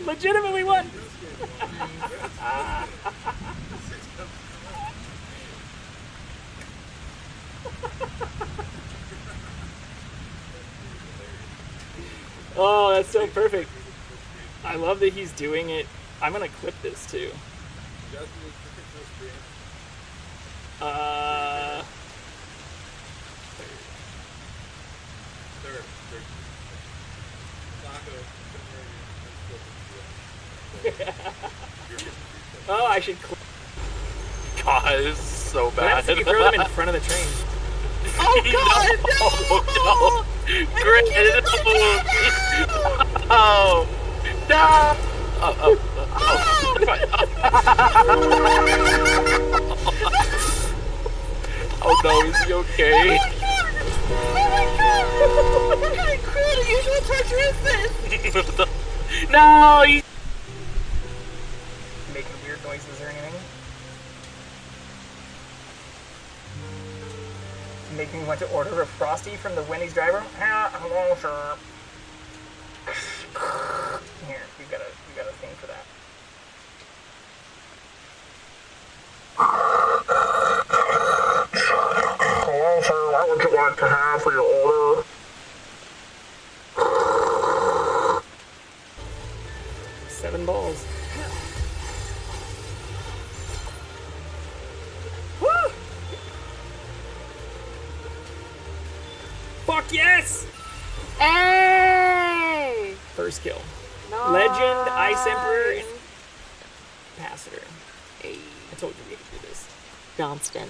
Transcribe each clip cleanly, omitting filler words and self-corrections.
Legitimately won. Oh, that's so perfect. I love that he's doing it. I'm gonna clip this too. Third. Oh, I should clip. God, this is so bad. You throw them in front of the train. Oh God! No! Great! Oh! No! Oh no, is he okay? What kind of cruel, unusual torture is this? No! He's Making weird noises or anything? Making me want to order a Frosty from the Wendy's driver? Hello, sir. Here, you got a thing for that. Hello, sir. What would you like to have for your order? Seven balls. Woo! Fuck yes! Hey! First kill. Nice. Legend, Ice Emperor, and Capacitor. Hey. I told you we could do this. Johnston.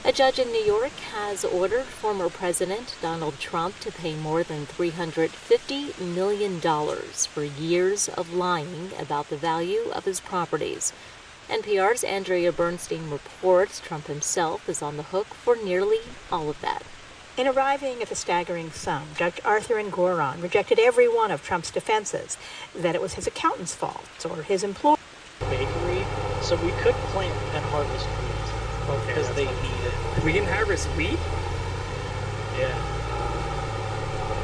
A judge in New York has ordered former President Donald Trump to pay more than $350 million for years of lying about the value of his properties. NPR's Andrea Bernstein reports Trump himself is on the hook for nearly all of that. In arriving at the staggering sum, Judge Arthur Engoron rejected every one of Trump's defenses, that it was his accountant's fault or his employer. Bakery, so we could plant and harvest wheat because they need it. We can harvest wheat? Yeah.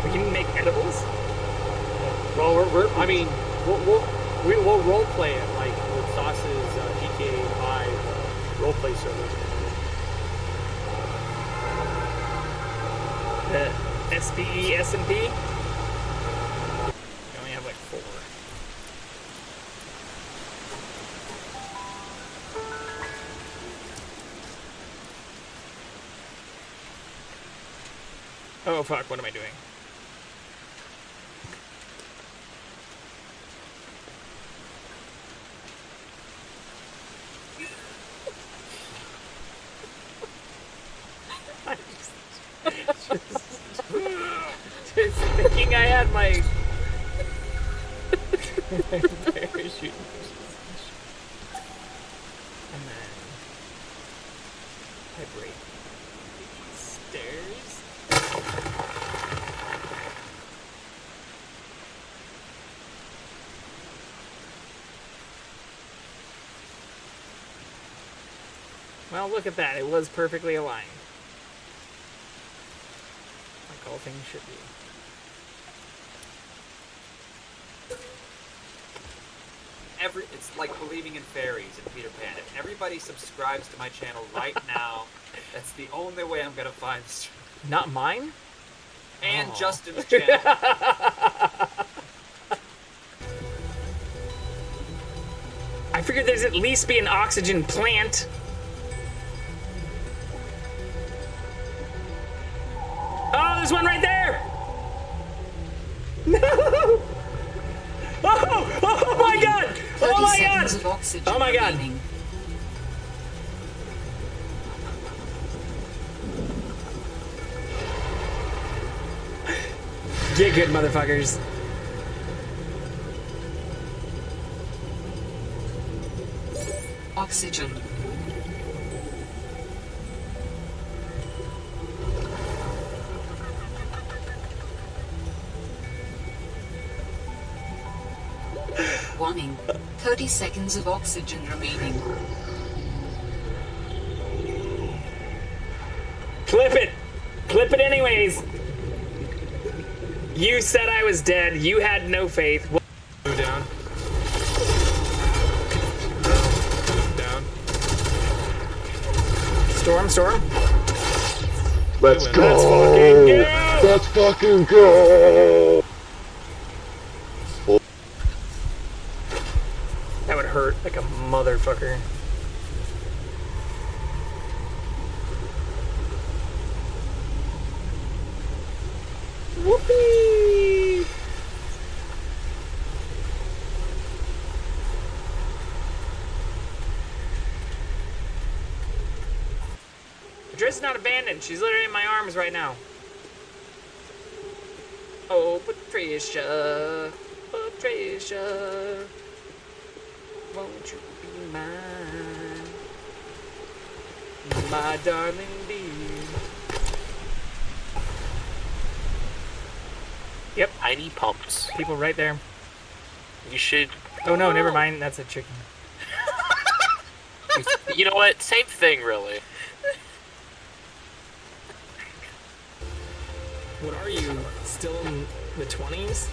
We can make edibles? Well, we'll role play it like with Sauce's GTA 5 role play server. The SPE, S&P? We only have like 4. Oh fuck, what am I doing? Just thinking I had my parachute. And then I break these stairs. Well, look at that. It was perfectly aligned. Like all things should be. It's like believing in fairies and Peter Pan. If everybody subscribes to my channel right now, that's the only way I'm gonna find this. Not mine? And Justin's channel. I figured there's at least be an oxygen plant. Oh, there's one right there! No! Oh my god! Oh my god! Oh my god! Get good, motherfuckers. Oxygen. Warning. 30 seconds of oxygen remaining. Clip it! Clip it anyways! You said I was dead. You had no faith. Go down. Storm. Let's Let's go. Let's fucking go. That would hurt like a motherfucker. Whoopee! Patricia's not abandoned. She's literally in my arms right now. Oh, Patricia. Patricia. Won't you be mine? My darling dear. Yep. Tiny pumps. People right there. You should. Oh no, never mind. That's a chicken. You know what? Same thing, really. What are you? Still in the 20s?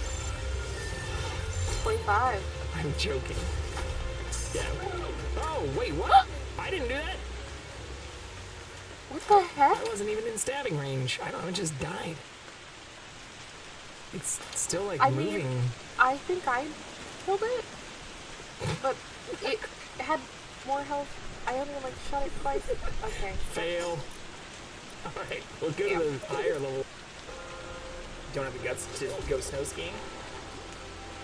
25. I'm joking. Yeah. Oh, wait, what? I didn't do that. What the heck? I wasn't even in stabbing range. I don't know, it just died. It's still like I moving. mean, I think I killed it, but it had more health. I only like shot it twice. Okay. Fail. Alright, we'll go to the higher level. Don't have the guts to go snow skiing.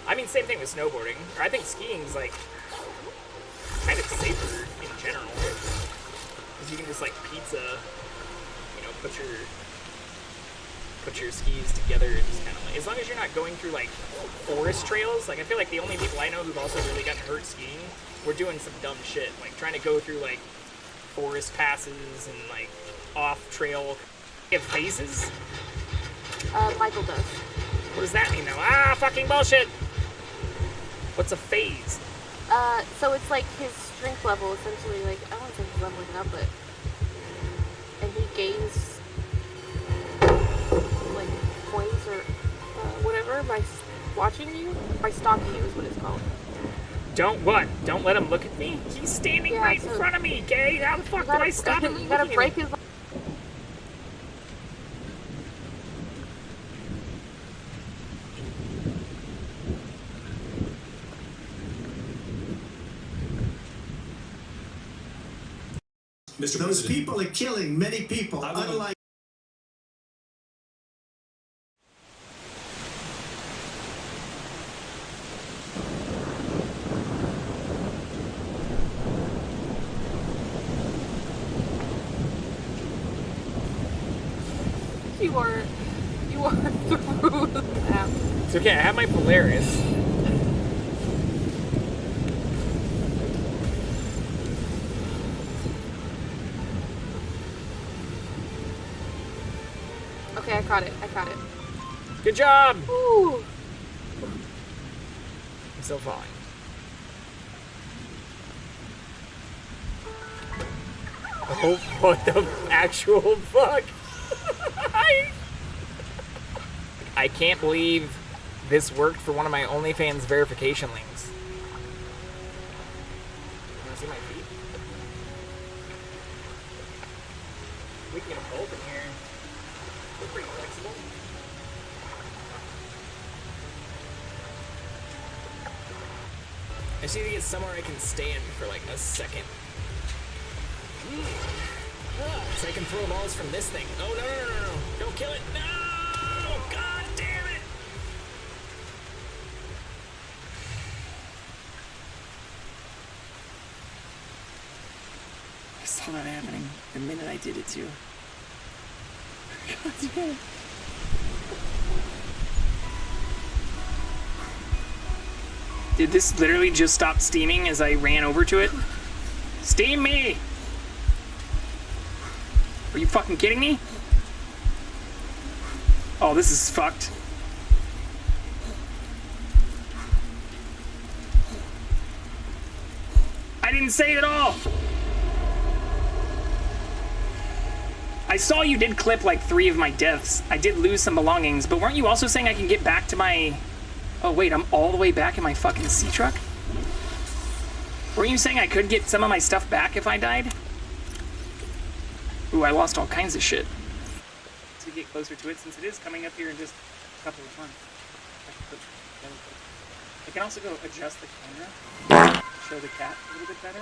I mean, same thing with snowboarding. Or I think skiing's like kind of safer in general. Because you can just like pizza, you know, put your skis together and just kind of like, as long as you're not going through like forest trails. Like I feel like the only people I know who've also really gotten hurt skiing were doing some dumb shit, like trying to go through like forest passes and like off trail phases. Michael does. What does that mean though? Ah, fucking bullshit! What's a phase? So it's like his strength level, essentially, like, I don't want to say he's leveling up, but... And he gains, like, points or whatever by watching you? By stalking you is what it's called. Don't what? Don't let him look at me? He's standing Yeah, right in so- front of me, Kay! How the fuck do I stop him? You gotta looking at break me? his... Those people are killing many people, unlike... You are through the map. It's okay, I have my Polaris. Okay, I caught it. Good job! Ooh. I'm still falling. Oh, what the actual fuck? I can't believe this worked for one of my OnlyFans verification links. You wanna see my feet? We can get them both in here. We're pretty flexible. I just need to get somewhere I can stand for like a second. So I can throw balls from this thing. Oh, no. Don't kill it. No! God damn it! I saw that happening the minute I did it too. God damn it. Did this literally just stop steaming as I ran over to it? Steam me! Are you fucking kidding me? Oh, this is fucked. I didn't save at all! I saw you did clip like 3 of my deaths. I did lose some belongings, but weren't you also saying I can get back to my... Oh wait, I'm all the way back in my fucking C-Truck? Weren't you saying I could get some of my stuff back if I died? Ooh, I lost all kinds of shit. To get closer to it, since it is coming up here in just a couple of months. I can also go adjust the camera, show the cat a little bit better.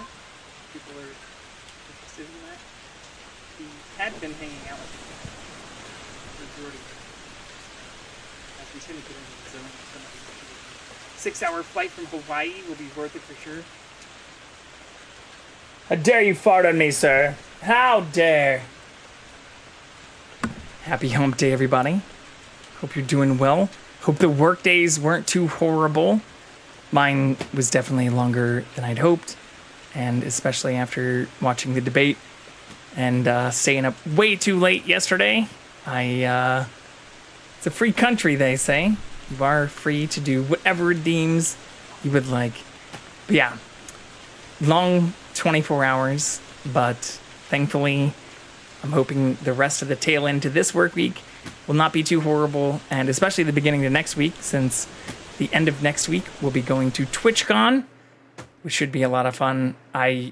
People are interested in that. The cat had been hanging out with me for the majority of it. As we shouldn't get into the zone of somebody. 6-hour flight from Hawaii will be worth it for sure. How dare you fart on me, sir? How dare? Happy hump day, everybody. Hope you're doing well. Hope the work days weren't too horrible. Mine was definitely longer than I'd hoped, and especially after watching the debate and staying up way too late yesterday. It's a free country, they say. You are free to do whatever redeems you would like. But yeah, long 24 hours, but thankfully I'm hoping the rest of the tail end to this work week will not be too horrible, and especially the beginning of next week, since the end of next week we'll be going to TwitchCon, which should be a lot of fun. I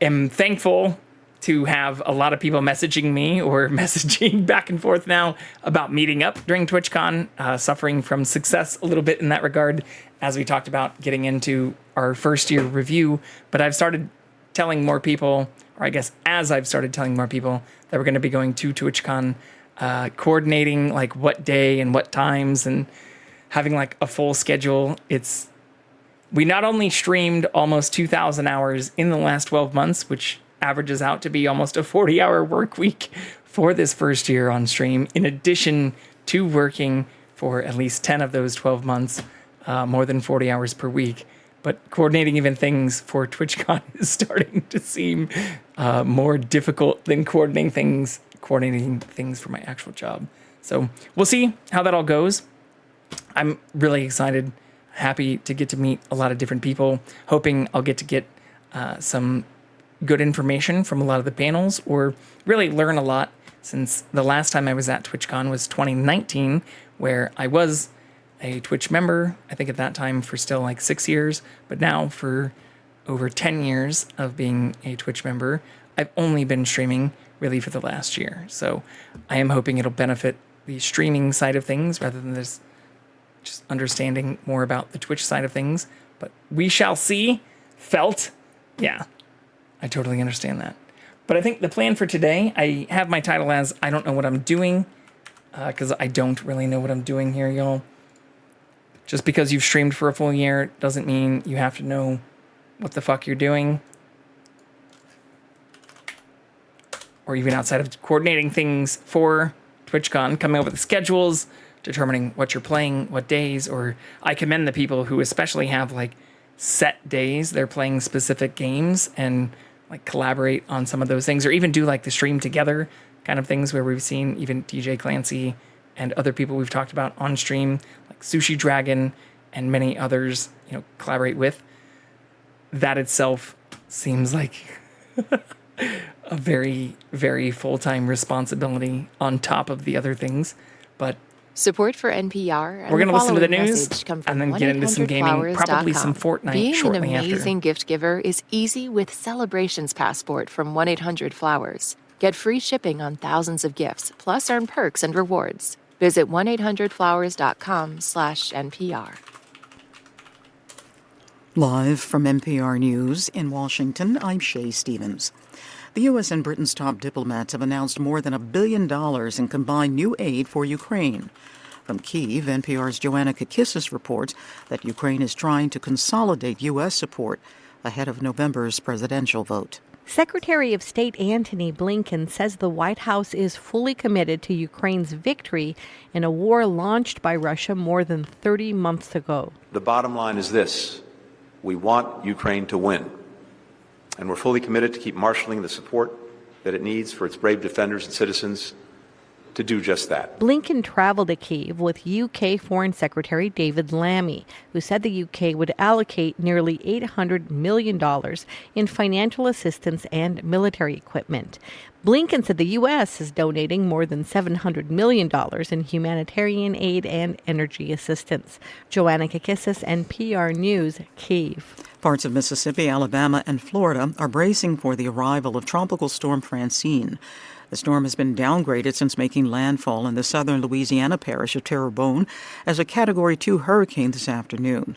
am thankful to have a lot of people messaging me or messaging back and forth now about meeting up during TwitchCon, suffering from success a little bit in that regard, as we talked about getting into our first year review. But I've started telling more people, or I guess as I've started telling more people, that we're going to be going to TwitchCon, coordinating like what day and what times and having like a full schedule. We not only streamed almost 2,000 hours in the last 12 months, which averages out to be almost a 40-hour work week for this first year on stream, in addition to working for at least 10 of those 12 months, more than 40 hours per week. But coordinating even things for TwitchCon is starting to seem more difficult than coordinating things for my actual job. So we'll see how that all goes. I'm really excited, happy to get to meet a lot of different people, hoping I'll get some good information from a lot of the panels, or really learn a lot, since the last time I was at TwitchCon was 2019, where I was a Twitch member, I think at that time for still like 6 years, but now for over 10 years of being a Twitch member, I've only been streaming really for the last year. So I am hoping it'll benefit the streaming side of things rather than this just understanding more about the Twitch side of things. But we shall see. Felt. Yeah, I totally understand that. But I think the plan for today, I have my title as I don't know what I'm doing, because I don't really know what I'm doing here, y'all. Just because you've streamed for a full year doesn't mean you have to know what the fuck you're doing. Or even outside of coordinating things for TwitchCon, coming up with the schedules, determining what you're playing, what days, or I commend the people who especially have like set days they're playing specific games and like collaborate on some of those things, or even do like the stream together kind of things, where we've seen even DJ Clancy and other people we've talked about on stream, like Sushi Dragon and many others, collaborate with. That itself seems like a very, very full-time responsibility on top of the other things. But support for NPR. We're going to listen to the news and then get into some gaming, probably some Fortnite shortly after. Being an amazing gift giver is easy with Celebrations Passport from 1-800-Flowers. Get free shipping on thousands of gifts, plus earn perks and rewards. Visit 1-800-Flowers.com/NPR. Live from NPR News in Washington, I'm Shay Stevens. The U.S. and Britain's top diplomats have announced more than $1 billion in combined new aid for Ukraine. From Kyiv, NPR's Joanna Kakissis reports that Ukraine is trying to consolidate U.S. support ahead of November's presidential vote. Secretary of State Antony Blinken says the White House is fully committed to Ukraine's victory in a war launched by Russia more than 30 months ago. The bottom line is this: we want Ukraine to win, and we're fully committed to keep marshaling the support that it needs for its brave defenders and citizens to do just that. Blinken traveled to Kyiv with UK Foreign Secretary David Lammy, who said the UK would allocate nearly $800 million in financial assistance and military equipment. Blinken said the U.S. is donating more than $700 million in humanitarian aid and energy assistance. Joanna Kakissis, NPR News, Kyiv. Parts of Mississippi, Alabama, and Florida are bracing for the arrival of Tropical Storm Francine. The storm has been downgraded since making landfall in the southern Louisiana parish of Terrebonne as a Category 2 hurricane this afternoon.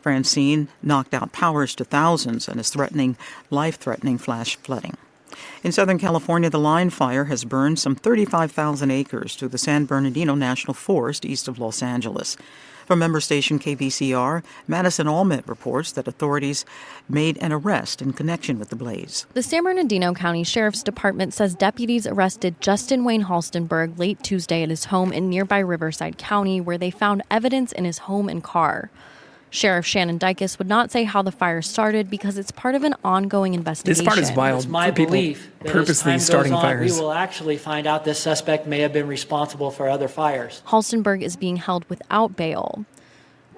Francine knocked out powers to thousands and is threatening life-threatening flash flooding. In Southern California, the line fire has burned some 35,000 acres to the San Bernardino National Forest east of Los Angeles. From member station KVCR, Madison Almet reports that authorities made an arrest in connection with the blaze. The San Bernardino County Sheriff's Department says deputies arrested Justin Wayne Halstenberg late Tuesday at his home in nearby Riverside County, where they found evidence in his home and car. Sheriff Shannon Dykes would not say how the fire started because it's part of an ongoing investigation. This part is wild. It's my belief that purposely as time starting goes on, fires. we will actually find out this suspect may have been responsible for other fires. Halstenberg is being held without bail.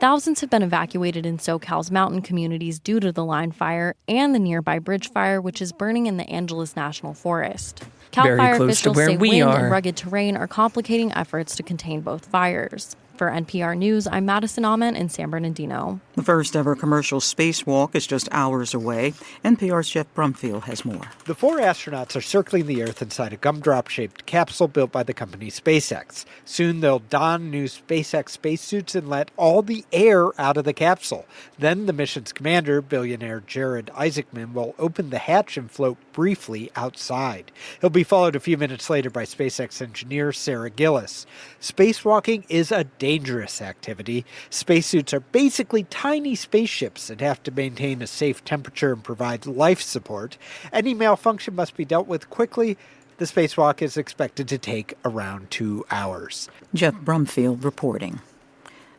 Thousands have been evacuated in SoCal's mountain communities due to the line fire and the nearby bridge fire, which is burning in the Angeles National Forest. CAL FIRE officials say wind and rugged terrain are complicating efforts to contain both fires. For NPR News, I'm Madison Alman in San Bernardino. The first ever commercial spacewalk is just hours away. NPR's Jeff Brumfield has more. The 4 astronauts are circling the Earth inside a gumdrop-shaped capsule built by the company SpaceX. Soon they'll don new SpaceX spacesuits and let all the air out of the capsule. Then the mission's commander, billionaire Jared Isaacman, will open the hatch and float briefly outside. He'll be followed a few minutes later by SpaceX engineer Sarah Gillis. Spacewalking is a dangerous activity. Spacesuits are basically tiny spaceships that have to maintain a safe temperature and provide life support. Any malfunction must be dealt with quickly. The spacewalk is expected to take around 2 hours. Jeff Brumfield reporting.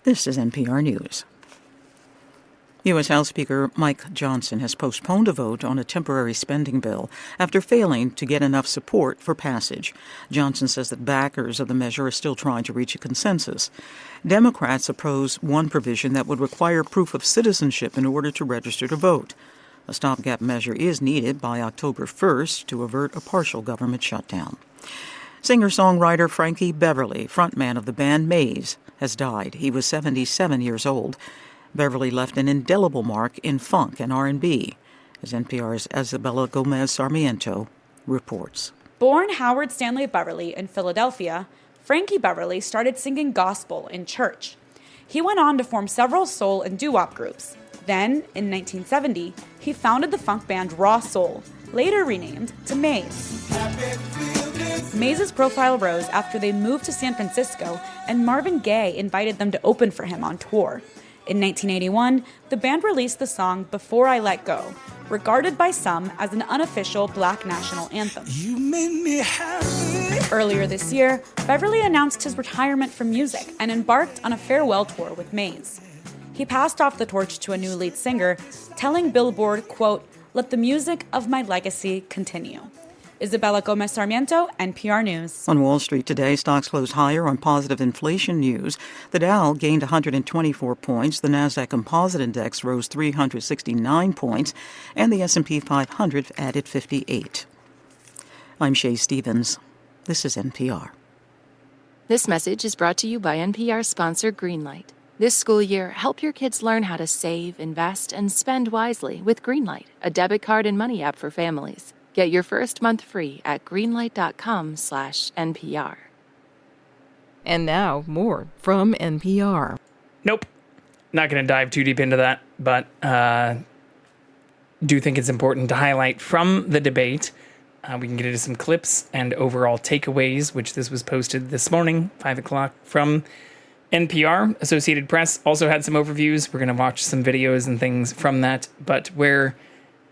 This is NPR News. U.S. House Speaker Mike Johnson has postponed a vote on a temporary spending bill after failing to get enough support for passage. Johnson says that backers of the measure are still trying to reach a consensus. Democrats oppose one provision that would require proof of citizenship in order to register to vote. A stopgap measure is needed by October 1st to avert a partial government shutdown. Singer-songwriter Frankie Beverly, frontman of the band Maze, has died. He was 77 years old. Beverly left an indelible mark in funk and R&B, as NPR's Isabella Gomez Sarmiento reports. Born Howard Stanley Beverly in Philadelphia, Frankie Beverly started singing gospel in church. He went on to form several soul and doo-wop groups. Then, in 1970, he founded the funk band Raw Soul, later renamed to Maze. Maze's profile rose after they moved to San Francisco, and Marvin Gaye invited them to open for him on tour. In 1981, the band released the song Before I Let Go, regarded by some as an unofficial Black national anthem. You made me happy. Earlier this year, Beverly announced his retirement from music and embarked on a farewell tour with Maze. He passed off the torch to a new lead singer, telling Billboard, quote, "Let the music of my legacy continue." Isabella Gomez Sarmiento, NPR News. On Wall Street today, stocks closed higher on positive inflation news. The Dow gained 124 points, the Nasdaq Composite Index rose 369 points, and the S&P 500 added 58. I'm Shay Stevens. This is NPR. This message is brought to you by NPR sponsor Greenlight. This school year, help your kids learn how to save, invest, and spend wisely with Greenlight, a debit card and money app for families. Get your first month free at greenlight.com/NPR. And now, more from NPR. Nope. Not going to dive too deep into that, but do think it's important to highlight from the debate. We can get into some clips and overall takeaways, which this was posted this morning, 5 o'clock, from NPR. Associated Press also had some overviews. We're going to watch some videos and things from that, but where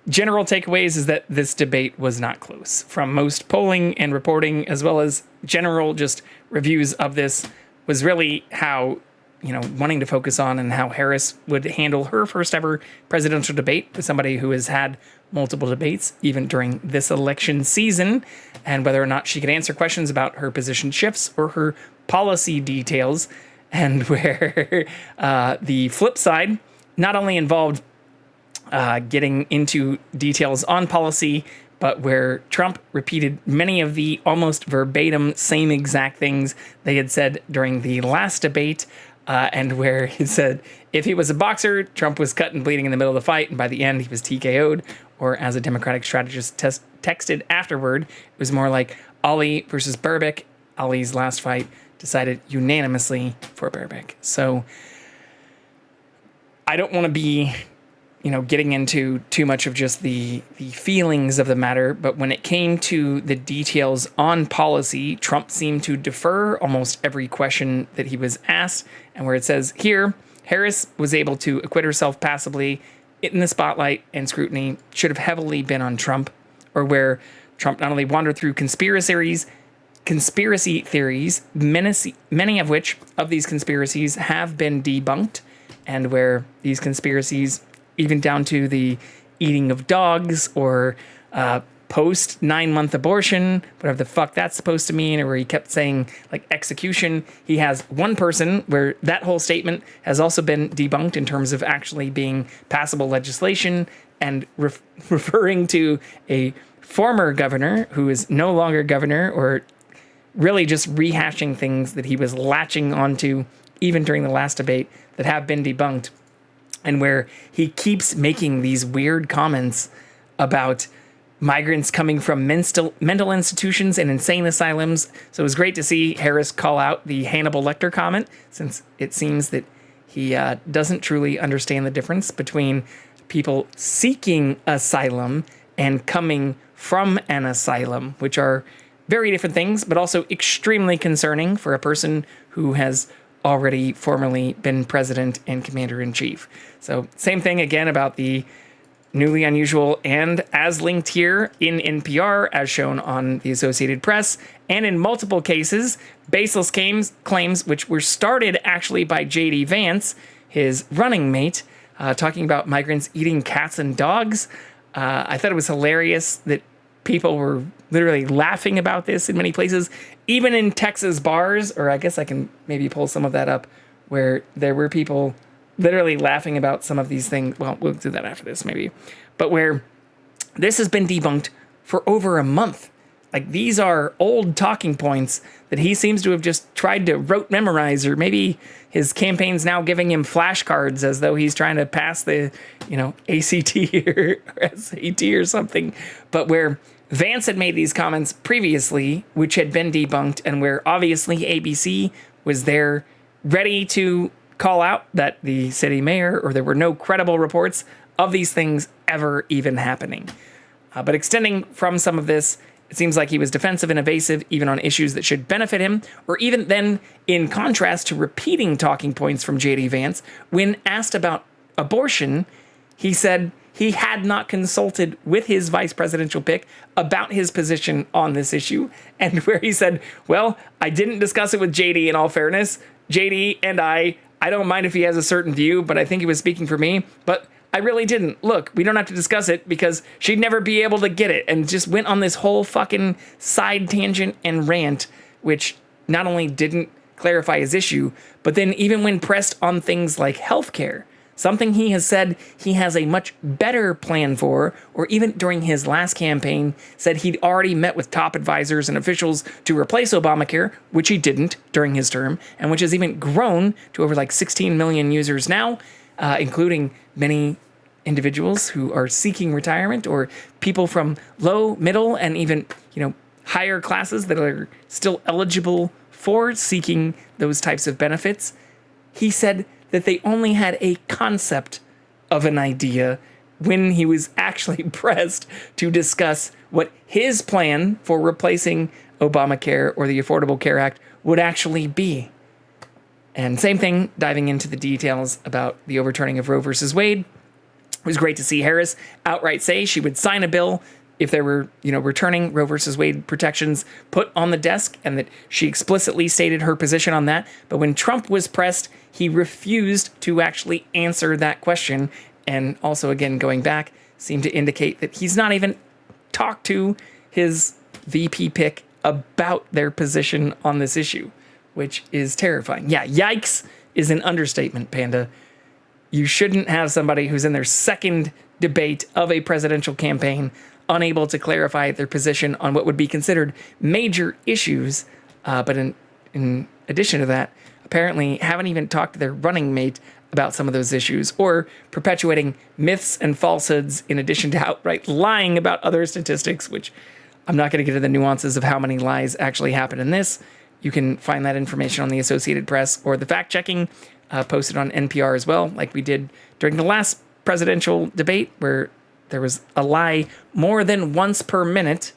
general takeaways is that this debate was not close. From most polling and reporting, as well as general just reviews of this, was really how, wanting to focus on and how Harris would handle her first ever presidential debate with somebody who has had multiple debates, even during this election season, and whether or not she could answer questions about her position shifts or her policy details, and where the flip side not only involved getting into details on policy, but where Trump repeated many of the almost verbatim same exact things they had said during the last debate, and where he said if he was a boxer, Trump was cut and bleeding in the middle of the fight, and by the end he was TKO'd, or as a Democratic strategist texted afterward, it was more like Ali versus Berbick. Ali's last fight decided unanimously for Berbick. So I don't want to be getting into too much of just the feelings of the matter, but when it came to the details on policy, Trump seemed to defer almost every question that he was asked, and where it says here, Harris was able to acquit herself passably in the spotlight and scrutiny should have heavily been on Trump, or where Trump not only wandered through conspiracy theories, many of which of these conspiracies have been debunked, and where these conspiracies, even down to the eating of dogs or post 9-month abortion, whatever the fuck that's supposed to mean, or where he kept saying like execution. He has one person where that whole statement has also been debunked in terms of actually being passable legislation, and referring to a former governor who is no longer governor, or really just rehashing things that he was latching onto even during the last debate that have been debunked. And where he keeps making these weird comments about migrants coming from mental institutions and insane asylums. So it was great to see Harris call out the Hannibal Lecter comment, since it seems that he doesn't truly understand the difference between people seeking asylum and coming from an asylum, which are very different things, but also extremely concerning for a person who has already formerly been president and commander-in-chief. So same thing again about the newly unusual, and as linked here in NPR, as shown on the Associated Press, and in multiple cases, baseless claims which were started actually by J.D. Vance, his running mate, talking about migrants eating cats and dogs. I thought it was hilarious that people were literally laughing about this in many places, even in Texas bars, or I guess I can maybe pull some of that up, where there were people literally laughing about some of these things. Well, we'll do that after this maybe. But where this has been debunked for over a month. Like, these are old talking points that he seems to have just tried to rote memorize, or maybe his campaign's now giving him flashcards as though he's trying to pass the, ACT or SAT or something. But where Vance had made these comments previously, which had been debunked, and where obviously ABC was there ready to call out that the city mayor, or there were no credible reports of these things ever even happening. But extending from some of this, it seems like he was defensive and evasive even on issues that should benefit him, or even then in contrast to repeating talking points from J.D. Vance. When asked about abortion, he said he had not consulted with his vice presidential pick about his position on this issue, and where he said, well, I didn't discuss it with JD in all fairness. JD and I don't mind if he has a certain view, but I think he was speaking for me, but I really didn't. Look, we don't have to discuss it because she'd never be able to get it, and just went on this whole fucking side tangent and rant, which not only didn't clarify his issue, but then even when pressed on things like healthcare, something he has said he has a much better plan for, or even during his last campaign said he'd already met with top advisors and officials to replace Obamacare, which he didn't during his term, and which has even grown to over like 16 million users now, including many individuals who are seeking retirement, or people from low, middle, and even, higher classes that are still eligible for seeking those types of benefits. He said that they only had a concept of an idea when he was actually pressed to discuss what his plan for replacing Obamacare or the Affordable Care Act would actually be. And same thing, diving into the details about the overturning of Roe versus Wade. It was great to see Harris outright say she would sign a bill if there were, returning Roe versus Wade protections put on the desk, and that she explicitly stated her position on that. But when Trump was pressed, he refused to actually answer that question. And also, again, going back, seem to indicate that he's not even talked to his VP pick about their position on this issue, which is terrifying. Yeah, yikes is an understatement, Panda. You shouldn't have somebody who's in their second debate of a presidential campaign unable to clarify their position on what would be considered major issues. But in addition to that, apparently haven't even talked to their running mate about some of those issues, or perpetuating myths and falsehoods in addition to outright lying about other statistics, which I'm not going to get into the nuances of how many lies actually happen in this. You can find that information on the Associated Press or the fact-checking posted on NPR as well, like we did during the last presidential debate where there was a lie more than once per minute.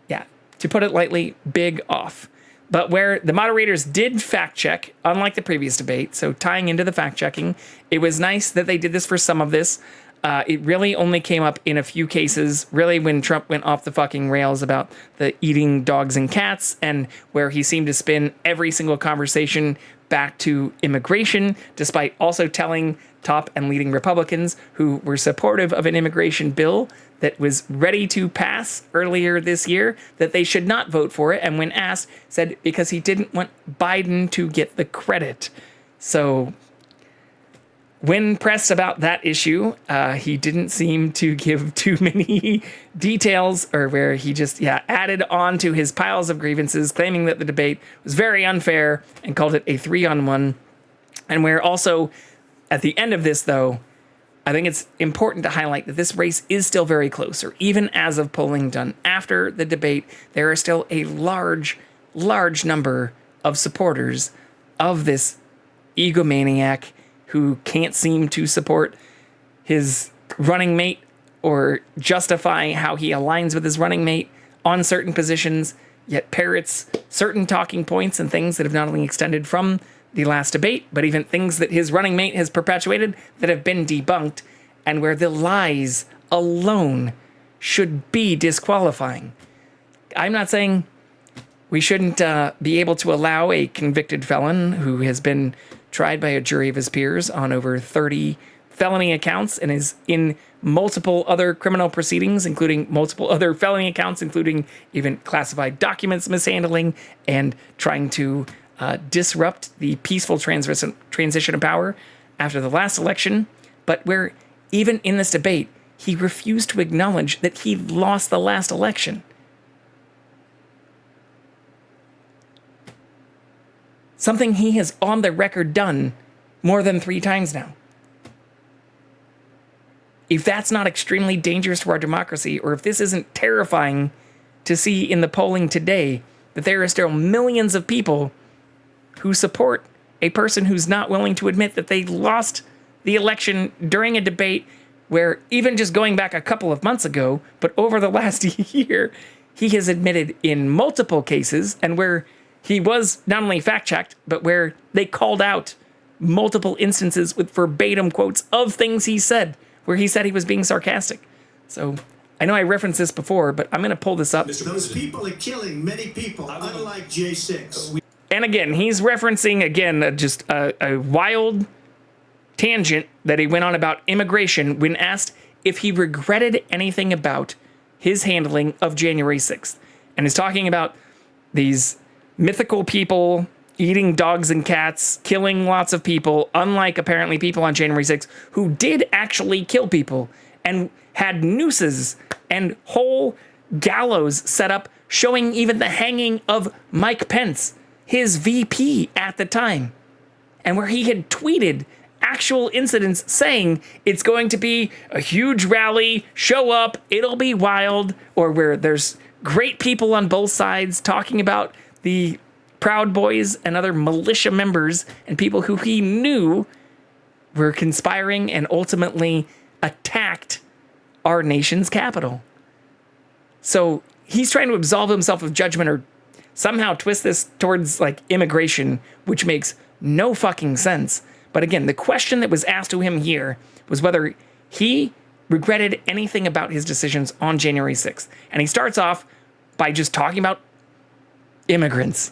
Yeah, to put it lightly, big off. But where the moderators did fact-check, unlike the previous debate, so tying into the fact-checking, it was nice that they did this for some of this. It really only came up in a few cases, really when Trump went off the fucking rails about the eating dogs and cats, and where he seemed to spin every single conversation back to immigration, despite also telling top and leading Republicans who were supportive of an immigration bill that was ready to pass earlier this year that they should not vote for it, and when asked, said because he didn't want Biden to get the credit. So when pressed about that issue, he didn't seem to give too many details, or where he just added on to his piles of grievances, claiming that the debate was very unfair and called it a 3-on-1. And where also at the end of this, though, I think it's important to highlight that this race is still very close, or even as of polling done after the debate, there are still a large number of supporters of this egomaniac who can't seem to support his running mate or justify how he aligns with his running mate on certain positions, yet parrots certain talking points and things that have not only extended from the last debate, but even things that his running mate has perpetuated that have been debunked, and where the lies alone should be disqualifying. I'm not saying we shouldn't be able to allow a convicted felon who has been tried by a jury of his peers on over 30 felony accounts and is in multiple other criminal proceedings, including multiple other felony accounts, including even classified documents mishandling and trying to disrupt the peaceful transition of power after the last election, but where even in this debate, he refused to acknowledge that he lost the last election. Something he has on the record done more than 3 times now. If that's not extremely dangerous to our democracy, or if this isn't terrifying to see in the polling today, that there are still millions of people who support a person who's not willing to admit that they lost the election during a debate where, even just going back a couple of months ago, but over the last year, he has admitted in multiple cases, and where he was not only fact-checked, but where they called out multiple instances with verbatim quotes of things he said, where he said he was being sarcastic. So I know I referenced this before, but I'm going to pull this up. Those people are killing many people, unlike J6. And again, he's referencing, just a wild tangent that he went on about immigration when asked if he regretted anything about his handling of January 6th. And he's talking about these mythical people eating dogs and cats, killing lots of people, unlike apparently people on January 6th who did actually kill people and had nooses and whole gallows set up showing even the hanging of Mike Pence, his VP at the time, and where he had tweeted actual incidents saying it's going to be a huge rally, show up, it'll be wild, or where there's great people on both sides talking about the Proud Boys and other militia members and people who he knew were conspiring and ultimately attacked our nation's capital. So he's trying to absolve himself of judgment or somehow twist this towards immigration, which makes no fucking sense. But again, the question that was asked to him here was whether he regretted anything about his decisions on January 6th. And he starts off by just talking about immigrants.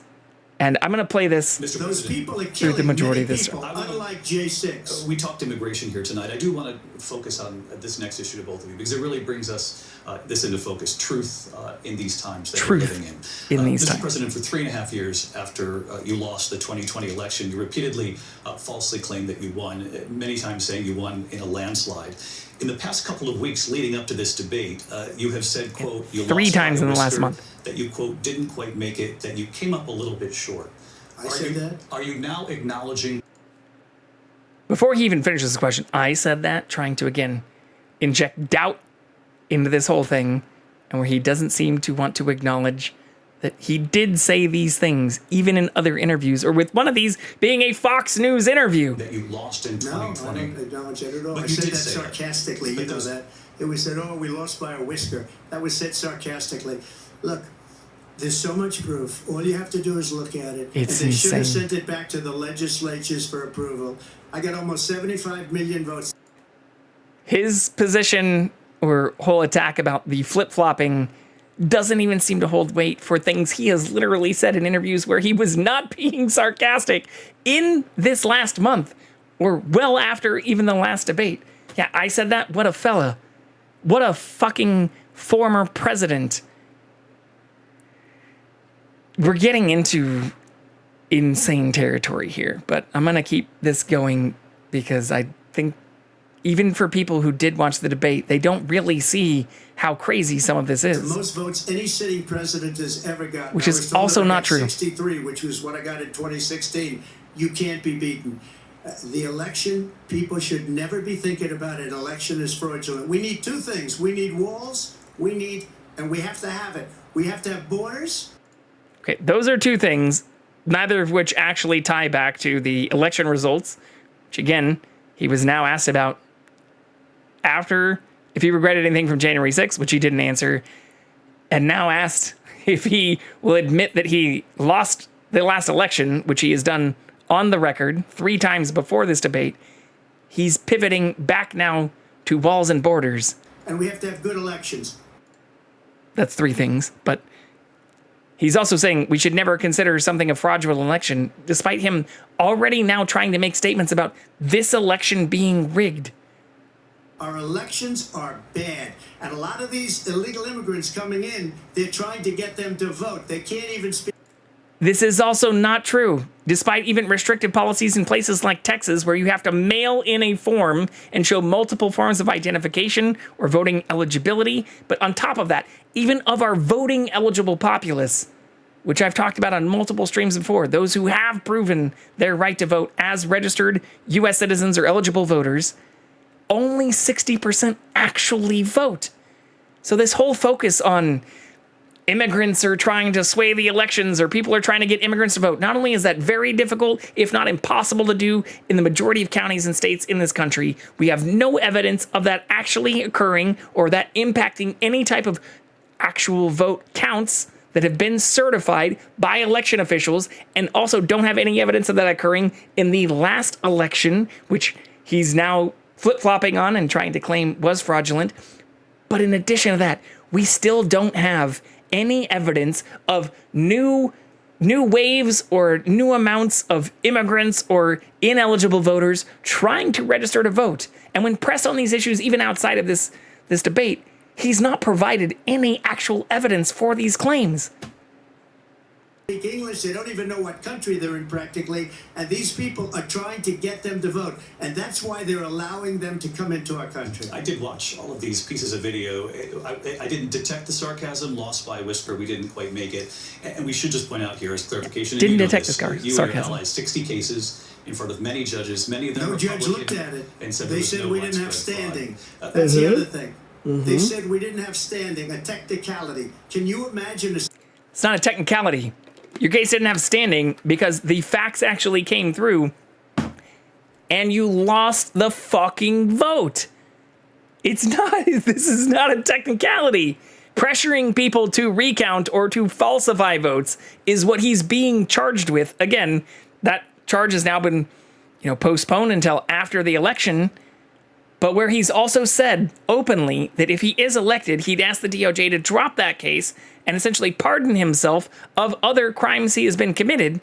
And I'm going to play this Those people are through the killing majority many of this. people, unlike J6. We talked immigration here tonight. I do want to focus on this next issue to both of you because it really brings us this into focus. Truth in these times that we're living in. Mr. President, for 3.5 years after you lost the 2020 election, you repeatedly falsely claimed that you won, many times saying you won in a landslide. In the past couple of weeks leading up to this debate, you have said, quote, you 3 lost times in the last Mr. month. That you, quote, didn't quite make it, that you came up a little bit short. I said that? Are you now acknowledging? Before he even finishes the question, I said that, trying to, again, inject doubt into this whole thing, and where he doesn't seem to want to acknowledge that he did say these things, even in other interviews, or with one of these being a Fox News interview. That you lost in 2020. No, I don't acknowledge that at all. But I you said did that say that. sarcastically. But You know those- that. It was said, oh, we lost by a whisker. That was said sarcastically. Look, there's so much proof. All you have to do is look at it. It's and they should have insane. sent it back to the legislatures for approval. I got almost 75 million votes. His position or whole attack about the flip-flopping doesn't even seem to hold weight for things he has literally said in interviews where he was not being sarcastic in this last month or well after even the last debate. Yeah, I said that. What a fella. What a fucking former president. We're getting into insane territory here, but I'm going to keep this going because I think even for people who did watch the debate, they don't really see how crazy some of this The is. most votes any sitting president has ever gotten. Which I is was told also that I not got true. 63, which was what I got in 2016. You can't be beaten. The election, people should never be thinking about an election as fraudulent. We need 2 things. We need walls. And we have to have it. We have to have borders. Okay, those are 2 things, neither of which actually tie back to the election results, which again, he was now asked about after if he regretted anything from January 6th, which he didn't answer, and now asked if he will admit that he lost the last election, which he has done on the record 3 times before this debate. He's pivoting back now to walls and borders. And we have to have good elections. That's 3 things, but he's also saying we should never consider something a fraudulent election, despite him already now trying to make statements about this election being rigged. Our elections are bad. And a lot of these illegal immigrants coming in, they're trying to get them to vote. They can't even speak. This is also not true, despite even restrictive policies in places like Texas, where you have to mail in a form and show multiple forms of identification or voting eligibility. But on top of that, even of our voting eligible populace, which I've talked about on multiple streams before, those who have proven their right to vote as registered U.S. citizens or eligible voters, only 60% actually vote. So this whole focus on immigrants are trying to sway the elections or people are trying to get immigrants to vote. Not only is that very difficult, if not impossible to do in the majority of counties and states in this country, we have no evidence of that actually occurring or that impacting any type of actual vote counts that have been certified by election officials, and also don't have any evidence of that occurring in the last election, which he's now flip-flopping on and trying to claim was fraudulent. But in addition to that, we still don't have any evidence of new waves or new amounts of immigrants or ineligible voters trying to register to vote. And when pressed on these issues, even outside of this debate, he's not provided any actual evidence for these claims. Speak English, they don't even know what country they're in practically, and these people are trying to get them to vote, and that's why they're allowing them to come into our country. I did watch all of these pieces of video. I didn't detect the sarcasm, lost by a whisper. We didn't quite make it. And we should just point out here as clarification. Didn't you know detect this, the you and your sarcasm. allies, 60 cases in front of many judges, many of them No judge Republican, looked at it. and said They there was said no we didn't have widespread standing. fraud. That's the other thing. They said we didn't have standing, a technicality. Can you imagine a It's not a technicality. Your case didn't have standing because the facts actually came through and you lost the fucking vote. This is not a technicality. Pressuring people to recount or to falsify votes is what he's being charged with. Again, that charge has now been, postponed until after the election. but where he's also said openly that if he is elected, he'd ask the DOJ to drop that case and essentially pardon himself of other crimes he has been committed,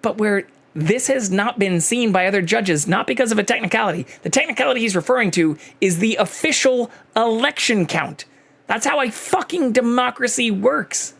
but where this has not been seen by other judges, not because of a technicality. The technicality he's referring to is the official election count. That's how a fucking democracy works.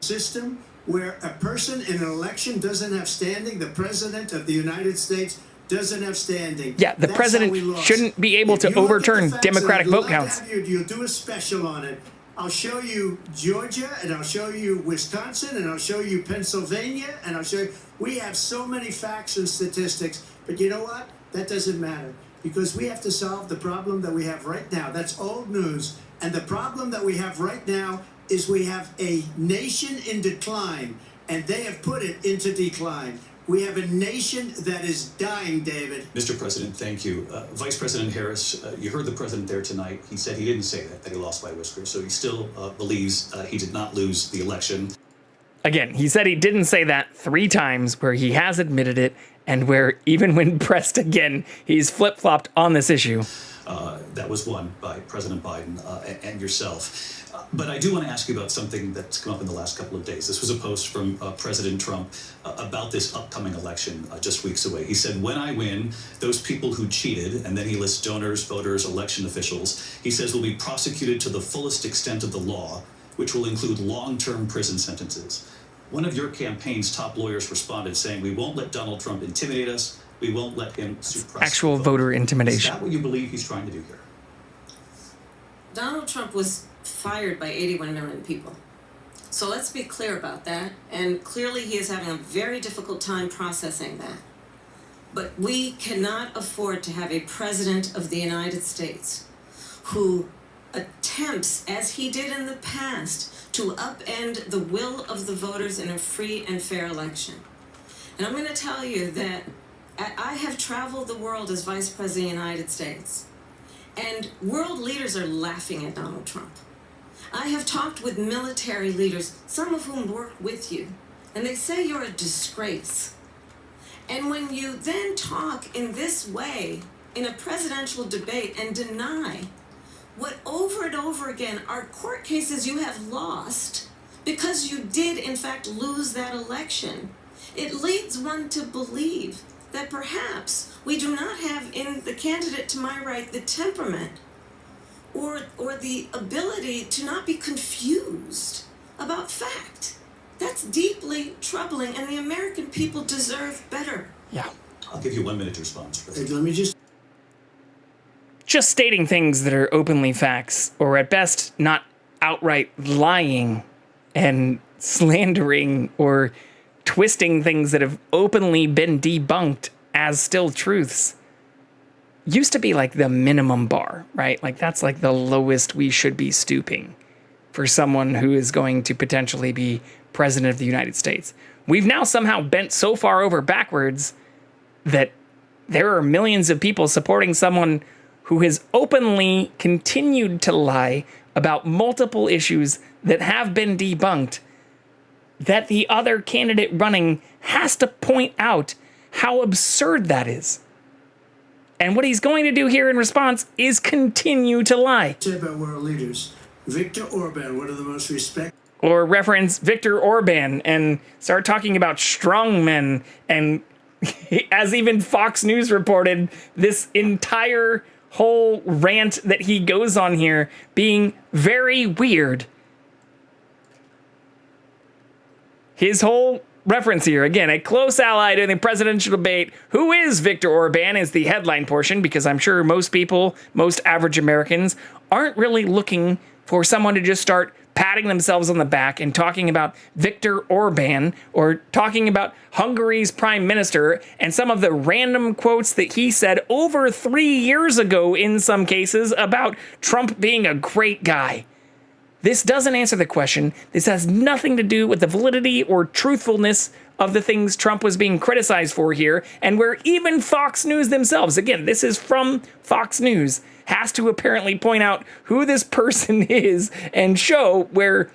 System where a person in an election doesn't have standing, the president of the United States doesn't have standing. Yeah, the president shouldn't be able to overturn Democratic vote counts. You'll do a special on it. I'll show you Georgia, and I'll show you Wisconsin, and I'll show you Pennsylvania, and I'll show you. We have so many facts and statistics, but you know what? That doesn't matter, because we have to solve the problem that we have right now. That's old news. And the problem that we have right now is we have a nation in decline, and they have put it into decline. We have a nation that is dying, David. Mr. President, thank you. Vice President Harris, you heard the president there tonight. He said he didn't say that he lost by a whisker. So he still believes he did not lose the election. Again, he said he didn't say that 3 times, where he has admitted it, and where even when pressed again, he's flip-flopped on this issue. That was won by President Biden and yourself. But I do want to ask you about something that's come up in the last couple of days. This was a post from President Trump about this upcoming election just weeks away. He said, when I win, those people who cheated, and then he lists donors, voters, election officials, he says will be prosecuted to the fullest extent of the law, which will include long-term prison sentences. One of your campaign's top lawyers responded saying, we won't let Donald Trump intimidate us. We won't let him suppress actual voter intimidation. Is that what you believe he's trying to do here? Donald Trump was fired by 81 million people. So let's be clear about that. And clearly he is having a very difficult time processing that. But we cannot afford to have a president of the United States who attempts, as he did in the past, to upend the will of the voters in a free and fair election. And I'm going to tell you that I have traveled the world as Vice President of the United States, and world leaders are laughing at Donald Trump. I have talked with military leaders, some of whom work with you, and they say you're a disgrace. And when you then talk in this way in a presidential debate and deny what over and over again are court cases you have lost because you did in fact lose that election, it leads one to believe that perhaps we do not have in the candidate to my right the temperament or the ability to not be confused about fact. That's deeply troubling, and the American people deserve better. Yeah. I'll give you 1 minute to respond. Let me just stating things that are openly facts, or at best not outright lying and slandering or twisting things that have openly been debunked as still truths, used to be like the minimum bar, right? Like that's like the lowest we should be stooping for someone who is going to potentially be president of the United States. We've now somehow bent so far over backwards that there are millions of people supporting someone who has openly continued to lie about multiple issues that have been debunked, that the other candidate running has to point out how absurd that is. And what he's going to do here in response is continue to lie. Say about world leaders. Viktor Orban, one of the most respected. Or reference Viktor Orban and start talking about strongmen. And as even Fox News reported, this entire whole rant that he goes on here being very weird. His whole reference here, again, a close ally during the presidential debate. Who is Viktor Orban is the headline portion, because I'm sure most people, most average Americans, aren't really looking for someone to just start patting themselves on the back and talking about Viktor Orban or talking about Hungary's prime minister and some of the random quotes that he said over 3 years ago in some cases about Trump being a great guy. This doesn't answer the question. This has nothing to do with the validity or truthfulness of the things Trump was being criticized for here, and where even Fox News themselves, again, this is from Fox News, has to apparently point out who this person is and show where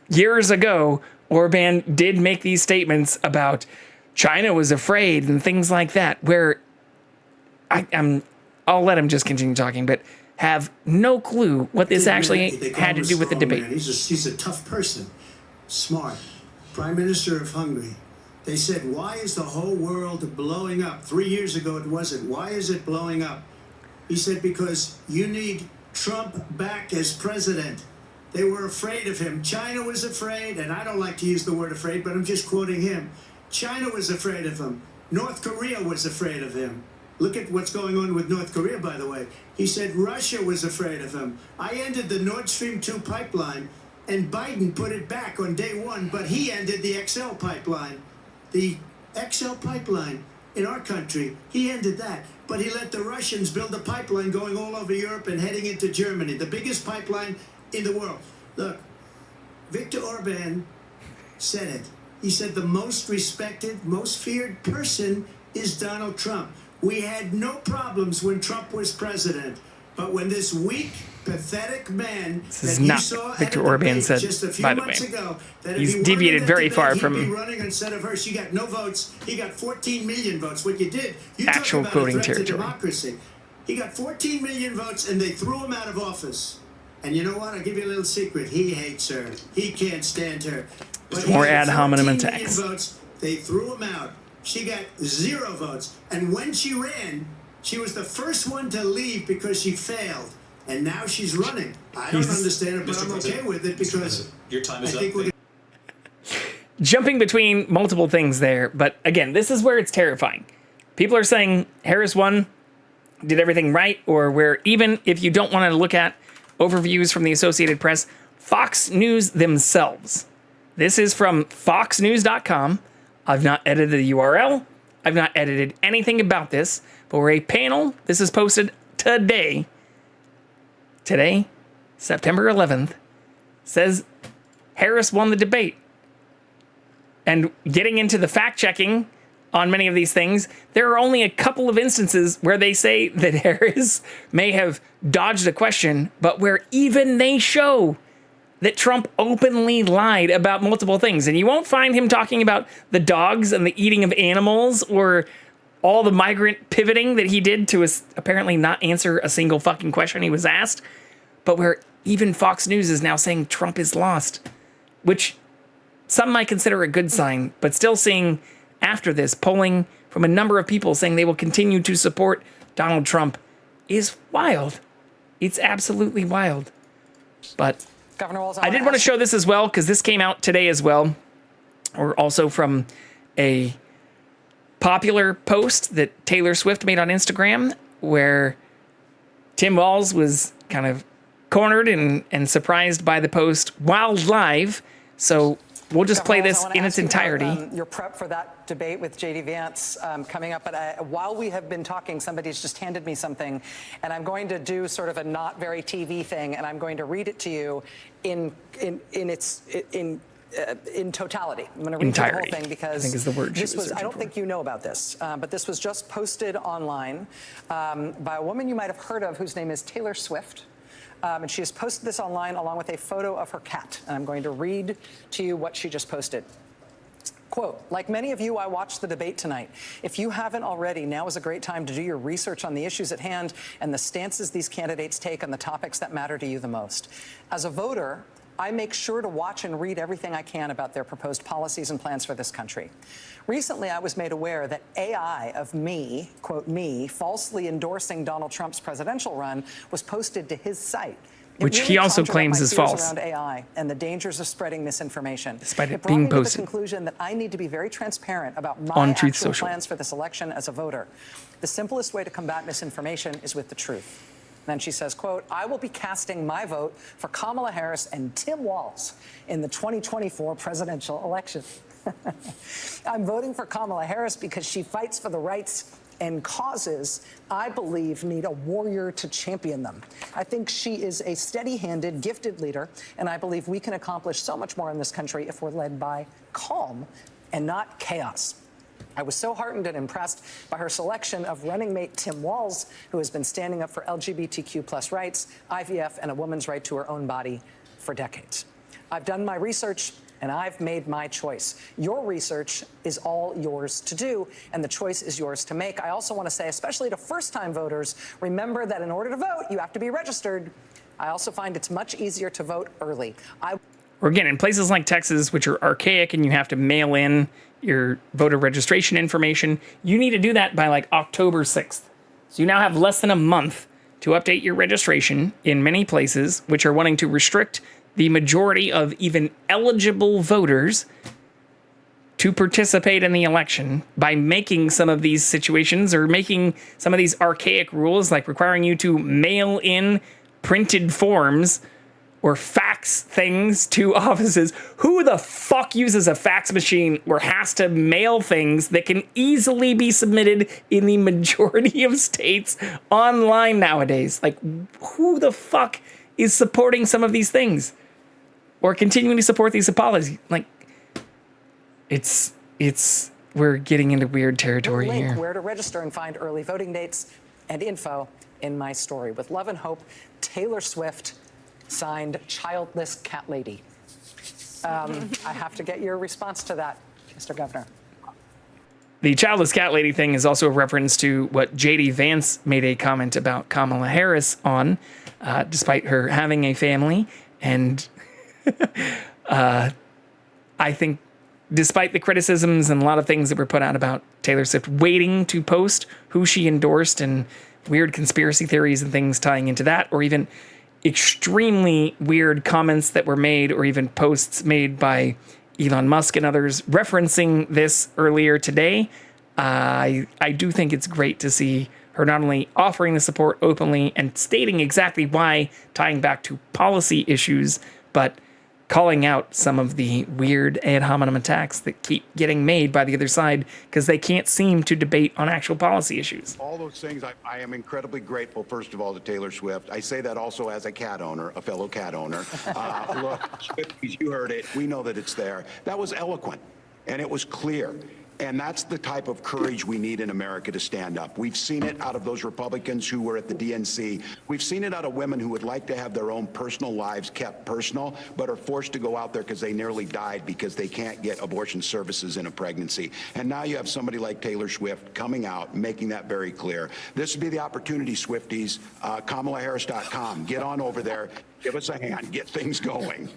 years ago Orban did make these statements about China was afraid and things like that, where I'll let him just continue talking, but have no clue what this actually had to do with the debate. He's a tough person, smart, Prime Minister of Hungary. They said, why is the whole world blowing up? 3 years ago it wasn't. Why is it blowing up? He said, because you need Trump back as president. They were afraid of him. China was afraid, and I don't like to use the word afraid, but I'm just quoting him. China was afraid of him. North Korea was afraid of him. Look at what's going on with North Korea, by the way. He said Russia was afraid of him. I ended the Nord Stream 2 pipeline, and Biden put it back on day one, but he ended the XL pipeline. The XL pipeline in our country, he ended that. But he let the Russians build a pipeline going all over Europe and heading into Germany, the biggest pipeline in the world. Look, Viktor Orban said it. He said the most respected, most feared person is Donald Trump. We had no problems when Trump was president, but when this weak, pathetic man this is not Viktor Orban said, just a few by the months way. ago, that He's if he deviated won very that far debate, from he'd be running instead of her. She got no votes. He got 14 million votes. What you did, you actual talk about quoting a threat territory. to democracy. He got 14 million votes, and they threw him out of office. And you know what? I'll give you a little secret. He hates her. He can't stand her. But More ad had hominem 14 million attacks. votes. They threw him out. She got 0 votes. And when she ran, she was the first one to leave because she failed. And now she's running. I don't understand it, but I'm okay with it because your time is I think we're Jumping between multiple things there, but again, this is where it's terrifying. People are saying Harris won, did everything right, or where even if you don't want to look at overviews from the Associated Press, Fox News themselves. This is from foxnews.com. I've not edited the URL. I've not edited anything about this, but we're a panel. This is posted today. Today, September 11th, says Harris won the debate. And getting into the fact checking on many of these things, there are only a couple of instances where they say that Harris may have dodged a question, but where even they show that Trump openly lied about multiple things. And you won't find him talking about the dogs and the eating of animals or all the migrant pivoting that he did to apparently not answer a single fucking question he was asked, but where even Fox News is now saying Trump is lost, which some might consider a good sign, but still seeing after this polling from a number of people saying they will continue to support Donald Trump is wild. It's absolutely wild. But I did want to show this as well because this came out today as well, or also from a popular post that Taylor Swift made on Instagram where Tim Walz was kind of cornered and surprised by the post while live. So we'll just play this in its entirety. Your prep for that debate with J.D. Vance coming up. But while we have been talking, somebody's just handed me something, and I'm going to do sort of a not very TV thing, and I'm going to read it to you in totality. I'm going to read the whole thing because I think is the word this was. I don't think you know about this, but this was just posted online by a woman you might have heard of whose name is Taylor Swift. And she has posted this online along with a photo of her cat. And I'm going to read to you what she just posted. Quote, like many of you, I watched the debate tonight. If you haven't already, now is a great time to do your research on the issues at hand and the stances these candidates take on the topics that matter to you the most. As a voter, I make sure to watch and read everything I can about their proposed policies and plans for this country. Recently, I was made aware that AI of me, quote me, falsely endorsing Donald Trump's presidential run was posted to his site. Which he also claims is false. Around AI and the dangers of spreading misinformation. Despite it brought being me posted. to the conclusion that I need to be very transparent about my on Truth actual Social. plans for this election as a voter. The simplest way to combat misinformation is with the truth. Then she says, quote, I will be casting my vote for Kamala Harris and Tim Walz in the 2024 presidential election. I'm voting for Kamala Harris because she fights for the rights and causes I believe need a warrior to champion them. I think she is a steady-handed, gifted leader, and I believe we can accomplish so much more in this country if we're led by calm and not chaos. I was so heartened and impressed by her selection of running mate Tim Walz, who has been standing up for LGBTQ+ rights, IVF, and a woman's right to her own body for decades. I've done my research and I've made my choice. Your research is all yours to do, and the choice is yours to make. I also want to say, especially to first-time voters, remember that in order to vote, you have to be registered. I also find it's much easier to vote early. Or again, in places like Texas, which are archaic and you have to mail in your voter registration information, you need to do that by like October 6th. So you now have less than a month to update your registration in many places, which are wanting to restrict the majority of even eligible voters to participate in the election by making some of these situations or making some of these archaic rules, like requiring you to mail in printed forms or fax things to offices. Who the fuck uses a fax machine or has to mail things that can easily be submitted in the majority of states online nowadays? Like, who the fuck is supporting some of these things or continuing to support these policies? Like, we're getting into weird territory link here. Where to register and find early voting dates and info in my story. With love and hope, Taylor Swift, signed Childless Cat Lady. I have to get your response to that, Mr. Governor. The Childless Cat Lady thing is also a reference to what J.D. Vance made a comment about Kamala Harris on, despite her having a family. And I think despite the criticisms and a lot of things that were put out about Taylor Swift waiting to post who she endorsed and weird conspiracy theories and things tying into that, or even extremely weird comments that were made or even posts made by Elon Musk and others referencing this earlier today, I do think it's great to see her not only offering the support openly and stating exactly why, tying back to policy issues, but calling out some of the weird ad hominem attacks that keep getting made by the other side because they can't seem to debate on actual policy issues. All those things, I am incredibly grateful, first of all, to Taylor Swift. I say that also as a cat owner, a fellow cat owner. Look, Swifties, you heard it. We know that it's there. That was eloquent, and it was clear. And that's the type of courage we need in America to stand up. We've seen it out of those Republicans who were at the DNC. We've seen it out of women who would like to have their own personal lives kept personal, but are forced to go out there because they nearly died because they can't get abortion services in a pregnancy. And now you have somebody like Taylor Swift coming out, making that very clear. This would be the opportunity, Swifties. KamalaHarris.com. Get on over there. Give us a hand. Get things going.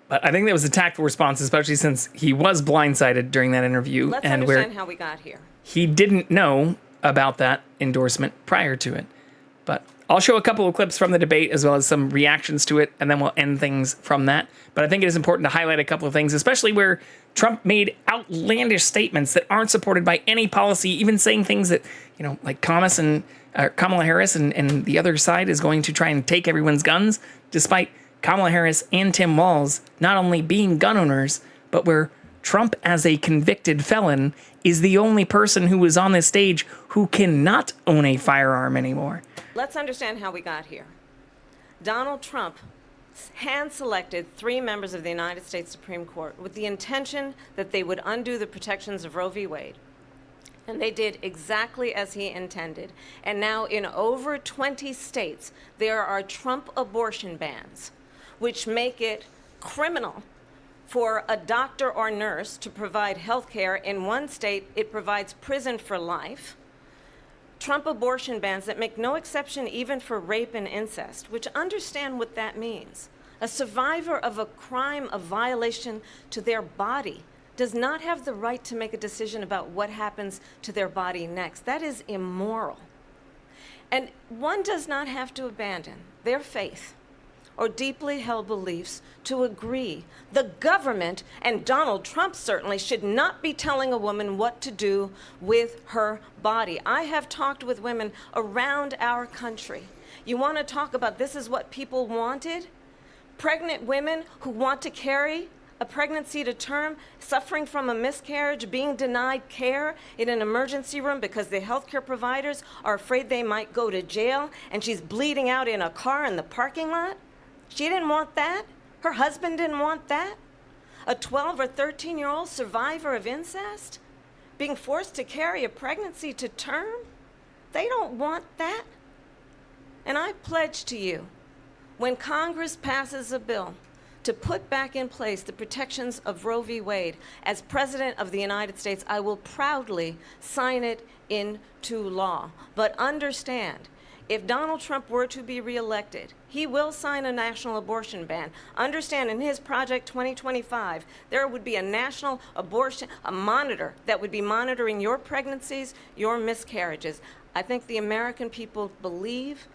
But I think that was a tactful response, especially since he was blindsided during that interview. Let's and understand how we got here. He didn't know about that endorsement prior to it. But I'll show a couple of clips from the debate as well as some reactions to it, and then we'll end things from that. But I think it is important to highlight a couple of things, especially where Trump made outlandish statements that aren't supported by any policy, even saying things that, like Kamala Harris and the other side is going to try and take everyone's guns, despite Kamala Harris and Tim Walz not only being gun owners, but where Trump, as a convicted felon, is the only person who was on this stage who cannot own a firearm anymore. Let's understand how we got here. Donald Trump hand-selected 3 members of the United States Supreme Court with the intention that they would undo the protections of Roe v. Wade. And they did exactly as he intended. And now in over 20 states, there are Trump abortion bans, which make it criminal for a doctor or nurse to provide health care. In one state, it provides prison for life. Trump abortion bans that make no exception even for rape and incest, which understand what that means. A survivor of a crime of violation to their body does not have the right to make a decision about what happens to their body next. That is immoral. And one does not have to abandon their faith or deeply held beliefs to agree. The government, and Donald Trump certainly, should not be telling a woman what to do with her body. I have talked with women around our country. You want to talk about this is what people wanted? Pregnant women who want to carry a pregnancy to term, suffering from a miscarriage, being denied care in an emergency room because the healthcare providers are afraid they might go to jail, and she's bleeding out in a car in the parking lot. She didn't want that. Her husband didn't want that. A 12 or 13-year-old survivor of incest being forced to carry a pregnancy to term. They don't want that. And I pledge to you, when Congress passes a bill to put back in place the protections of Roe v. Wade. As President of the United States, I will proudly sign it into law. But understand, if Donald Trump were to be reelected, he will sign a national abortion ban. Understand, in his Project 2025, there would be a national abortion, a monitor that would be monitoring your pregnancies, your miscarriages. I think the American people believe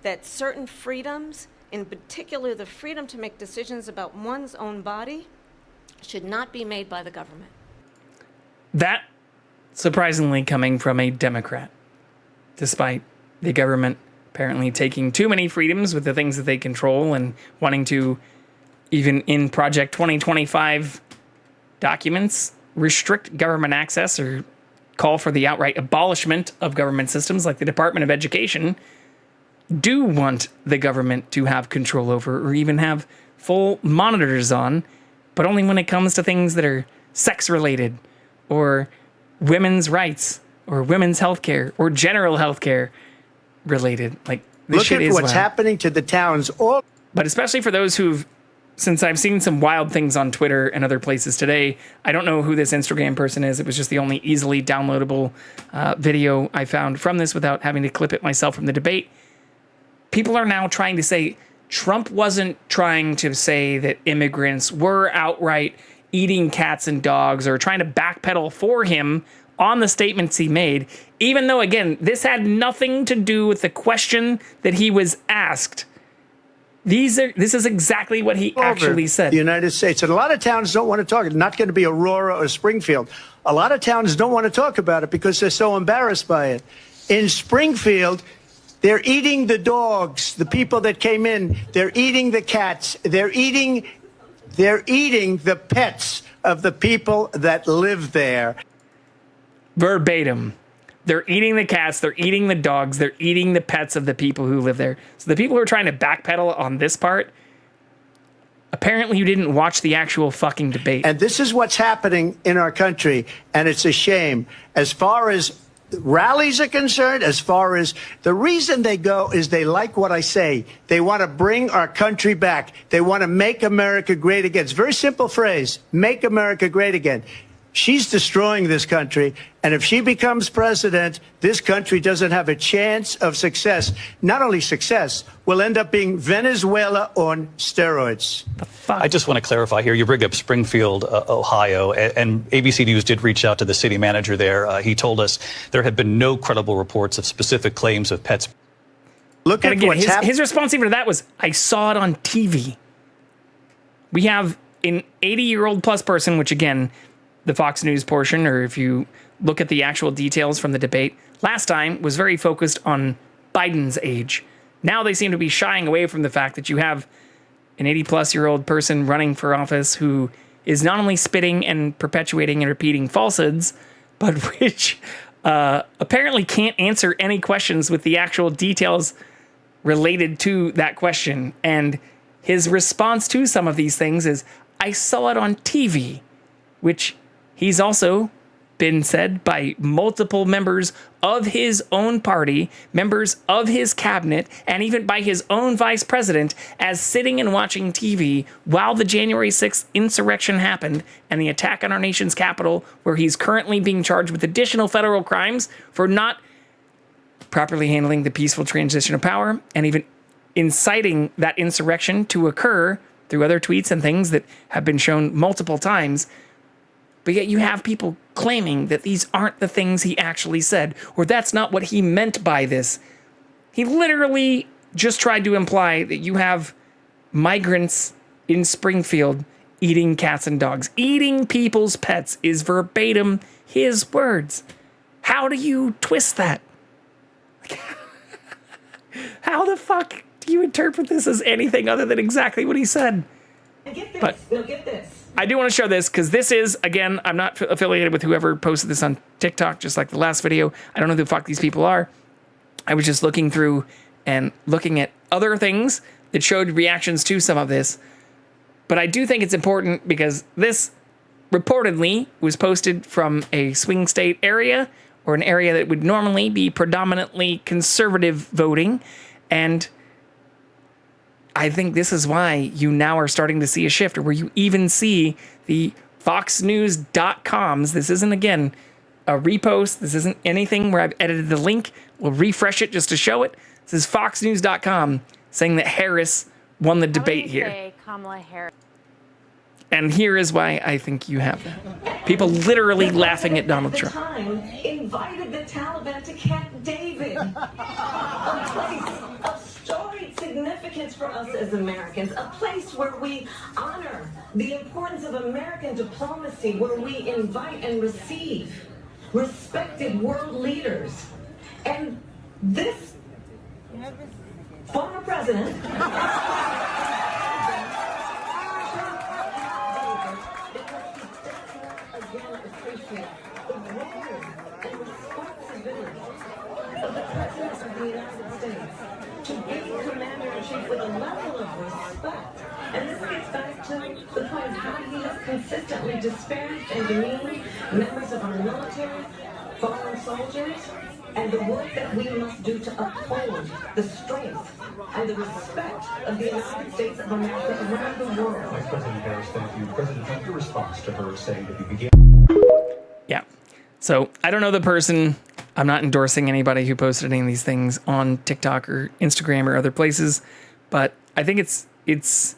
that certain freedoms, in particular the freedom to make decisions about one's own body, should not be made by the government. That, surprisingly, coming from a Democrat, despite the government apparently taking too many freedoms with the things that they control and wanting to, even in Project 2025 documents, restrict government access or call for the outright abolishment of government systems like the Department of Education, do want the government to have control over or even have full monitors on, but only when it comes to things that are sex related or women's rights or women's healthcare or general healthcare related. Like, this Look shit at is what's wild. happening to the towns. All But especially for those who've, since I've seen some wild things on Twitter and other places today, I don't know who this Instagram person is. It was just the only easily downloadable video I found from this without having to clip it myself from the debate. People are now trying to say Trump wasn't trying to say that immigrants were outright eating cats and dogs or trying to backpedal for him on the statements he made, even though, again, this had nothing to do with the question that he was asked. This is exactly what he actually said. The United States. And a lot of towns don't want to talk. It's not going to be Aurora or Springfield. A lot of towns don't want to talk about it because they're so embarrassed by it. In Springfield, they're eating the dogs, the people that came in. They're eating the cats. They're eating the pets of the people that live there. Verbatim. They're eating the cats, they're eating the dogs, they're eating the pets of the people who live there. So the people who are trying to backpedal on this part, apparently you didn't watch the actual fucking debate. And this is what's happening in our country, and it's a shame. As far as rallies are concerned, as far as the reason they go is they like what I say. They want to bring our country back. They want to make America great again. It's a very simple phrase, make America great again. She's destroying this country, and if she becomes president, this country doesn't have a chance of success. Not only success, we'll end up being Venezuela on steroids. I just want to clarify here. You bring up Springfield, Ohio, and ABC News did reach out to the city manager there. He told us there have been no credible reports of specific claims of pets. Look and at again, what's happening. His response even to that was, I saw it on TV. We have an 80-year-old plus person, which again, the Fox News portion, or if you look at the actual details from the debate, last time was very focused on Biden's age. Now they seem to be shying away from the fact that you have an 80-plus-year-old person running for office who is not only spitting and perpetuating and repeating falsehoods, but which apparently can't answer any questions with the actual details related to that question. And his response to some of these things is, I saw it on TV, which he's also been said by multiple members of his own party, members of his cabinet, and even by his own vice president as sitting and watching TV while the January 6th insurrection happened and the attack on our nation's capital, where he's currently being charged with additional federal crimes for not properly handling the peaceful transition of power and even inciting that insurrection to occur through other tweets and things that have been shown multiple times. But yet you have people claiming that these aren't the things he actually said, or that's not what he meant by this. He literally just tried to imply that you have migrants in Springfield eating cats and dogs. Eating people's pets is verbatim his words. How do you twist that? How the fuck do you interpret this as anything other than exactly what he said? Get this. But They'll get this. I do want to show this because this is, again, I'm not affiliated with whoever posted this on TikTok, just like the last video. I don't know who the fuck these people are. I was just looking through and looking at other things that showed reactions to some of this. But I do think it's important because this reportedly was posted from a swing state area or an area that would normally be predominantly conservative voting. And I think this is why you now are starting to see a shift, where you even see the foxnews.coms. This isn't, again, a repost. This isn't anything where I've edited the link. We'll refresh it just to show it. This is foxnews.com saying that Harris won the debate here. Say Kamala Harris. And here is why I think you have that. People literally laughing at Donald Trump. Time invited the Taliban to Camp David, a place of storied significance for us as Americans, a place where we honor the importance of American diplomacy, where we invite and receive respected world leaders. And this former president again appreciate the role and responsibility of the President of the United States to be Commander-in-Chief with a level of respect. And this gets back to the point of how he has consistently disparaged and demeaned members of our military, fallen soldiers, and the work that we must do to uphold the strength and the respect of the United States of America around the world. Vice President Harris, thank you. President Trump, your response to her saying that you began. Yeah. So I don't know the person. I'm not endorsing anybody who posted any of these things on TikTok or Instagram or other places, but I think it's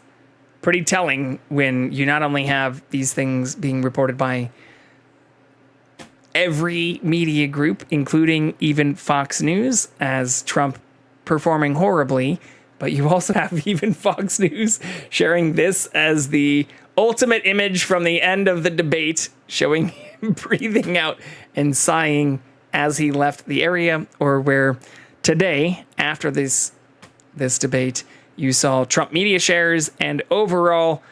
pretty telling when you not only have these things being reported by every media group, including even Fox News, as Trump performing horribly, but you also have even Fox News sharing this as the ultimate image from the end of the debate, showing him breathing out and sighing as he left the area, or where today, after this debate, you saw Trump media shares and overall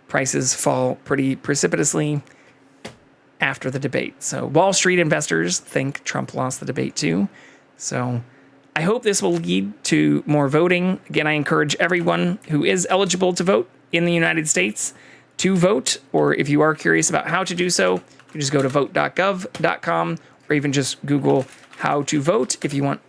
prices fall pretty precipitously after the debate. So Wall Street investors think Trump lost the debate too. So I hope this will lead to more voting. Again, I encourage everyone who is eligible to vote in the United States to vote, or if you are curious about how to do so, you can just go to vote.gov.com or even just Google how to vote if you want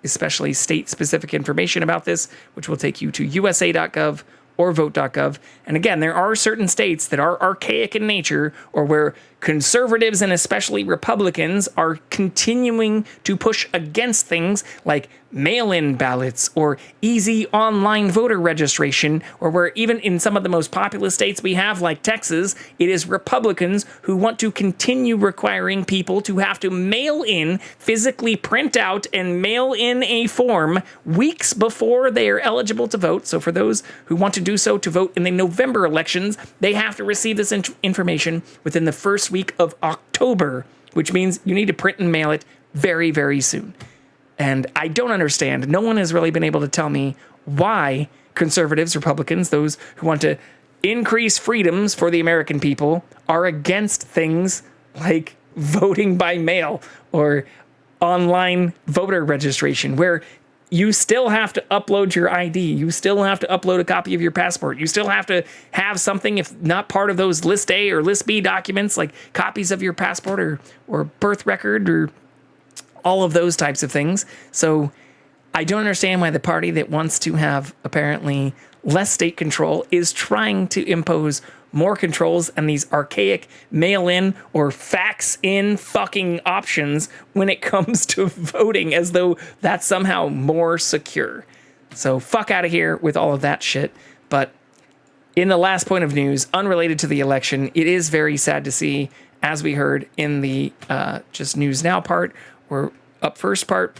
especially state-specific information about this, which will take you to usa.gov or vote.gov. And again, there are certain states that are archaic in nature, or where conservatives and especially Republicans are continuing to push against things like mail-in ballots or easy online voter registration, or where even in some of the most populous states we have, like Texas, it is Republicans who want to continue requiring people to have to mail in, physically print out and mail in a form weeks before they are eligible to vote. So for those who want to do so to vote in the November elections, they have to receive this information within the first week of October, which means you need to print and mail it very, very soon. And I don't understand. No one has really been able to tell me why conservatives, Republicans, those who want to increase freedoms for the American people, are against things like voting by mail or online voter registration, where you still have to upload your ID. You still have to upload a copy of your passport. You still have to have something, if not part of those List A or List B documents, like copies of your passport or birth record or all of those types of things. So I don't understand why the party that wants to have apparently less state control is trying to impose more controls and these archaic mail-in or fax-in fucking options when it comes to voting, as though that's somehow more secure. So fuck out of here with all of that shit. But in the last point of news, unrelated to the election, it is very sad to see, as we heard in the just news now part, or up first part,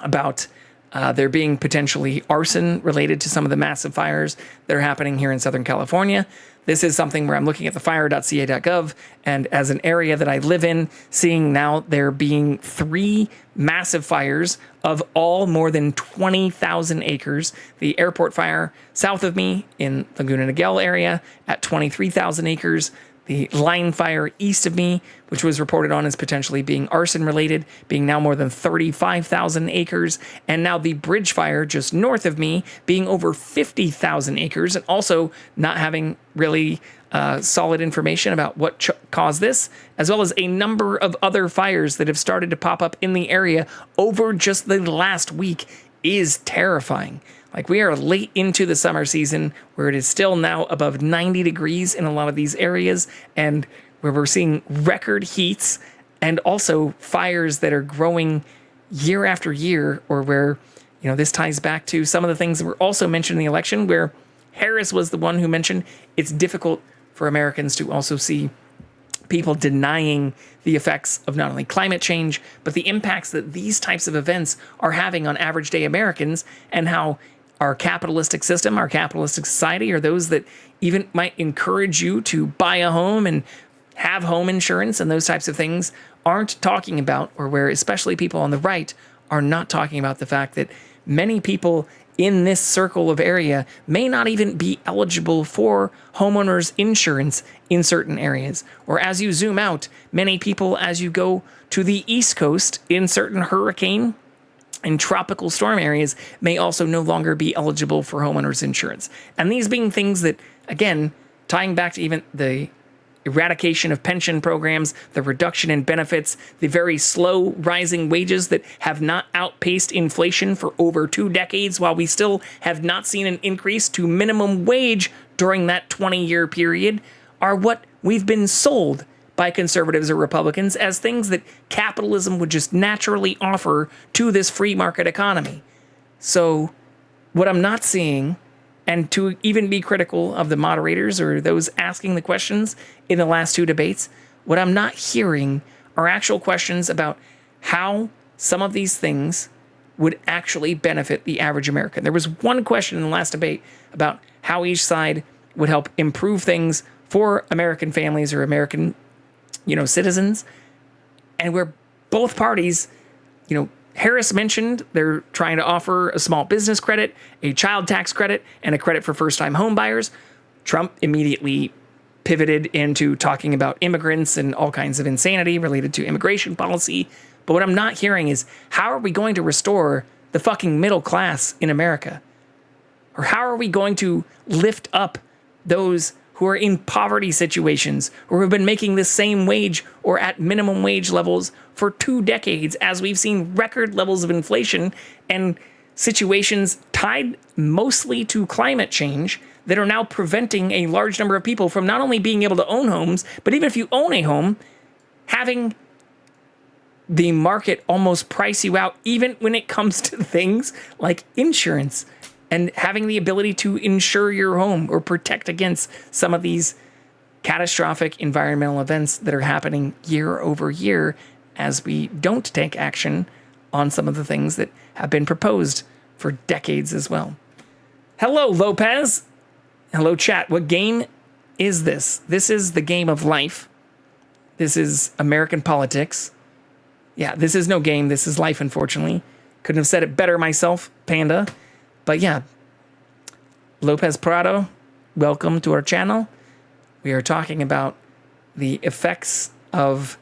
about there being potentially arson related to some of the massive fires that are happening here in Southern California. This is something where I'm looking at the fire.ca.gov, and as an area that I live in, seeing now there being 3 massive fires of all more than 20,000 acres. The airport fire south of me in Laguna Niguel area at 23,000 acres. The line fire east of me, which was reported on as potentially being arson related, being now more than 35,000 acres. And now the bridge fire just north of me being over 50,000 acres, and also not having really solid information about what caused this, as well as a number of other fires that have started to pop up in the area over just the last week, is terrifying. Like, we are late into the summer season where it is still now above 90 degrees in a lot of these areas, and where we're seeing record heats and also fires that are growing year after year, or where, this ties back to some of the things that were also mentioned in the election, where Harris was the one who mentioned it's difficult for Americans to also see people denying the effects of not only climate change, but the impacts that these types of events are having on average day Americans, and how our capitalistic system, our capitalistic society, or those that even might encourage you to buy a home and have home insurance and those types of things, aren't talking about, or where especially people on the right are not talking about the fact that many people in this circle of area may not even be eligible for homeowners insurance in certain areas. Or as you zoom out, many people, as you go to the East Coast in certain hurricane and tropical storm areas, may also no longer be eligible for homeowners insurance. And these being things that, again, tying back to even the eradication of pension programs, the reduction in benefits, the very slow rising wages that have not outpaced inflation for over 2 decades, while we still have not seen an increase to minimum wage during that 20-year period, are what we've been sold by conservatives or Republicans as things that capitalism would just naturally offer to this free market economy. So what I'm not seeing, and to even be critical of the moderators or those asking the questions in the last 2 debates, what I'm not hearing are actual questions about how some of these things would actually benefit the average American. There was one question in the last debate about how each side would help improve things for American families or American, citizens, and where both parties, Harris mentioned they're trying to offer a small business credit, a child tax credit, and a credit for first-time home buyers. Trump immediately pivoted into talking about immigrants and all kinds of insanity related to immigration policy. But what I'm not hearing is, how are we going to restore the fucking middle class in America? Or how are we going to lift up those who are in poverty situations, or who have been making the same wage or at minimum wage levels for 2 decades, as we've seen record levels of inflation and situations tied mostly to climate change that are now preventing a large number of people from not only being able to own homes, but even if you own a home, having the market almost price you out, even when it comes to things like insurance, and having the ability to insure your home or protect against some of these catastrophic environmental events that are happening year over year as we don't take action on some of the things that have been proposed for decades as well. Hello, Lopez. Hello, chat. What game is this? This is the game of life. This is American politics. Yeah, this is no game. This is life, unfortunately. Couldn't have said it better myself, Panda. But yeah, Lopez Prado, welcome to our channel. We are talking about the effects of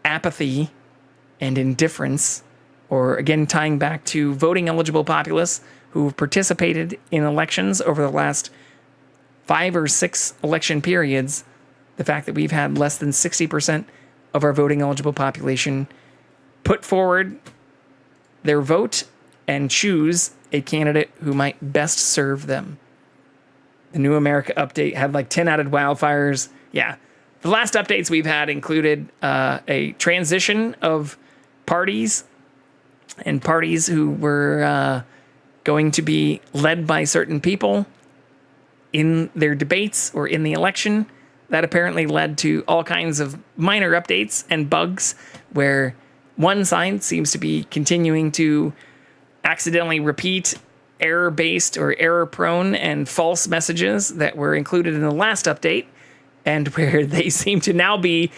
apathy and indifference, or again, tying back to voting eligible populace who have participated in elections over the last 5 or 6 election periods. The fact that we've had less than 60% of our voting eligible population put forward their vote and choose a candidate who might best serve them. The New America update had like 10 added wildfires. Yeah. The last updates we've had included a transition of parties, and parties who were going to be led by certain people in their debates or in the election. That apparently led to all kinds of minor updates and bugs, where one side seems to be continuing to accidentally repeat error-based or error-prone and false messages that were included in the last update, and where they seem to now be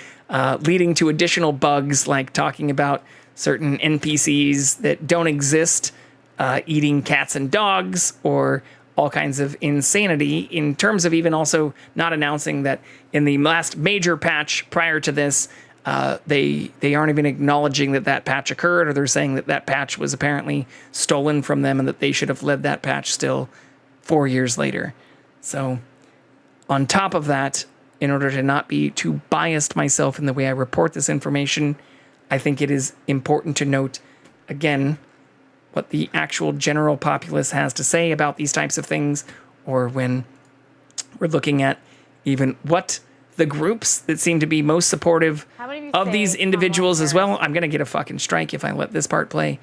leading to additional bugs, like talking about certain NPCs that don't exist, eating cats and dogs, or all kinds of insanity, in terms of even also not announcing that in the last major patch prior to this, they aren't even acknowledging that patch occurred, or they're saying that patch was apparently stolen from them and that they should have led that patch still 4 years later. So on top of that, in order to not be too biased myself in the way I report this information, I think it is important to note, again, what the actual general populace has to say about these types of things, or when we're looking at even what the groups that seem to be most supportive of these individuals as well. I'm going to get a fucking strike if I let this part play.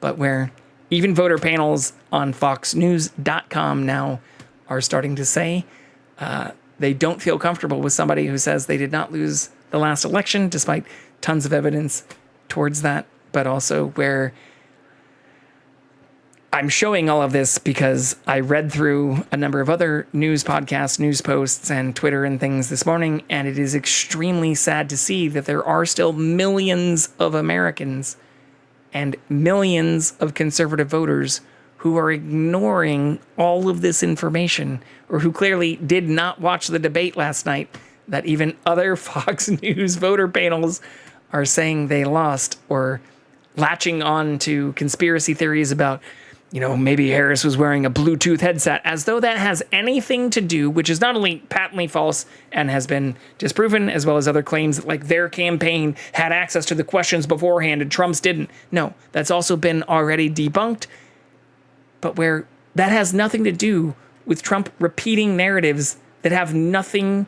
But where even voter panels on foxnews.com now are starting to say they don't feel comfortable with somebody who says they did not lose the last election, despite tons of evidence towards that. But also where I'm showing all of this because I read through a number of other news podcasts, news posts, and Twitter and things this morning, and it is extremely sad to see that there are still millions of Americans and millions of conservative voters who are ignoring all of this information, or who clearly did not watch the debate last night, that even other Fox News voter panels are saying they lost, or latching on to conspiracy theories about, maybe Harris was wearing a Bluetooth headset, as though that has anything to do, which is not only patently false and has been disproven, as well as other claims that like their campaign had access to the questions beforehand and Trump's didn't. No, that's also been already debunked. But where that has nothing to do with Trump repeating narratives that have nothing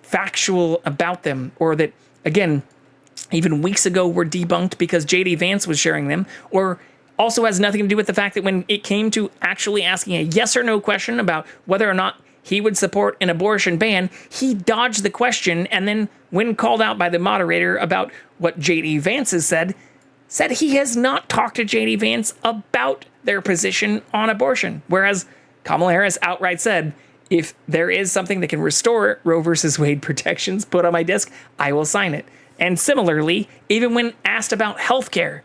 factual about them, or that, again, even weeks ago were debunked because J.D. Vance was sharing them, or also has nothing to do with the fact that when it came to actually asking a yes or no question about whether or not he would support an abortion ban, he dodged the question, and then when called out by the moderator about what J.D. Vance has said he has not talked to J.D. Vance about their position on abortion. Whereas Kamala Harris outright said, if there is something that can restore Roe versus Wade protections put on my desk, I will sign it. And similarly, even when asked about healthcare,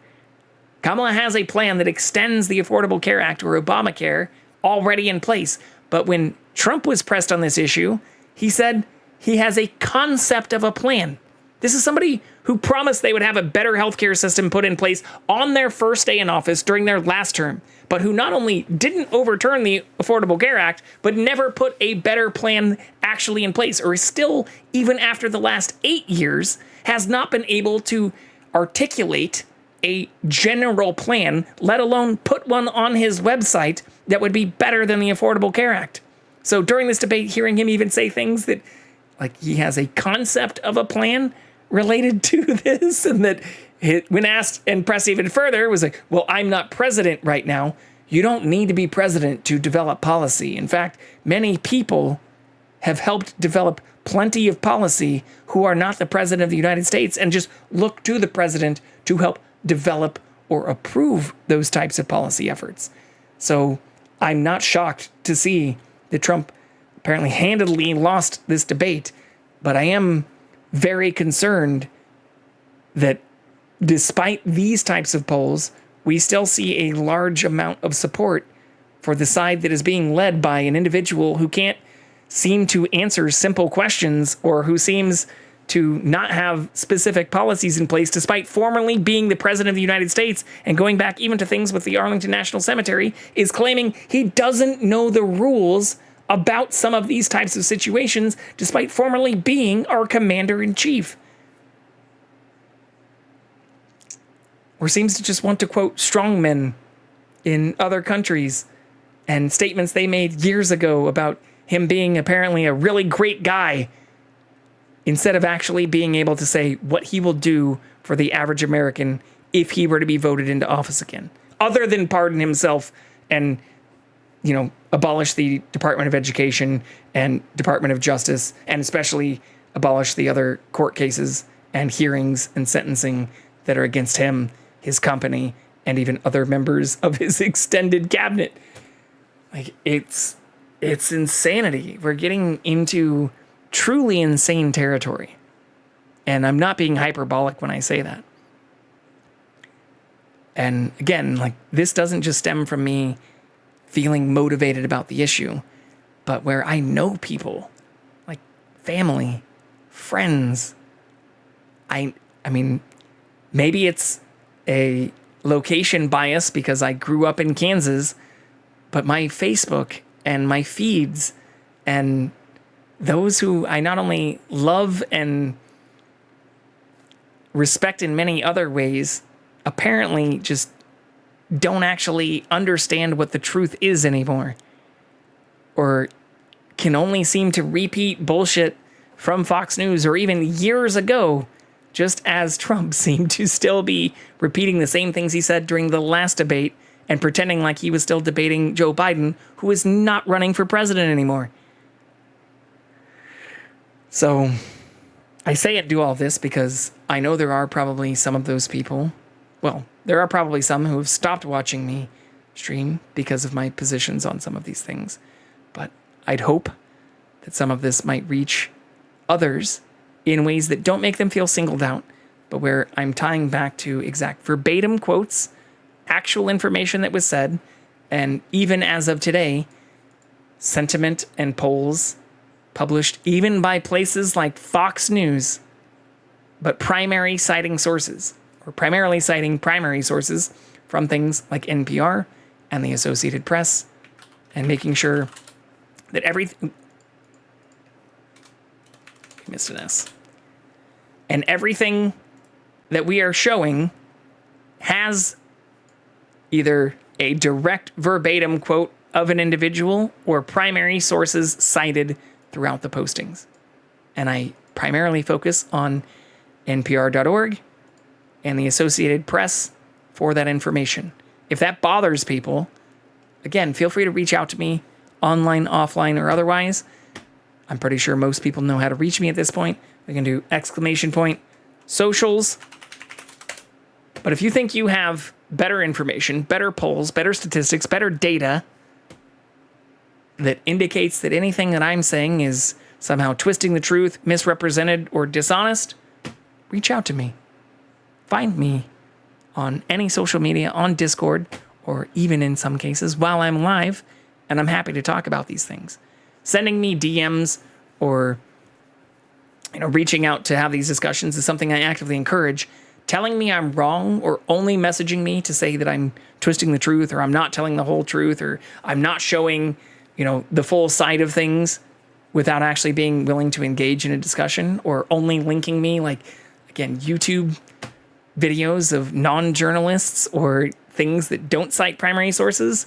Kamala has a plan that extends the Affordable Care Act, or Obamacare, already in place. But when Trump was pressed on this issue, he said he has a concept of a plan. This is somebody who promised they would have a better healthcare system put in place on their first day in office during their last term, but who not only didn't overturn the Affordable Care Act, but never put a better plan actually in place, or is still, even after the last 8 years, has not been able to articulate a general plan, let alone put one on his website that would be better than the Affordable Care Act. So during this debate, hearing him even say things that, like, he has a concept of a plan related to this, and that when asked and pressed even further, was like, well, I'm not president right now. You don't need to be president to develop policy. In fact, many people have helped develop plenty of policy who are not the president of the United States, and just look to the president to help develop or approve those types of policy efforts. So I'm not shocked to see that Trump apparently handedly lost this debate, but I am very concerned that despite these types of polls, we still see a large amount of support for the side that is being led by an individual who can't seem to answer simple questions, or who seems to not have specific policies in place, despite formerly being the president of the United States, and going back even to things with the Arlington National Cemetery, is claiming he doesn't know the rules about some of these types of situations, despite formerly being our commander-in-chief. Or seems to just want to quote strongmen in other countries and statements they made years ago about him being apparently a really great guy, instead of actually being able to say what he will do for the average American if he were to be voted into office again, other than pardon himself and, abolish the Department of Education and Department of Justice, and especially abolish the other court cases and hearings and sentencing that are against him, his company, and even other members of his extended cabinet. Like, it's insanity. We're getting into truly insane territory. And I'm not being hyperbolic when I say that. And again, like, this doesn't just stem from me feeling motivated about the issue, but where I know people, like family, friends. I mean, maybe it's a location bias because I grew up in Kansas, but my Facebook and my feeds and those who I not only love and respect in many other ways, apparently just don't actually understand what the truth is anymore, or can only seem to repeat bullshit from Fox News or even years ago, just as Trump seemed to still be repeating the same things he said during the last debate and pretending like he was still debating Joe Biden, who is not running for president anymore. So I say and do all this because I know there are probably some of those people. Well, there are probably some who have stopped watching me stream because of my positions on some of these things. But I'd hope that some of this might reach others in ways that don't make them feel singled out, but where I'm tying back to exact verbatim quotes, actual information that was said, and even as of today, sentiment and polls published even by places like Fox News, but primarily citing primary sources from things like NPR and the Associated Press, and making sure that everything... I missed an S. And everything that we are showing has either a direct verbatim quote of an individual or primary sources cited throughout the postings. And I primarily focus on npr.org and the Associated Press for that information. If that bothers people, again, feel free to reach out to me online, offline, or otherwise. I'm pretty sure most people know how to reach me at this point. We can do !socials. But if you think you have better information, better polls, better statistics, better data that indicates that anything that I'm saying is somehow twisting the truth, misrepresented, or dishonest, reach out to me. Find me on any social media, on Discord, or even in some cases while I'm live, and I'm happy to talk about these things. Sending me DMs or reaching out to have these discussions is something I actively encourage. Telling me I'm wrong or only messaging me to say that I'm twisting the truth or I'm not telling the whole truth or I'm not showing, the full side of things without actually being willing to engage in a discussion, or only linking me, like, again, YouTube videos of non-journalists or things that don't cite primary sources,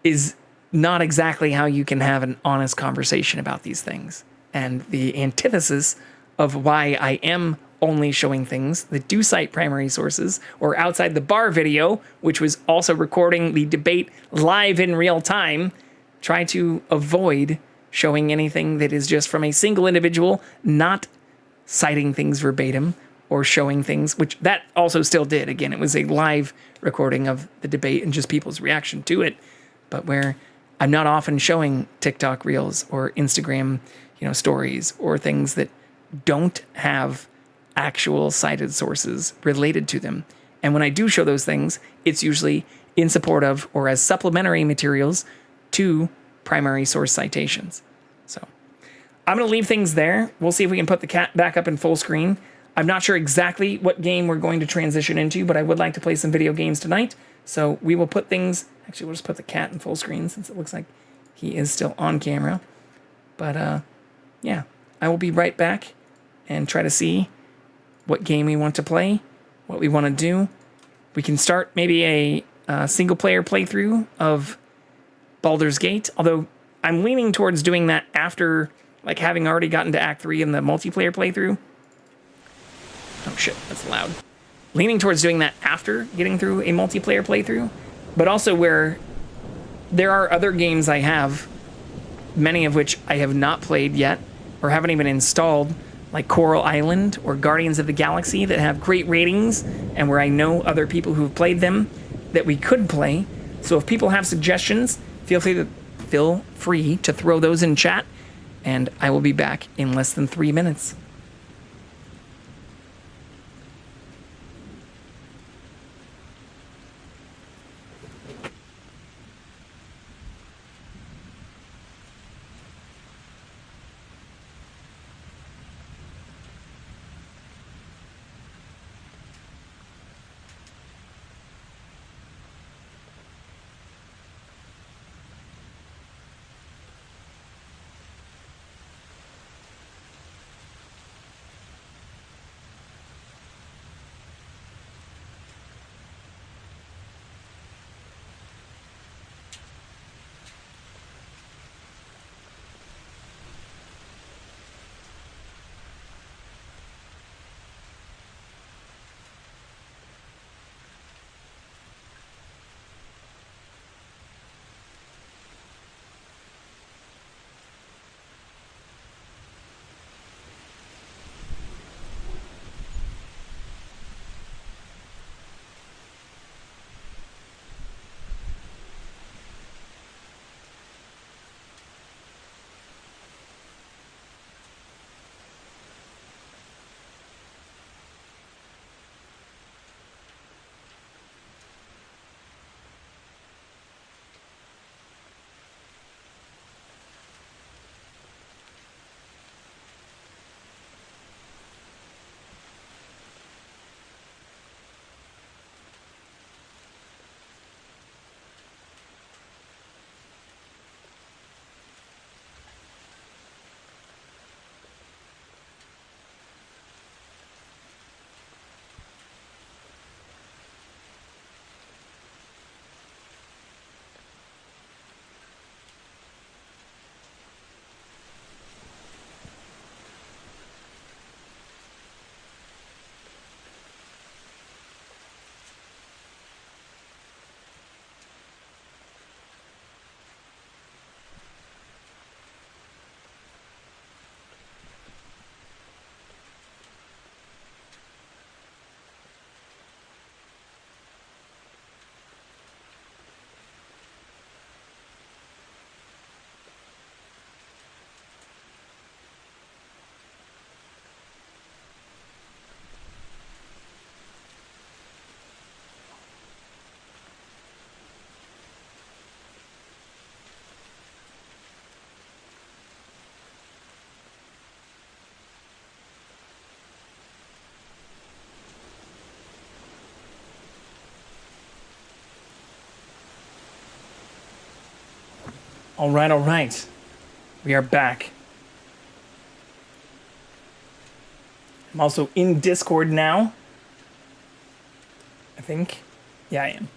is not exactly how you can have an honest conversation about these things. And the antithesis of why I am only showing things that do cite primary sources, or outside the bar video, which was also recording the debate live in real time, try to avoid showing anything that is just from a single individual, not citing things verbatim, or showing things, which that also still did. Again, it was a live recording of the debate and just people's reaction to it, but where I'm not often showing TikTok reels or Instagram, stories or things that don't have actual cited sources related to them. And when I do show those things, it's usually in support of or as supplementary materials to primary source citations. So I'm going to leave things there. We'll see if we can put the cat back up in full screen. I'm not sure exactly what game we're going to transition into, but I would like to play some video games tonight. So we will put things... Actually, we'll just put the cat in full screen since it looks like he is still on camera. But, yeah, I will be right back and try to see what game we want to play, what we want to do. We can start maybe a single-player playthrough of Baldur's Gate, although I'm leaning towards doing that after, like, having already gotten to Act 3 in the multiplayer playthrough. Oh, shit, that's loud. Leaning towards doing that after getting through a multiplayer playthrough, but also where there are other games I have, many of which I have not played yet or haven't even installed, like Coral Island or Guardians of the Galaxy, that have great ratings and where I know other people who've played them that we could play. So if people have suggestions, feel free to throw those in chat, and I will be back in less than 3 minutes. All right. We are back. I'm also in Discord now. I think. Yeah, I am.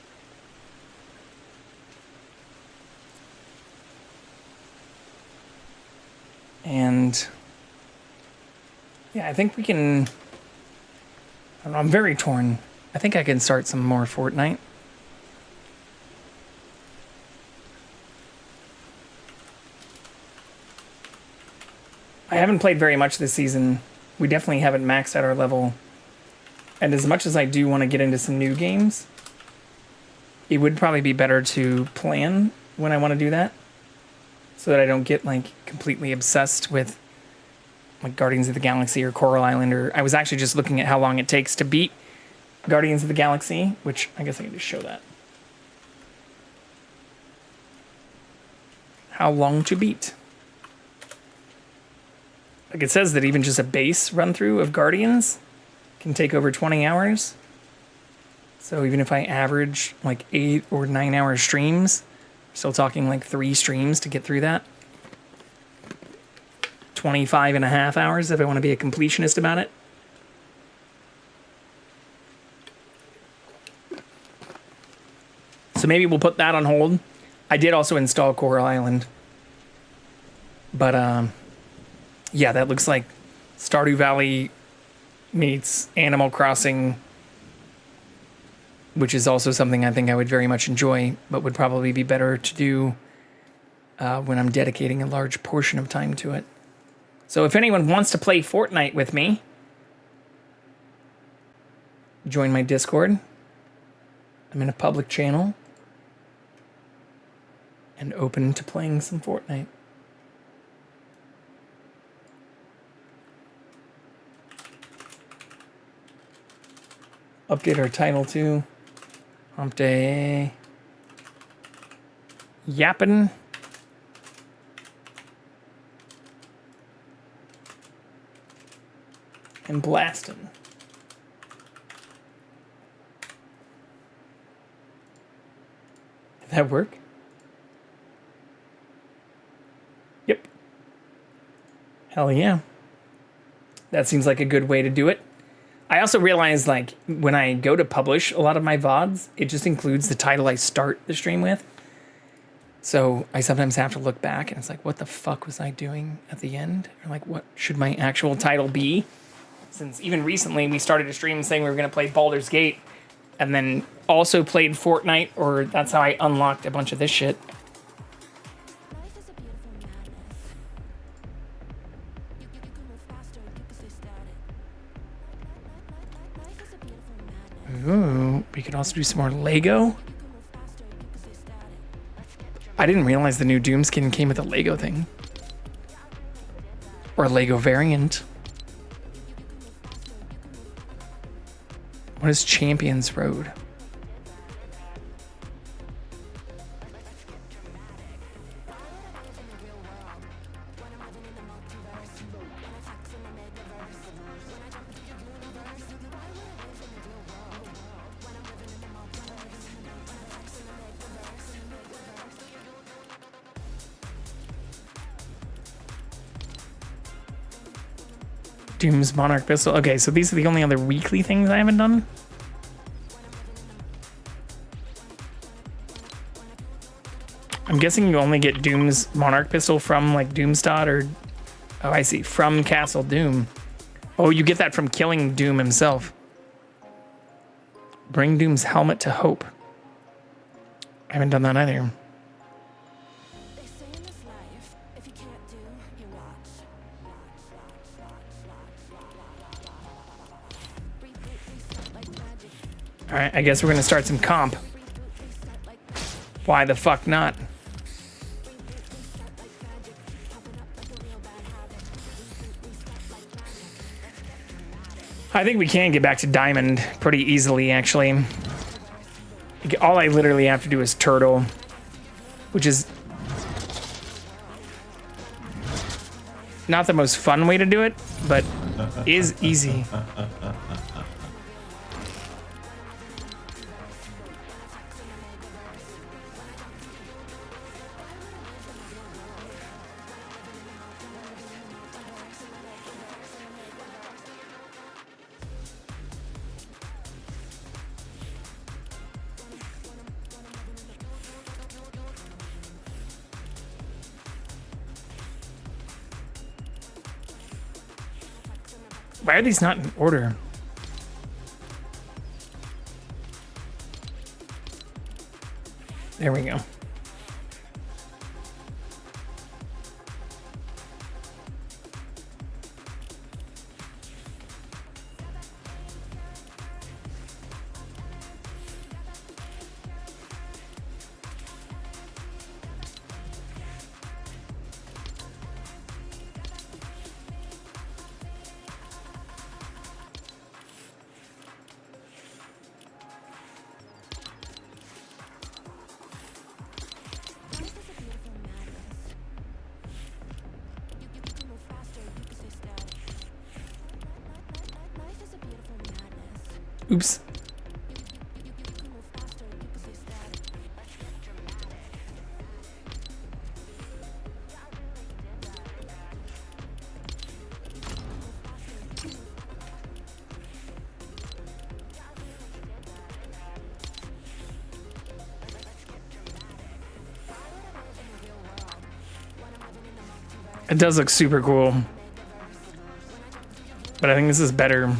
And yeah, I think we can. I don't know, I'm very torn. I think I can start some more Fortnite. I haven't played very much this season. We definitely haven't maxed out our level. And as much as I do want to get into some new games, it would probably be better to plan when I want to do that, so that I don't get like completely obsessed with like Guardians of the Galaxy or Coral Island. Or I was actually just looking at how long it takes to beat Guardians of the Galaxy, which I guess I can just show that. How long to beat. Like it says that even just a base run through of Guardians can take over 20 hours. So even if I average like 8 or 9 hour streams, still talking like 3 streams to get through that. 25 and a half hours if I want to be a completionist about it. So maybe we'll put that on hold. I did also install Coral Island. But yeah, that looks like Stardew Valley meets Animal Crossing, which is also something I think I would very much enjoy, but would probably be better to do when I'm dedicating a large portion of time to it. So if anyone wants to play Fortnite with me, join my Discord. I'm in a public channel and open to playing some Fortnite. Update our title to Humpday. Yappin'. And blastin'. Did that work? Yep. Hell yeah. That seems like a good way to do it. I also realized, like, when I go to publish a lot of my VODs, it just includes the title I start the stream with. So I sometimes have to look back and it's like, what the fuck was I doing at the end? Or like, what should my actual title be? Since even recently we started a stream saying we were going to play Baldur's Gate and then also played Fortnite, or that's how I unlocked a bunch of this shit. Ooh, we could also do some more Lego. I didn't realize the new Doom skin came with a Lego thing. Or a Lego variant. What is Champions Road? Doom's Monarch Pistol. Okay, so these are the only other weekly things I haven't done. I'm guessing you only get Doom's Monarch Pistol from like Doomstad or... Oh, I see. From Castle Doom. Oh, you get that from killing Doom himself. Bring Doom's helmet to Hope. I haven't done that either. Alright, I guess we're gonna start some comp. Why the fuck not? I think we can get back to Diamond pretty easily, actually. All I literally have to do is Turtle, which is not the most fun way to do it, but is easy. Why are these not in order? There we go. Oops. It does look super cool. But I think this is better.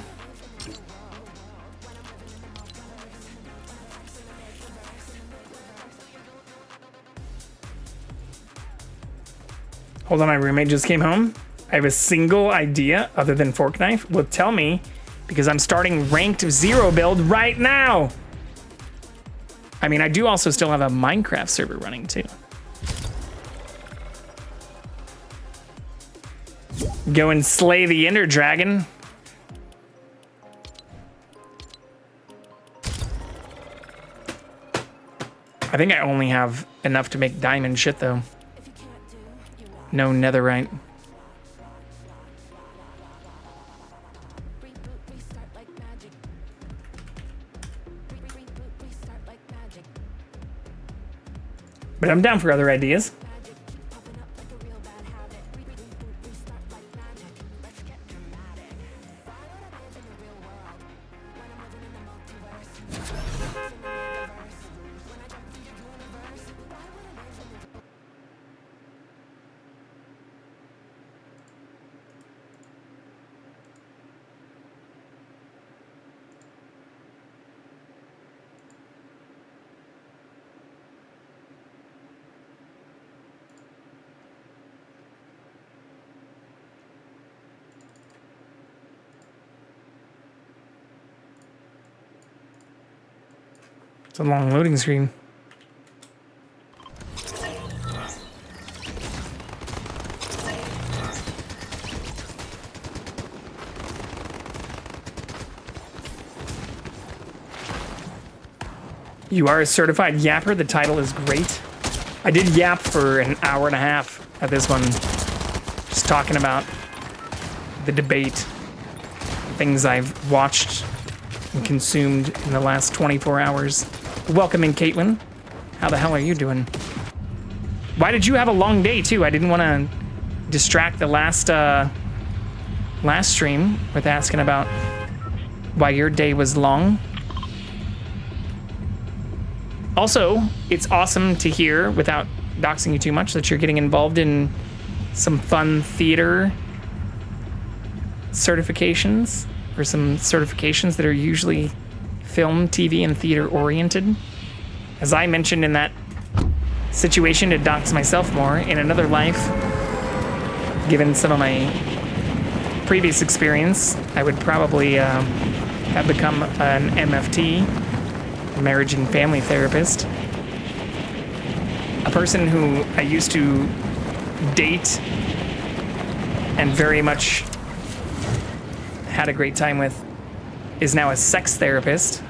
Hold on, my roommate just came home. I have a single idea other than fork knife. Well, tell me, because I'm starting ranked 0 build right now. I mean, I do also still have a Minecraft server running too. Go and slay the Ender Dragon. I think I only have enough to make diamond shit though. No netherite. But I'm down for other ideas. It's a long loading screen. You are a certified yapper. The title is great. I did yap for an hour and a half at this one. Just talking about the debate, things I've watched and consumed in the last 24 hours. Welcome in, Caitlin. How the hell are you doing? Why did you have a long day too? I didn't want to distract the last stream with asking about why your day was long. Also, it's awesome to hear, without doxing you too much, that you're getting involved in some fun theater certifications, or some certifications that are usually film, TV, and theater oriented. As I mentioned in that situation to dox myself more, in another life, given some of my previous experience, I would probably have become an MFT, marriage and family therapist. A person who I used to date and very much had a great time with is now a sex therapist.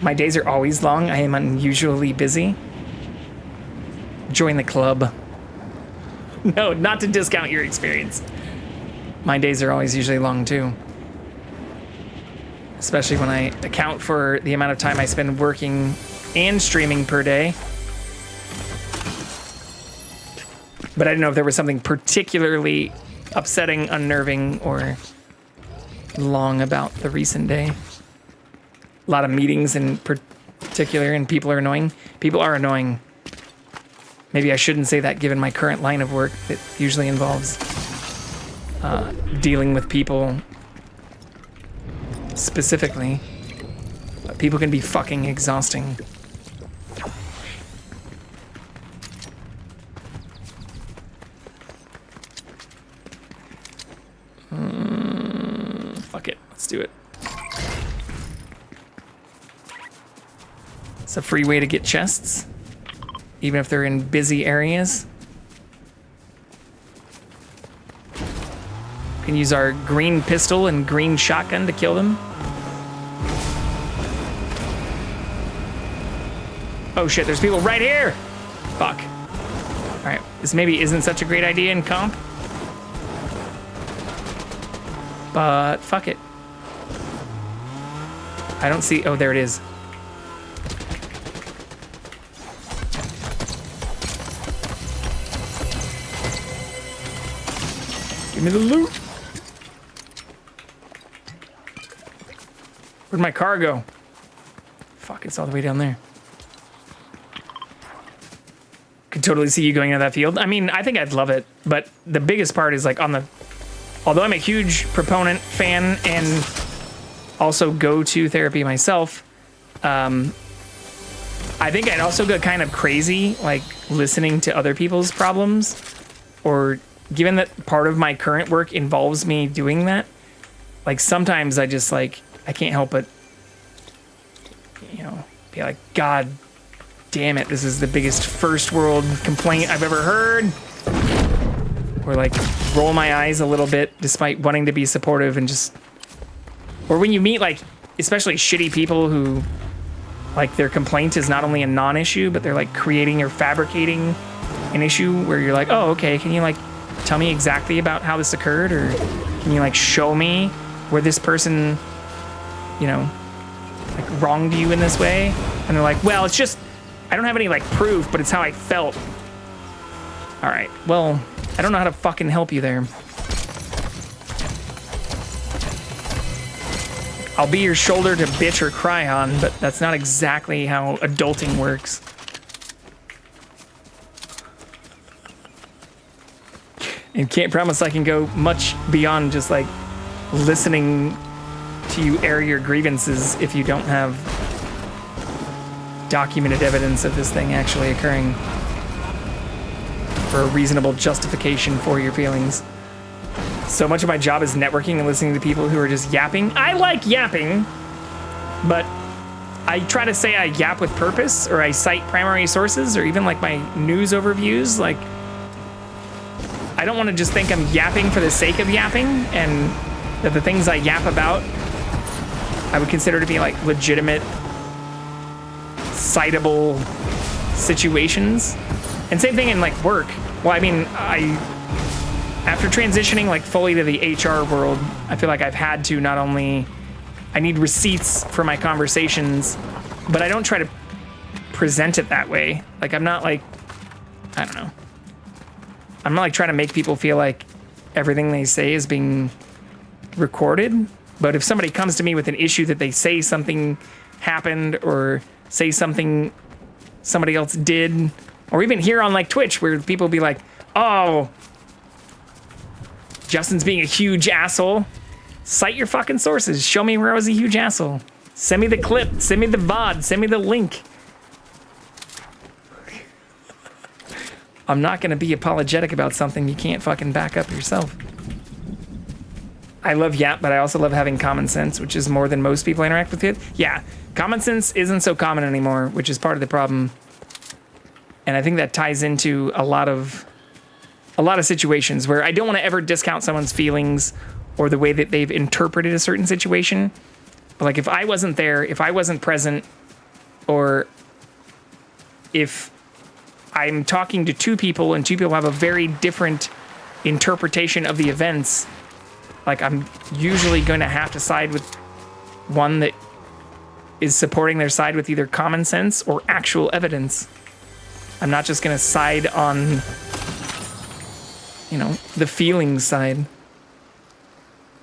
My days are always long. I am unusually busy. Join the club. No, not to discount your experience. My days are always usually long too. Especially when I account for the amount of time I spend working and streaming per day. But I didn't know if there was something particularly upsetting, unnerving, or long about the recent day. A lot of meetings in particular, and people are annoying. People are annoying. Maybe I shouldn't say that given my current line of work that usually involves dealing with people specifically. But people can be fucking exhausting. Fuck it, let's do it. It's a free way to get chests, even if they're in busy areas. We can use our green pistol and green shotgun to kill them. Oh shit, there's people right here! Fuck. Alright, this maybe isn't such a great idea in comp. But fuck it. I don't see, oh there it is. Give me the loot. Where'd my car go? Fuck, it's all the way down there. Could totally see you going into that field. I mean, I think I'd love it, but the biggest part is like on the, although I'm a huge proponent, fan, and also go to therapy myself, I think I'd also go kind of crazy, like listening to other people's problems, or given that part of my current work involves me doing that, like sometimes I just like, I can't help but, you know, be like, God damn it, this is the biggest first world complaint I've ever heard. Or like roll my eyes a little bit despite wanting to be supportive and just, or when you meet like, especially shitty people who like their complaint is not only a non-issue, but they're like creating or fabricating an issue where you're like, oh, okay, can you like tell me exactly about how this occurred? Or can you like show me where this person, you know, like wronged you in this way? And they're like, well, it's just, I don't have any like proof, but it's how I felt. All right, well, I don't know how to fucking help you there. I'll be your shoulder to bitch or cry on, but that's not exactly how adulting works. And can't promise I can go much beyond just like listening to you air your grievances if you don't have documented evidence of this thing actually occurring for a reasonable justification for your feelings. So much of my job is networking and listening to people who are just yapping. I like yapping, but I try to say I yap with purpose, or I cite primary sources, or even like my news overviews. Like, I don't want to just think I'm yapping for the sake of yapping, and that the things I yap about I would consider to be like legitimate, citable situations. And same thing in like work. Well, I mean, after transitioning like fully to the HR world, I feel like I've had to not only, I need receipts for my conversations, but I don't try to present it that way. Like I'm not like, I don't know. I'm not like trying to make people feel like everything they say is being recorded. But if somebody comes to me with an issue that they say something happened, or say something somebody else did, or even here on like Twitch where people be like, oh, Justin's being a huge asshole. Cite your fucking sources. Show me where I was a huge asshole. Send me the clip. Send me the VOD. Send me the link. I'm not going to be apologetic about something you can't fucking back up yourself. I love Yap, but I also love having common sense, which is more than most people interact with it. Yeah, common sense isn't so common anymore, which is part of the problem. And I think that ties into a lot of situations where I don't want to ever discount someone's feelings or the way that they've interpreted a certain situation. But like if I wasn't there, if I wasn't present, or if I'm talking to two people and two people have a very different interpretation of the events, like I'm usually going to have to side with one that is supporting their side with either common sense or actual evidence. I'm not just going to side on, you know, the feelings side.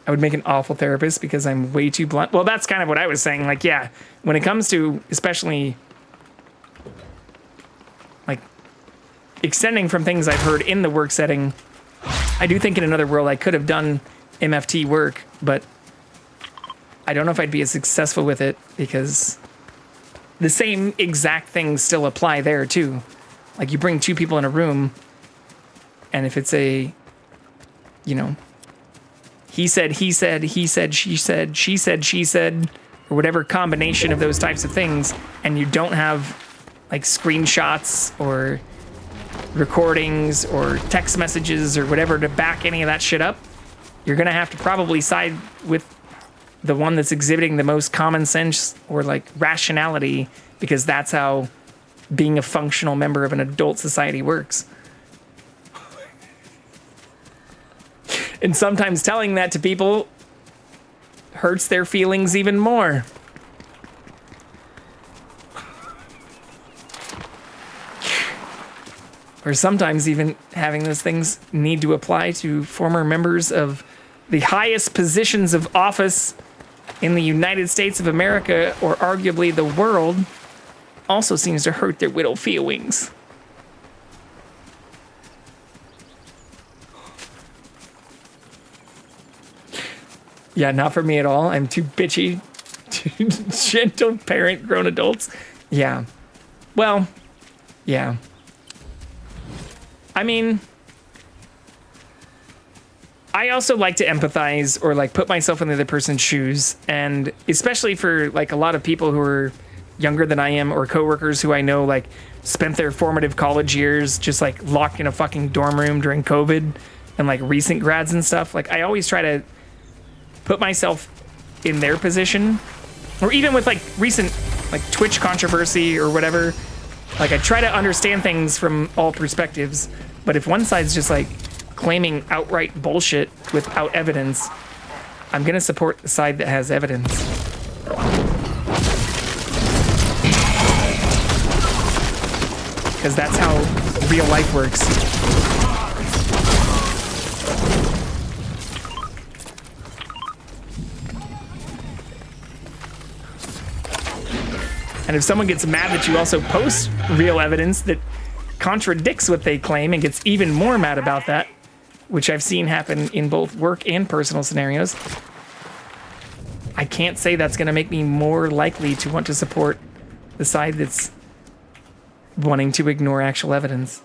I would make an awful therapist because I'm way too blunt. Well, that's kind of what I was saying. Like, yeah, when it comes to especially like extending from things I've heard in the work setting, I do think in another world I could have done MFT work, but I don't know if I'd be as successful with it because the same exact things still apply there too. Like you bring two people in a room and if it's a, you know, he said, she said, she said, she said, or whatever combination of those types of things, and you don't have like screenshots or recordings or text messages or whatever to back any of that shit up, you're gonna have to probably side with the one that's exhibiting the most common sense or like rationality, because that's how being a functional member of an adult society works. And sometimes telling that to people hurts their feelings even more. Or sometimes even having those things need to apply to former members of the highest positions of office in the United States of America, or arguably the world, also seems to hurt their little feelings. Yeah, not for me at all. I'm too bitchy to gentle parent grown adults. Yeah. Well, yeah. I mean, I also like to empathize or like put myself in the other person's shoes, and especially for like a lot of people who are younger than I am, or coworkers who I know like spent their formative college years just like locked in a fucking dorm room during COVID, and like recent grads and stuff. Like I always try to put myself in their position, or even with like recent like Twitch controversy or whatever. Like I try to understand things from all perspectives, but if one side's just like claiming outright bullshit without evidence, I'm gonna support the side that has evidence. Because that's how real life works. And if someone gets mad that you also post real evidence that contradicts what they claim and gets even more mad about that, which I've seen happen in both work and personal scenarios, I can't say that's going to make me more likely to want to support the side that's wanting to ignore actual evidence.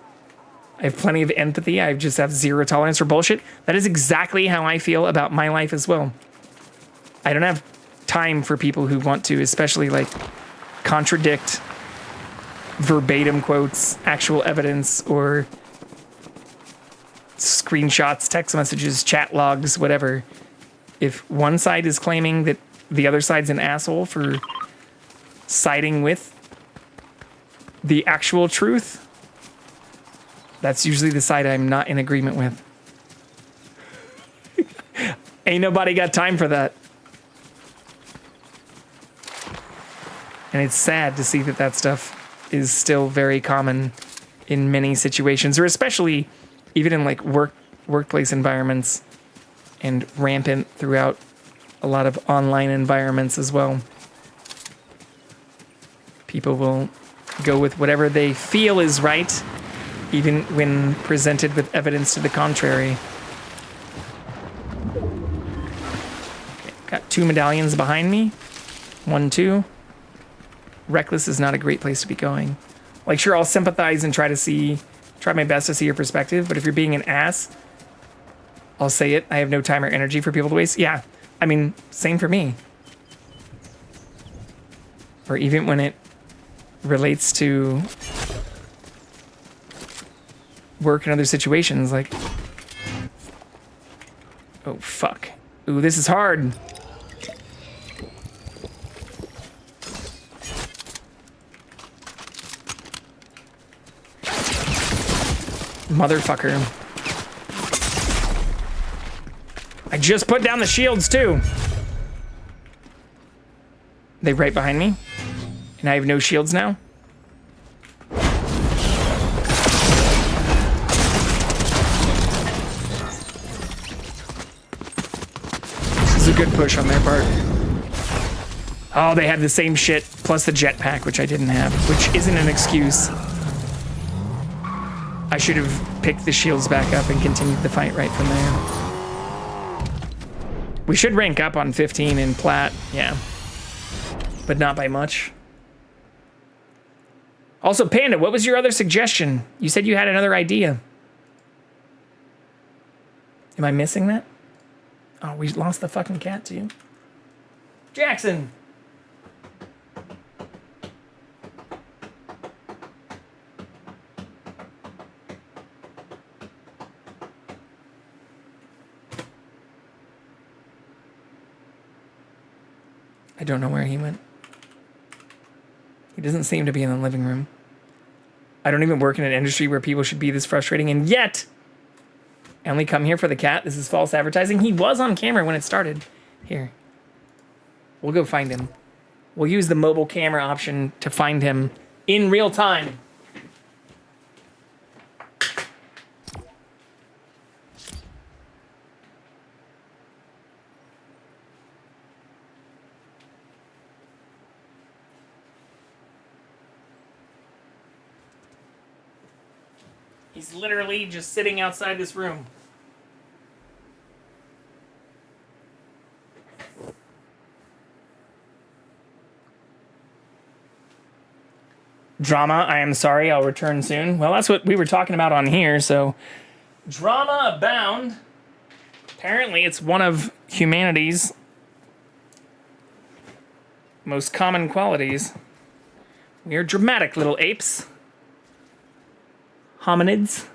I have plenty of empathy. I just have zero tolerance for bullshit. That is exactly how I feel about my life as well. I don't have time for people who want to, especially like contradict verbatim quotes, actual evidence, or screenshots, text messages, chat logs, whatever. If one side is claiming that the other side's an asshole for siding with the actual truth, that's usually the side I'm not in agreement with. Ain't nobody got time for that. And it's sad to see that that stuff is still very common in many situations, or especially even in like workplace environments, and rampant throughout a lot of online environments as well. People will go with whatever they feel is right, even when presented with evidence to the contrary. Okay, got 2 medallions behind me. 1, 2. Reckless is not a great place to be going. Like, sure, I'll sympathize and try my best to see your perspective, but if you're being an ass, I'll say it. I have no time or energy for people to waste. Yeah, I mean, same for me. Or even when it relates to work and other situations, like, oh, fuck. Ooh, this is hard. Motherfucker. I just put down the shields too. They right behind me? And I have no shields now? This is a good push on their part. Oh, they have the same shit plus the jetpack, which I didn't have, which isn't an excuse. I should have picked the shields back up and continued the fight right from there. We should rank up on 15 in plat, yeah. But not by much. Also, Panda, what was your other suggestion? You said you had another idea. Am I missing that? Oh, we lost the fucking cat too. Jackson! I don't know where he went. He doesn't seem to be in the living room. I don't even work in an industry where people should be this frustrating, and yet I only come here for the cat. This is false advertising. He was on camera when it started. Here. We'll go find him. We'll use the mobile camera option to find him in real time. He's literally just sitting outside this room. Drama, I am sorry, I'll return soon. Well, that's what we were talking about on here, so... Drama abound. Apparently, it's one of humanity's most common qualities. We are dramatic little apes. Hominids.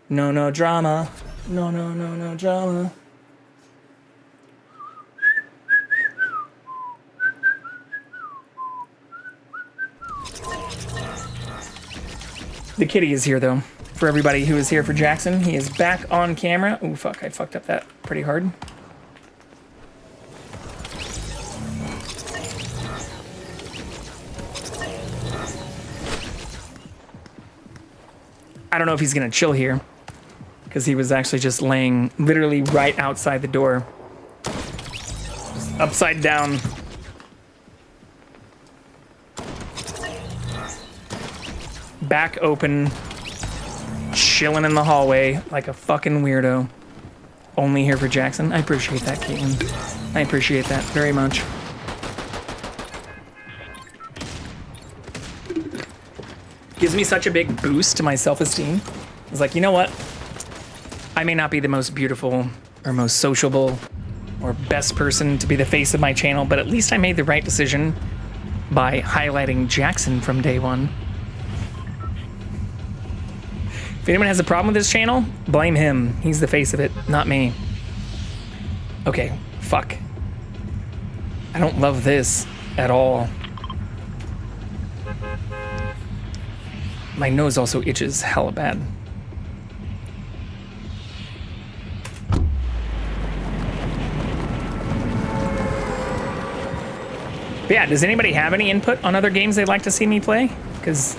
No drama. No drama. The kitty is here, though. For everybody who is here for Jackson, he is back on camera. Oh, fuck, I fucked up that pretty hard. I don't know if he's gonna chill here, because he was actually just laying literally right outside the door. Just upside down. Back open, chilling in the hallway like a fucking weirdo. Only here for Jackson. I appreciate that, Caitlin. I appreciate that very much. Gives me such a big boost to my self-esteem. It's like, you know what? I may not be the most beautiful or most sociable or best person to be the face of my channel, but at least I made the right decision by highlighting Jackson from day one. If anyone has a problem with this channel, blame him. He's the face of it, not me. Okay, fuck. I don't love this at all. My nose also itches hella bad. But yeah, does anybody have any input on other games they'd like to see me play? Because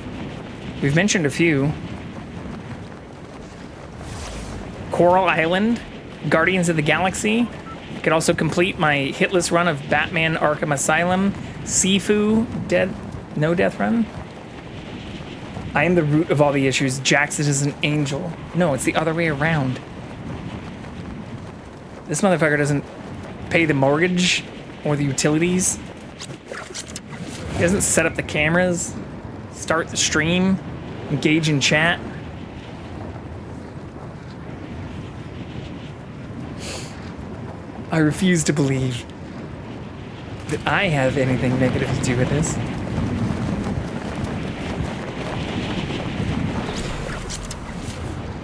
we've mentioned a few. Coral Island, Guardians of the Galaxy. I could also complete my hitless run of Batman Arkham Asylum, Sifu, No Death Run. I am the root of all the issues. Jackson is an angel. No, it's the other way around. This motherfucker doesn't pay the mortgage or the utilities. He doesn't set up the cameras, start the stream, engage in chat. I refuse to believe that I have anything negative to do with this.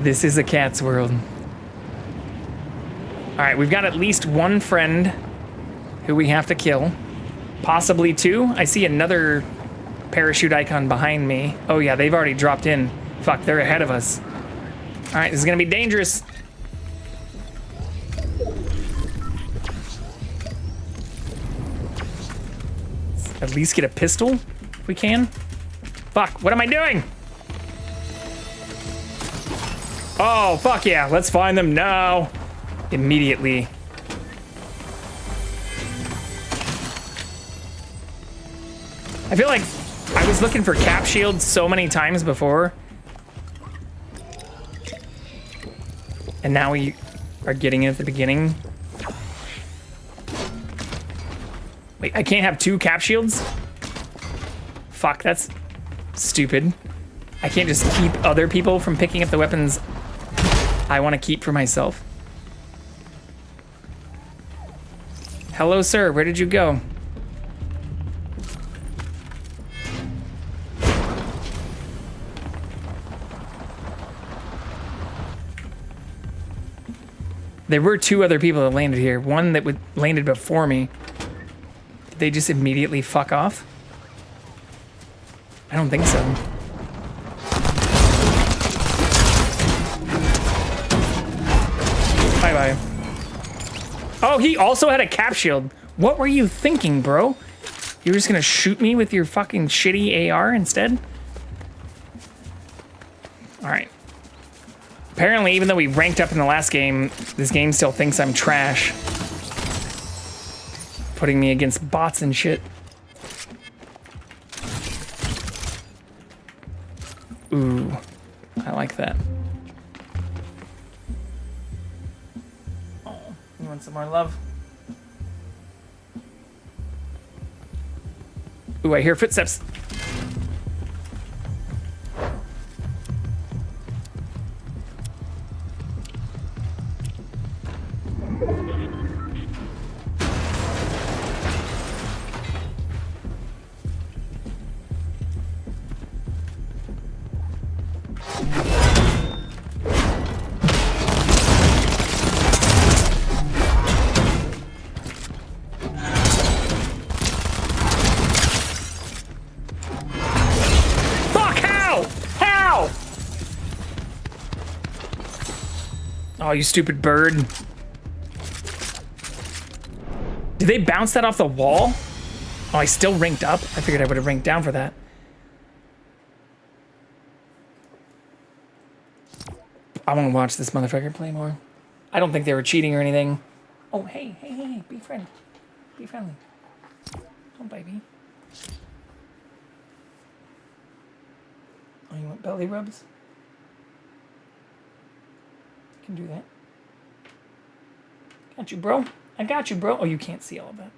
This is a cat's world. Alright, we've got at least one friend who we have to kill. Possibly two. I see another parachute icon behind me. Oh yeah, they've already dropped in. Fuck, they're ahead of us. Alright, this is gonna be dangerous. Let's at least get a pistol, if we can. Fuck, what am I doing? Oh, fuck yeah, let's find them now. Immediately. I feel like I was looking for cap shields so many times before. And now we are getting it at the beginning. Wait, I can't have 2 cap shields? Fuck, that's stupid. I can't just keep other people from picking up the weapons I want to keep for myself. Hello, sir. Where did you go? There were 2 other people that landed here. One that landed before me. Did they just immediately fuck off? I don't think so. Bye-bye. Oh, he also had a cap shield. What were you thinking, bro? You were just gonna shoot me with your fucking shitty AR instead? All right. Apparently, even though we ranked up in the last game, this game still thinks I'm trash. Putting me against bots and shit. Ooh, I like that. Oh, you want some more love? Ooh, I hear footsteps. Oh, you stupid bird. Did they bounce that off the wall? Oh, I still ranked up? I figured I would have ranked down for that. I want to watch this motherfucker play more. I don't think they were cheating or anything. Oh, hey, hey, hey, be friendly. Be friendly. Don't bite me. Oh, you want belly rubs? Can do that. Got you, bro. I got you, bro. Oh, you can't see all of that.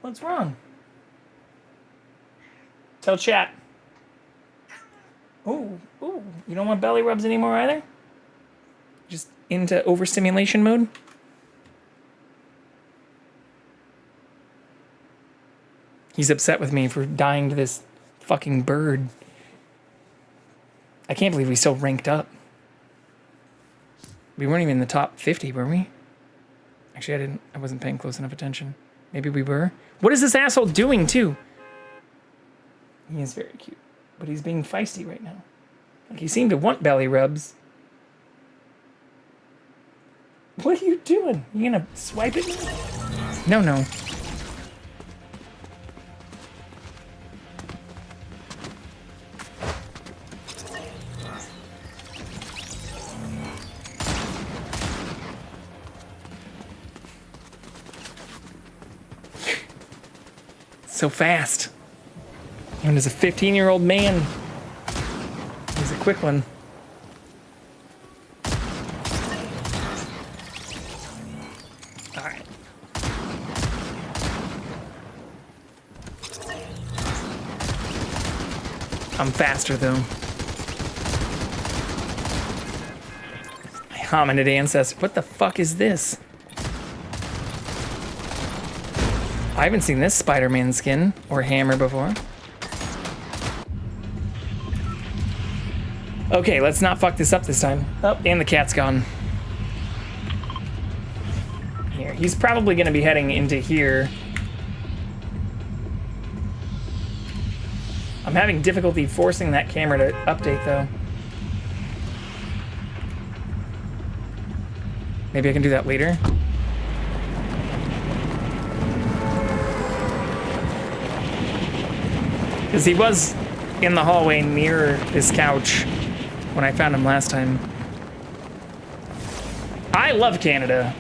What's wrong? Tell chat. Ooh, ooh. You don't want belly rubs anymore either? Just into overstimulation mode? He's upset with me for dying to this fucking bird. I can't believe we still ranked up. We weren't even in the top 50, were we? Actually, I wasn't paying close enough attention. Maybe we were. What is this asshole doing, too? He is very cute, but he's being feisty right now. Like, he seemed to want belly rubs. What are you doing? You gonna swipe at me? No, no. So fast. Even as a 15-year-old man, he's a quick one. All right. I'm faster though. My hominid ancestor. What the fuck is this? I haven't seen this Spider-Man skin or hammer before. Okay, let's not fuck this up this time. Oh, and the cat's gone. Here, he's probably gonna be heading into here. I'm having difficulty forcing that camera to update though. Maybe I can do that later. Because he was in the hallway near this couch when I found him last time. I love Canada.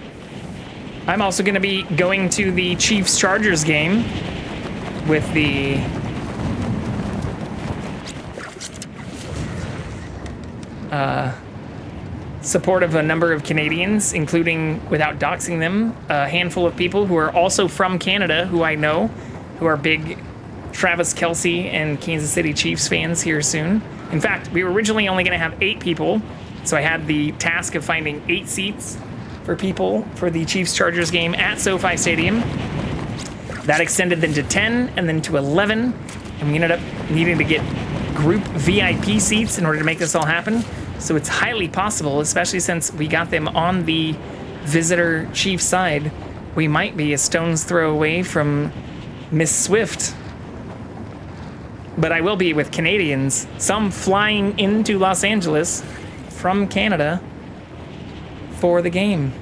I'm also going to be going to the Chiefs-Chargers game with the support of a number of Canadians, including, without doxing them, a handful of people who are also from Canada, who I know, who are big Travis Kelce and Kansas City Chiefs fans here soon. In fact, we were originally only going to have 8 people, so I had the task of finding 8 seats for people for the Chiefs-Chargers game at SoFi Stadium. That extended then to 10 and then to 11, and we ended up needing to get group VIP seats in order to make this all happen. So it's highly possible, especially since we got them on the visitor Chiefs side, we might be a stone's throw away from Miss Swift. But I will be with Canadians, some flying into Los Angeles from Canada for the game.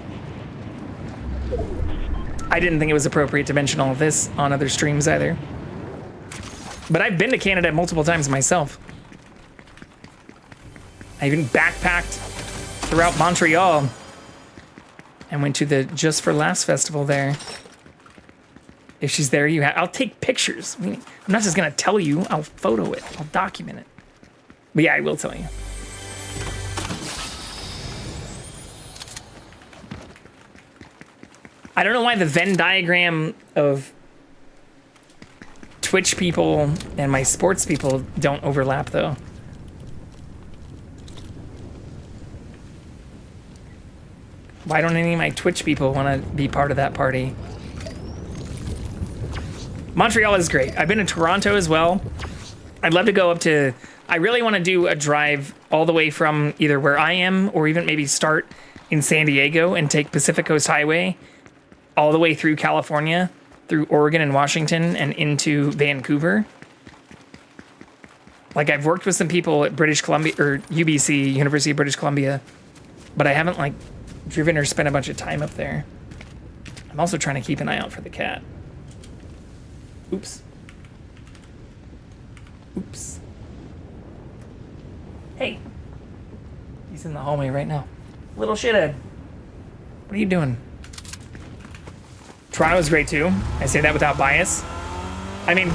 I didn't think it was appropriate to mention all of this on other streams either. But I've been to Canada multiple times myself. I even backpacked throughout Montreal and went to the Just for Laughs festival there. If she's there, I'll take pictures. I'm not just gonna tell you, I'll photo it, I'll document it. But yeah, I will tell you. I don't know why the Venn diagram of Twitch people and my sports people don't overlap though. Why don't any of my Twitch people want to be part of that party? Montreal is great. I've been to Toronto as well. I'd love to go up to... I really want to do a drive all the way from either where I am or even maybe start in San Diego and take Pacific Coast Highway all the way through California, through Oregon and Washington and into Vancouver. Like, I've worked with some people at British Columbia, or UBC, University of British Columbia, but I haven't, like, driven or spent a bunch of time up there. I'm also trying to keep an eye out for the cat. Oops. Oops. Hey. He's in the hallway right now. Little shithead. What are you doing? Toronto is great too. I say that without bias. I mean,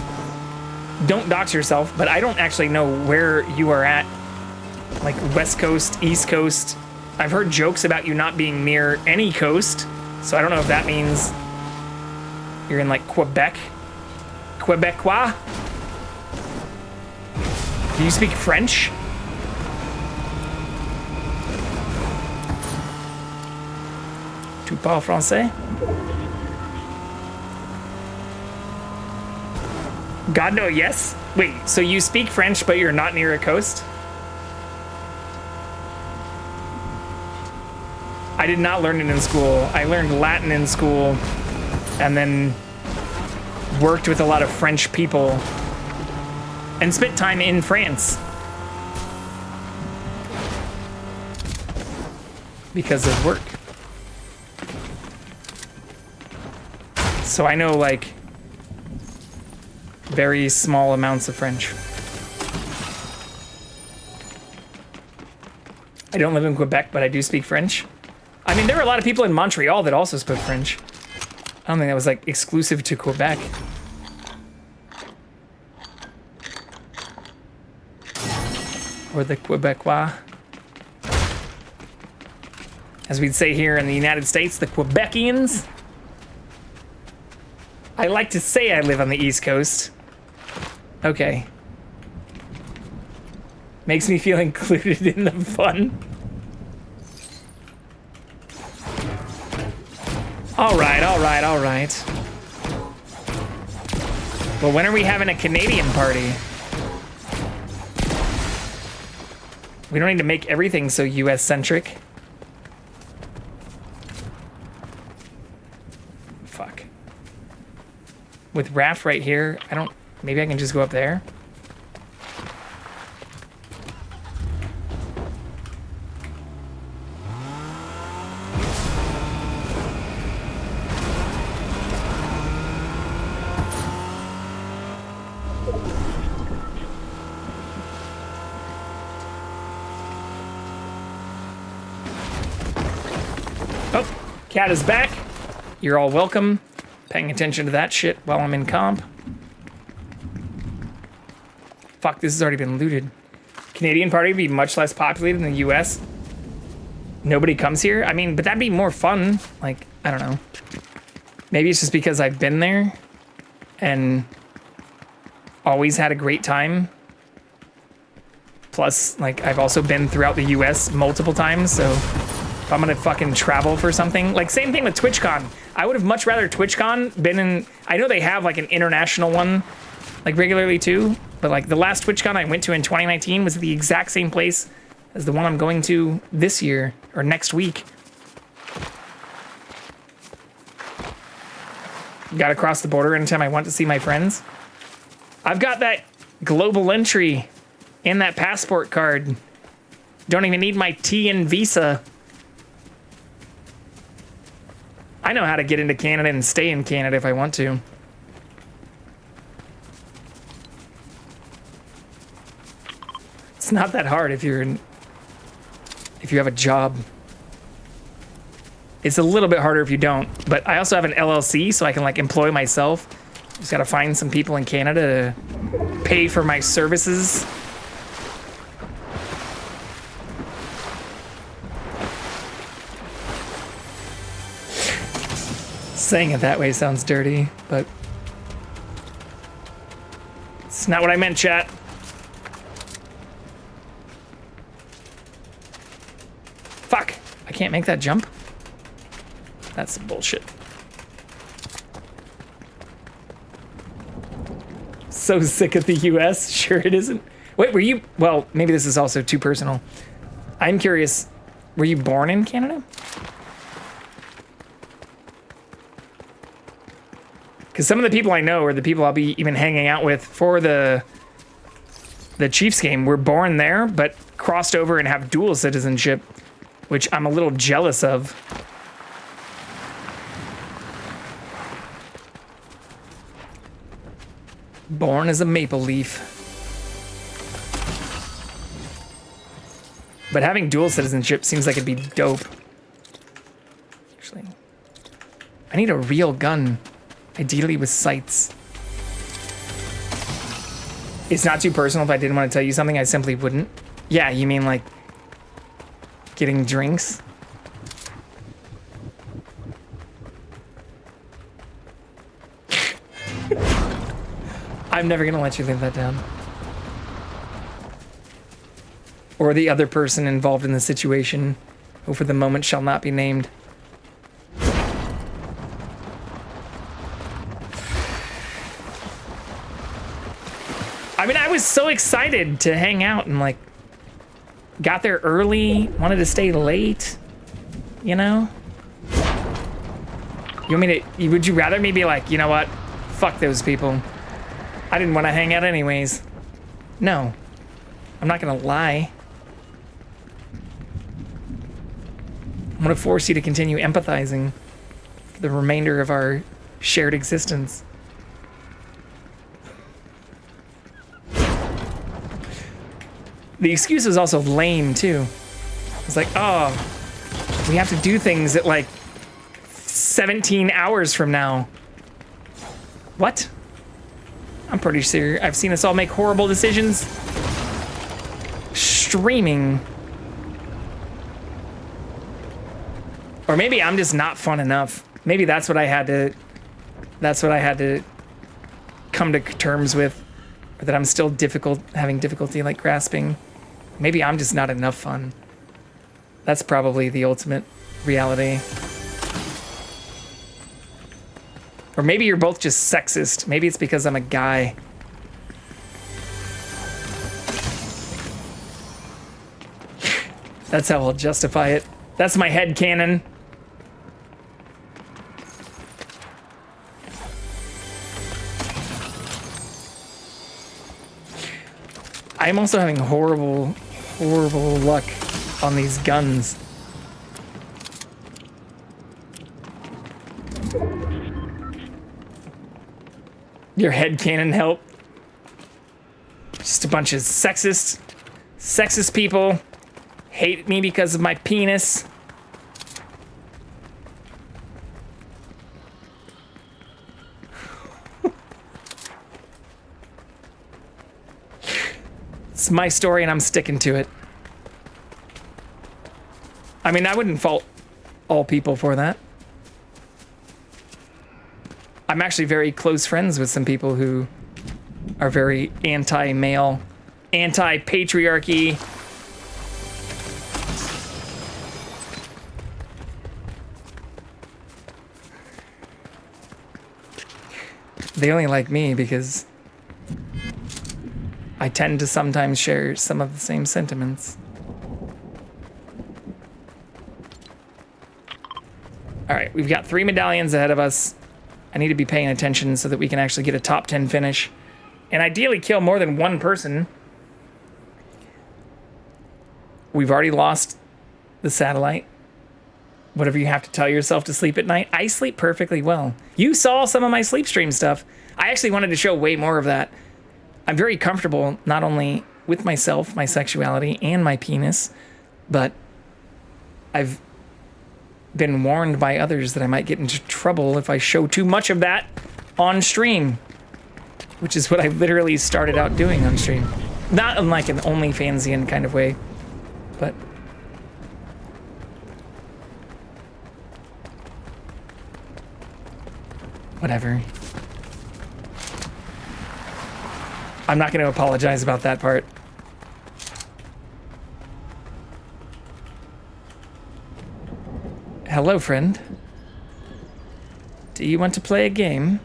don't dox yourself, but I don't actually know where you are at. Like West Coast, East Coast. I've heard jokes about you not being near any coast, so I don't know if that means you're in like Quebec. Quebecois? Do you speak French? Tu parles français? God, no, yes? Wait, so you speak French, but you're not near a coast? I did not learn it in school. I learned Latin in school and then worked with a lot of French people and spent time in France because of work. So I know like very small amounts of French. I don't live in Quebec, but I do speak French. I mean, there were a lot of people in Montreal that also spoke French. I don't think that was like exclusive to Quebec. Or the Quebecois. As we'd say here in the United States, the Quebecians. I like to say I live on the East Coast. Okay. Makes me feel included in the fun. All right. Well, when are we having a Canadian party? We don't need to make everything so US-centric. Fuck. With Raph right here, maybe I can just go up there? Cat is back. you're all welcome. Paying attention to that shit while I'm in comp. Fuck, this has already been looted. Canadian party would be much less populated than the US. Nobody comes here? I mean, but that'd be more fun. Like, I don't know. Maybe it's just because I've been there and always had a great time. Plus, like, I've also been throughout the US multiple times, so if I'm gonna fucking travel for something, like, same thing with TwitchCon. I would have much rather TwitchCon been in, I know they have, like, an international one, like, regularly, too, but, like, the last TwitchCon I went to in 2019 was the exact same place as the one I'm going to this year, or next week. Gotta cross the border anytime I want to see my friends. I've got that global entry and that passport card. Don't even need my TN visa. I know how to get into Canada and stay in Canada if I want to. It's not that hard if you have a job. It's a little bit harder if you don't, but I also have an LLC, so I can, like, employ myself. Just gotta find some people in Canada to pay for my services. Saying it that way sounds dirty, but it's not what I meant, chat. Fuck, I can't make that jump. That's some bullshit. So sick of the US. Sure it isn't. Wait, were you, well, maybe this is also too personal. I'm curious, were you born in Canada? Because some of the people I know, or the people I'll be even hanging out with for the Chiefs game, were born there, but crossed over and have dual citizenship, which I'm a little jealous of. Born as a maple leaf. But having dual citizenship seems like it'd be dope. Actually, I need a real gun. Ideally with sights. It's not too personal. If I didn't want to tell you something, I simply wouldn't. Yeah, you mean like getting drinks? I'm never gonna let you live that down. Or the other person involved in the situation, who for the moment shall not be named. I mean, I was so excited to hang out and, like, got there early, wanted to stay late, you know? You want me to, would you rather me be like, you know what? Fuck those people. I didn't want to hang out anyways. No. I'm not gonna lie. I'm gonna force you to continue empathizing for the remainder of our shared existence. The excuse was also lame, too. It's like, oh, we have to do things at, like, 17 hours from now. What? I'm pretty sure I've seen us all make horrible decisions. Streaming. Or maybe I'm just not fun enough. Maybe that's what I had to come to terms with. Or that I'm still having difficulty, like, grasping. Maybe I'm just not enough fun. That's probably the ultimate reality. Or maybe you're both just sexist. Maybe it's because I'm a guy. That's how I'll justify it. That's my headcanon. I'm also having horrible luck on these guns. Your headcanon help. Just a bunch of sexist people hate me because of my penis. It's my story and I'm sticking to it. I mean, I wouldn't fault all people for that. I'm actually very close friends with some people who are very anti-male, anti-patriarchy. They only like me because I tend to sometimes share some of the same sentiments. All right, we've got 3 medallions ahead of us. I need to be paying attention so that we can actually get a top 10 finish. And ideally kill more than one person. We've already lost the satellite. Whatever you have to tell yourself to sleep at night. I sleep perfectly well. You saw some of my sleep stream stuff. I actually wanted to show way more of that. I'm very comfortable not only with myself, my sexuality, and my penis, but I've been warned by others that I might get into trouble if I show too much of that on stream, which is what I literally started out doing on stream. Not in like an OnlyFansian kind of way, but whatever. I'm not going to apologize about that part. Hello, friend. Do you want to play a game?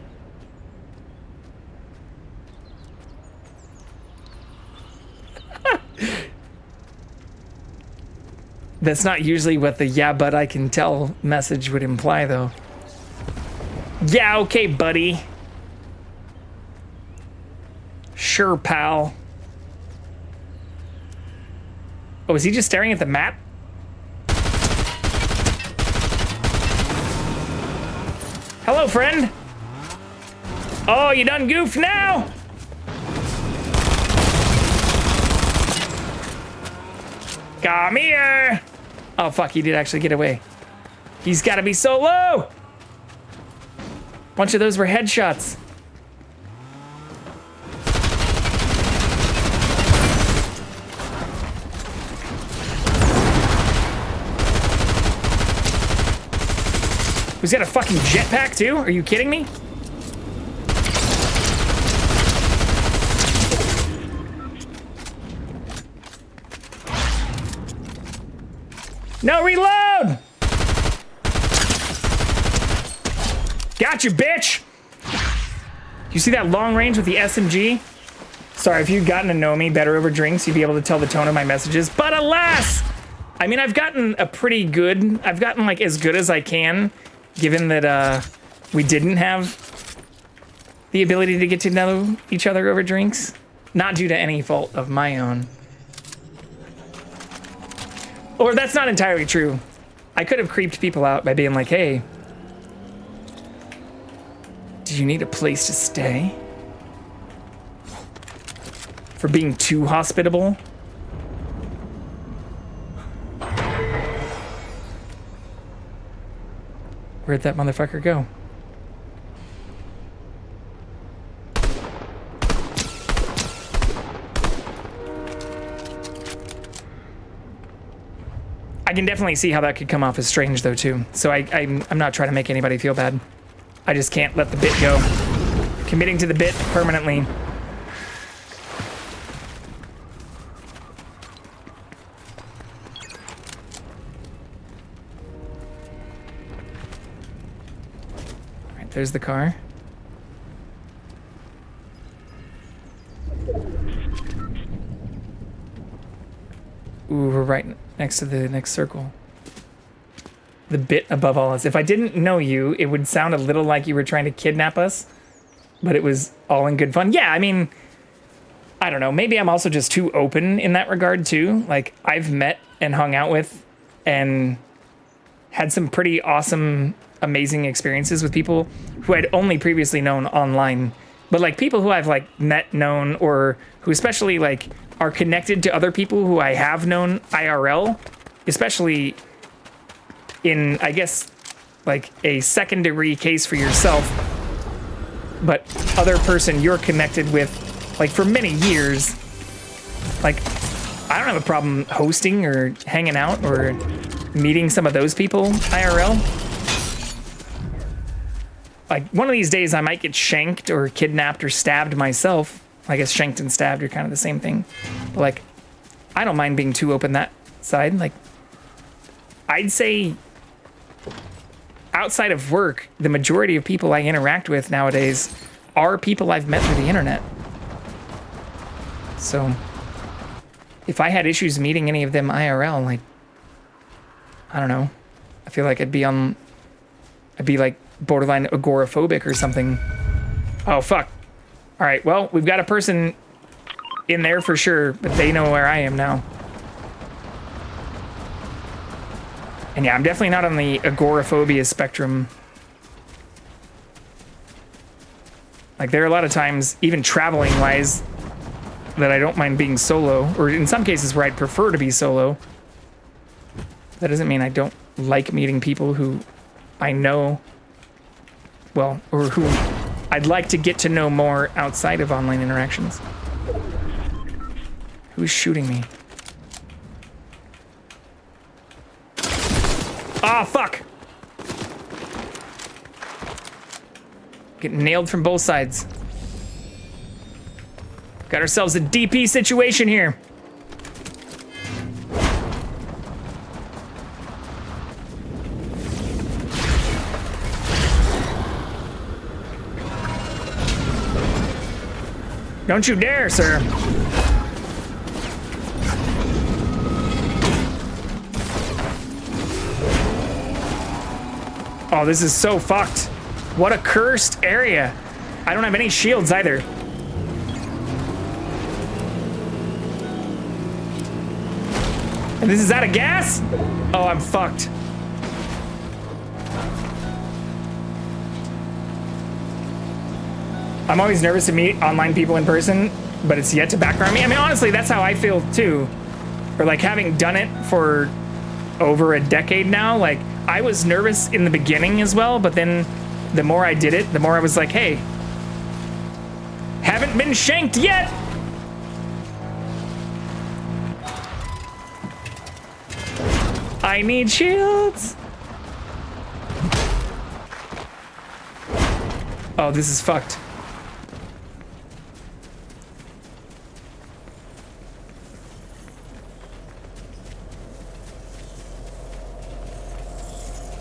That's not usually what the "yeah, but I can tell" message would imply, though. Yeah, okay, buddy. Sure, pal. Oh, is he just staring at the map? Hello, friend. Oh, you done goofed now? Come here. Oh, fuck, he did actually get away. He's gotta be so low. Bunch of those were headshots. He's got a fucking jetpack too? Are you kidding me? No, reload! Got you, bitch! You see that long range with the SMG? Sorry, if you'd gotten to know me better over drinks, you'd be able to tell the tone of my messages. But alas! I mean, I've gotten a pretty good... I've gotten, like, as good as I can, given that, we didn't have the ability to get to know each other over drinks. Not due to any fault of my own. Or that's not entirely true. I could have creeped people out by being like, hey, do you need a place to stay? For being too hospitable? Where'd that motherfucker go? I can definitely see how that could come off as strange though too. So I'm not trying to make anybody feel bad. I just can't let the bit go. Committing to the bit permanently. Alright, there's the car. Ooh, we're right next to the next circle. The bit above all else. If I didn't know you, it would sound a little like you were trying to kidnap us, but it was all in good fun. Yeah, I mean, I don't know. Maybe I'm also just too open in that regard too. Like, I've met and hung out with and had some pretty awesome, amazing experiences with people who I'd only previously known online. But like people who I've like met, known, or who especially like are connected to other people who I have known IRL, especially in, I guess, like a second degree case for yourself, but other person you're connected with, like for many years, Like, I don't have a problem hosting or hanging out or meeting some of those people IRL. Like, one of these days I might get shanked or kidnapped or stabbed myself. I guess shanked and stabbed are kind of the same thing. But, like, I don't mind being too open that side. Like, I'd say outside of work, the majority of people I interact with nowadays are people I've met through the internet. So, if I had issues meeting any of them IRL, like, I don't know. I feel like I'd be like borderline agoraphobic or something. Oh, fuck. All right, well, we've got a person in there for sure, but they know where I am now. And yeah, I'm definitely not on the agoraphobia spectrum. Like, there are a lot of times, even traveling-wise, that I don't mind being solo, or in some cases where I'd prefer to be solo. That doesn't mean I don't like meeting people who I know, well, or who I'd like to get to know more outside of online interactions. Who's shooting me? Ah, fuck! Getting nailed from both sides. Got ourselves a DP situation here. Don't you dare, sir. Oh, this is so fucked. What a cursed area. I don't have any shields either. And this is out of gas? Oh, I'm fucked. I'm always nervous to meet online people in person, but it's yet to background me. I mean, honestly, that's how I feel too. Or like, having done it for over a decade now, like, I was nervous in the beginning as well, but then the more I did it, the more I was like, hey, haven't been shanked yet. I need shields. Oh, this is fucked.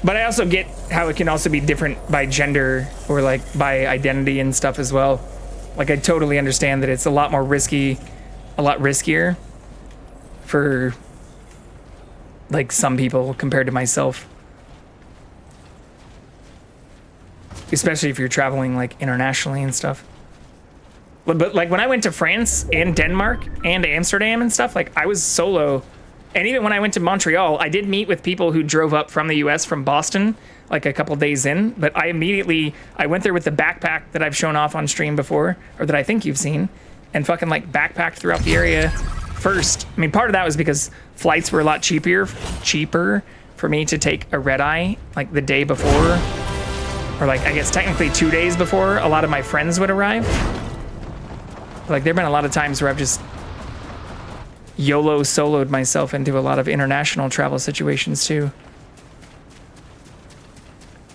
But I also get how it can also be different by gender or like by identity and stuff as well. Like, I totally understand that it's a lot more risky, a lot riskier for like some people compared to myself. Especially if you're traveling like internationally and stuff. But like when I went to France and Denmark and Amsterdam and stuff, like I was solo. And even when I went to Montreal, I did meet with people who drove up from the US from Boston, like a couple days in. But I went there with the backpack that I've shown off on stream before, or that I think you've seen, and fucking like backpacked throughout the area first. I mean, part of that was because flights were a lot cheaper for me to take a red eye like the day before, or like I guess technically 2 days before a lot of my friends would arrive. But, like, there've been a lot of times where I've just YOLO soloed myself into a lot of international travel situations too.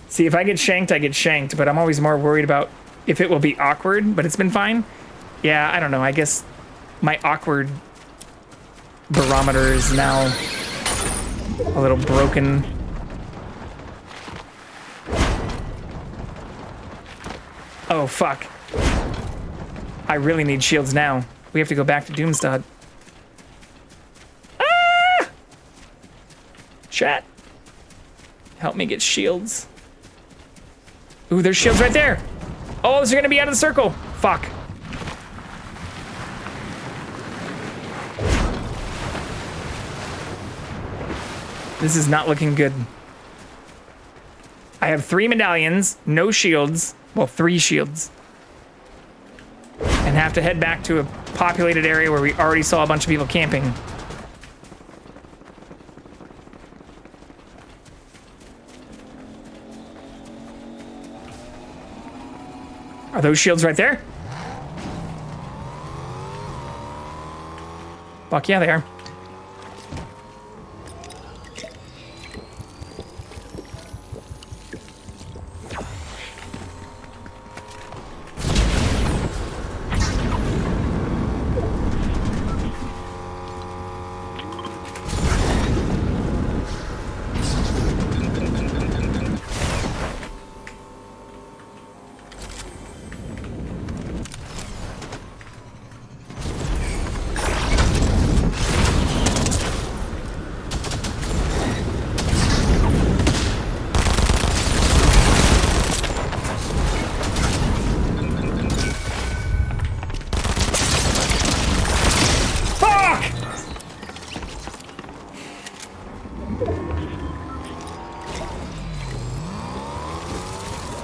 See, if I get shanked, I get shanked, but I'm always more worried about if it will be awkward, but it's been fine. Yeah, I don't know. I guess my awkward barometer is now a little broken. Oh, fuck. I really need shields now. We have to go back to Doomstad. Ah! Chat. Help me get shields. Ooh, there's shields right there. Oh, those are gonna be out of the circle. Fuck. This is not looking good. I have 3 medallions, no shields. Well, 3 shields. And have to head back to a populated area where we already saw a bunch of people camping. Are those shields right there? Fuck yeah, they are.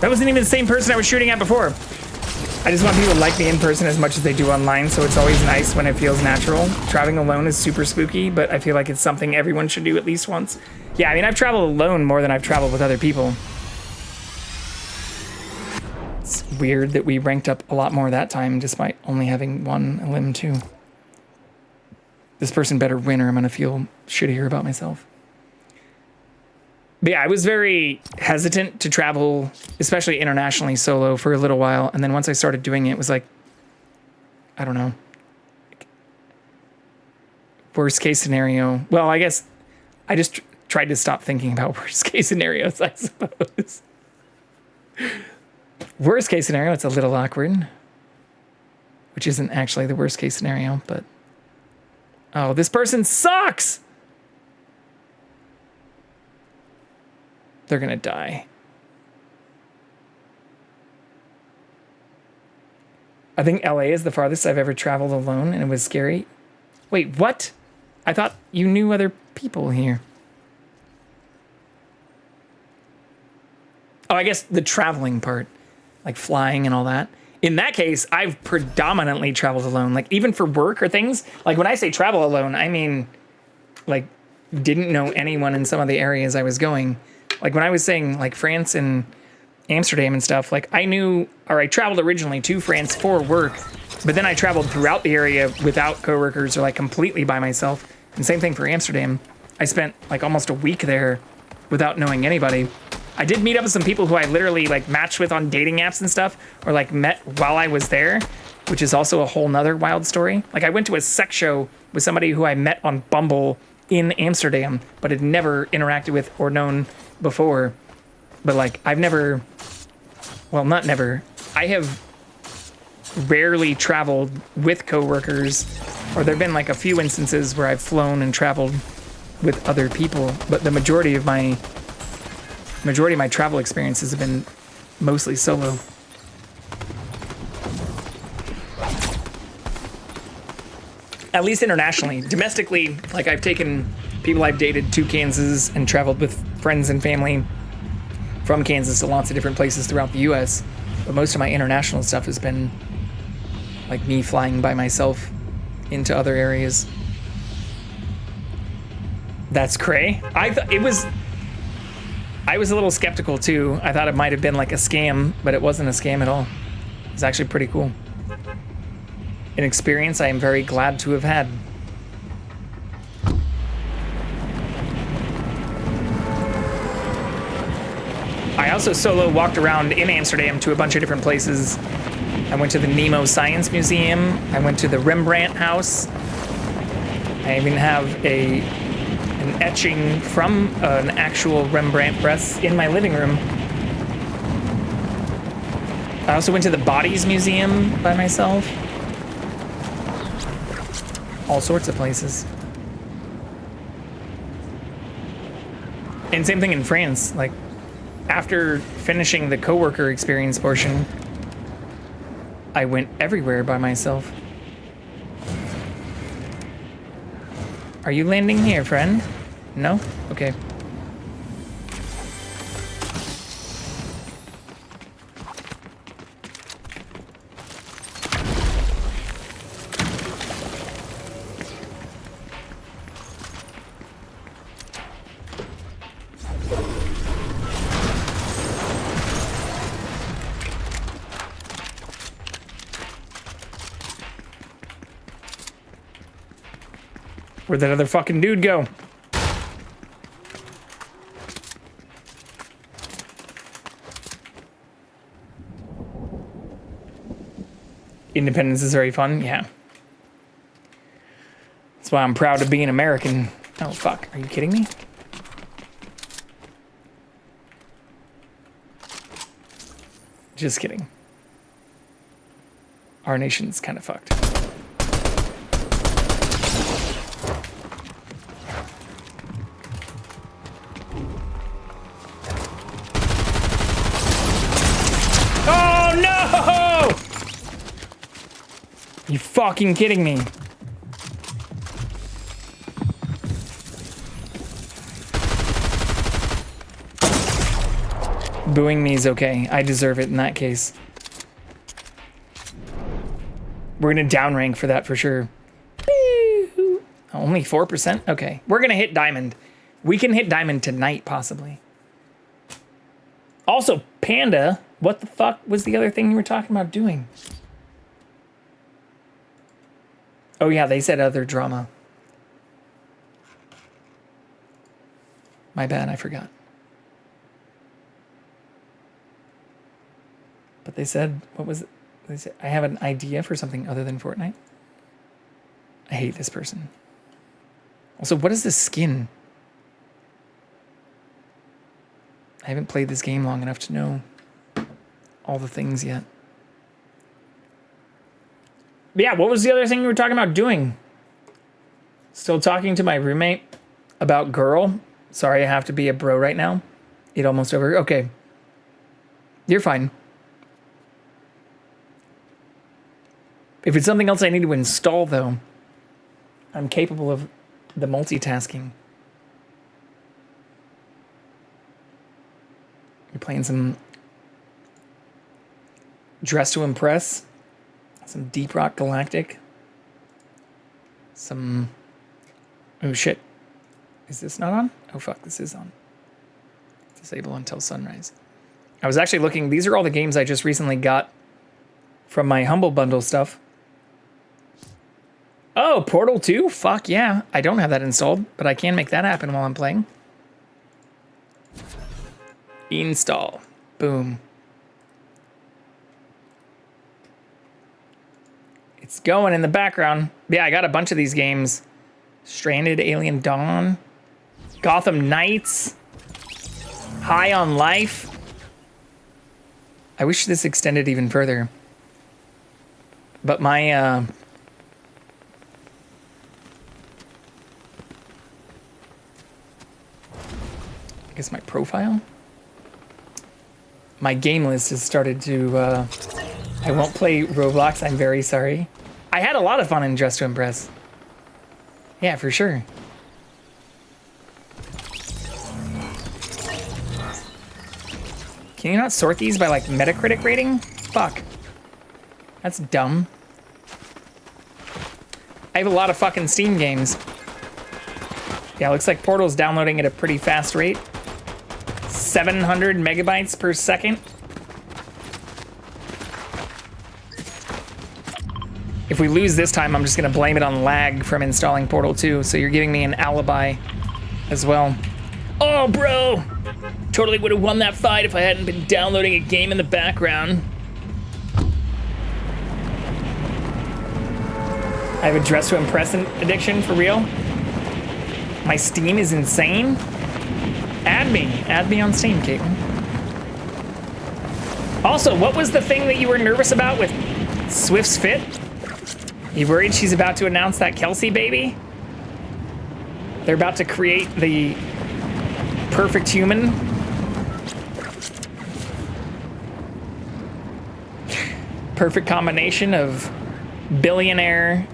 That wasn't even the same person I was shooting at before. I just want people to like me in person as much as they do online, so it's always nice when it feels natural. Traveling alone is super spooky, but I feel like it's something everyone should do at least once. Yeah, I mean, I've traveled alone more than I've traveled with other people. It's weird that we ranked up a lot more that time, despite only having one limb too. This person better win or I'm gonna feel shittier about myself. But yeah, I was very hesitant to travel, especially internationally solo for a little while. And then once I started doing it, it was like, I don't know. Worst case scenario. Well, I guess I just tried to stop thinking about worst case scenarios, I suppose. Worst case scenario, it's a little awkward. Which isn't actually the worst case scenario, but... Oh, this person sucks! They're gonna die. I think LA is the farthest I've ever traveled alone, and it was scary. Wait, what? I thought you knew other people here. Oh, I guess the traveling part, like flying and all that. In that case, I've predominantly traveled alone. Like even for work or things, like when I say travel alone, I mean like didn't know anyone in some of the areas I was going. Like when I was saying like France and Amsterdam and stuff, like I knew, or I traveled originally to France for work, but then I traveled throughout the area without coworkers or like completely by myself. And same thing for Amsterdam. I spent like almost a week there without knowing anybody. I did meet up with some people who I literally like matched with on dating apps and stuff, or like met while I was there, which is also a whole nother wild story. Like I went to a sex show with somebody who I met on Bumble in Amsterdam, but had never interacted with or known before. But like I've never, well, not never, I have rarely traveled with coworkers, or there've been like a few instances where I've flown and traveled with other people, but the majority of my travel experiences have been mostly solo. At least internationally. Domestically, like I've taken people I've dated to Kansas and traveled with friends and family from Kansas to lots of different places throughout the US. But most of my international stuff has been like me flying by myself into other areas. That's cray. I was a little skeptical too. I thought it might have been like a scam, but it wasn't a scam at all. It's actually pretty cool. An experience I am very glad to have had. I also solo walked around in Amsterdam to a bunch of different places. I went to the Nemo Science Museum. I went to the Rembrandt House. I even have an etching from an actual Rembrandt press in my living room. I also went to the Bodies Museum by myself. All sorts of places. And same thing in France. Like, after finishing the coworker experience portion, I went everywhere by myself. Are you landing here, friend? No? Okay. Where'd that other fucking dude go? Independence is very fun, yeah. That's why I'm proud to be an American. Oh, fuck. Are you kidding me? Just kidding. Our nation's kind of fucked. Oh, no! You fucking kidding me? Booing me is okay. I deserve it in that case. We're gonna downrank for that for sure. Only 4%? Okay. We're gonna hit diamond. We can hit diamond tonight, possibly. Also, Panda, what the fuck was the other thing you were talking about doing? Oh yeah, they said other drama. My bad, I forgot. But they said, what was it? They said, I have an idea for something other than Fortnite. I hate this person. Also, what is this skin? I haven't played this game long enough to know all the things yet. But yeah, what was the other thing you were talking about doing? Still talking to my roommate about girl. Sorry, I have to be a bro right now. It almost over. Okay. You're fine. If it's something else I need to install, though, I'm capable of the multitasking. You're playing some Dress to Impress, some Deep Rock Galactic, some... Oh, shit. Is this not on? Oh, fuck, this is on. Disable until sunrise. I was actually looking... These are all the games I just recently got from my Humble Bundle stuff. Oh, Portal 2? Fuck yeah. I don't have that installed, but I can make that happen while I'm playing. Install. Boom. It's going in the background. Yeah, I got a bunch of these games. Stranded, Alien Dawn, Gotham Knights, High on Life. I wish this extended even further. But my, I guess my profile? My game list has started to, I won't play Roblox, I'm very sorry. I had a lot of fun in Dress to Impress. Yeah, for sure. Can you not sort these by, like, Metacritic rating? Fuck. That's dumb. I have a lot of fucking Steam games. Yeah, looks like Portal's downloading at a pretty fast rate. 700 megabytes per second. If we lose this time, I'm just gonna blame it on lag from installing Portal 2, so you're giving me an alibi as well. Oh, bro! Totally would have won that fight if I hadn't been downloading a game in the background. I have a Dress to Impress addiction, for real. My Steam is insane. Add me on Steam, Caitlin. Also, what was the thing that you were nervous about with Swift's fit? You worried she's about to announce that Kelsey baby? They're about to create the perfect human. Perfect combination of billionaire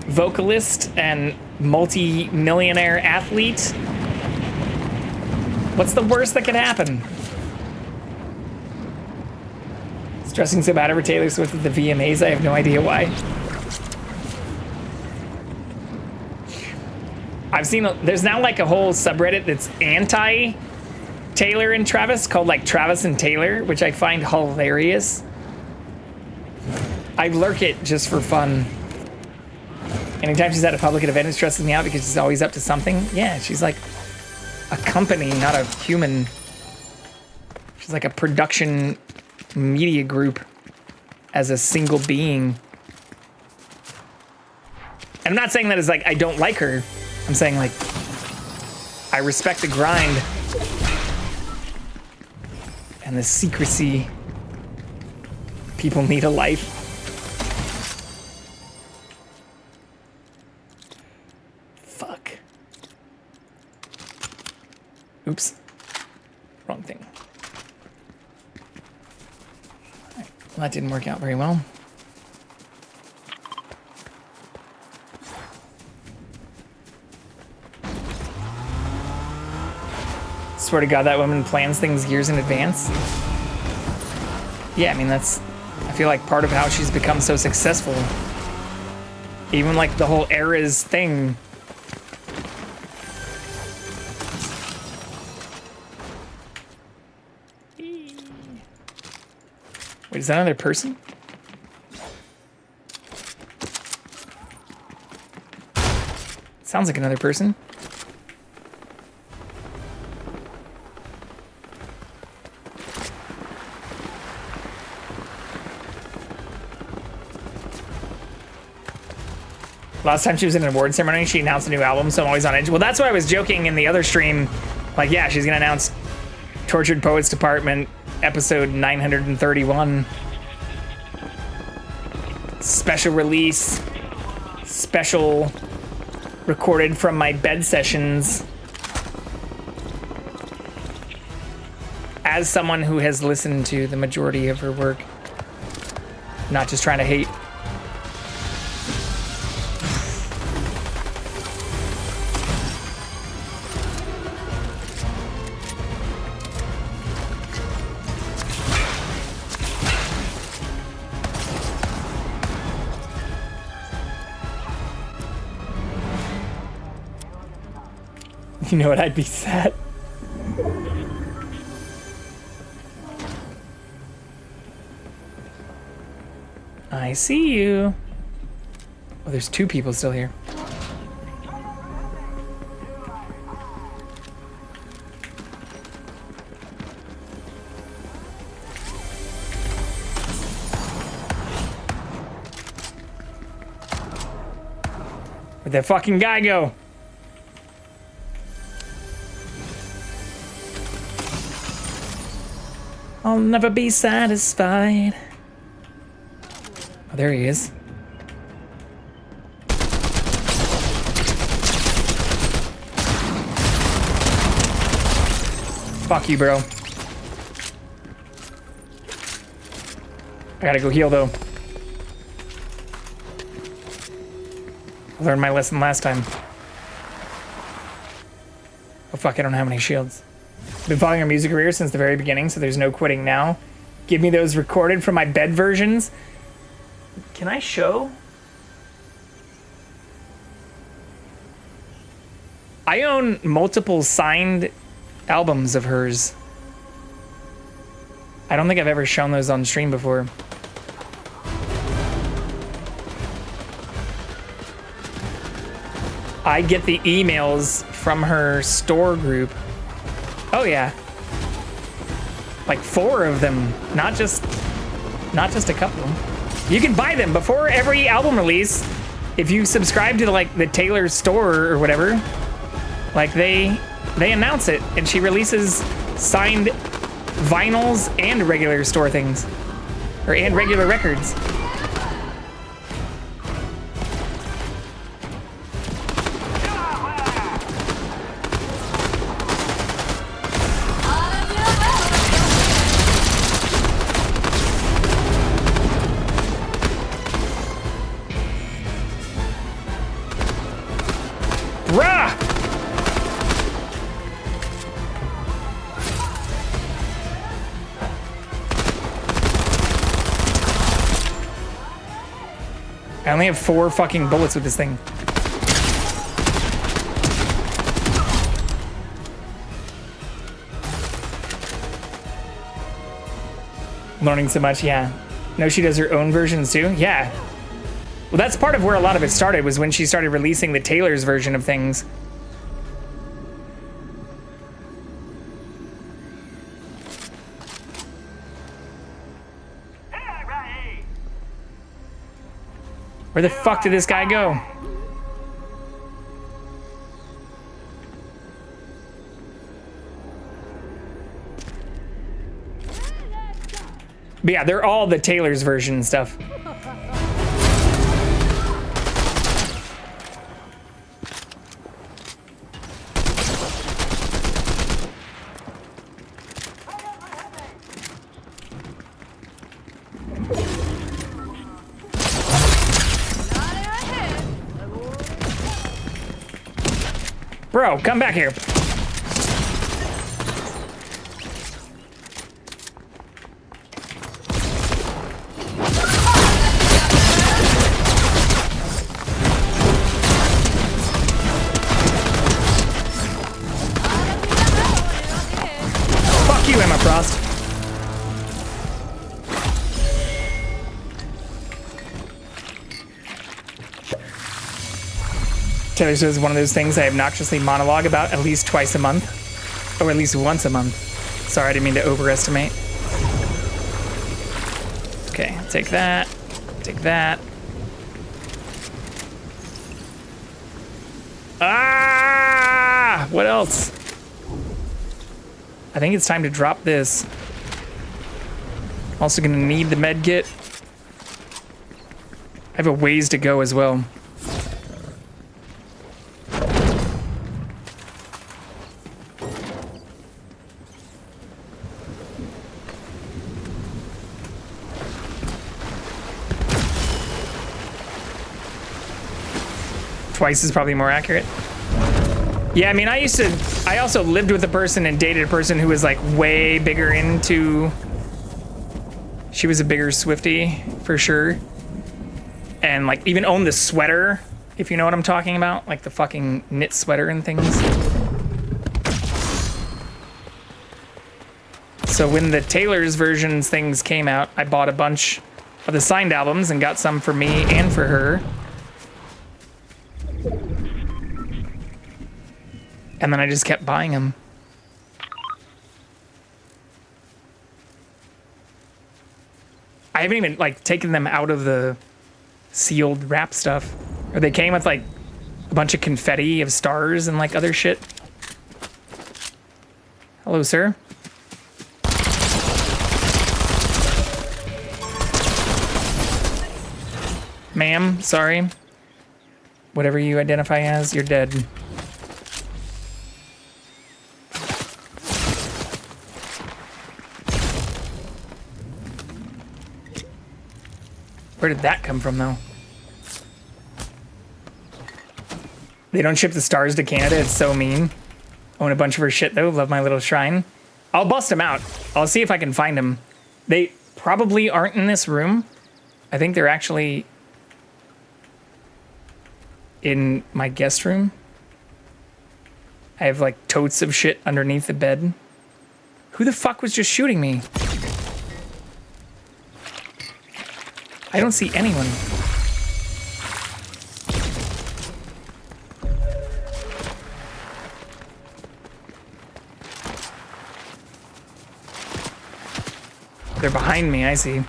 vocalist and multi-millionaire athlete. What's the worst that could happen? Stressing so bad over Taylor Swift with the VMAs, I have no idea why. I've seen, there's now like a whole subreddit that's anti-Taylor and Travis called like Travis and Taylor, which I find hilarious. I lurk it just for fun. Anytime she's at a public event, it stresses me out because she's always up to something. Yeah, she's like a company, not a human. She's like a production media group as a single being. And I'm not saying that as like I don't like her. I'm saying like I respect the grind and the secrecy. People need a life. Fuck. Oops. Wrong thing. Well, that didn't work out very well. Swear to God, that woman plans things years in advance. Yeah, I mean, that's, I feel like part of how she's become so successful. Even like the whole eras thing. Wait, is that another person? Sounds like another person. Last time she was in an award ceremony, she announced a new album, so I'm always on edge. Well, that's why I was joking in the other stream. Like, yeah, she's gonna announce Tortured Poets Department, episode 931. Special release. Special recorded from my bed sessions. As someone who has listened to the majority of her work. Not just trying to hate. You know what? I'd be sad. I see you. Oh, there's two people still here. Where'd that fucking guy go? I'll never be satisfied. Oh, there he is. Fuck you, bro. I gotta go heal, though. I learned my lesson last time. Oh, fuck, I don't have any shields. Been following her music career since the very beginning, so there's no quitting now. Give me those recorded from my bed versions. Can I show? I own multiple signed albums of hers. I don't think I've ever shown those on stream before. I get the emails from her store group. Oh yeah. Like 4 of them, not just a couple. You can buy them before every album release. If you subscribe to the Taylor store or whatever, like they announce it and she releases signed vinyls and regular store things, and regular records. I only have 4 fucking bullets with this thing. Learning so much, yeah. No, she does her own versions too? Yeah. Well, that's part of where a lot of it started, was when she started releasing the Taylor's version of things. Where the fuck did this guy go? But yeah, they're all the Taylor's version stuff. Bro, come back here. Fuck you, Emma Frost. Taylor Swift is one of those things I obnoxiously monologue about at least twice a month, or at least once a month. Sorry, I didn't mean to overestimate. Okay, take that, take that. Ah! What else? I think it's time to drop this. Also gonna need the med kit. I have a ways to go as well. Twice is probably more accurate. Yeah, I mean, I also lived with a person and dated a person who was like way bigger into, she was a bigger Swiftie for sure. And like even owned the sweater, if you know what I'm talking about, like the fucking knit sweater and things. So when the Taylor's versions things came out, I bought a bunch of the signed albums and got some for me and for her. And then I just kept buying them. I haven't even like taken them out of the sealed wrap stuff. Or they came with like a bunch of confetti of stars and like other shit. Hello, sir. Ma'am, sorry. Whatever you identify as, you're dead. Where did that come from, though? They don't ship the stars to Canada. It's so mean. Own a bunch of her shit, though. Love my little shrine. I'll bust them out. I'll see if I can find them. They probably aren't in this room. I think they're actually in my guest room. I have, like, totes of shit underneath the bed. Who the fuck was just shooting me? I don't see anyone. They're behind me, I see.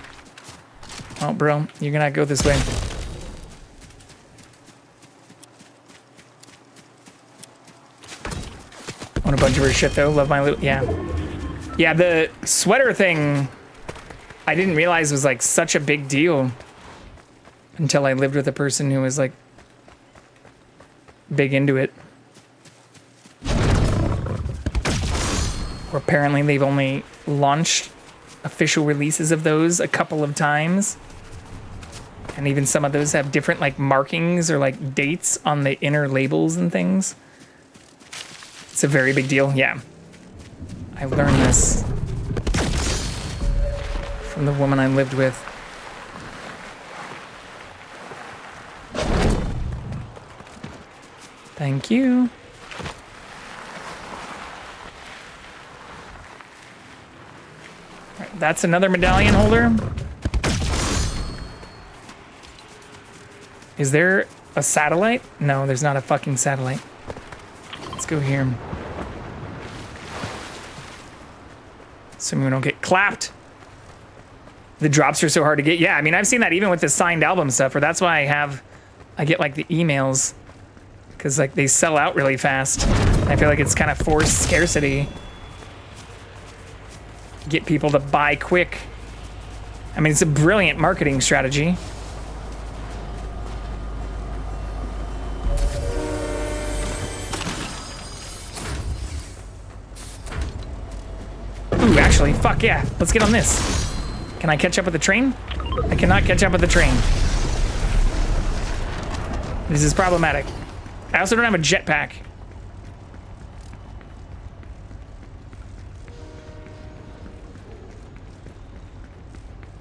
Oh, bro, you're gonna go this way. Want a bunch of her shit, though. Love my little... Yeah. Yeah, the sweater thing... I didn't realize was like such a big deal until I lived with a person who was like big into it. Or apparently they've only launched official releases of those a couple of times. And even some of those have different like markings or like dates on the inner labels and things. It's a very big deal. Yeah. I learned this from the woman I lived with. Thank you. Right, that's another medallion holder. Is there a satellite? No, there's not a fucking satellite. Let's go here. So we don't get clapped. The drops are so hard to get. Yeah, I mean, I've seen that even with the signed album stuff, or that's why I get like the emails, because like they sell out really fast. I feel like it's kind of forced scarcity. Get people to buy quick. I mean, it's a brilliant marketing strategy. Ooh, actually, fuck yeah. Let's get on this. Can I catch up with the train? I cannot catch up with the train. This is problematic. I also don't have a jetpack.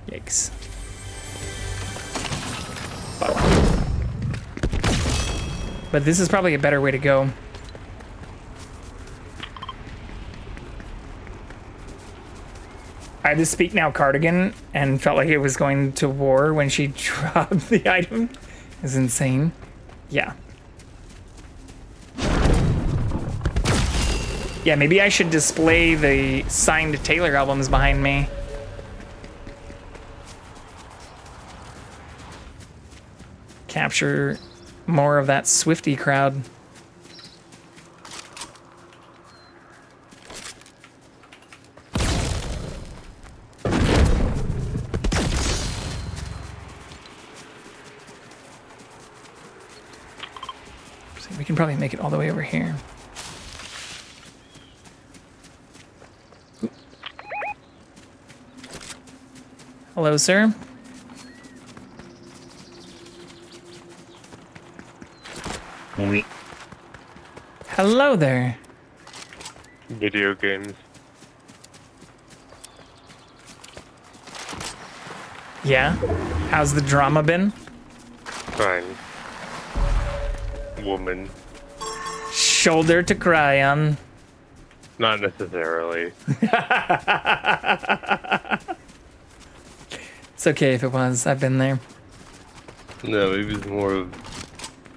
Yikes. Fuck. But this is probably a better way to go. I had the Speak Now cardigan and felt like it was going to war when she dropped the item. It's insane. Yeah. Yeah, maybe I should display the signed Taylor albums behind me. Capture more of that Swiftie crowd. So we can probably make it all the way over here. Hello, sir. Hello there. Video games. Yeah? How's the drama been? Fine. Woman. Shoulder to cry on. Not necessarily. It's okay if it was. I've been there. No, it was more of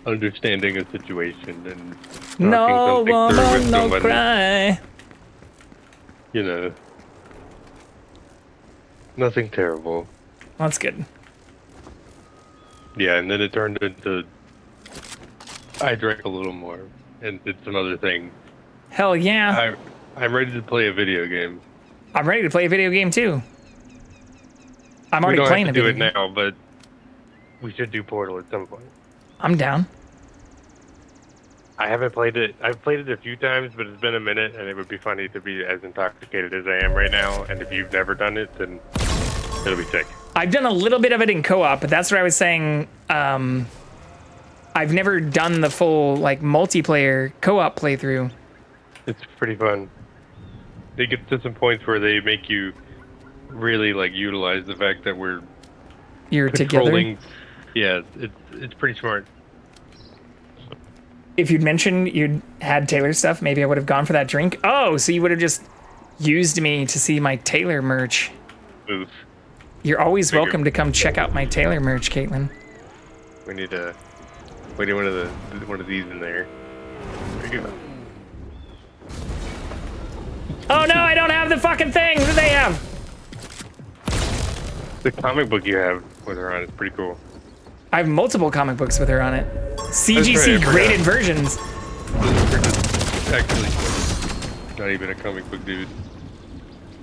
understanding a situation and no woman, no someone, cry. You know, nothing terrible. That's good. Yeah, and then it turned into I drank a little more and did some other things. Hell yeah. I'm ready to play a video game. I'm ready to play a video game too. I'm already playing a video game. We don't have to do it now, but we should do Portal at some point. I'm down. I haven't played it. I've played it a few times, but it's been a minute, and it would be funny to be as intoxicated as I am right now. And if you've never done it, then it'll be sick. I've done a little bit of it in co-op, but that's what I was saying. I've never done the full like multiplayer co-op playthrough. It's pretty fun. They get to some points where they make you really like utilize the fact that you're controlling. Together. Yeah, it's pretty smart. If you'd mentioned you'd had Taylor stuff, maybe I would have gone for that drink. Oh, so you would have just used me to see my Taylor merch. Oof. You're always welcome to come check out my Taylor merch, Caitlin. We need one of these in there. There you go. Oh no, I don't have the fucking thing that they have. The comic book you have with her on is pretty cool. I have multiple comic books with her on it. CGC graded versions. Actually, not even a comic book dude.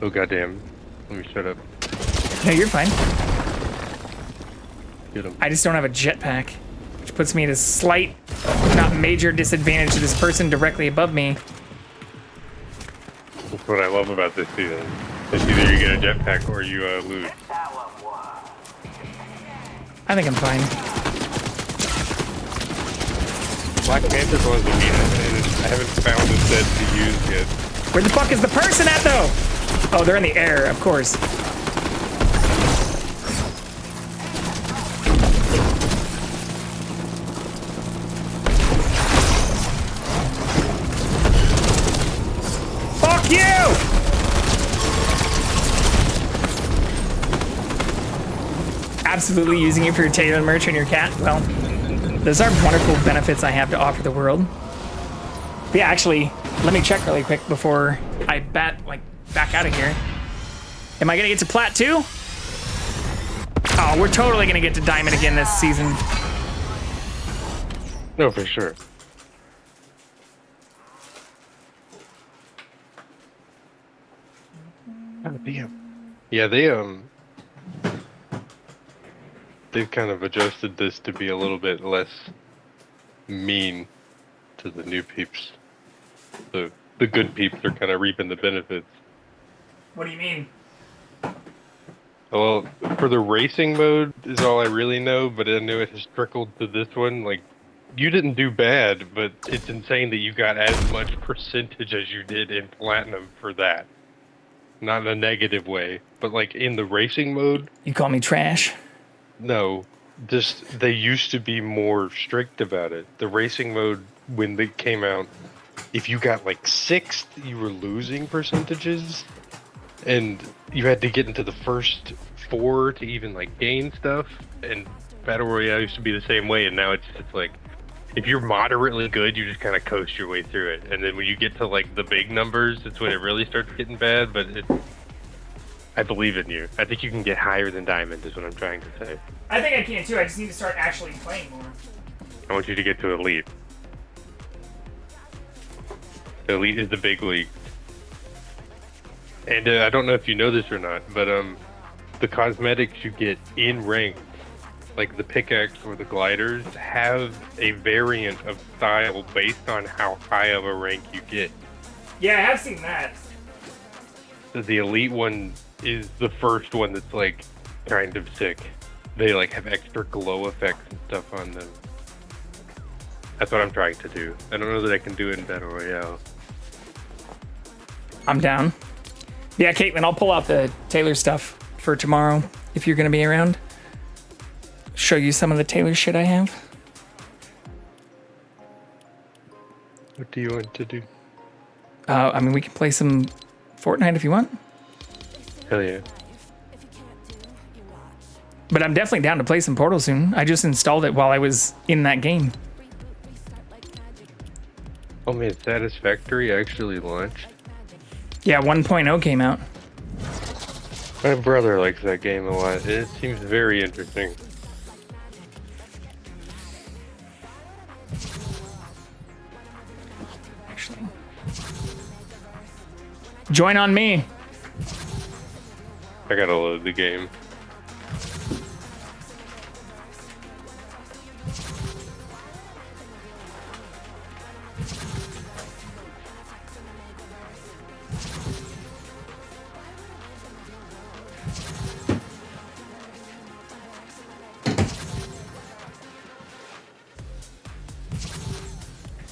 Oh goddamn! Let me shut up. No, you're fine. Get him. I just don't have a jetpack, which puts me at a slight, not major disadvantage to this person directly above me. That's what I love about this season. It's either you get a jetpack or you lose. I think I'm fine. Black Panther's one's a mean, and I haven't found a set to use yet. Where the fuck is the person at though? Oh, they're in the air, of course. Fuck you! Absolutely using you for your Taylor merch and your cat. Well, Those are wonderful benefits I have to offer the world. But yeah, actually, let me check really quick before I back out of here. Am I gonna get to Plat 2? Oh, we're totally gonna get to Diamond again this season. No, for sure. Oh, damn. Yeah, they've kind of adjusted this to be a little bit less mean to the new peeps. The good peeps are kind of reaping the benefits. What do you mean? Well, for the racing mode is all I really know, but I know it has trickled to this one. Like, you didn't do bad, but it's insane that you got as much percentage as you did in Platinum for that. Not in a negative way, but like in the racing mode. You call me trash? No, just they used to be more strict about it. The racing mode, when they came out, if you got like 6th, you were losing percentages, and you had to get into the first 4 to even like gain stuff. And Battle Royale used to be the same way, and now it's like if you're moderately good, you just kind of coast your way through it. And then when you get to like the big numbers, it's when it really starts getting bad. But I believe in you. I think you can get higher than Diamond is what I'm trying to say. I think I can too. I just need to start actually playing more. I want you to get to Elite. Elite is the big league. And I don't know if you know this or not, but the cosmetics you get in rank, like the pickaxe or the gliders, have a variant of style based on how high of a rank you get. Yeah, I have seen that. So the Elite one is the first one that's like kind of sick. They like have extra glow effects and stuff on them. That's what I'm trying to do. I don't know that I can do it in Battle Royale. I'm down. Yeah, Caitlin, I'll pull out the Taylor stuff for tomorrow if you're gonna be around. Show you some of the Taylor shit I have. What do you want to do? I mean, we can play some Fortnite if you want. Hell yeah. But I'm definitely down to play some Portal soon. I just installed it while I was in that game. Oh man, Satisfactory actually launched. Yeah, 1.0 came out. My brother likes that game a lot. It seems very interesting. Actually, join on me. I gotta load the game.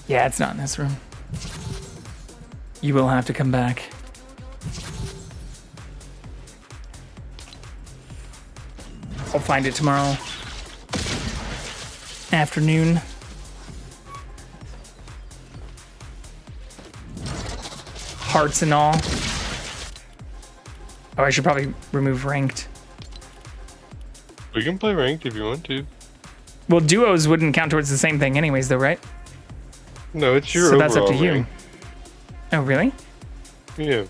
Yeah, it's not in this room. You will have to come back. I'll find it tomorrow afternoon. Hearts and all. Oh, I should probably remove ranked. We can play ranked if you want to. Well, duos wouldn't count towards the same thing anyways, though, right? No, it's your So that's up to you. rank. Oh, really? Yeah.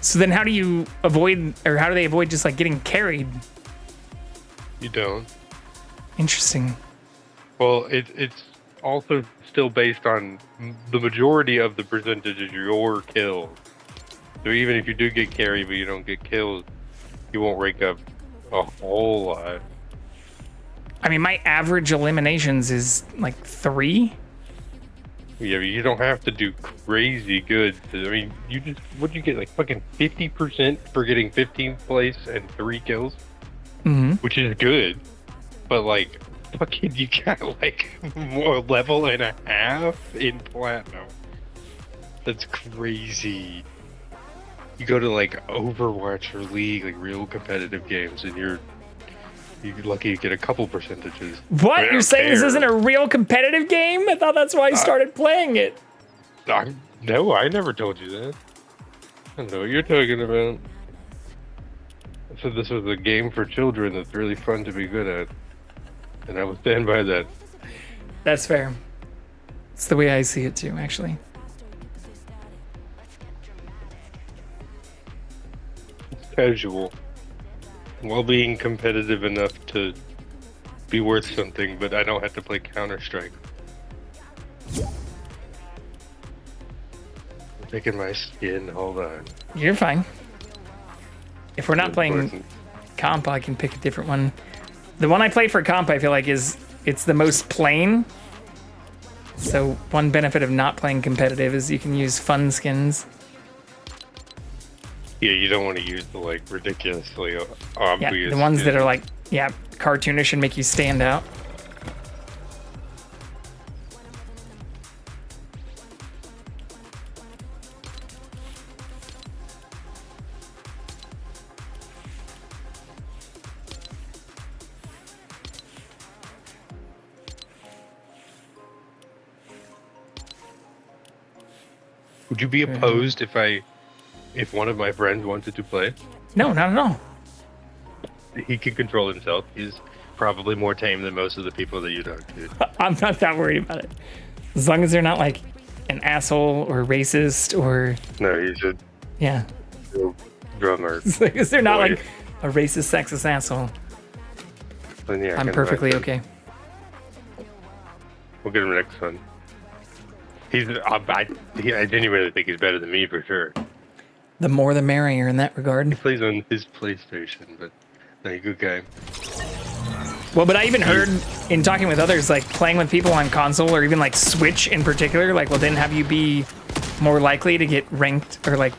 So then how do you avoid, or how do they avoid just like getting carried? You don't. Interesting. Well, it's also still based on the majority of the percentage of your kills. So even if you do get carried but you don't get kills, you won't rank up a whole lot. I mean, my average eliminations is like 3. Yeah, but you don't have to do crazy good. I mean, what'd you get, like fucking 50% for getting 15th place and 3 kills? Mm-hmm. Which is good. But like, fucking you got like more level and a half in Platinum. That's crazy. You go to like Overwatch or League, like real competitive games, and you're lucky to get a couple percentages. What? You're saying this isn't a real competitive game? I thought that's why I started playing it. No, I never told you that. I don't know what you're talking about. I said this was a game for children that's really fun to be good at. And I will stand by that. That's fair. It's the way I see it too, actually. Casual. While being competitive enough to be worth something, but I don't have to play Counter-Strike. I'm taking my skin, hold on. You're fine. If we're not playing comp, I can pick a different one. The one I play for comp, I feel like it's the most plain. So one benefit of not playing competitive is you can use fun skins. Yeah, you don't want to use the like ridiculously obvious. Yeah, the ones that are like, cartoonish and make you stand out. Would you be opposed if one of my friends wanted to play? No, not at all. He can control himself. He's probably more tame than most of the people that you talk to. I'm not that worried about it. As long as they're not like an asshole or racist or... No, he's a drummer. As long as they're not like a racist, sexist asshole. Then, yeah, I'm perfectly okay. We'll get him next one. I genuinely think he's better than me for sure. The more the merrier in that regard. He plays on his PlayStation, but no, good guy. Well, but I even heard in talking with others, like playing with people on console or even like Switch in particular, like, well, then have you be more likely to get ranked or like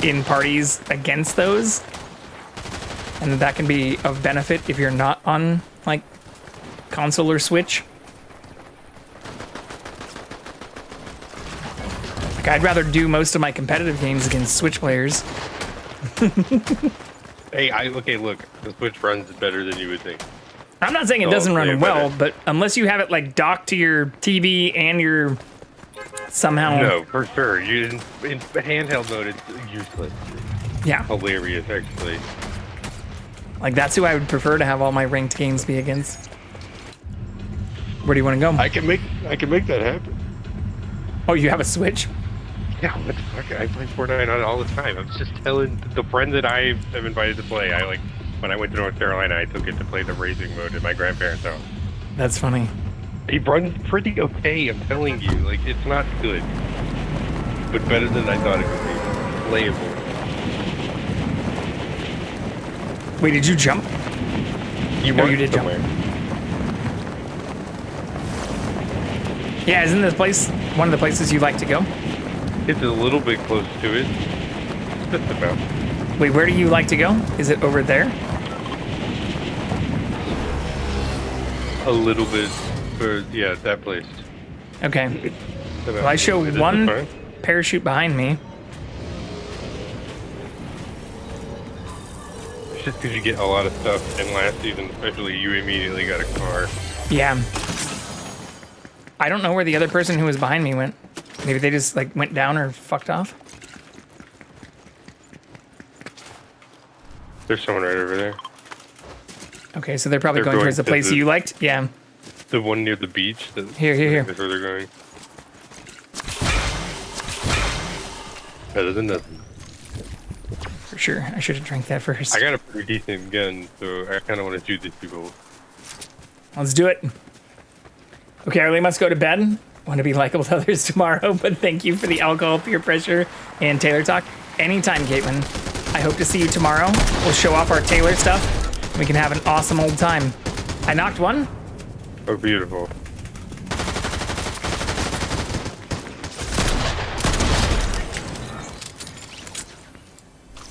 in parties against those, and that can be of benefit if you're not on like console or Switch. Like, I'd rather do most of my competitive games against Switch players. Hey, look, the Switch runs better than you would think. I'm not saying it doesn't run well, but unless you have it like docked to your TV and your somehow. No, for sure. In handheld mode, it's useless. Yeah. Hilarious, actually. Like, that's who I would prefer to have all my ranked games be against. Where do you want to go? I can make that happen. Oh, you have a Switch? Yeah, what the fuck? I play Fortnite on it all the time. I was just telling the friend that I am invited to play. When I went to North Carolina, I took it to play the racing mode at my grandparents' house. That's funny. He runs pretty okay, I'm telling you. Like, it's not good, but better than I thought it would be. Playable. Wait, did you jump? You did somewhere. jump. Yeah, isn't this place one of the places you like to go? It's a little bit close to it. Just about. Wait, where do you like to go? Is it over there? A little bit, yeah, that place. Okay. Well, I show one parachute behind me. It's just because you get a lot of stuff, and last season especially, you immediately got a car. Yeah. I don't know where the other person who was behind me went. Maybe they just like went down or fucked off. There's someone right over there. Okay, so they're probably going towards the place you liked? Yeah. The one near the beach? Here. That's where they're going. Better than nothing. For sure. I should have drank that first. I got a pretty decent gun, so I kind of want to shoot these people. Let's do it. Okay, I really must go to bed. Want to be likable to others tomorrow, but thank you for the alcohol, peer pressure, and Taylor talk. Anytime, Caitlin. I hope to see you tomorrow. We'll show off our Taylor stuff. We can have an awesome old time. I knocked one. Oh, beautiful.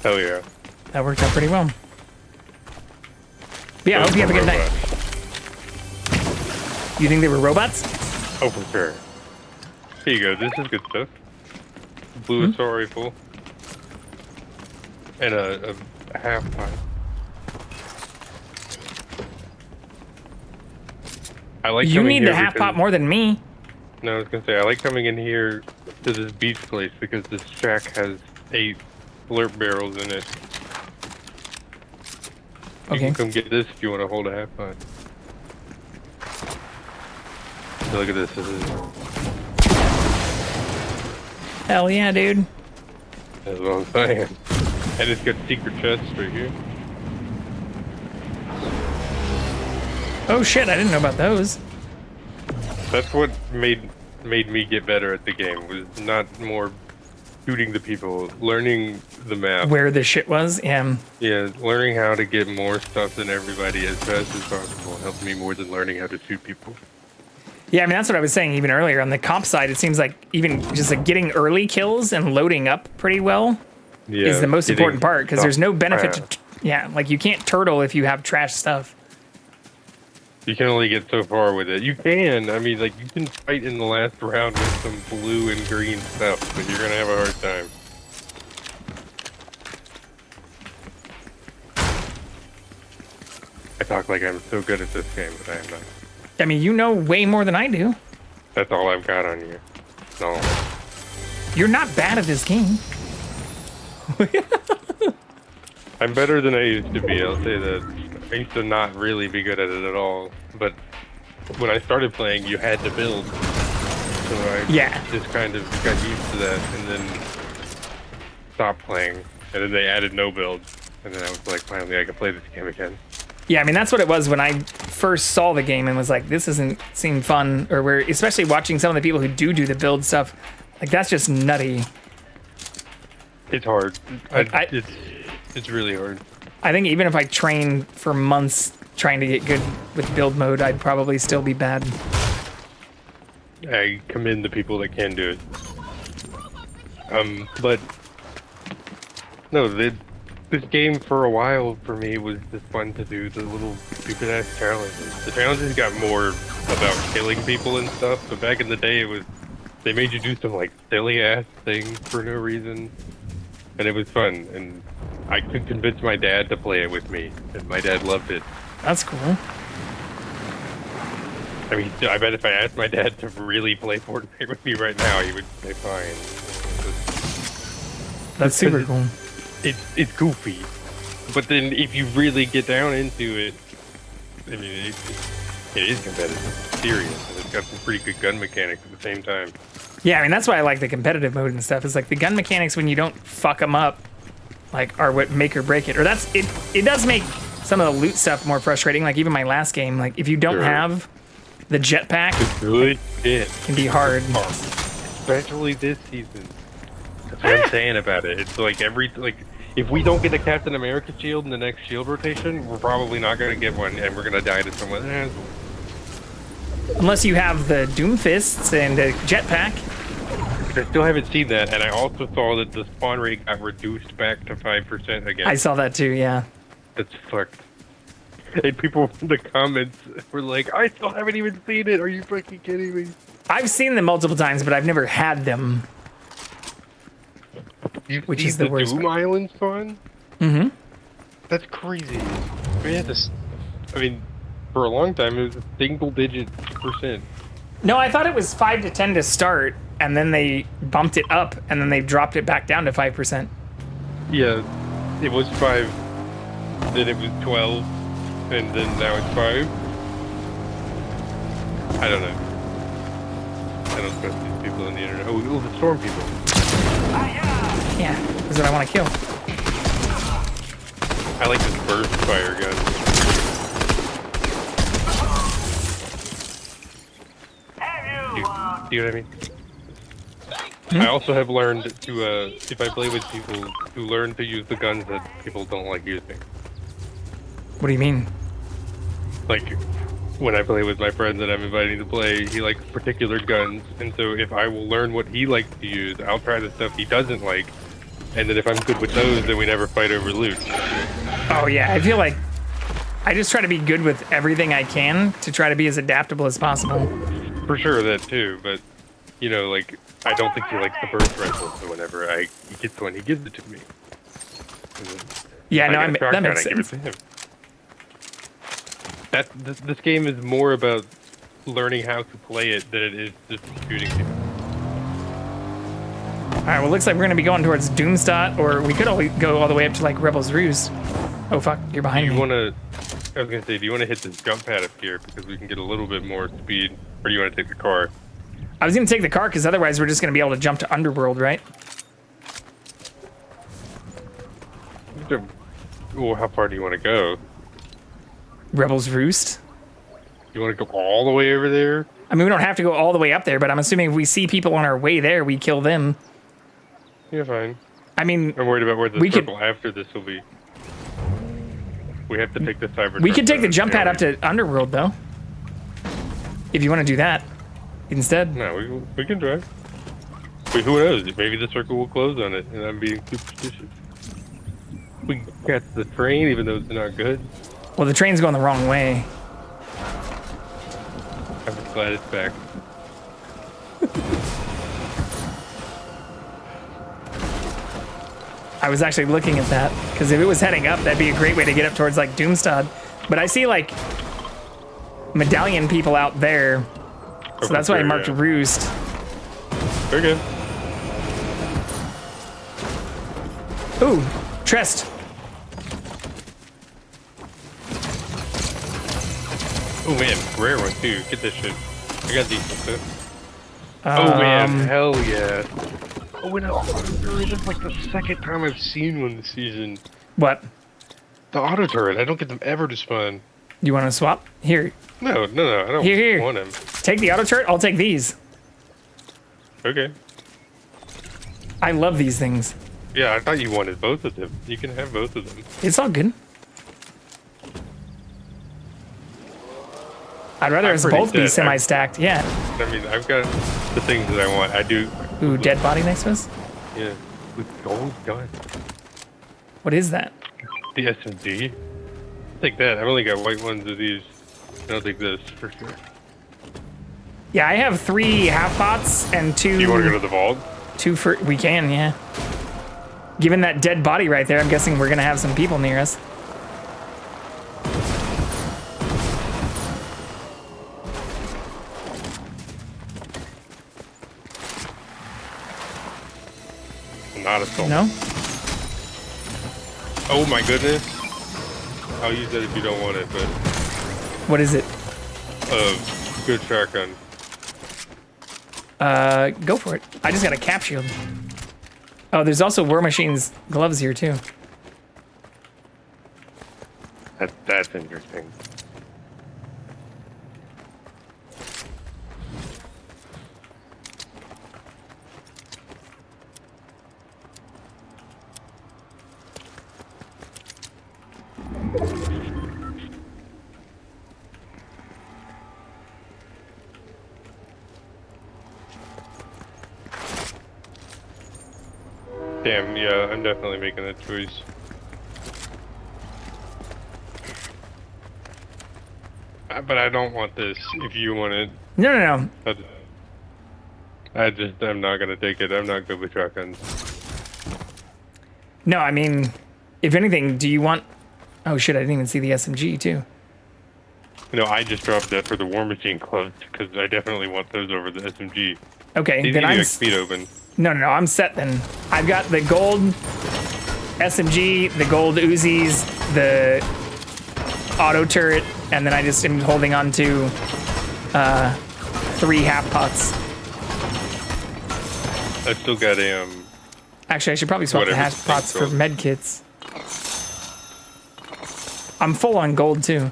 Hell yeah. That worked out pretty well. But yeah, I hope you have a good night. You think they were robots? Oh, for sure. Here you go. This is good stuff. Blue assault rifle. And a half pipe. I like. You need the half pot more than me. No, I was gonna say I like coming in here to this beach place because this shack has 8 slurp barrels in it. You Okay. can come get this if you want to hold a half pot. Look at this. This is Hell yeah, dude. That's what I'm saying. And it's got secret chests right here. Oh shit, I didn't know about those. That's what made me get better at the game, was not more shooting the people, learning the map. Where the shit was, yeah. Yeah, learning how to get more stuff than everybody as fast as possible helped me more than learning how to shoot people. Yeah, I mean, that's what I was saying even earlier. On the comp side, it seems like even just like getting early kills and loading up pretty well is the most important part, because there's no benefit to... Yeah, like you can't turtle if you have trash stuff. You can only get so far with it. You can, I mean, like, you can fight in the last round with some blue and green stuff, but you're gonna have a hard time. I talk like I'm so good at this game, but I am not. I mean, you know way more than I do. That's all I've got on you. No. You're not bad at this game. I'm better than I used to be, I'll say that. I used to not really be good at it at all, but when I started playing, you had to build. So I just kind of got used to that, and then stopped playing. And then they added no build, and then I was like, finally I can play this game again. Yeah, I mean, that's what it was when I first saw the game and was like, this doesn't seem fun, or where, especially watching some of the people who do the build stuff, like that's just nutty. It's hard. It's really hard. I think even if I train for months trying to get good with build mode, I'd probably still be bad. I commend the people that can do it. But no, this game for a while for me was just fun to do the little stupid ass challenges. The challenges got more about killing people and stuff, but back in the day they made you do some like silly ass things for no reason, and it was fun. And I could convince my dad to play it with me, and my dad loved it. That's cool. I mean, I bet if I asked my dad to really play Fortnite with me right now, he would say fine. That's super cool. It's goofy, but then if you really get down into it, I mean, it is competitive, it's serious, and it's got some pretty good gun mechanics at the same time. Yeah, I mean, that's why I like the competitive mode and stuff. Is like the gun mechanics, when you don't fuck them up, like, are what make or break it. Or that's it. It does make some of the loot stuff more frustrating. Like even my last game, like if you don't have the jetpack, it can be hard. Especially this season. That's what I'm saying about it. It's like if we don't get a Captain America shield in the next shield rotation, we're probably not going to get one, and we're going to die to someone else. Unless you have the Doom Fists and a jetpack. I still haven't seen that, and I also saw that the spawn rate got reduced back to 5% again. I saw that too, yeah. That's fucked. And people in the comments were like, I still haven't even seen it. Are you fucking kidding me? I've seen them multiple times, but I've never had them. Which is the worst. Doom Island spawn? Mm-hmm. That's crazy. I mean, for a long time, it was a single-digit %. No, I thought it was 5 to 10 to start, and then they bumped it up, and then they dropped it back down to 5%. Yeah, it was 5, then it was 12, and then now it's 5. I don't know. I don't trust these people on the internet. Oh, the storm people. Yeah, that's what I want to kill. I like this burst fire gun. See what I mean? I also have learned to, if I play with people, to learn to use the guns that people don't like using. What do you mean? Like, when I play with my friend that I'm inviting to play, he likes particular guns, and so if I will learn what he likes to use, I'll try the stuff he doesn't like, and then if I'm good with those, then we never fight over loot. Oh yeah, I feel like I just try to be good with everything I can to try to be as adaptable as possible. For sure, that too, but, you know, like, I don't think he likes the burst rifle, so whenever he gets one, he gives it to me. Yeah, no, that makes sense. This game is more about learning how to play it than it is just shooting people. Alright, well, looks like we're going to be going towards Doomstot, or we could go all the way up to, like, Rebel's Roost. Oh, fuck, you're behind me. You want to... I was gonna say, do you want to hit this jump pad up here because we can get a little bit more speed, or do you want to take the car? I was gonna take the car because otherwise we're just gonna be able to jump to Underworld, right? Well, how far do you want to go? Rebel's Roost. You want to go all the way over there? I mean, we don't have to go all the way up there, but I'm assuming if we see people on our way there, we kill them. Yeah, fine. I mean, I'm worried about where the circle after this will be. We have to take the cyber. We could take the jump pad up to Underworld, though. If you want to do that instead. No, we can drive. Wait, who knows? Maybe the circle will close on it, and I'm being superstitious. We can catch the train, even though it's not good. Well, the train's going the wrong way. I'm glad it's back. I was actually looking at that, because if it was heading up, that'd be a great way to get up towards, like, Doomstad. But I see, like, medallion people out there. So that's why I marked Roost. Very good. Ooh, Trest. Oh man, rare one too. Get this shit. I got decent stuff. Oh man, hell yeah. Oh no, really, that's like the second time I've seen one this season. What? The auto turret. I don't get them ever to spawn. You want to swap? Here. No, I don't Here. want them. Take the auto turret, I'll take these. Okay. I love these things. Yeah, I thought you wanted both of them. You can have both of them. It's all good. I'd rather us both be semi-stacked, yeah. I mean, I've got the things that I want. I do. Ooh, dead body next to us? Yeah, with gold gun. What is that? The SMG. Take that. I've only got white ones of these. I'll take this for sure. Yeah, I have 3 half pots and 2. Do you want to go to the vault? 2 for. We can, yeah. Given that dead body right there, I'm guessing we're gonna have some people near us. Not a soul. No? Oh my goodness. I'll use that if you don't want it, but... What is it? Good shotgun. Go for it. I just got a cap shield. Oh, there's also War Machine's gloves here, too. That's interesting. Damn, yeah, I'm definitely making that choice. But I don't want this, if you want it. No. I'm not gonna take it. I'm not good with shotguns. No, I mean, if anything, do you want... Oh shit, I didn't even see the SMG, too. No, I just dropped that for the War Machine gloves, because I definitely want those over the SMG. Okay, These then need to I'm... be speed open. No, I'm set then. I've got the gold SMG, the gold Uzis, the auto turret, and then I just am holding on to 3 half pots. I still got a Actually, I should probably swap the half pots for med kits. I'm full on gold too.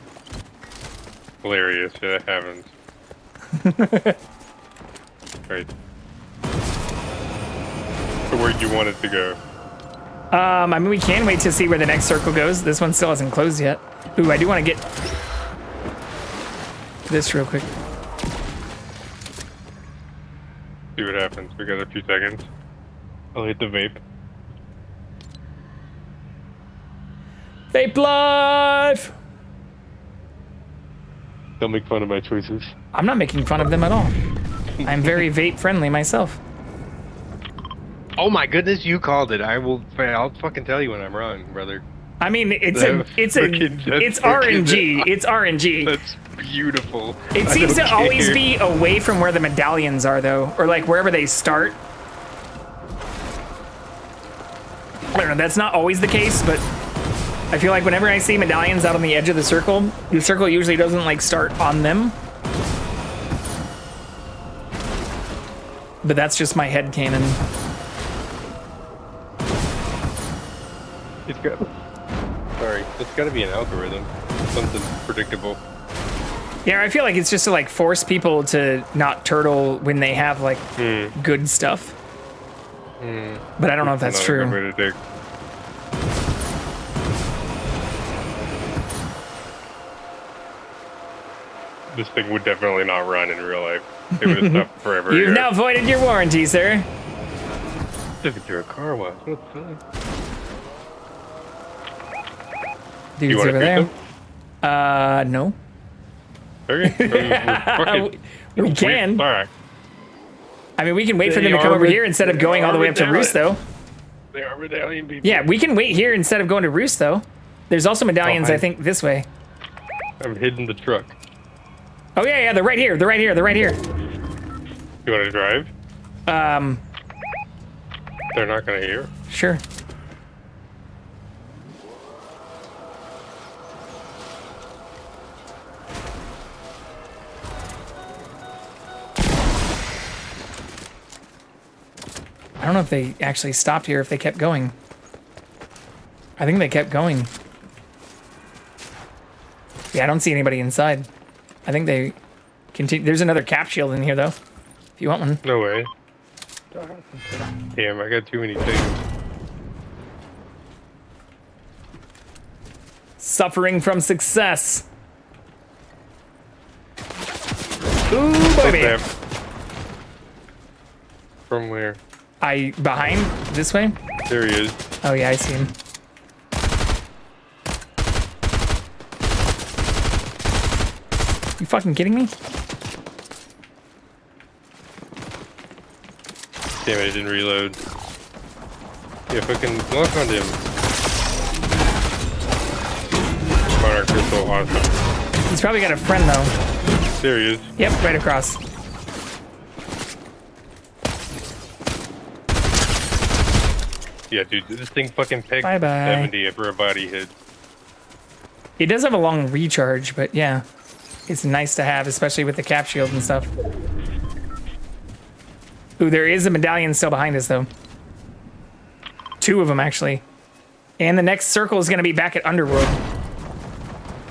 Hilarious, yeah, that happens. Right. So where'd you want it to go? I mean, we can wait to see where the next circle goes. This one still hasn't closed yet. Ooh, I do want to get this real quick. See what happens. We got a few seconds. I'll hit the vape. Vape life! Don't make fun of my choices. I'm not making fun of them at all. I'm very vape friendly myself. Oh my goodness, you called it. I'll fucking tell you when I'm wrong, brother. I mean, it's RNG. It's RNG. That's beautiful. It seems to always be away from where the medallions are, though, or like wherever they start. I don't know. That's not always the case, but I feel like whenever I see medallions out on the edge of the circle usually doesn't like start on them. But that's just my head canon. It's got to be an algorithm. Something predictable. Yeah, I feel like it's just to like force people to not turtle when they have like good stuff. But I don't know if that's true. This thing would definitely not run in real life. It would have stopped forever. You've now voided your warranty, sir. Took it through a car wash. What the fuck? Dude's over there. No. Okay. We can. All right. I mean, we can wait for them to come over here instead of going all the way up to Roost, though. They are medallion people. Yeah, we can wait here instead of going to Roost, though. There's also medallions, I think, this way. I'm hidden the truck. Oh, yeah, they're right here. They're right here. They're right here. You want to drive? They're not going to hear? Sure. I don't know if they actually stopped here, if they kept going. I think they kept going. Yeah, I don't see anybody inside. I think they continue. There's another cap shield in here, though. If you want one. No way. Damn, I got too many things. Suffering from success. Ooh, baby. From where? Behind? This way? There he is. Oh, yeah, I see him. You fucking kidding me? Damn it, I didn't reload. Yeah, fucking lock onto him. Monarch is so awesome. He's probably got a friend, though. There he is. Yep, right across. Yeah, dude, this thing fucking pegged Bye-bye. 70 for a body hit. It does have a long recharge, but yeah. It's nice to have, especially with the cap shield and stuff. Ooh, there is a medallion still behind us, though. 2 of them, actually. And the next circle is going to be back at Underworld.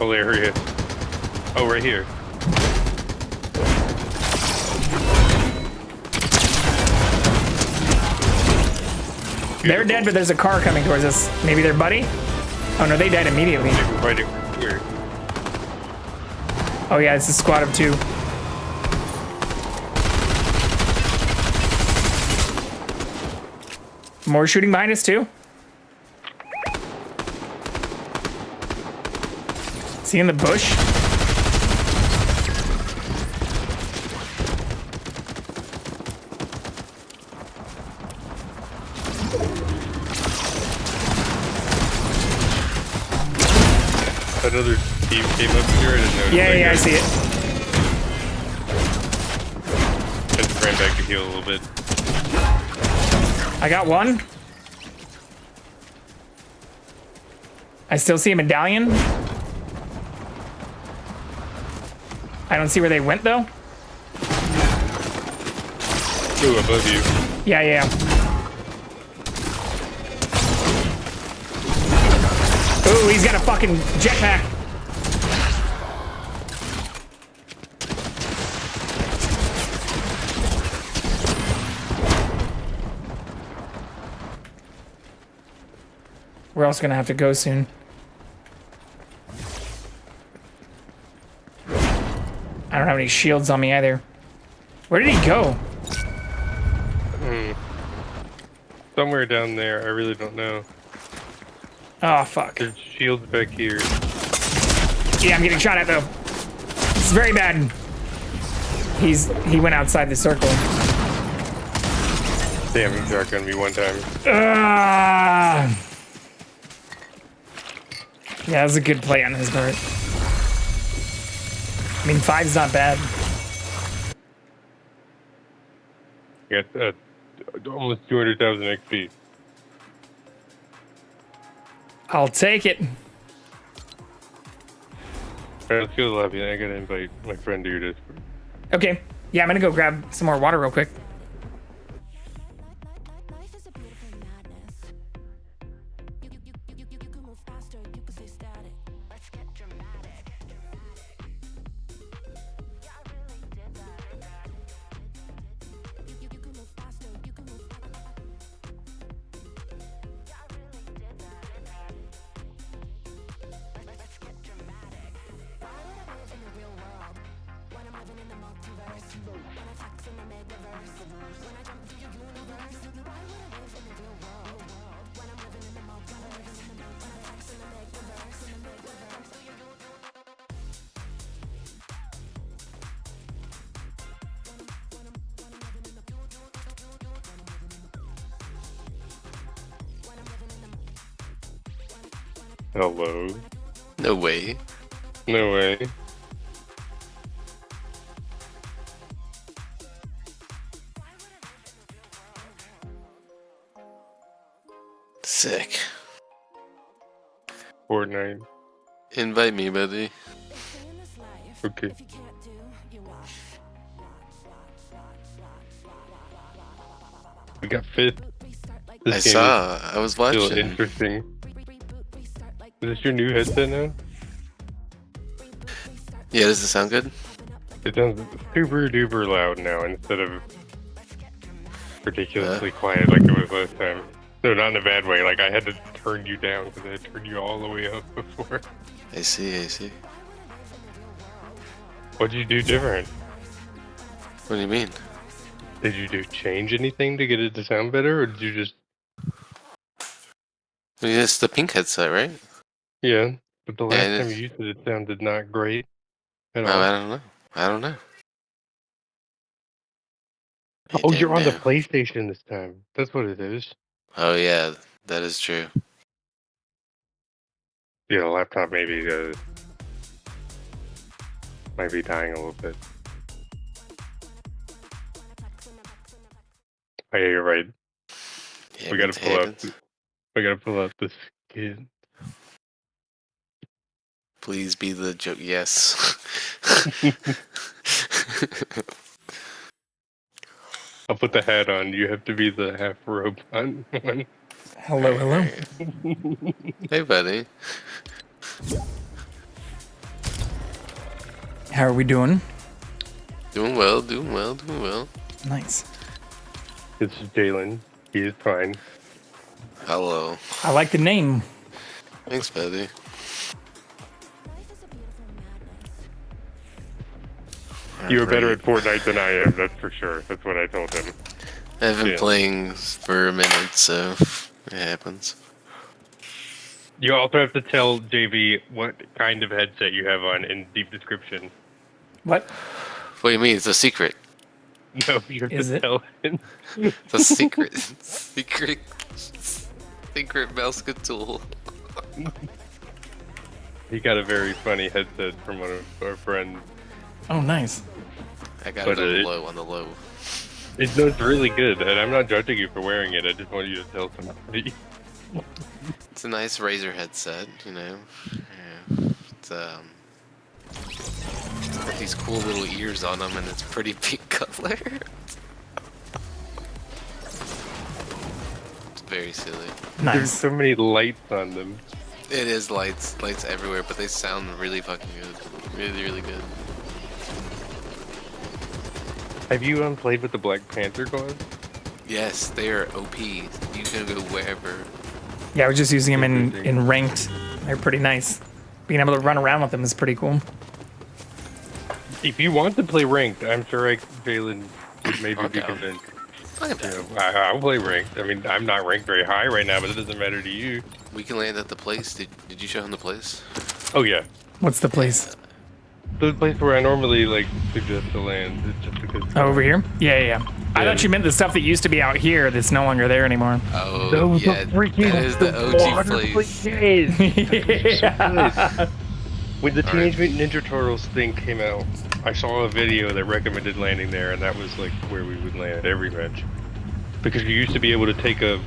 Oh, there he is. Oh, right here. They're dead, but there's a car coming towards us. Maybe their buddy? Oh, no, they died immediately. Right here. Oh, yeah, it's a squad of 2. More shooting behind us, too. See in the bush? Another team came up here. I didn't notice. Yeah, I see it. Just ran back to heal a little bit. I got one. I still see a medallion. I don't see where they went, though. Ooh, above you. Yeah. Ooh, he's got a fucking jetpack. We're also gonna have to go soon. I don't have any shields on me either. Where did he go? Somewhere down there. I really don't know. Oh, fuck. There's shields back here. Yeah, I'm getting shot at, though. It's very bad. He went outside the circle. Damn, he shotgunned me one time. Yeah, that was a good play on his part. I mean, 5's not bad. Got almost 200,000 XP. I'll take it. Let's go to the lobby. I gotta invite my friend to your Discord. Okay. Yeah, I'm gonna go grab some more water real quick. Hello. No way. No way. Sick. Fortnite. Invite me, buddy. Okay. We got fifth. I saw. I was watching. Still interesting. Is this your new headset now? Yeah, does it sound good? It sounds super duper loud now instead of ridiculously quiet like it was last time. No, not in a bad way. Like I had to turn you down because I had turned you all the way up before. I see. What'd you do different? What do you mean? Did you change anything to get it to sound better, or did you just... I mean, it's the pink headset, right? Yeah, but the last Yeah, time you used it, it sounded not great at all. I don't know. Oh, you're on the PlayStation this time. That's what it is. Oh yeah, that is true. Yeah, the laptop maybe might be dying a little bit. Oh yeah, you're right. Yeah, We gotta pull up this kid. Please be the joke. Yes. I'll put the hat on. You have to be the half robot one. Hello. Hey, buddy. How are we doing? Doing well. Nice. This is Jalen. He is fine. Hello. I like the name. Thanks, buddy. You're better at Fortnite than I am, that's for sure. That's what I told him. I've been playing for a minute, so it happens. You also have to tell JV what kind of headset you have on in deep description. What? What do you mean? It's a secret. No, you have to tell him. It's a secret. Secret mouse tool. He got a very funny headset from one of our friends. Oh, nice. I got it on the low. It's really good, and I'm not judging you for wearing it. I just want you to tell somebody. It's a nice Razer headset, you know. Yeah. It's got these cool little ears on them, and it's pretty pink color. It's very silly. Nice. There's so many lights on them. It is lights everywhere, but they sound really fucking good. Really, really good. Have you played with the Black Panther claws? Yes, they are OP. You can go wherever. Yeah, I was just using them in ranked. They're pretty nice. Being able to run around with them is pretty cool. If you want to play ranked, I'm sure Jalen would maybe be convinced. I'll play ranked. I mean, I'm not ranked very high right now, but it doesn't matter to you. We can land at the place. Did you show him the place? Oh yeah. What's the place? The place where I normally suggest to land. It's just because. Oh, over here? Yeah. I thought you meant the stuff that used to be out here that's no longer there anymore. Oh, yeah. That is the OG place. Yeah. When the Teenage Mutant Ninja Turtles thing came out, I saw a video that recommended landing there, and that was where we would land every match. Because you used to be able to take a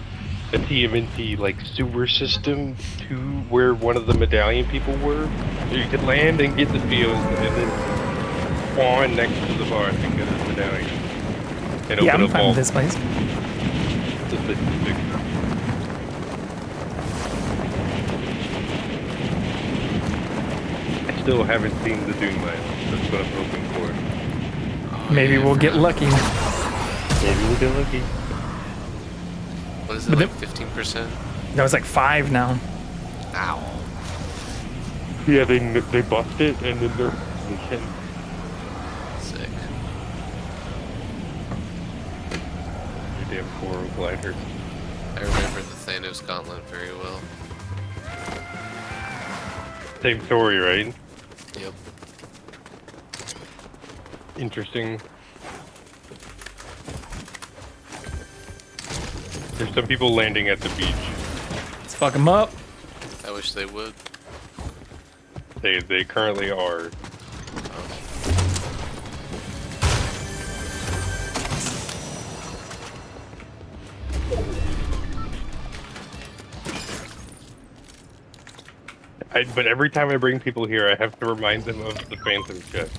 TMNT sewer system to where one of the medallion people were, You could land and get the field, and then spawn next to the bar and get the medallion. And Yeah, open I'm a fine vault. with this place. I still haven't seen the Dune Land. That's what I'm hoping for. Maybe we'll get lucky. Maybe we'll get lucky. What is it, like 15%? That was like 5 now. Ow. Yeah, they buffed it, and then they can. Sick. You damn coral glider. I remember the Thanos gauntlet very well. Same story, right? Yep. Interesting. There's some people landing at the beach. Let's fuck them up. I wish they would. They currently are. But every time I bring people here, I have to remind them of the Phantom chest.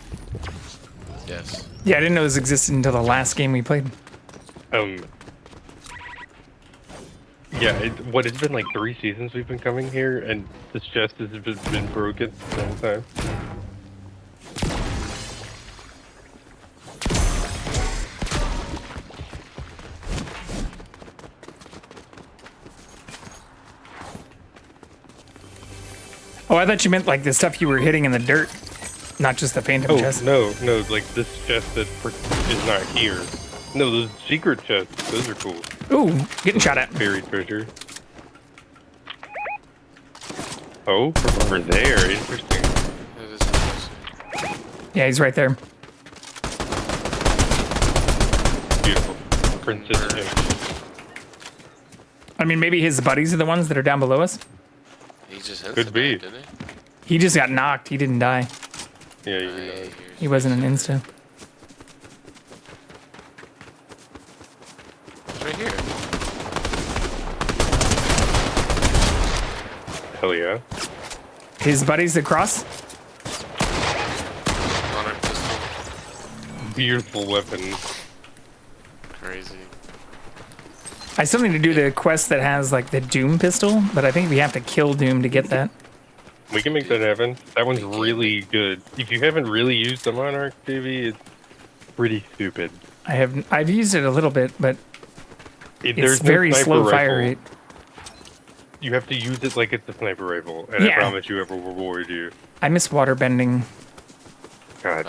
Yes. Yeah, I didn't know this existed until the last game we played. Yeah, what, it's been like 3 seasons we've been coming here, and this chest has been broken the whole time. Oh, I thought you meant like the stuff you were hitting in the dirt, not just the Phantom chest. No, like this chest that is not here. No, those secret chests, those are cool. Ooh, getting shot at. Buried treasure. Oh, over there, interesting. Yeah, he's right there. Beautiful. Princess Jim. I mean, maybe his buddies are the ones that are down below us. He just hit Could be. didn't he? He just got knocked. He didn't die. Yeah, you know. He wasn't an insta. It's right here. Hell yeah. His buddies across. Honor pistol. Beautiful weapon. Crazy. I still need to do the quest that has like the Doom pistol, but I think we have to kill Doom to get that. We can make that happen. That one's really good. If you haven't really used the Monarch TV, it's pretty stupid. I've used it a little bit, but it's There's no very sniper slow rifle. fire rate. You have to use it like it's a sniper rifle, and Yeah. I promise you it will reward you. I miss waterbending. God.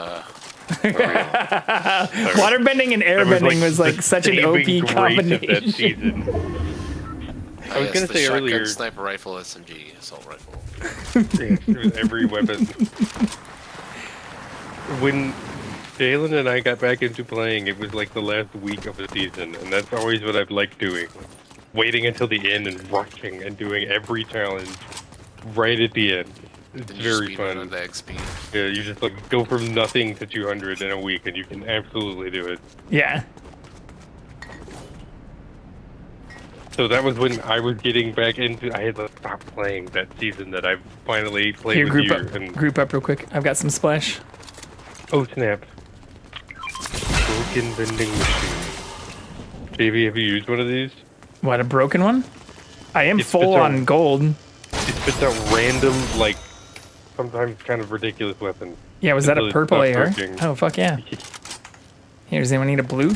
Waterbending and airbending was like the such an saving OP grace of that combination. season. I was gonna the say shotgun, earlier, sniper rifle, SMG, assault rifle. every weapon. When Jalen and I got back into playing, it was like the last week of the season, and that's always what I've liked doing. Waiting until the end and rushing and doing every challenge right at the end. It's Then you very speed fun. run the XP. Yeah, you just like go from nothing to 200 in a week, and you can absolutely do it. Yeah. So that was when I was getting back into. I had to stop playing that season that I finally played Here, with group you. up. And Group up real quick. I've got some splash. oh snap! Broken vending machine. JV, have you used one of these? What, a broken one? I am It full spits out- on gold. It spits out random, like sometimes kind of ridiculous weapons. Yeah, was that a Until it purple stops AR? working. Oh, fuck yeah. Here, does anyone need a blue?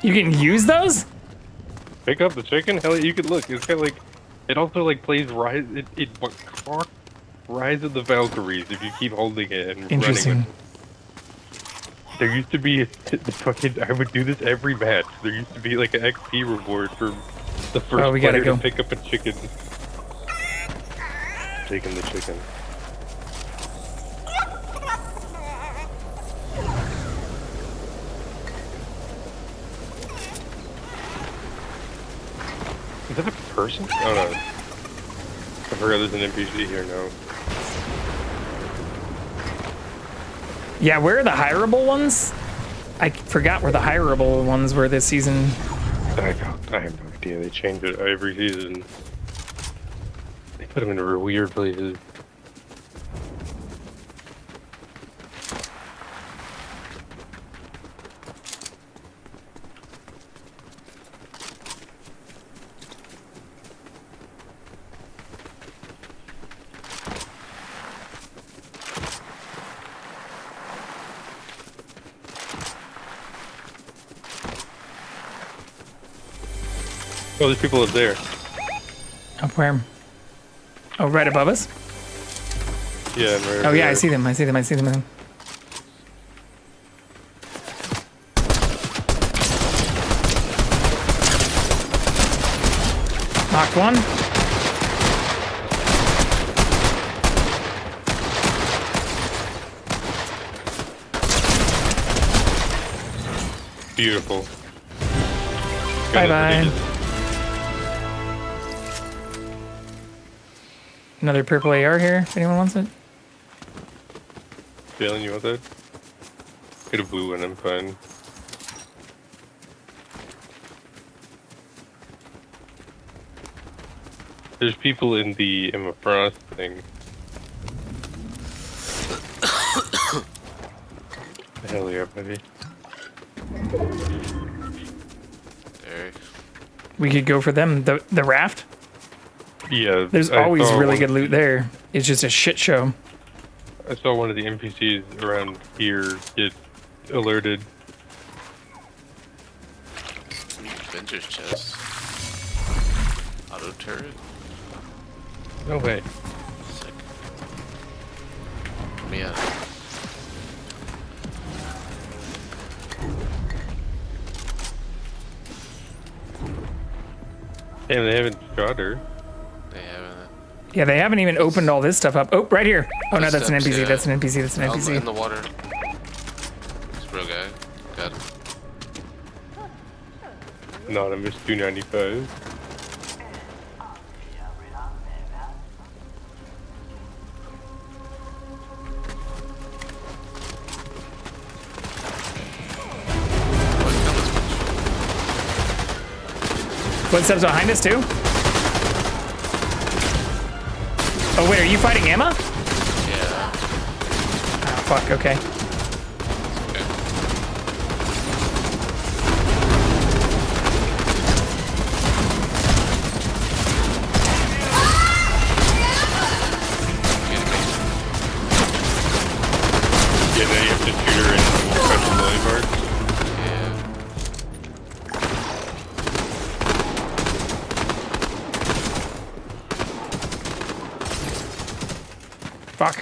You can use those? Pick up the chicken? Hell, you could look. It's got like, it also like plays Rise. Rise of the Valkyries if you keep holding it and Interesting. running with it. There used to be I would do this every match. There used to be like an XP reward for the first Oh, we gotta player go. to pick up a chicken. Taking the chicken. Is that a person? Oh no. I forgot there's an NPC here now. Yeah, where are the hireable ones? I forgot where the hireable ones were this season. I have no idea. They change it every season. They put them in weird places. Oh, there's people up there. Up where? Oh, right above us? Yeah, and right Oh, yeah, there. I see them. I see them. I see them. Knocked one. Beautiful. Bye-bye. Another purple AR here, if anyone wants it. Jalen, you want that? Get a blue one, I'm fine. There's people in the Emma Frost thing. Hell yeah, buddy. We could go for them. The raft? Yeah. There's always really good loot there. It's just a shit show. I saw one of the NPCs around here get alerted. Avengers chest. Auto turret. No way. Sick. Yeah. Damn, they haven't shot her. They haven't. Yeah, they haven't even opened all this stuff up. Oh, right here. Oh, no, that's an Footsteps, NPC. yeah. That's an NPC. That's an NPC. In the water. It's a real guy. Got him. Anonymous 295. Footsteps behind us, too? Oh, wait, are you fighting Emma? Yeah. Oh, fuck, okay. Yeah, now you have to shoot her in special million parts. Fuck.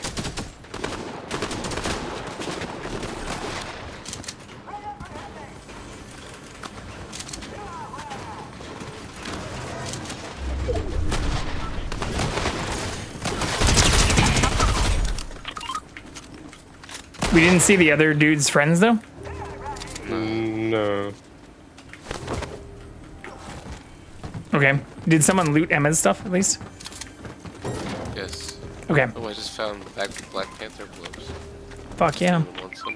We didn't see the other dude's friends, though? No. Okay. Did someone loot Emma's stuff, at least? Yes. Okay. Oh, I just found Black Panther gloves. Fuck yeah. Someone wants some.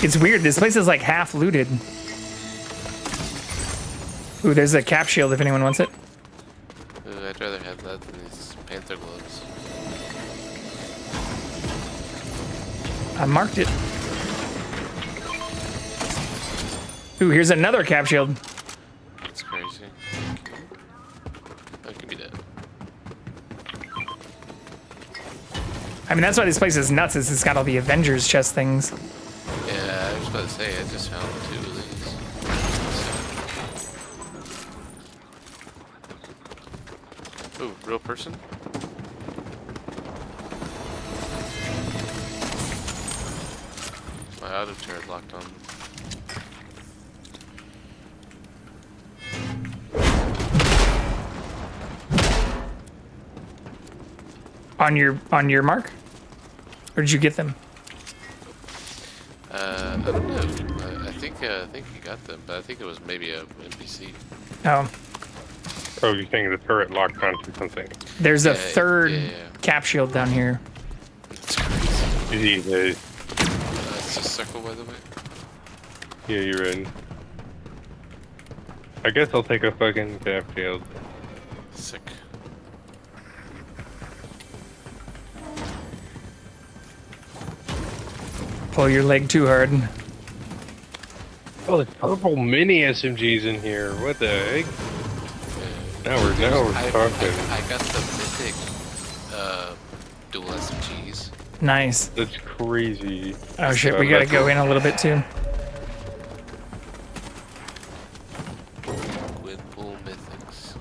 It's weird. This place is like half looted. Ooh, there's a cap shield if anyone wants it. Ooh, I'd rather have that than these Panther gloves. I marked it. Ooh, here's another cap shield. That's crazy. That could be that. I mean, that's why this place is nuts, is it's got all the Avengers chest things. Yeah, I was about to say, I just found 2 of these. Ooh, real person? My auto turret locked on. On your mark? Or did you get them? I don't know. I think think he got them, but I think it was maybe a NPC. Oh. Oh, you're saying the turret locked onto something. There's a third cap shield down here. Easy. It's a circle, by the way. Yeah, you're in. I guess I'll take a fucking cap shield. Sick. Pull your leg too hard. Oh, there's purple mini SMGs in here. What the heck? Now we're talking. I got the mythic dual SMGs. Nice. That's crazy. Oh shit, we gotta go in a little bit too. Gwynpool mythics.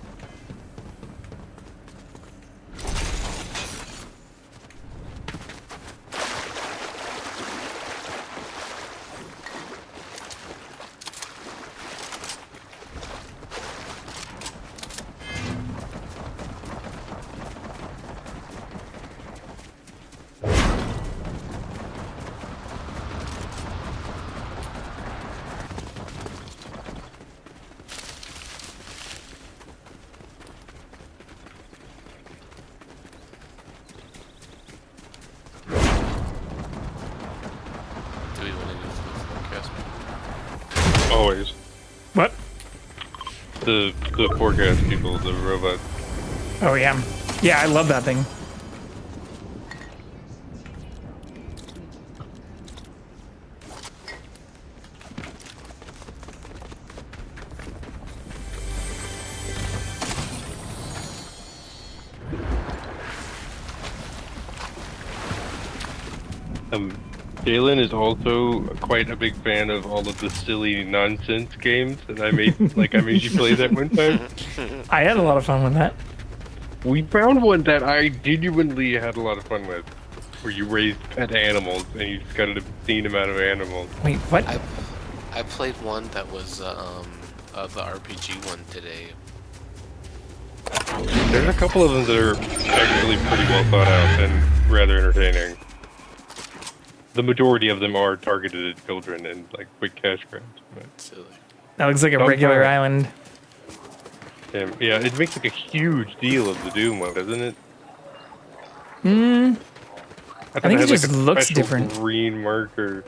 Always. What? The forecast people, the robot. Oh yeah. Yeah, I love that thing. Jalen is also quite a big fan of all of the silly nonsense games that I made. I made you play that one time. I had a lot of fun with that. We found one that I genuinely had a lot of fun with, where you raised pet animals and you just got an obscene amount of animals. Wait, what? I played one that was the RPG one today. There's a couple of them that are actually pretty well thought out and rather entertaining. The majority of them are targeted at children and quick cash grabs. Silly. That looks like a regular island. Yeah, it makes a huge deal of the Doom one, doesn't it? I think it just looks different. Green marker.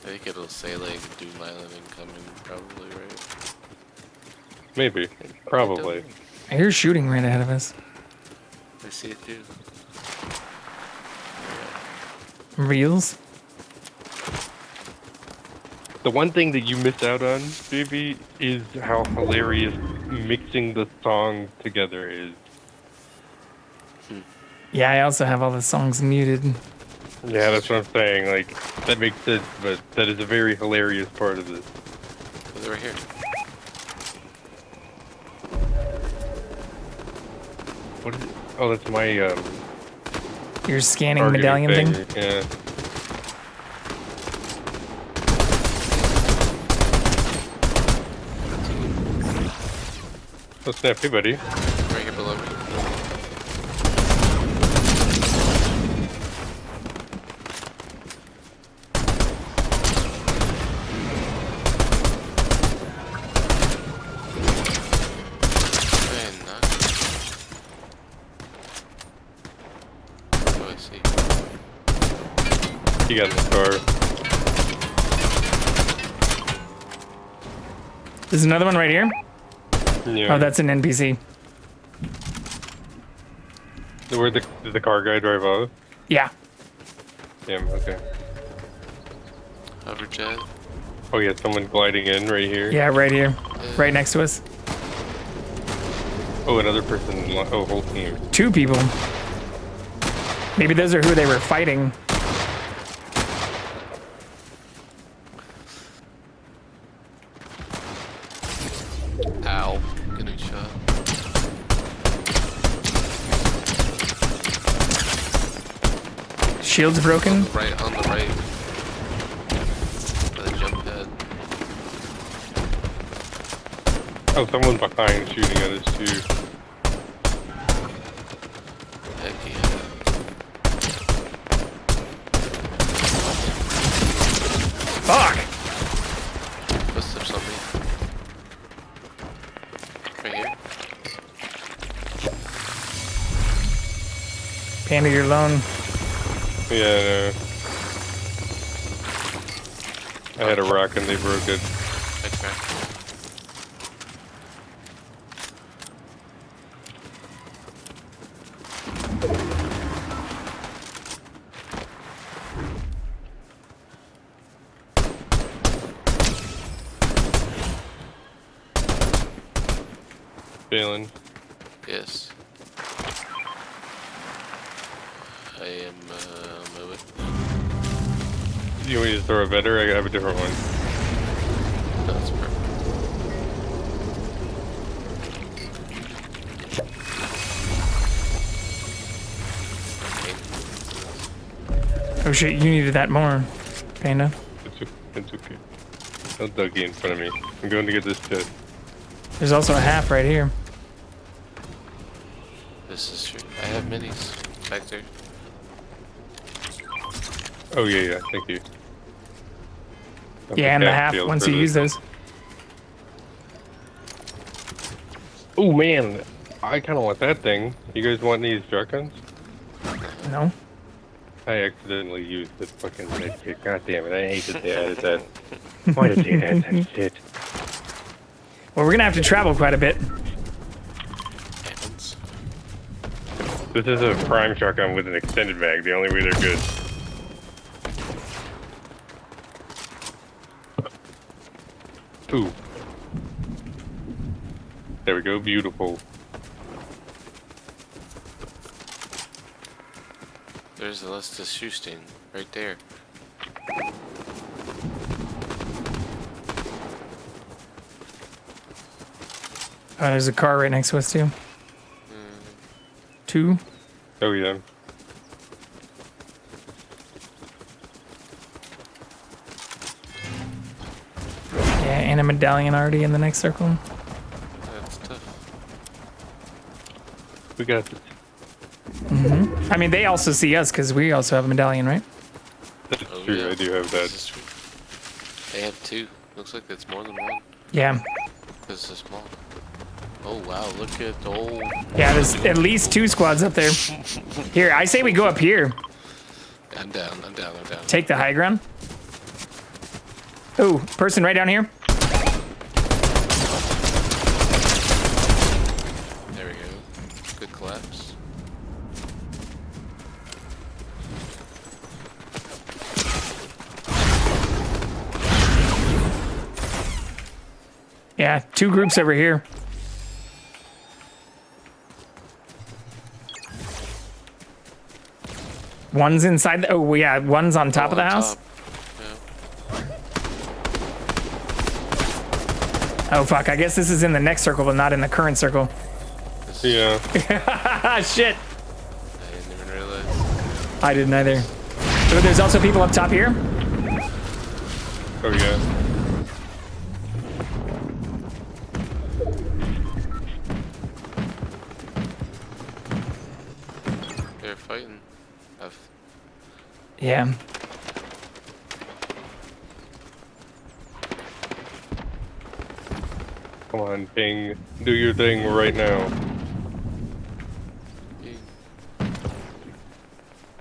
I think it'll say Doom Island incoming, probably, right? Maybe. Probably. I hear shooting right ahead of us. I see it too. Reels? The one thing that you missed out on, JB, is how hilarious mixing the song together is. Yeah, I also have all the songs muted. Yeah, that's what I'm saying. That makes sense, but that is a very hilarious part of this. Oh, they're right here. What is it? Oh, that's my, Your scanning medallion thing? Yeah. Oh snap, hey buddy. Right here below me. You got in the car. There's another one right here. Yeah. Oh, that's an NPC. Where did the car guy drive off? Yeah. Damn, okay. Hoverjet. Oh yeah, someone gliding in right here. Yeah, right here. Right next to us. Oh, another person. Oh, whole team. 2 people. Maybe those are who they were fighting. Ow. Getting shot. Shield's broken. On the right. The jump pad. Oh, someone behind shooting at us too. Heck yeah. Fuck! Right here. Panda, you're alone. Yeah, I had a rock and they broke it. Okay. Failing. Yes. I am on my way. You want me to throw a better? I have a different one. That's perfect. Oh shit, you needed that more, Panda. It's okay. Don't Dougie in front of me. I'm going to get this chest. There's also a half right here. This is true. I have minis back there. Oh yeah, thank you. Yeah, and the half once you use those. Oh man, I kind of want that thing. You guys want these shotguns? No. I accidentally used the fucking med kit. God damn it, I hate that they added that. Why did they add that shit? Well, we're gonna have to travel quite a bit. This is a prime shotgun with an extended mag, the only way they're good. Ooh. There we go, beautiful. There's the Leicester shoe stain right there. There's a car right next to us too. Two. Oh yeah. Yeah, and a medallion already in the next circle. That's tough. We got this. I mean, they also see us because we also have a medallion, right? That's true, yeah. I do have that. They have two. Looks like it's more than one. Yeah. Because it's small. Oh wow, look at the old... Yeah, there's at least 2 squads up there. Here, I say we go up here. I'm down. Take the high ground. Ooh, person right down here. There we go. Good collapse. Yeah, 2 groups over here. One's inside the, oh yeah, one's on top of the house. Oh fuck, I guess this is in the next circle, but not in the current circle. Yeah. Shit. I didn't even realize. I didn't either. Oh, there's also people up top here. Oh yeah. They're fighting. Yeah. Come on, Ping. Do your thing right now.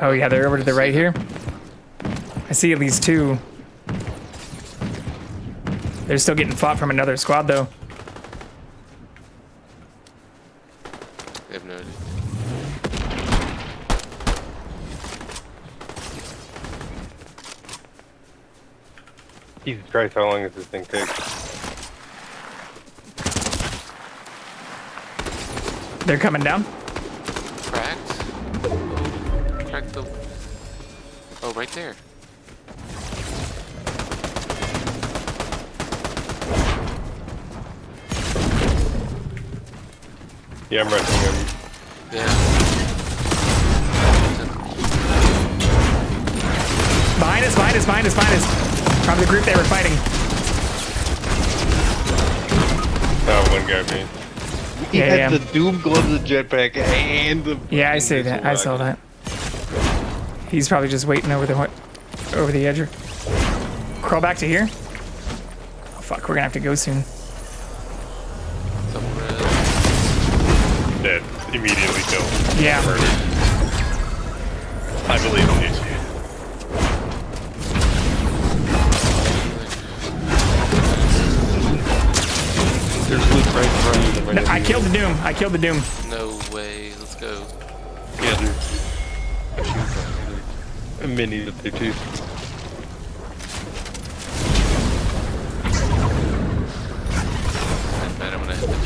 Oh yeah, they're over to the right here. I see at least 2. They're still getting fought from another squad though. They have no idea. Jesus Christ, how long does this thing take? They're coming down. Cracked? Cracked the... Oh, right there. Yeah, I'm rushing him. Yeah. Behind us, behind us, behind us, behind us. Probably the group they were fighting. Oh, one got me. He had the Doom gloves, the jetpack, and the... Yeah, I see that. I saw that. He's probably just waiting over the edge. Crawl back to here. Oh, fuck, we're gonna have to go soon. immediately killed. Yeah. I believe in you. There's loot right in front of you. No, I killed the Doom. I killed the Doom. No way. Let's go. Yeah, there's a mini up there too. I'm gonna hit it.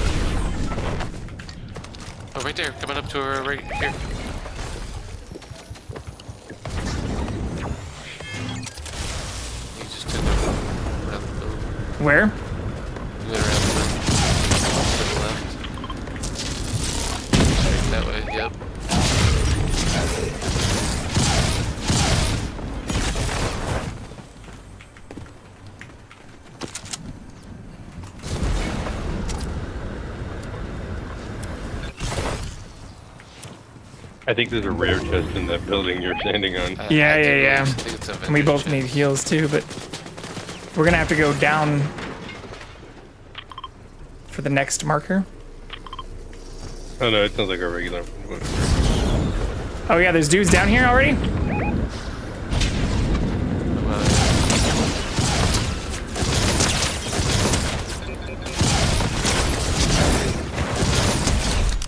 Oh, right there. Coming up to her right here. He just took around the building. Where? He went around to the left. Straight that way, yep. I think there's a rare chest in that building you're standing on. Yeah. And we both need heals too, but we're gonna have to go down for the next marker. Oh no, it sounds like a regular one. Oh yeah, there's dudes down here already?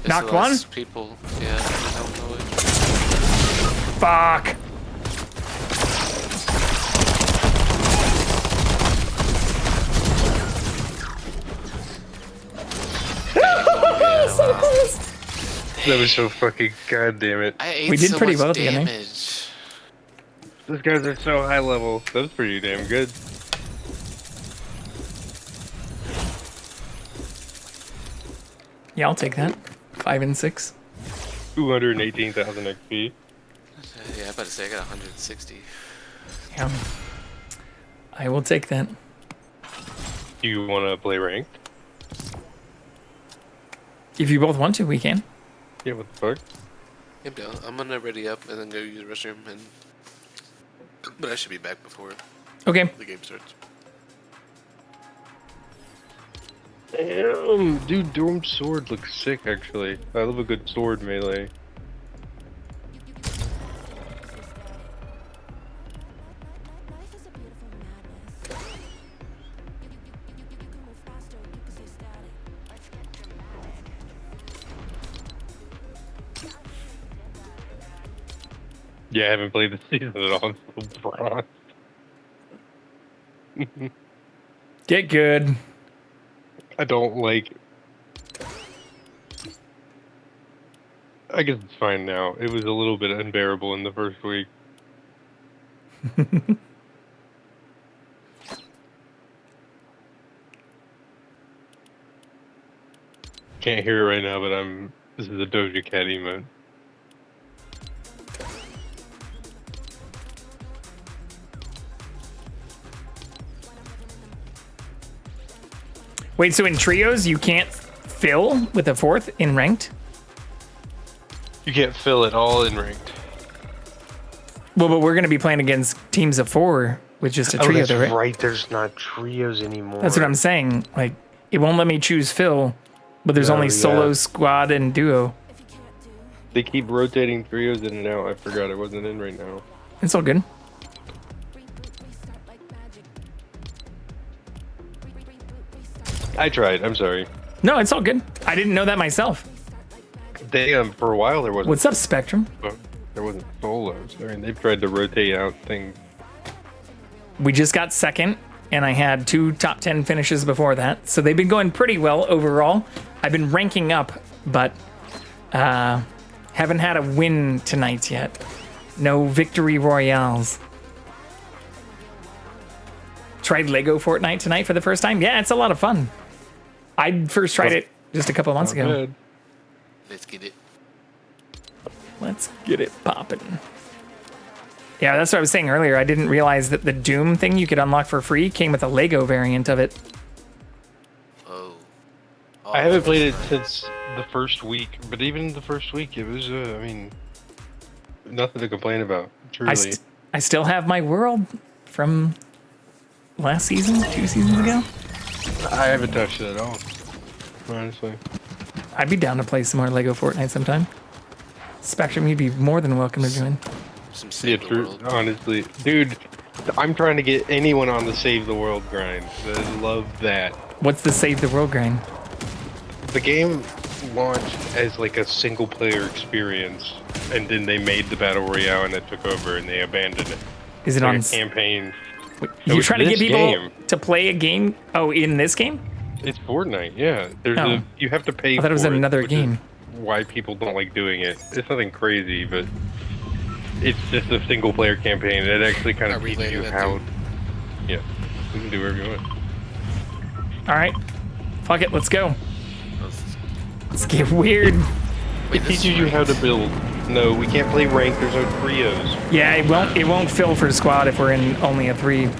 Knocked one? People, yeah, I don't know it. Fuck. So close. That was so fucking goddamn it. We did pretty well at the beginning. Those guys are so high level. That was pretty damn good. Yeah, I'll take that. 5 and 6. 218,000 XP. Yeah, I'm about to say I got 160. Yeah. I will take that. Do you want to play ranked? If you both want to, we can. Yeah, what the fuck? I'm down. I'm gonna ready up and then go use the restroom, but I should be back before Okay. the game starts. Damn, dude, Dorm's sword looks sick, actually. I love a good sword melee. Yeah, I haven't played the season at all. I'm so bronze. Get good. I don't like... I guess it's fine now. It was a little bit unbearable in the first week. Can't hear it right now, but this is a Doja Cat emote. Wait, so in trios you can't fill with a fourth in ranked? You can't fill it all in ranked. Well, but we're going to be playing against teams of 4 with just a trio, that's though, right? right. There's not trios anymore. That's what I'm saying. Like, it won't let me choose fill, but there's only solo, squad, and duo. They keep rotating trios in and out. I forgot it wasn't in right now. It's all good. I tried. I'm sorry. No, it's all good. I didn't know that myself. For a while there wasn't. What's up, Spectrum? There wasn't solos. I mean, they've tried to rotate out things. We just got second, and I had 2 top 10 finishes before that, so they've been going pretty well overall. I've been ranking up, but haven't had a win tonight yet. No victory royales. Tried Lego Fortnite tonight for the first time. Yeah, it's a lot of fun. I first tried it just a couple months ago. Good. Let's get it. Let's get it poppin'. Yeah, that's what I was saying earlier. I didn't realize that the Doom thing you could unlock for free came with a Lego variant of it. Oh. I haven't played it since the first week, but even the first week, it was, I mean, nothing to complain about, truly. I still have my world from last season, 2 seasons ago. I haven't touched it at all, honestly. I'd be down to play some more Lego Fortnite sometime. Spectrum, you'd be more than welcome to join. Yeah, true. Honestly, dude, I'm trying to get anyone on the Save the World grind. I love that. What's the Save the World grind? The game launched as like a single player experience, and then they made the Battle Royale and it took over and they abandoned it. Is it like on a campaign? You're trying to get people to play a game? Oh, in this game? It's Fortnite, yeah. There's you have to pay I thought it was for another which is game. why people don't like doing it. It's nothing crazy, but it's just a single player campaign. It actually kind of teaches you how. Yeah, you can do whatever you want. All right, fuck it, let's go. Let's get weird. It teaches you how to build. No, we can't play rank. There's no trios. Yeah, it won't fill for squad if we're in only a 3. I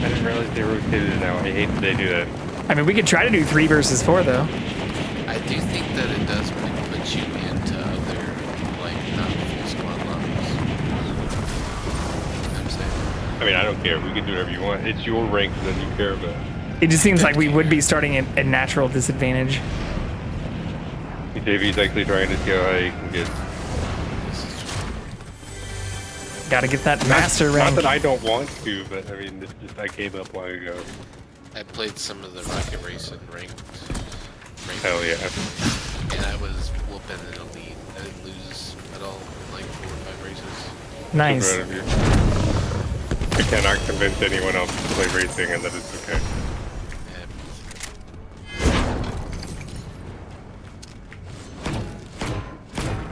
didn't realize they rotated it out. I hate that they do that. I mean, we could try to do 3 versus 4 though. I do think that it does put you into other, like, not full squad levels. I'm saying. I mean, I don't care. We can do whatever you want. It's your rank that you care about. It just seems like we would be starting at a natural disadvantage. Davey's actually trying to see how high he can get. Gotta get that master rank. Not that I don't want to, but I mean, it's just I gave up long ago. I played some of the Rocket Racing ranked. Hell yeah. And I was whooping in the lead. I didn't lose at all in like 4 or 5 races. Nice. So proud of you. I cannot convince anyone else to play racing and that it's okay.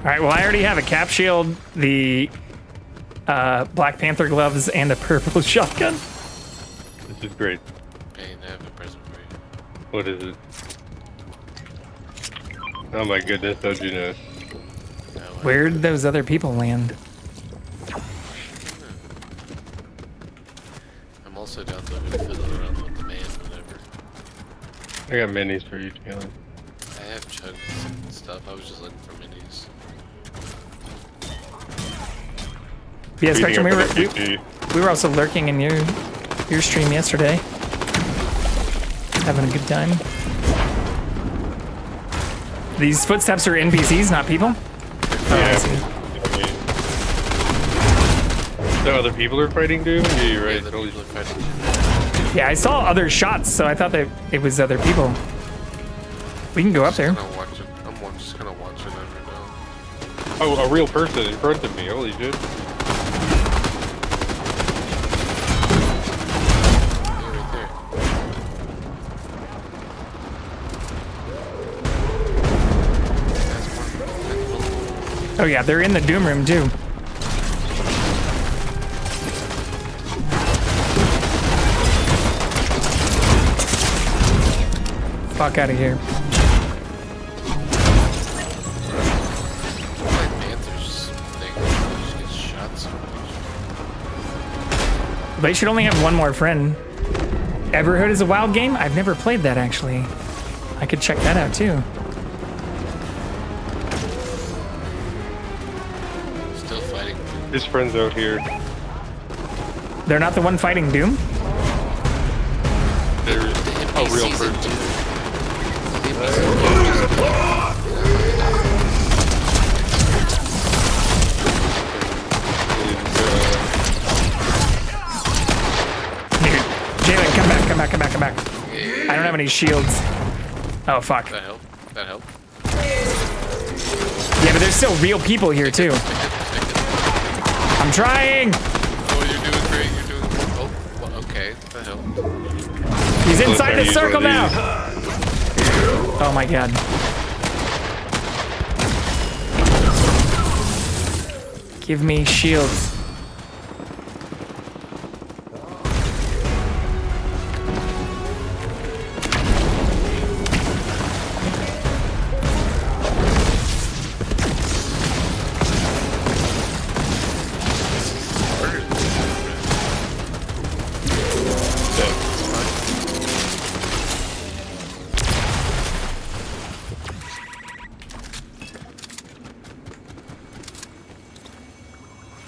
All right, well, I already have a cap shield, the Black Panther gloves, and a purple shotgun. This is great. Okay, I have a present for you. What is it? Oh my goodness, don't you know? Where'd those other people land? I'm also down to fiddle around with the man, whatever. I got minis for you, Taylor. I have chugs and stuff. I was just looking for minis. Yeah, Spectrum, we were also lurking in your stream yesterday. Having a good time. These footsteps are NPCs, not people? Yeah. So other people are fighting Doom? Yeah, you're right. Yeah, people are fighting. Yeah, I saw other shots, so I thought that it was other people. We can go up there. I'm just gonna watch it over now. Oh, a real person in front of me. Holy shit. Oh yeah, they're in the Doom room too. Fuck out of here. They should only have one more friend. Everhood is a wild game? I've never played that actually. I could check that out too. Still fighting. His friend's out here. They're not the one fighting Doom? They're a real person. Jalen, come back. I don't have any shields. Oh, fuck. That help? That help? Yeah, but there's still real people here, too. I'm trying! Oh, you're doing great, Oh, well, okay. That helped. He's inside the circle now! Oh my god. Give me shields.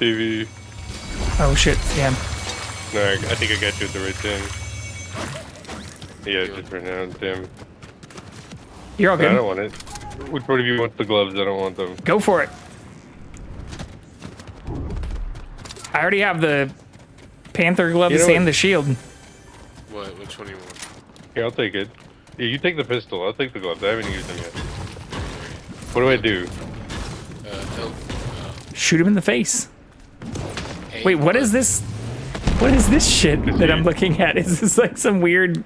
TV. Oh shit, yeah. No, I think I got you at the right thing. Yeah, just right now, Tim. You're all good. I don't want it. Which one of you wants the gloves? I don't want them. Go for it. I already have the panther gloves and the shield. What? Which one do you want? Yeah, I'll take it. Yeah, you take the pistol. I'll take the gloves. I haven't used them yet. What do I do? Shoot him in the face. Wait, what is this? What is this shit that I'm looking at? Is this like some weird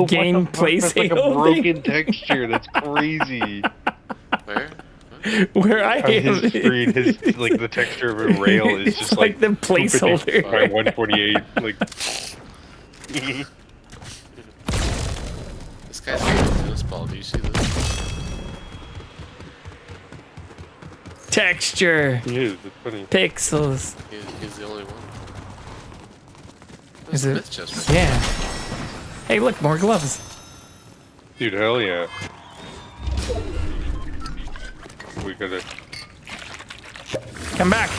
game play That's like a broken texture. That's crazy. Where? Where I On am. his screen, his like the texture of a rail is It's just like the placeholder. by 128. Like This guy's got a tennis ball. Do you see this? Texture. He is. It's funny. Pixels. He's the only one. Is it? Smith just right Yeah. Hey, look, more gloves. Dude, hell yeah. We gotta come back.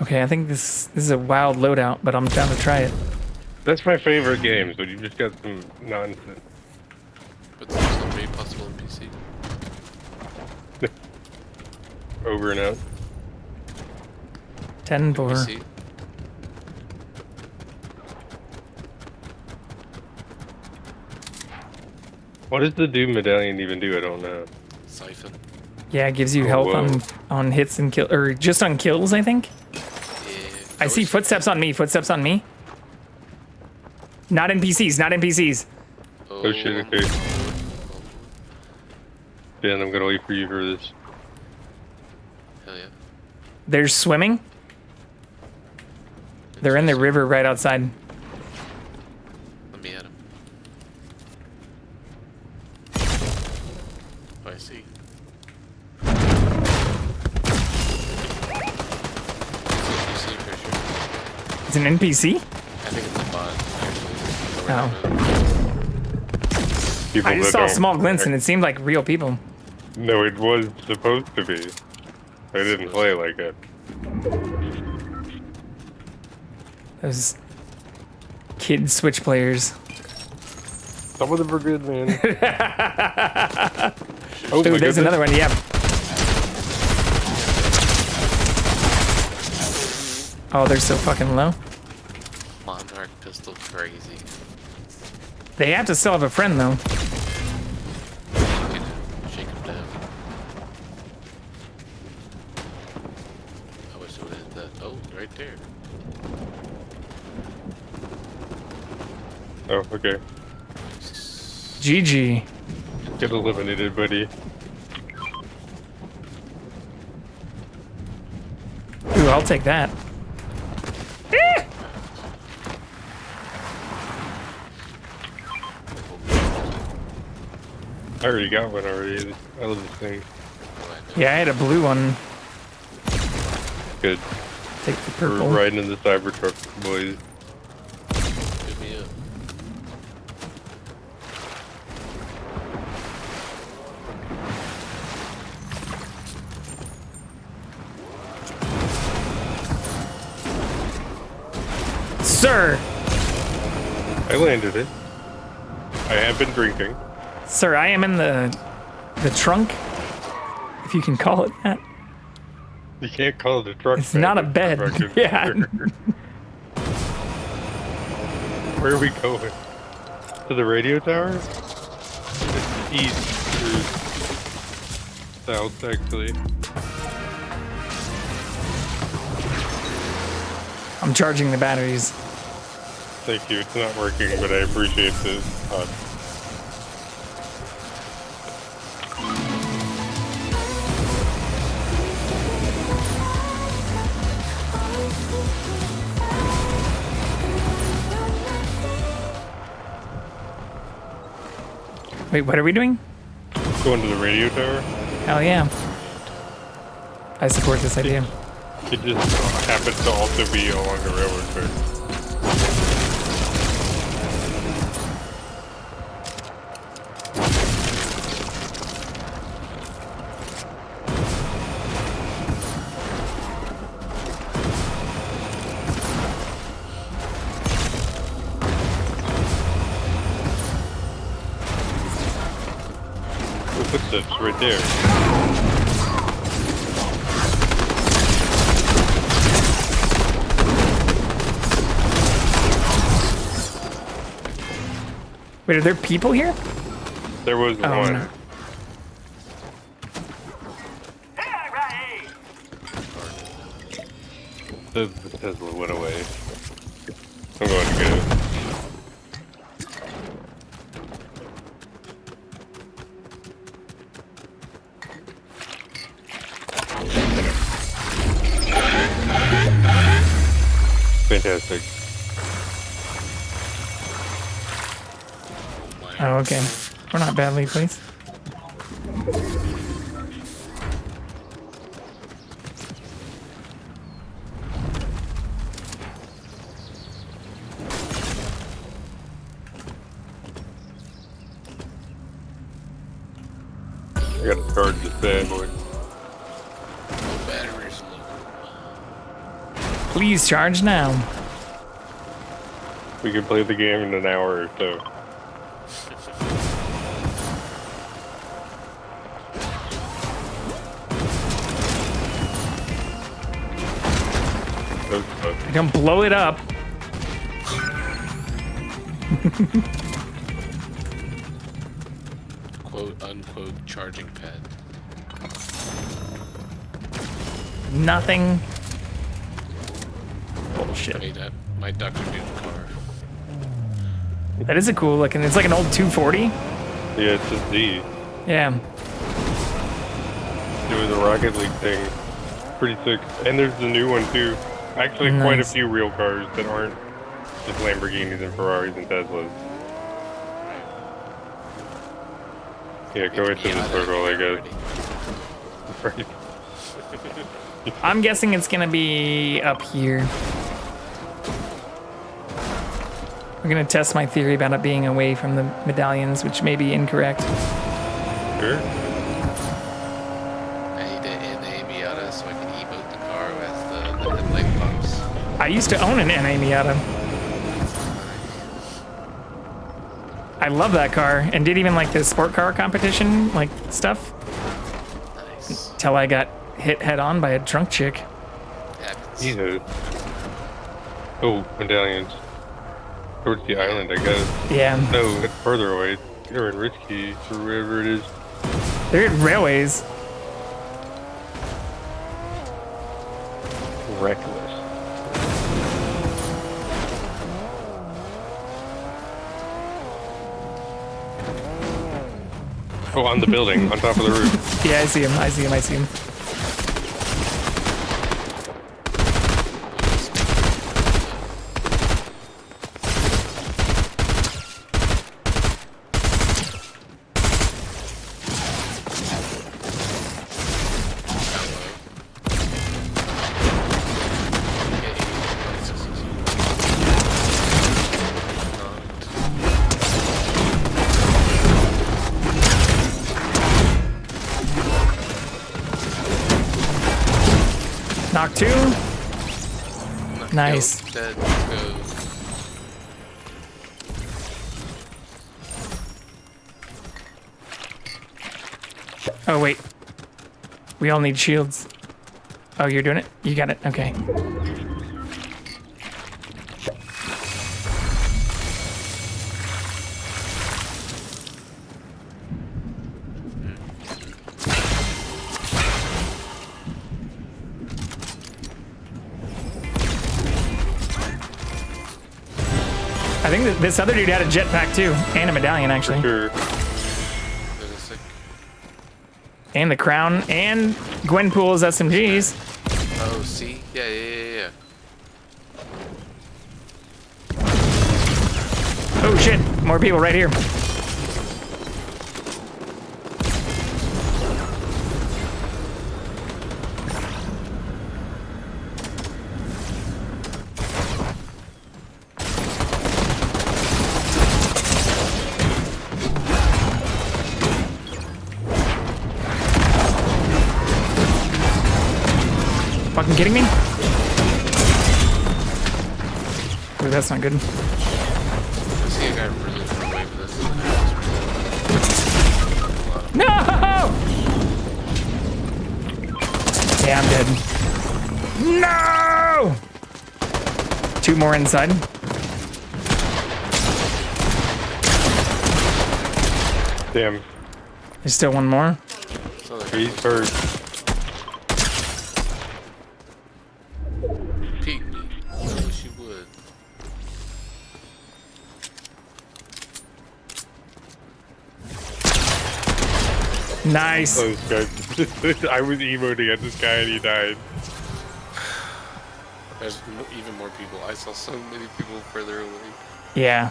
Okay, I think this is a wild loadout, but I'm down to try it. That's my favorite game, so you just got some nonsense. But there's no way possible in PC. Over and out. 10-4. PC? What does the Doom medallion even do? I don't know. Siphon. Yeah, it gives you health on hits and kill, or just on kills, I think. I see footsteps on me. Footsteps on me. Not NPCs. Not NPCs. Oh shit. Okay. Ben, I'm gonna wait for you for this. Hell yeah. There's swimming. They're in the river right outside. Let me at him. Oh, I see. It's an NPC? I think it's a bot, Oh. actually. I just saw a small glimpse and it seemed like real people. No, it was supposed to be. I didn't play like it. Those kid Switch players. Some of them are good, man. Oh, ooh, there's another one. Yeah. Oh, they're so fucking low. Monarch pistol crazy. They have to still have a friend though. Shake him down. I wish I would have hit that. Oh, right there. Oh, okay. GG. Get eliminated, buddy. Ooh, I'll take that. I already got one already. I love this thing. Yeah, I had a blue one. Good. Take the purple. We're riding in the Cybertruck, boys. Give me up. Sir! I landed it. I have been drinking. Sir, I am in the trunk, if you can call it that. You can't call it a truck. It's not a bed. Yeah. Where are we going? To the radio tower? It's east or south, actually. I'm charging the batteries. Thank you. It's not working, but I appreciate the Wait, what are we doing? Going to the radio tower? Hell yeah. I support this idea. It just happens to also be along the railroad track. footsteps right there. Wait, are there people here? There was one. No. The Tesla went away. I'm going to get it. Fantastic. Oh, okay. We're not badly placed. I gotta charge this bad boy. Batteries low. Please charge now. We can play the game in an hour or so. I can blow it up. Quote unquote charging pad. Nothing. Bullshit. Hey, that my Dr. Newton car. That is a cool looking. It's like an old 240. Yeah, it's a Z. Yeah. Doing the Rocket League thing. Pretty sick. And there's the new one too. Actually, quite a Nice. few real cars that aren't just Lamborghinis and Ferraris and Teslas. Yeah, go into the circle, I guess. Right. I'm guessing it's gonna be up here. We're gonna test my theory about it being away from the medallions, which may be incorrect. Sure. I need to NA Miata so I can emote the car as the headlight pops. I used to own an NA Miata. I love that car, and did even like the sport car competition, like stuff. Nice. Till I got hit head on by a drunk chick. Jesus. Oh, medallions. Towards the island, I guess. Yeah. No, it's further away. You're in Risky, or wherever it is. They're at railways. Reckless. Oh, on the building, on top of the roof. Yeah, I see him. I see him. I see him. Knock two. Nice. Dead. Let's go. Oh, wait. We all need shields. Oh, you're doing it? You got it. Okay. I think that this other dude had a jetpack too, and a medallion actually. Sure. And the crown, and Gwenpool's SMGs. Oh, see? Yeah. Oh shit, more people right here. Fucking kidding me? Ooh, that's not good. I see a guy really far away for this. No! Yeah, I'm dead. No! 2 more inside. Damn. There's still 1 more. He's hurt. Peek me. I wish you would. Nice. Oh, this guy. I was emoting at this guy and he died. There's even more people. I saw so many people further away. Yeah.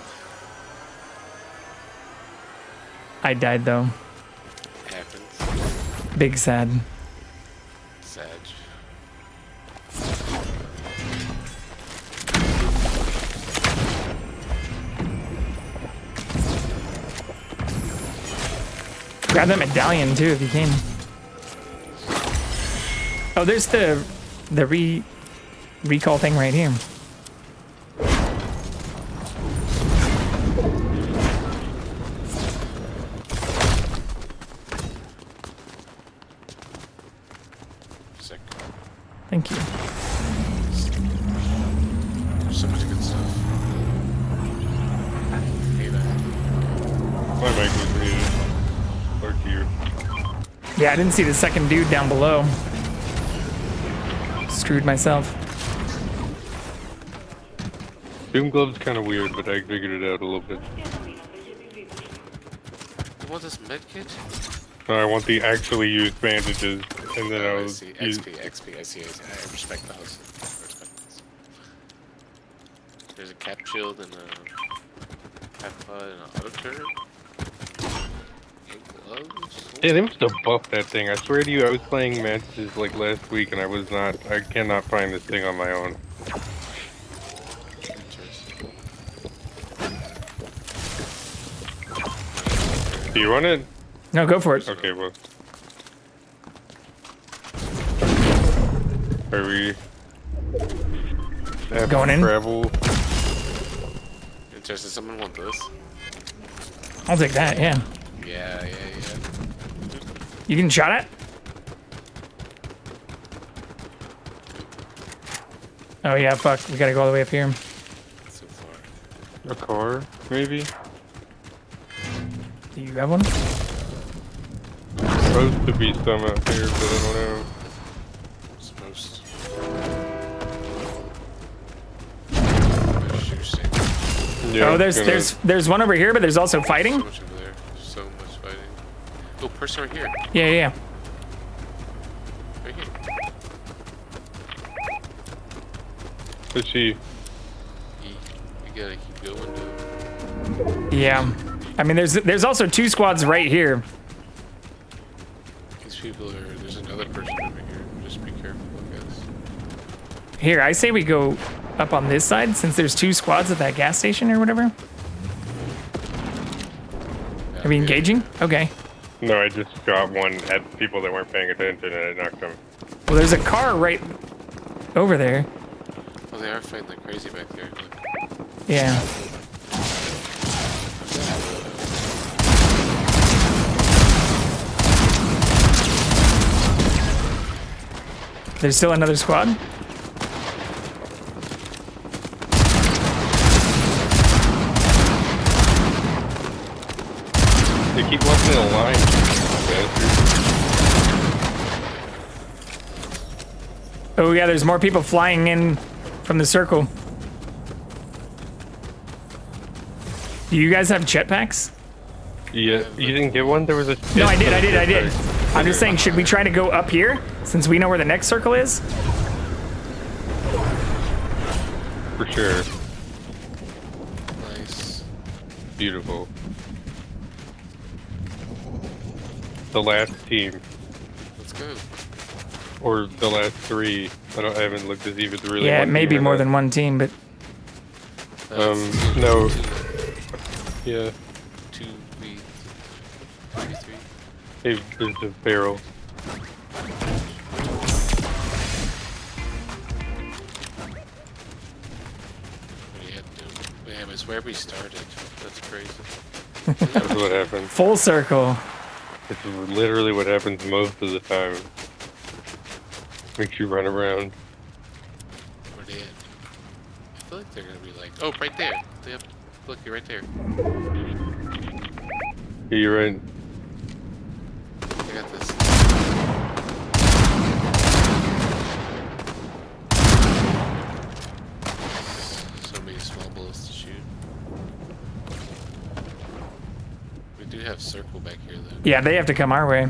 I died though. Happens. Big sad. Sag. Grab that medallion too if you can. Oh, there's the recall thing right here. Sick. Thank you. There's so much good stuff. Hey, My mic was muted. Or you. Yeah, I didn't see the second dude down below. Screwed myself. Doom Glove's kind of weird, but I figured it out a little bit. You want this med kit? No, I want the actually used bandages, and then Oh, I'll I see. use... XP, I see. I respect those. I respect those. There's a cap shield and a half pod and an auto turret. Gloves. Yeah, they must have buffed that thing. I swear to you, I was playing matches like last week, and I cannot find this thing on my own. Do you want it? No, go for it. Okay, well. Are we... Going in? Travel? Interesting. Someone want this? I'll take that, yeah. Yeah. You getting shot at? Oh yeah, fuck. We gotta go all the way up here. So far. A car, maybe? Do you have one? Supposed to be some out here, but I don't know. Supposed to. Yeah, oh, there's one over here, but there's also fighting. So much over there. So much fighting. Oh, person right here. Yeah. Right here. Let's see. You gotta keep going. Yeah. I mean, there's also 2 squads right here. These people are. There's another person over here. Just be careful, guys. Here, I say we go up on this side since there's 2 squads at that gas station or whatever. Are we engaging? Okay. No, I just got one at people that weren't paying attention and I knocked them. Well, there's a car right over there. Oh, they are fighting like crazy back there. Look. Yeah. There's still another squad? They keep walking in a line, bastards. Oh yeah, there's more people flying in from the circle. Do you guys have jetpacks? Yeah, you didn't get one? There was a... No, I did. I'm just saying, should we try to go up here since we know where the next circle is? For sure. Nice. Beautiful. The last team. Let's go. Or the last 3. I haven't looked to see if it's really Yeah, one it may team be or more not. than one team, but... No. Yeah. 2v3. Hey, there's a barrel. Damn, it's where we started. That's crazy. That's what happened. Full circle. It's literally what happens most of the time. Makes you run around. Where they at? I feel like they're gonna be like, oh, right there. Yep. Look, you're right there. Yeah, you're right. I got this. So many small bullets to shoot. We do have circle back here, though. Yeah, they have to come our way.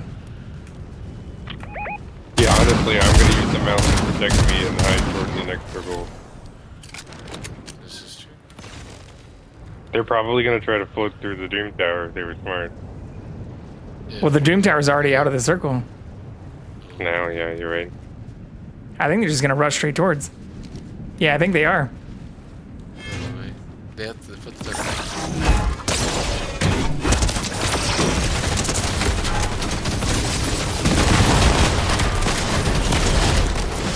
Yeah, honestly, I'm gonna use the mouse to protect me and hide towards the next circle. This is true. They're probably gonna try to float through the Doom Tower if they were smart. Well, the Doom Tower's already out of the circle. Now, yeah, you're right. I think they're just gonna rush straight towards. Yeah, I think they are. They have the footsteps.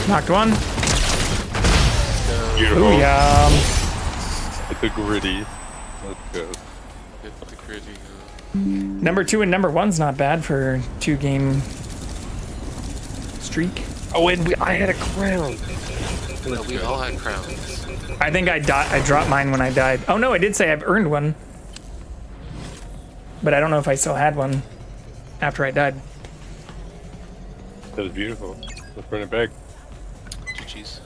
Knocked one. Beautiful. Ooh, yum. It's a gritty. Let's go. Get the gritty. Number 2 and number 1's not bad for a 2-game streak. Oh, and I had a crown. No, we all had crowns. I think I dropped mine when I died. Oh no, I did say I've earned one. But I don't know if I still had one after I died. That was beautiful. Let's run it back. GG's.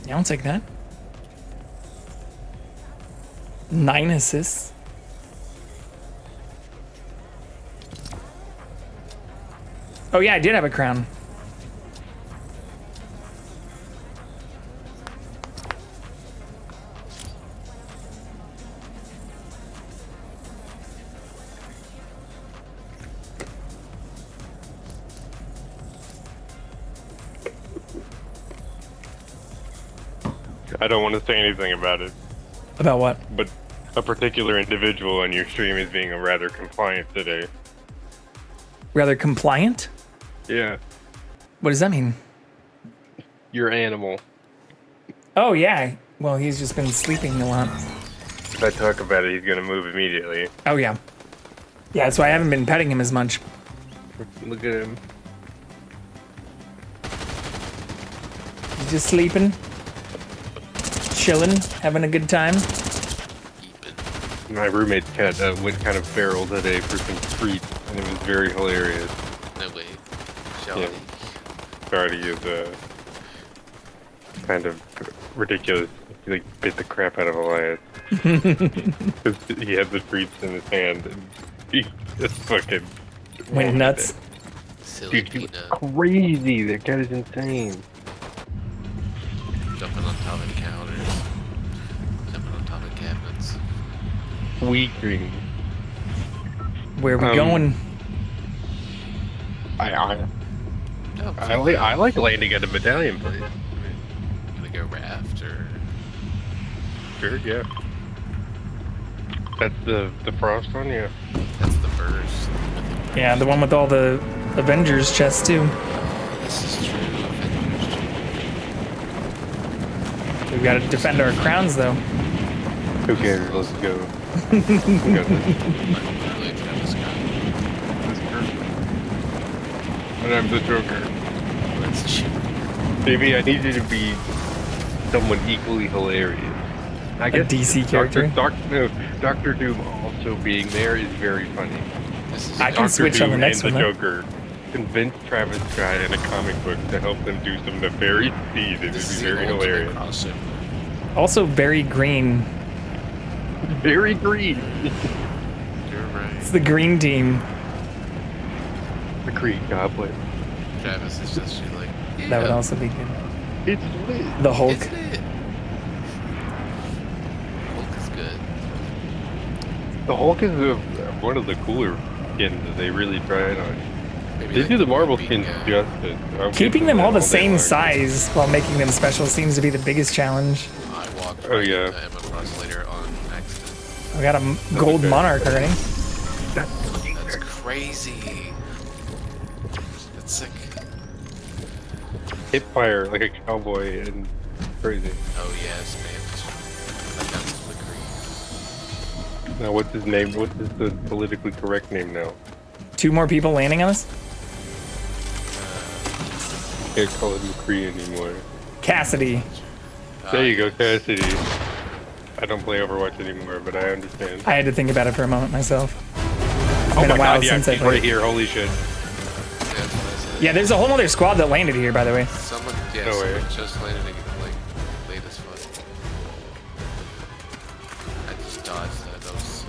Yeah, I'll take that. 9 assists. Oh yeah, I did have a crown. I don't want to say anything about it. About what? But a particular individual on your stream is being rather compliant today. Rather compliant? Yeah. What does that mean? Your animal. Oh yeah. Well, he's just been sleeping a lot. If I talk about it, he's gonna move immediately. Oh yeah. Yeah, that's why I haven't been petting him as much. Look at him. He's just sleeping. Chilling, having a good time. My roommate's cat went kind of feral today for some treats, and it was very hilarious. No way. Yeah. Charlie is kind of ridiculous. He like bit the crap out of Elias. He had the treats in his hand, and he just fucking went nuts. Silly Dude, he was crazy. That cat is insane. Jumping on top of the counters. Jumping on top of cabinets. Sweet dream. Where are we going? I like landing at a medallion place. Gonna go raft or... Sure, yeah. That's the frost one, yeah. That's the burst. Yeah, the one with all the Avengers chests too. This is true. We've got to defend our crowns though. Who cares? Let's go. And I'm the Joker. Maybe I need you to be someone equally hilarious. I guess DC character? Dr. Doom also being there is very funny. I can switch on the next one. The Joker convince Travis Scott in a comic book to help them do some nefarious deeds. It would be very hilarious. Also very green. Very green. You're right. It's the green team. The Green Goblin. Travis is just like, yeah. That would also be good. It's lit. The Hulk. It's lit. Hulk is good. The Hulk is one of the cooler skins that they really tried on. Maybe They like do the Marvel skins justice. Keeping them all the same size while making them special seems to be the biggest challenge. I walked right into Emma Frost later on accident. We got a gold monarch already. That's crazy. That's sick. Hip fire like a cowboy and crazy. Oh yes, man. That sounds flickery. Now what's his name? What is the politically correct name now? 2 more people landing on us? can't call it McCree anymore. Cassidy. There you go, Cassidy. I don't play Overwatch anymore, but I understand. I had to think about it for a moment myself. It's Oh been my a while god, yeah, since I he's played. right here, holy shit. Yeah, there's a whole other squad that landed here, by the way. Someone, yeah, No way. someone just landed like late as fuck. I just dodged that. That was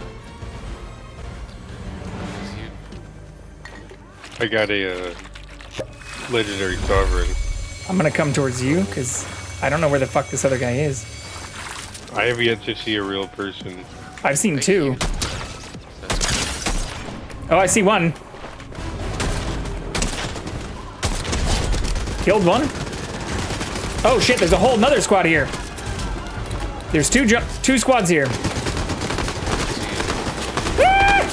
I got a legendary sovereign. I'm gonna come towards you, because I don't know where the fuck this other guy is. I have yet to see a real person. I've seen two. Oh, I see one. Killed one. Oh shit, there's a whole nother squad here. There's two squads here. Ah!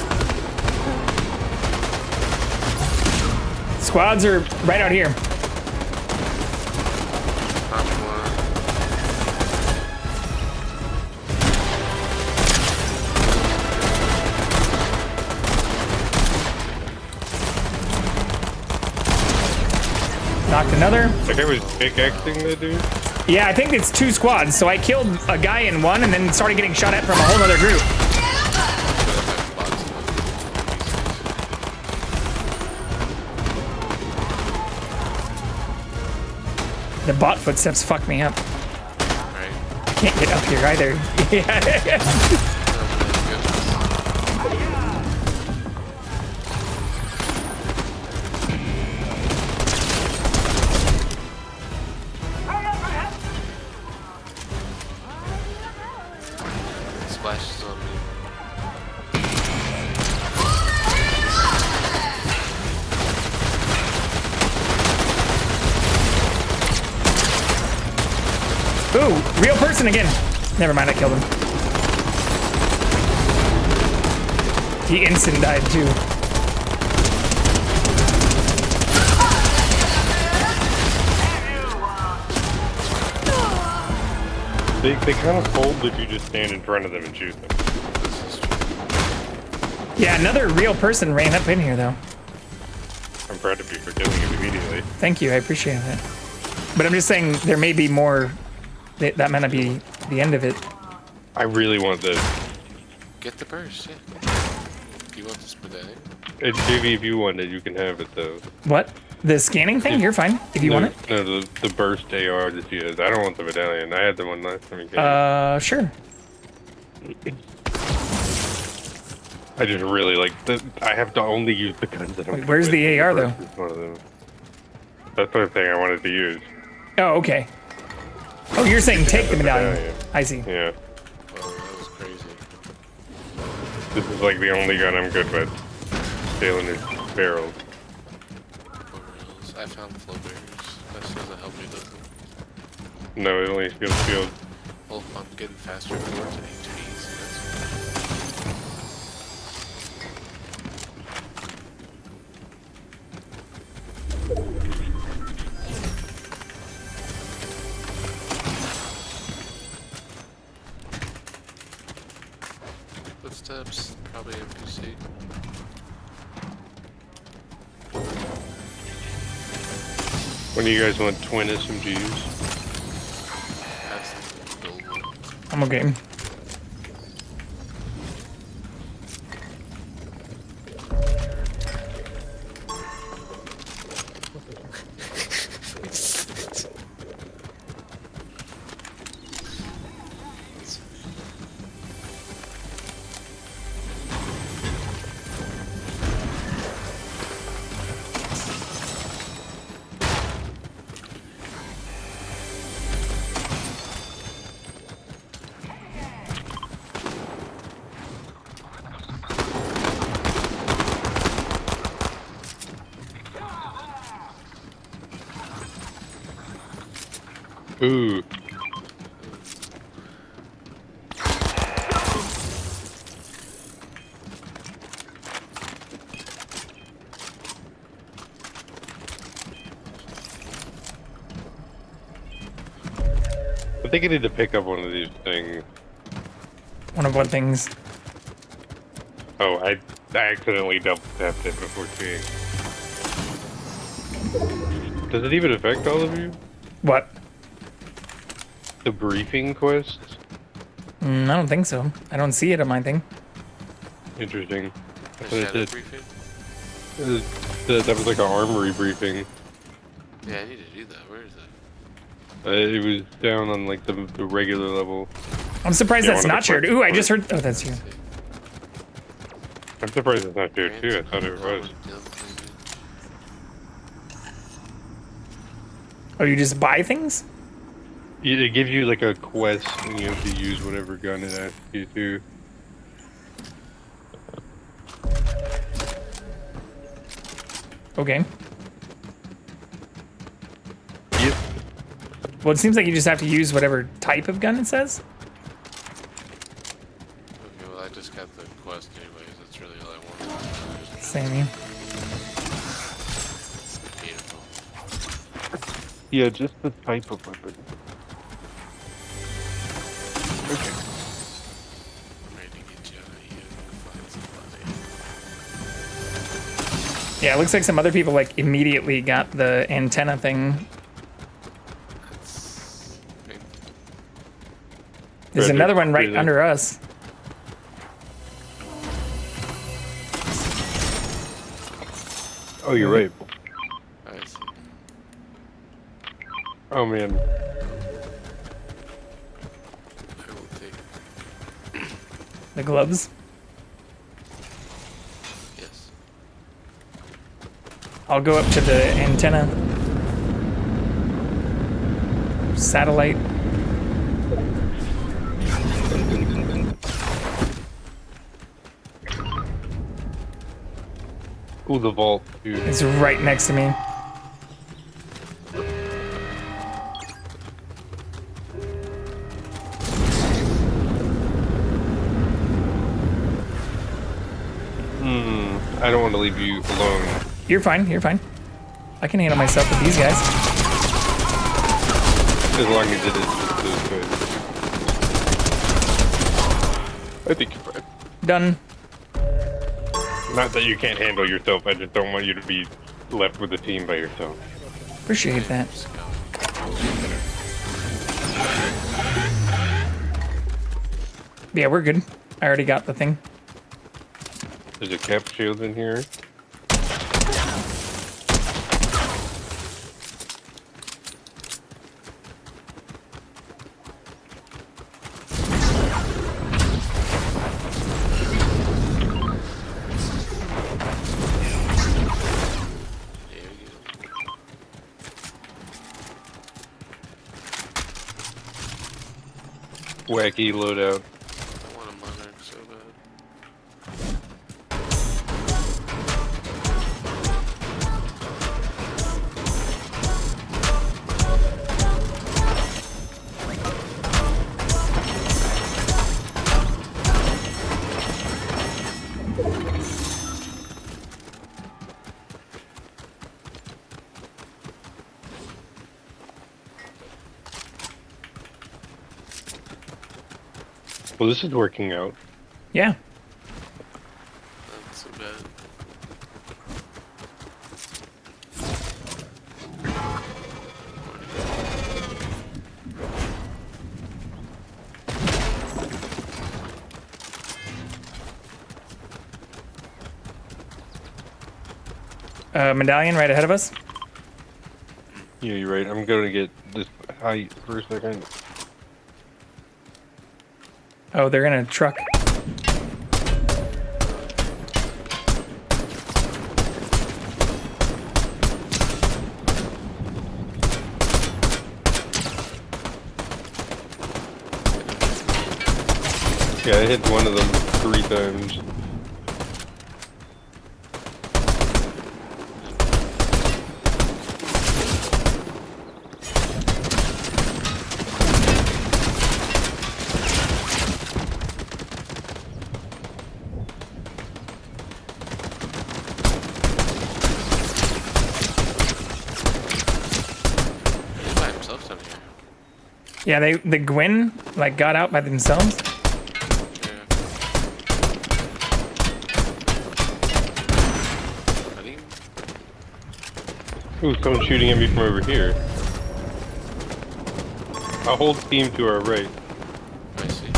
Squads are right out here. Knocked another. Like I was pickaxing that dude? Yeah, I think it's two squads. So I killed a guy in one and then started getting shot at from a whole other group. The bot footsteps fuck me up. I can't get up here either. splashes on me. Ooh, real person again. Never mind, I killed him. He instant died too. They kind of fold if you just stand in front of them and shoot them. Yeah, another real person ran up in here though. I'm proud of you for killing him immediately. Thank you, I appreciate that. But I'm just saying there may be more. That might not be the end of it. I really want this. Get the burst, yeah. Do you want this medallion? It's Jivy, if you want it, you can have it though. What? The scanning thing? You're fine if you want it. No, the burst AR that she has. I don't want the medallion. I had the one last time you came. Sure. I just really like the. I have to only use the guns that I'm. Wait, where's the AR though? One of them. That's the thing I wanted to use. Oh, okay. Oh, you're saying take the medallion. I see. Yeah. Oh, that was crazy. This is like the only gun I'm good with. Sailing his barrels. I found flow barriers. That doesn't help me, does it? No, it only feels shield. Well, I'm getting faster towards an HPs. Footsteps, probably NPC. When do you guys want twin SMGs? I'm okay. Ooh. I think I need to pick up one of these things. One of what things? Oh, I accidentally double tapped it before seeing. Does it even affect all of you? What? The briefing quests? I don't think so. I don't see it on my thing. Interesting. The That's what it shadow did. briefing? That was like an armory briefing. Yeah, I need to do that. Where is that? It was down on like the regular level. I'm surprised Yeah, that's one of not the shared. first Ooh, I ones. just heard. Oh, that's you. I'm surprised it's not shared too. I thought it was. Oh, you just buy things? It gives you like a quest and you have to use whatever gun it asks you to. Okay. Yep. Well, it seems like you just have to use whatever type of gun it says. Okay, well, I just got the quest anyways. That's really all I wanted. Same here. Beautiful. Yeah, just the type of weapon. Okay. I'm ready to get you out of here and find somebody. Yeah, it looks like some other people like immediately got the antenna thing. There's another one right under us. Oh, you're right. I see. Oh man. I will take. The gloves. Yes. I'll go up to the antenna. Satellite. Ooh, the vault, dude. It's right next to me. I don't want to leave you alone. You're fine, you're fine. I can handle myself with these guys. As long as it is just those guys. I think you're fine. Done. Not that you can't handle yourself, I just don't want you to be left with the team by yourself. Appreciate that. Yeah, we're good. I already got the thing. There's a cap shield in here. Wacky loadout. I want a monarch so bad. Well, this is working out. Yeah. Not so bad. Medallion right ahead of us. Yeah, you're right. I'm gonna get this height for a second. Oh, they're in a truck. Yeah, I hit one of them 3 times. By himself down here. Yeah, the Gwyn like got out by themselves. Ooh, someone's shooting at me from over here. I'll hold team to our right. I see.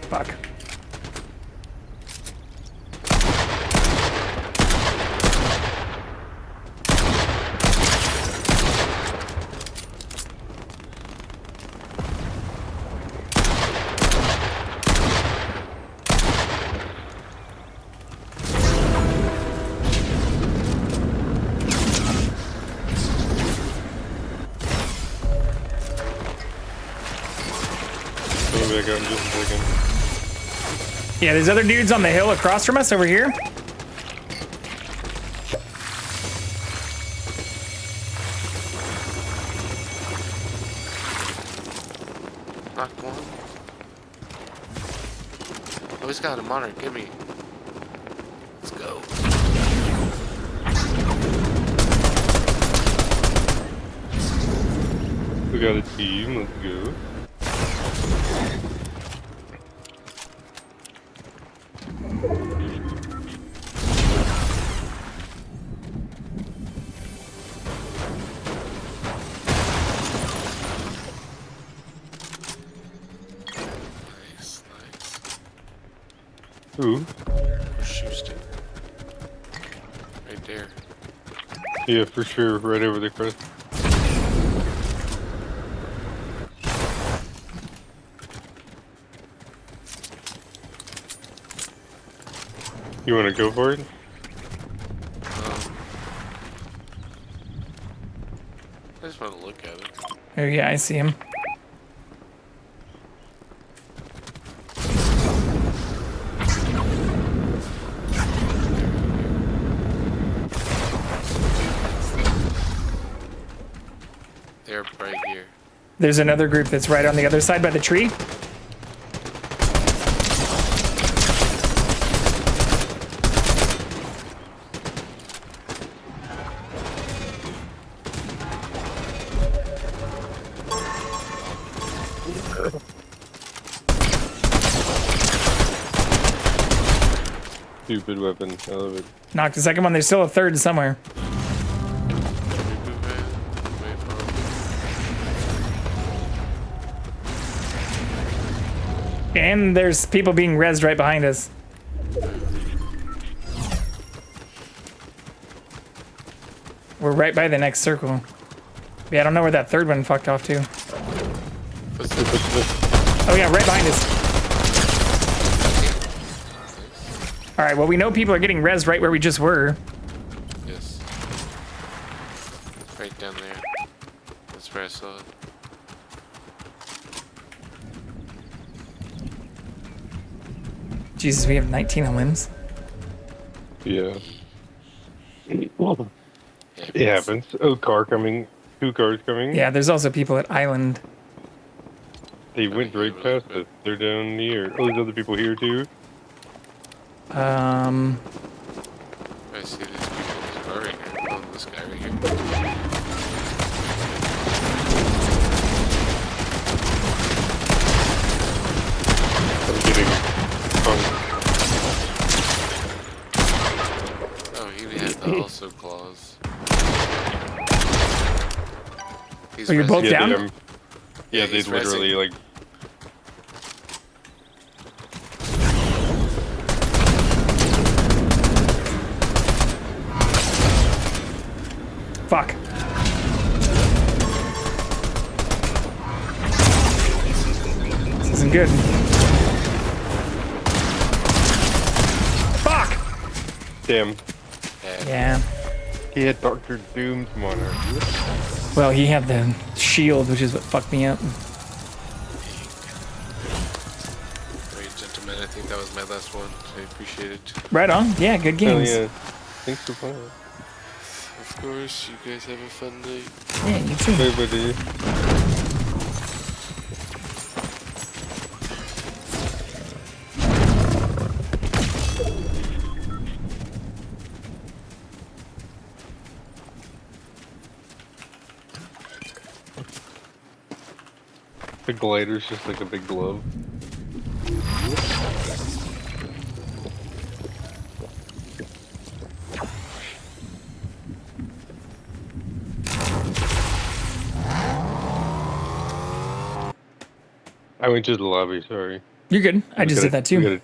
Fuck. Coming back out in just a second. Yeah, there's other dudes on the hill across from us over here. Knocked one. Oh, he's got a monitor. Give me. Let's go. We got a team. Let's go. Ooh. Where's Houston? Right there. Yeah, for sure. Right over the crest. You want to go for it? I just want to look at it. Oh yeah, I see him. They're right here. There's another group that's right on the other side by the tree. Stupid weapon. I love it. Knocked the second one. There's still a third somewhere. And there's people being rezzed right behind us. We're right by the next circle. Yeah, I don't know where that third one fucked off to. Oh yeah, right behind us. Alright, well we know people are getting rezzed right where we just were. Yes. Right down there. That's where I saw it. Jesus, we have 19 on limbs. Yeah. It happens. Oh, car coming. 2 cars coming. Yeah, there's also people at Island. They went right past us. They're down here. Oh, there's other people here too. I see these people in this car right here. Oh, this guy right here. I'm getting punked. Oh, he had the also claws. Oh, you're both down? Yeah, they literally like. Fuck. This isn't good. Fuck! Damn. Yeah. He had Dr. Doom's monitor. Well, he had the shield, which is what fucked me up. Great, gentlemen. I think that was my last one. I appreciate it. Right on. Yeah, good games. Hell yeah. Thanks for playing. Of course, you guys have a fun day. Yeah, you too. Bye, buddy. The glider's just like a big glove. I went to the lobby, sorry. You're good. I just did that too.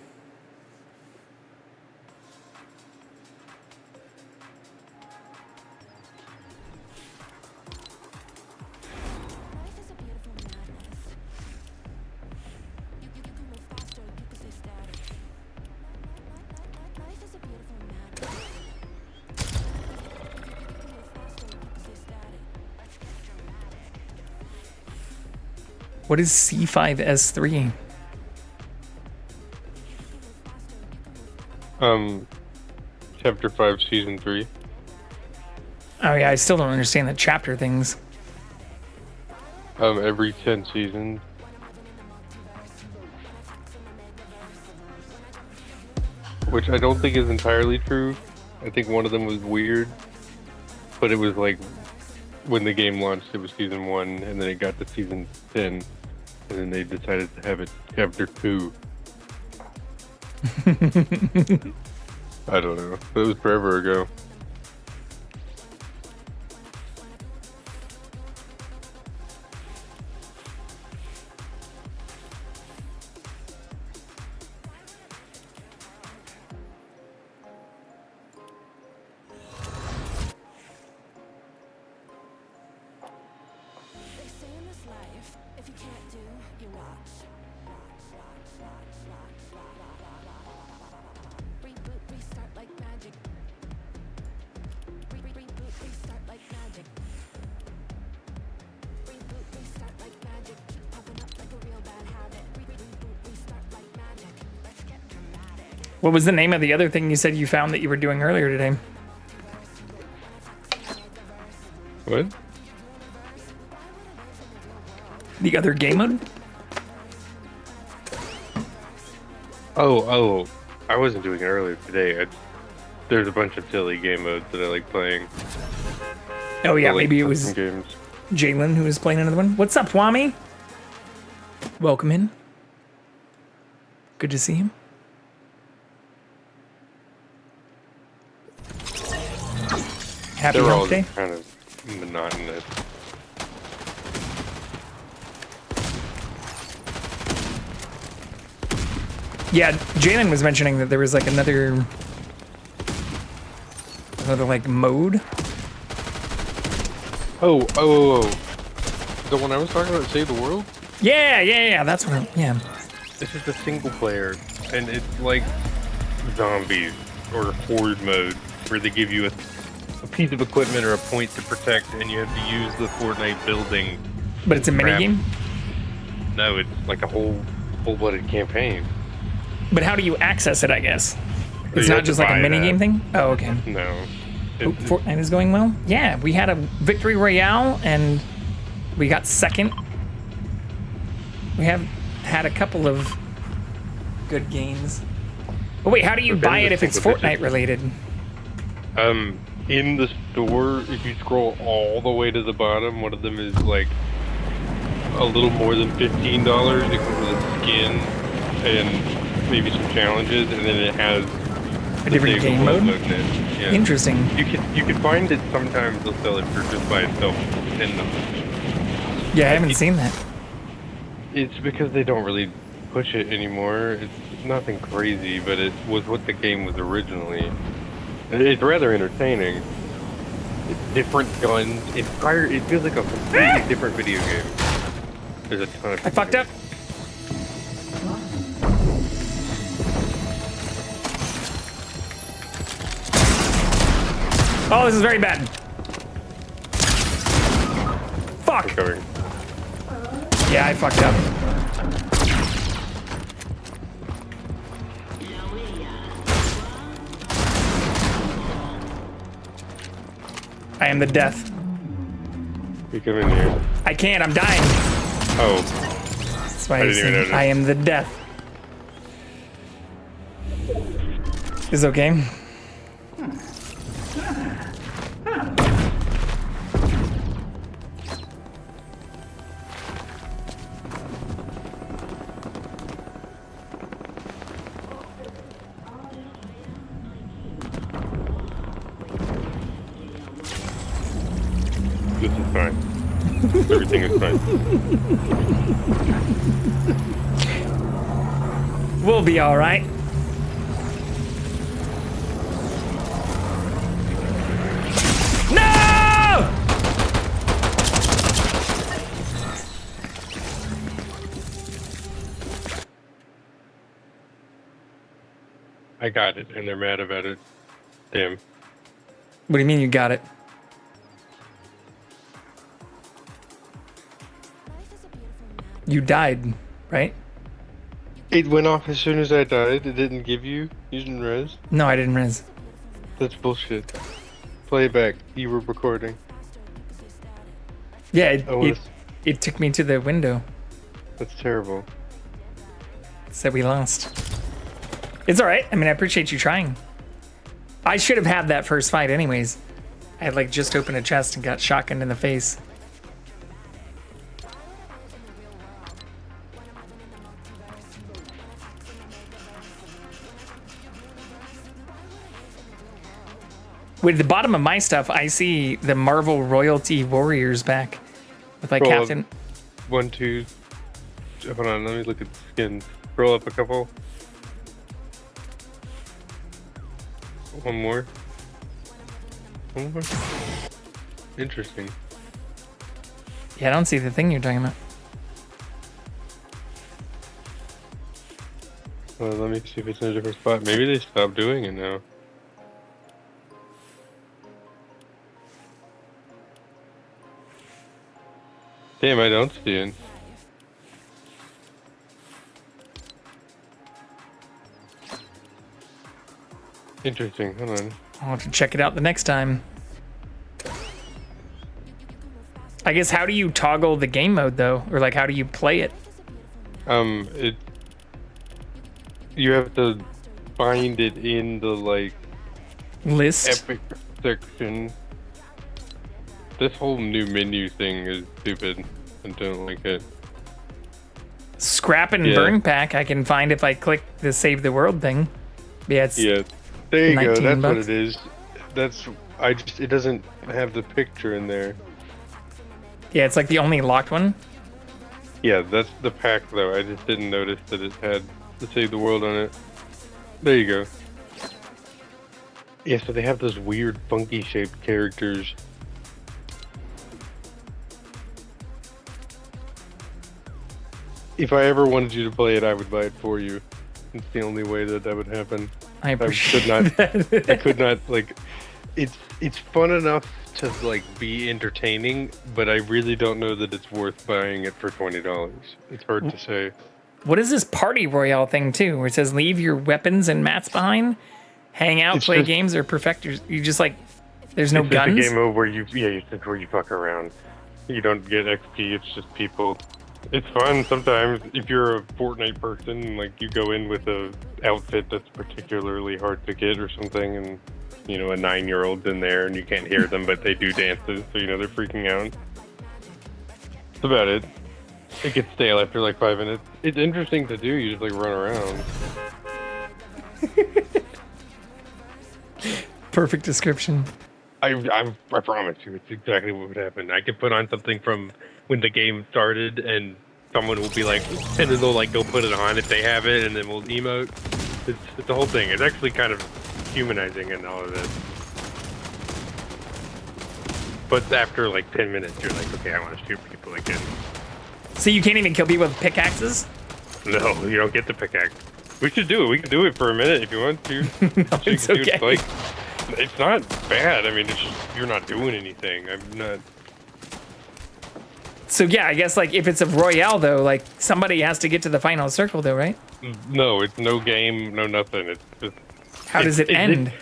What is C5S3? Chapter 5, Season 3. Oh yeah, I still don't understand the chapter things. Every 10 seasons. Which I don't think is entirely true. I think one of them was weird. But it was like, when the game launched, it was Season 1, and then it got to Season 10, and then they decided to have it Chapter 2. I don't know. It was forever ago. What was the name of the other thing you said you found that you were doing earlier today? What? The other game mode? Oh, I wasn't doing it earlier today. There's a bunch of silly game modes that I like playing. Oh yeah, like maybe it was games. Jalen who was playing another one. What's up, Wami? Welcome in. Good to see him. Happy They're all Humpday. just kind of monotonous. Yeah, Jalen was mentioning that there was like another like mode. Oh. The one I was talking about, Save the World? Yeah, that's what yeah. This is the single player, and it's like zombies or horde mode, where they give you a piece of equipment or a point to protect, and you have to use the Fortnite building. But it's a minigame? No, it's like a full-blooded campaign. But how do you access it, I guess? It's You not have just to like a buy minigame that. thing? Oh, okay. No. Oh, Fortnite is going well? Yeah, we had a victory royale, and we got second. We have had a couple of good games. Oh wait, how do you buy it if it's Fortnite related? In the store, if you scroll all the way to the bottom, one of them is like a little more than $15. It comes with a skin and maybe some challenges, and then it has a different game mode. Yeah. Interesting. You can find it sometimes. They'll sell it for just by itself $10. Yeah, I haven't seen that. It's because they don't really push it anymore. It's nothing crazy, but it was what the game was originally. It's rather entertaining. It's different guns. It feels like a completely different video game. There's a ton of. I fucked up. Oh, this is very bad. Fuck. Yeah, I fucked up. I am the death. You come in here. I can't, I'm dying. Oh. That's why I say I am the death. Is it okay? This is fine. Everything is fine. We'll be all right. No! I got it, and they're mad about it. Damn. What do you mean you got it? You died, right? It went off as soon as I died. It didn't give you. You didn't res. No, I didn't res. That's bullshit. Play it back. You were recording. Yeah, it took me to the window. That's terrible. It said we lost. It's all right. I mean, I appreciate you trying. I should have had that first fight anyways. I had like just opened a chest and got shotgunned in the face. With the bottom of my stuff, I see the Marvel Royalty Warriors back with like Roll Captain. Up 1, 2. Hold on, let me look at the skins. Roll up a couple. One more. One more. Interesting. Yeah, I don't see the thing you're talking about. Let me see if it's in a different spot. Maybe they stopped doing it now. Damn, I don't see it. Interesting, hold on. I'll have to check it out the next time. I guess, how do you toggle the game mode though? Or like, how do you play it? You have to find it in the like list epic section. This whole new menu thing is stupid. I don't like it. Scrap and burn pack I can find if I click the save the world thing. Yeah, it's there you go. That's $19. what it is. It doesn't have the picture in there. Yeah, it's like the only locked one. Yeah, that's the pack though. I just didn't notice that it had the save the world on it. There you go. Yeah, so they have those weird funky shaped characters. If I ever wanted you to play it, I would buy it for you. It's the only way that would happen. I appreciate that. I could not, like, it's fun enough to, like, be entertaining, but I really don't know that it's worth buying it for $20. It's hard to say. What is this party royale thing too, where it says leave your weapons and mats behind, hang out, play games, or perfect your, you just like, there's no guns? It's a game mode where where you fuck around. You don't get XP, it's just people. It's fun sometimes if you're a Fortnite person, like you go in with a outfit that's particularly hard to get or something, and you know a 9-year-old's in there and you can't hear them, but they do dances, so you know they're freaking out. That's about it. It gets stale after like 5 minutes. It's interesting to do. You just like run around. Perfect description. I promise you, it's exactly what would happen. I could put on something from when the game started, and someone will be like, and then they'll like go put it on if they have it, and then we'll emote. It's the whole thing. It's actually kind of humanizing in all of this. But after like 10 minutes, you're like, okay, I want to shoot people again. So you can't even kill people with pickaxes? No, you don't get the pickaxe. We should do it. We can do it for a minute if you want to. No, it's okay. It's not bad. I mean, it's just, you're not doing anything. I'm not. So yeah, I guess like if it's a royale though, like somebody has to get to the final circle though, right? No, it's no game, no nothing. It's just. How does it end?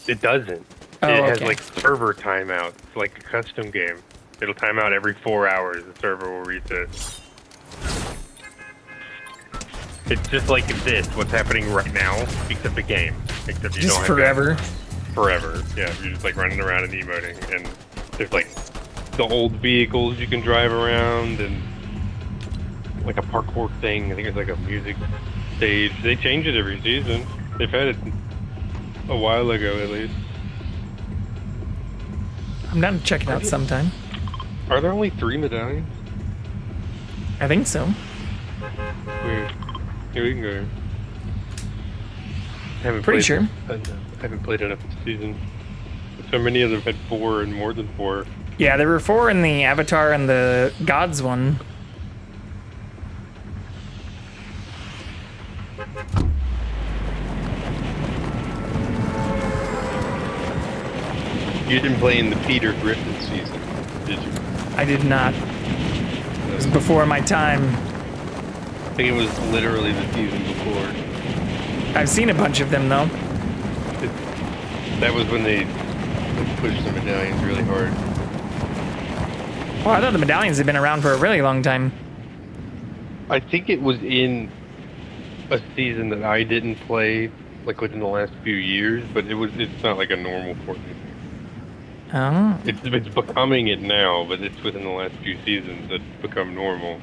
It doesn't. Oh, it has okay. like server timeout. It's like a custom game. It'll time out every 4 hours. The server will reset. It's just like this, what's happening right now, except a game. Except you Just don't forever? Forever. Yeah, you're just like running around and emoting. And there's like the old vehicles you can drive around and like a parkour thing. I think it's like a music stage. They change it every season. They've had it a while ago at least. I'm down to check it out sometime. Are there only 3 medallions? I think so. Weird. Here we can go. Pretty sure. I haven't played enough this season. So many of them had 4 and more than 4. Yeah, there were 4 in the Avatar and the Gods one. You didn't play in the Peter Griffin season, did you? I did not. It was before my time. I think it was literally the season before. I've seen a bunch of them, though. That was when they pushed the medallions really hard. Well, I thought the medallions had been around for a really long time. I think it was in a season that I didn't play, like within the last few years, but it's not like a normal Fortnite. Oh. It's becoming it now, but it's within the last few seasons that's become normal.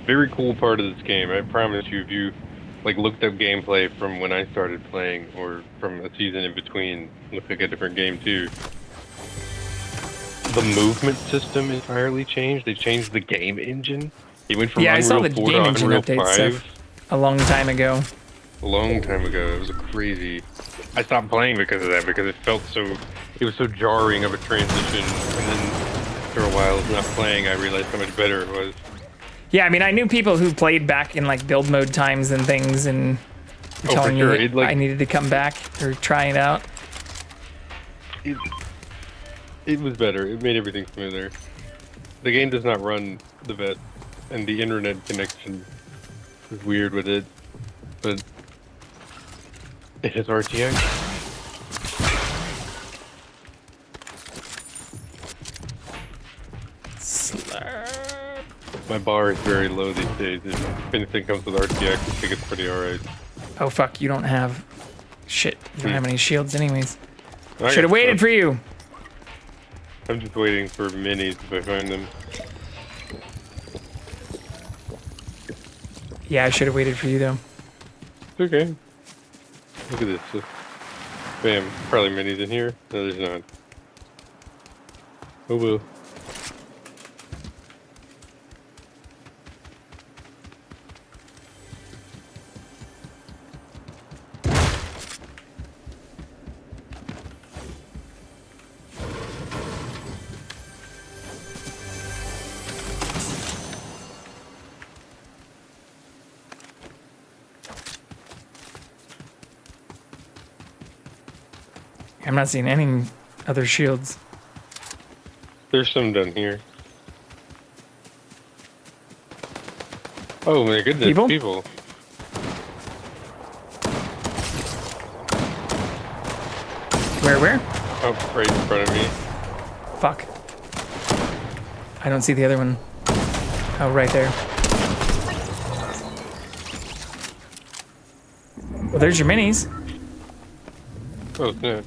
Very cool part of this game. I promise you, if you like looked up gameplay from when I started playing or from a season in between, look like a different game too. The movement system entirely changed. They changed the game engine. It went from I saw the Unreal 4 game to engine Unreal update 5. stuff a long time ago. A long time ago. It was crazy. I stopped playing because of that, because it was so jarring of a transition, and then after a while of not playing, I realized how much better it was. Yeah, I mean, I knew people who played back in like build mode times and things, and telling me I needed to come back or try it out. It was better. It made everything smoother. The game does not run the best, and the internet connection is weird with it, but it has RTX. My bar is very low these days. If anything comes with RTX, I think it's pretty alright. Oh fuck, you don't have... Shit, you don't have any shields anyways. Okay, Should have waited for you. I'm just waiting for minis if I find them. Yeah, I should have waited for you though. It's okay. Look at this. Bam. Probably minis in here. No, there's not. Oh well. I'm not seeing any other shields. There's some down here. Oh my goodness, people. Where? Oh, right in front of me. Fuck. I don't see the other one. Oh, right there. Well, there's your minis. Oh, snap.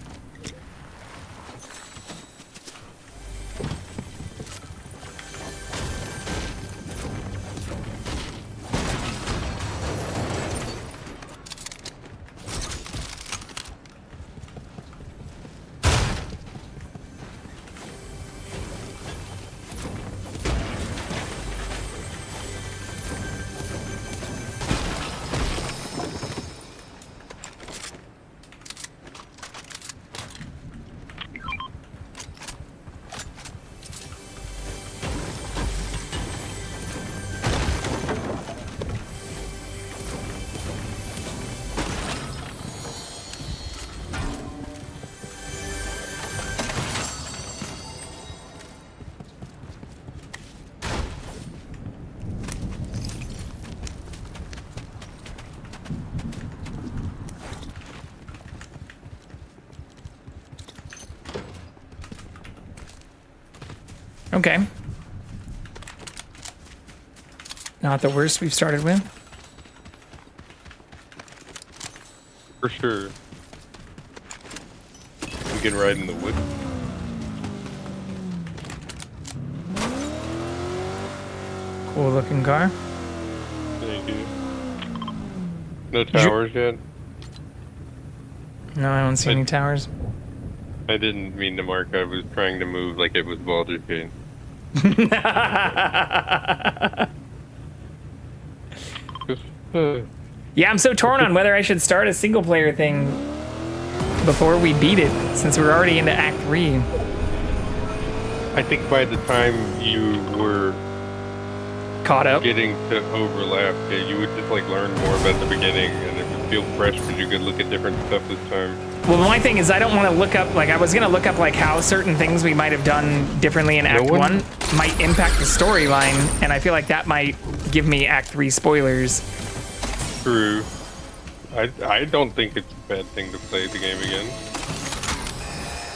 Okay. Not the worst we've started with. For sure. We can ride in the wood. Cool looking car. Thank you. No towers yet? No, I don't see any towers. I didn't mean to mark. I was trying to move like it was Baldur's Gate. Yeah, I'm so torn on whether I should start a single player thing before we beat it, since we're already into Act 3. I think by the time you were caught up, getting to overlap, yeah, you would just like learn more about the beginning, and it would feel fresh because you could look at different stuff this time. Well, my thing is I don't want to look up, like I was going to look up like how certain things we might have done differently in Act 1 might impact the storyline, and I feel like that might give me Act 3 spoilers. True. I don't think it's a bad thing to play the game again.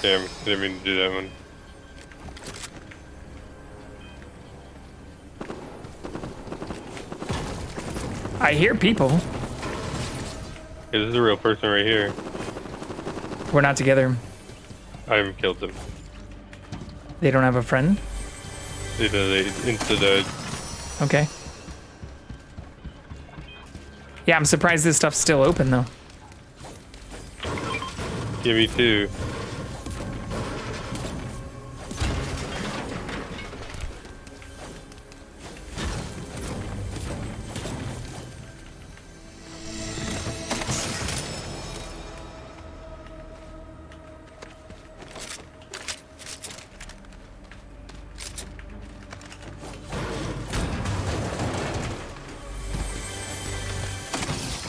Damn, didn't mean to do that one. I hear people. Hey, this is a real person right here. We're not together. I haven't killed them. They don't have a friend? They insta-died. Okay. Yeah, I'm surprised this stuff's still open, though. Yeah, me too.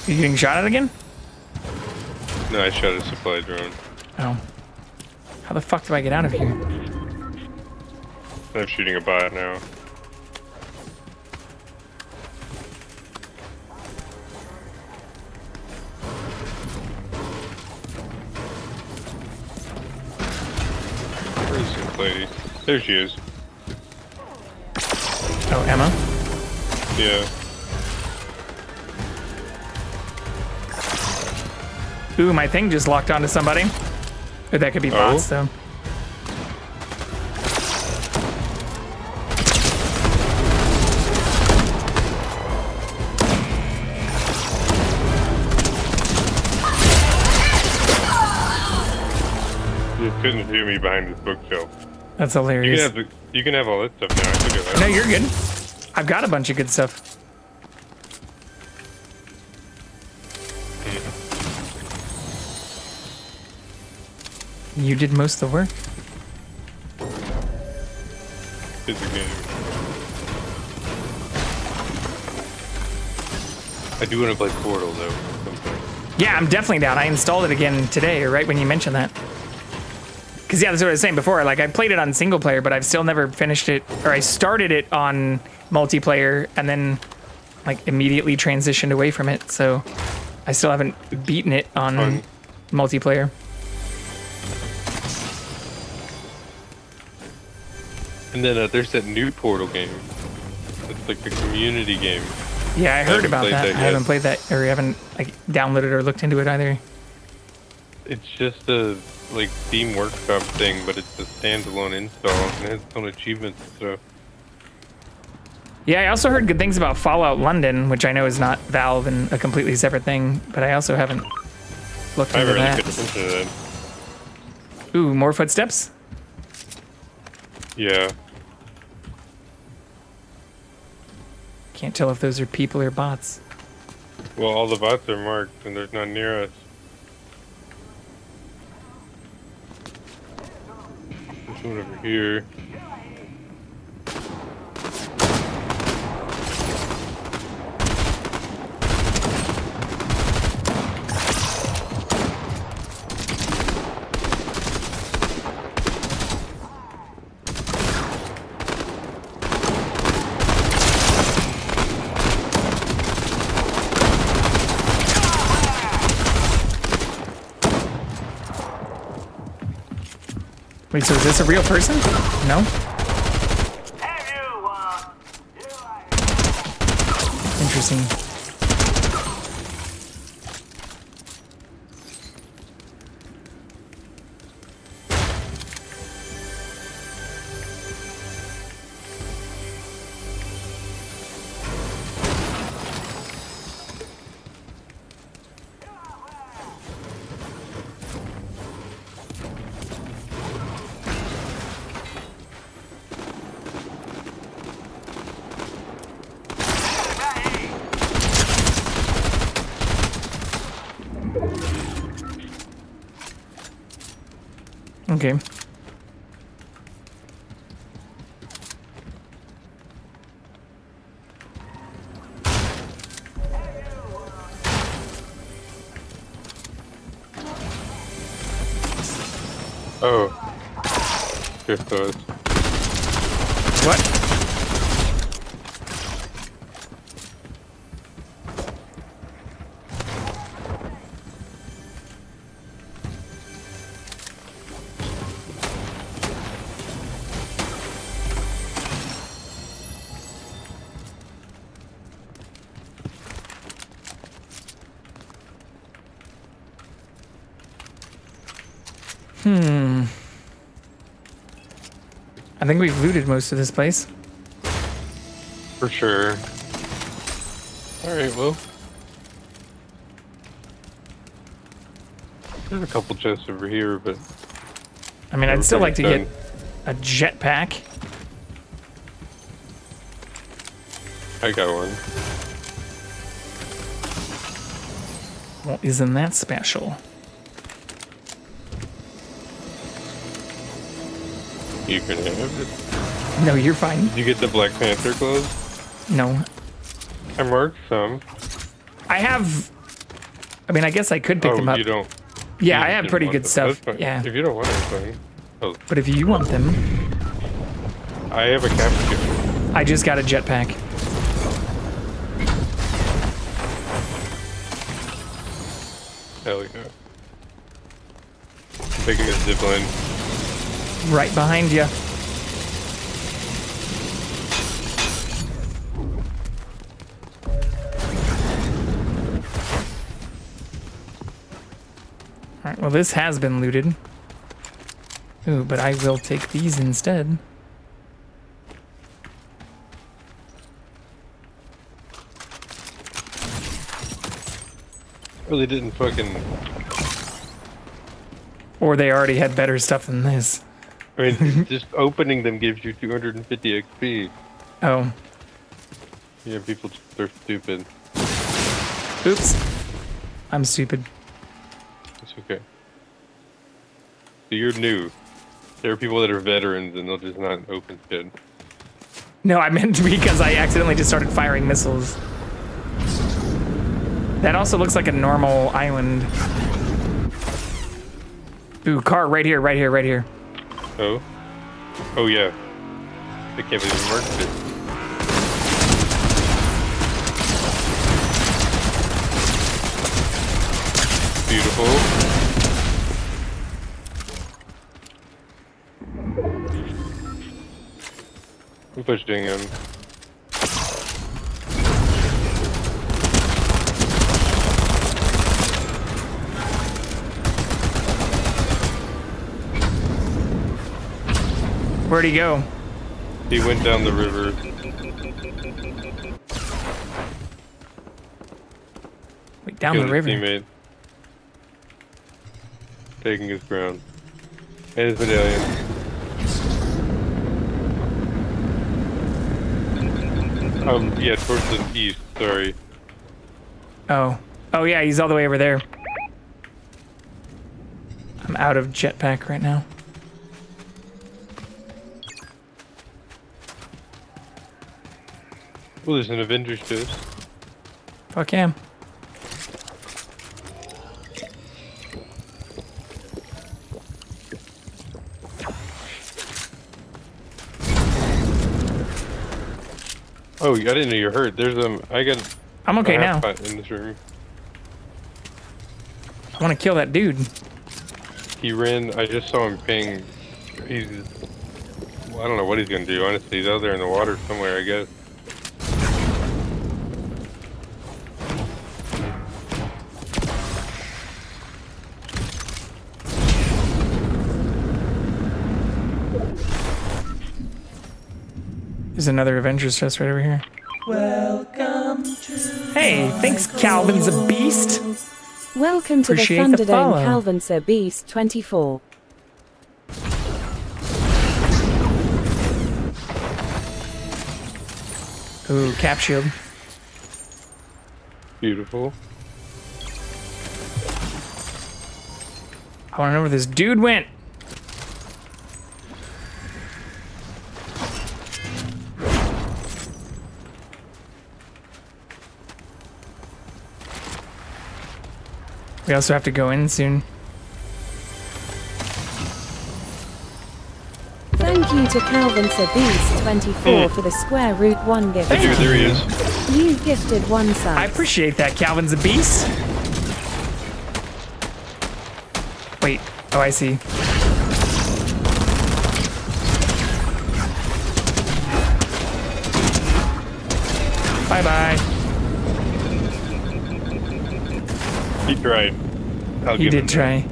You getting shot at again? No, I shot a supply drone. Oh. How the fuck do I get out of here? I'm shooting a bot now. Where is this lady? There she is. Oh, Emma? Yeah. Ooh, my thing just locked onto somebody. Or that could be bots, though. You couldn't see me behind this bookshelf. That's hilarious. You can have all that stuff now. I took it. No, you're good. I've got a bunch of good stuff. You did most of the work. It's a game. I do want to play Portal though. Yeah, I'm definitely down. I installed it again today, right when you mentioned that. Because yeah, that's what I was saying before. Like I played it on single player, but I've still never finished it. Or I started it on multiplayer and then like immediately transitioned away from it. So I still haven't beaten it on multiplayer. And then there's that new Portal game. It's like the community game. Yeah, I heard about that. I haven't played that, or haven't like downloaded or looked into it either. It's just a like Steam Workshop thing, but it's a standalone install and it has its own achievements and stuff. Yeah, I also heard good things about Fallout London, which I know is not Valve and a completely separate thing, but I also haven't looked into that. Paid attention to that. Ooh, more footsteps? Yeah. Can't tell if those are people or bots. Well, all the bots are marked and there's none near us. There's one over here. Wait, so is this a real person? No? Interesting. Okay. Oh. Here those. What? I think we've looted most of this place. For sure. Alright, well. There's a couple chests over here, but... I mean, I'd still like to get a jetpack. I got one. Well, isn't that special? You can have it. No, you're fine. Did you get the Black Panther clothes? No. I marked some. I have... I mean, I guess I could pick them up. You don't... Yeah, you I have didn't pretty want good them. stuff. That's fine. Yeah. If you don't want it, it's fine. Oh. But if you want them... I have a capsule. I just got a jetpack. Hell yeah. I'm taking a zip line. Right behind you. Alright, well this has been looted. Ooh, but I will take these instead. Really didn't fucking... Or they already had better stuff than this. I mean, just opening them gives you 250 XP. Oh. Yeah, people, they're stupid. Oops. I'm stupid. It's okay. So you're new. There are people that are veterans and they'll just not open shit. No, I meant because I accidentally just started firing missiles. That also looks like a normal island. Ooh, car right here, right here, right here. Oh? Oh yeah. I can't believe it worked it. Beautiful. I'm pushing him. Where'd he go? He went down the river. Wait, down the river? Teammate. Taking his ground. And his medallion. Yeah, towards the east, sorry. Oh. Oh yeah, he's all the way over there. I'm out of jetpack right now. Well, there's an Avengers chest. Fuck yeah. Oh, I didn't know you're hurt. There's I got. I'm okay now. In this room. I want to kill that dude. He ran. I just saw him ping. He's. Well, I don't know what he's gonna do. Honestly, he's out there in the water somewhere, I guess. There's another Avengers chest right over here. Welcome to Hey, thanks, Calvin's a Beast. Welcome to Appreciate the the Thunderdome follow. Calvin's a Beast 24. Ooh, cap shield. Beautiful. I want to know where this dude went. We also have to go in soon. Thank you to Calvin Sabis 24 for the square root 1 gift. Hey, dude, there he is. You gifted 1 sub. I appreciate that, Calvin's a beast. Wait, oh, I see. Bye-bye. He tried. You did try.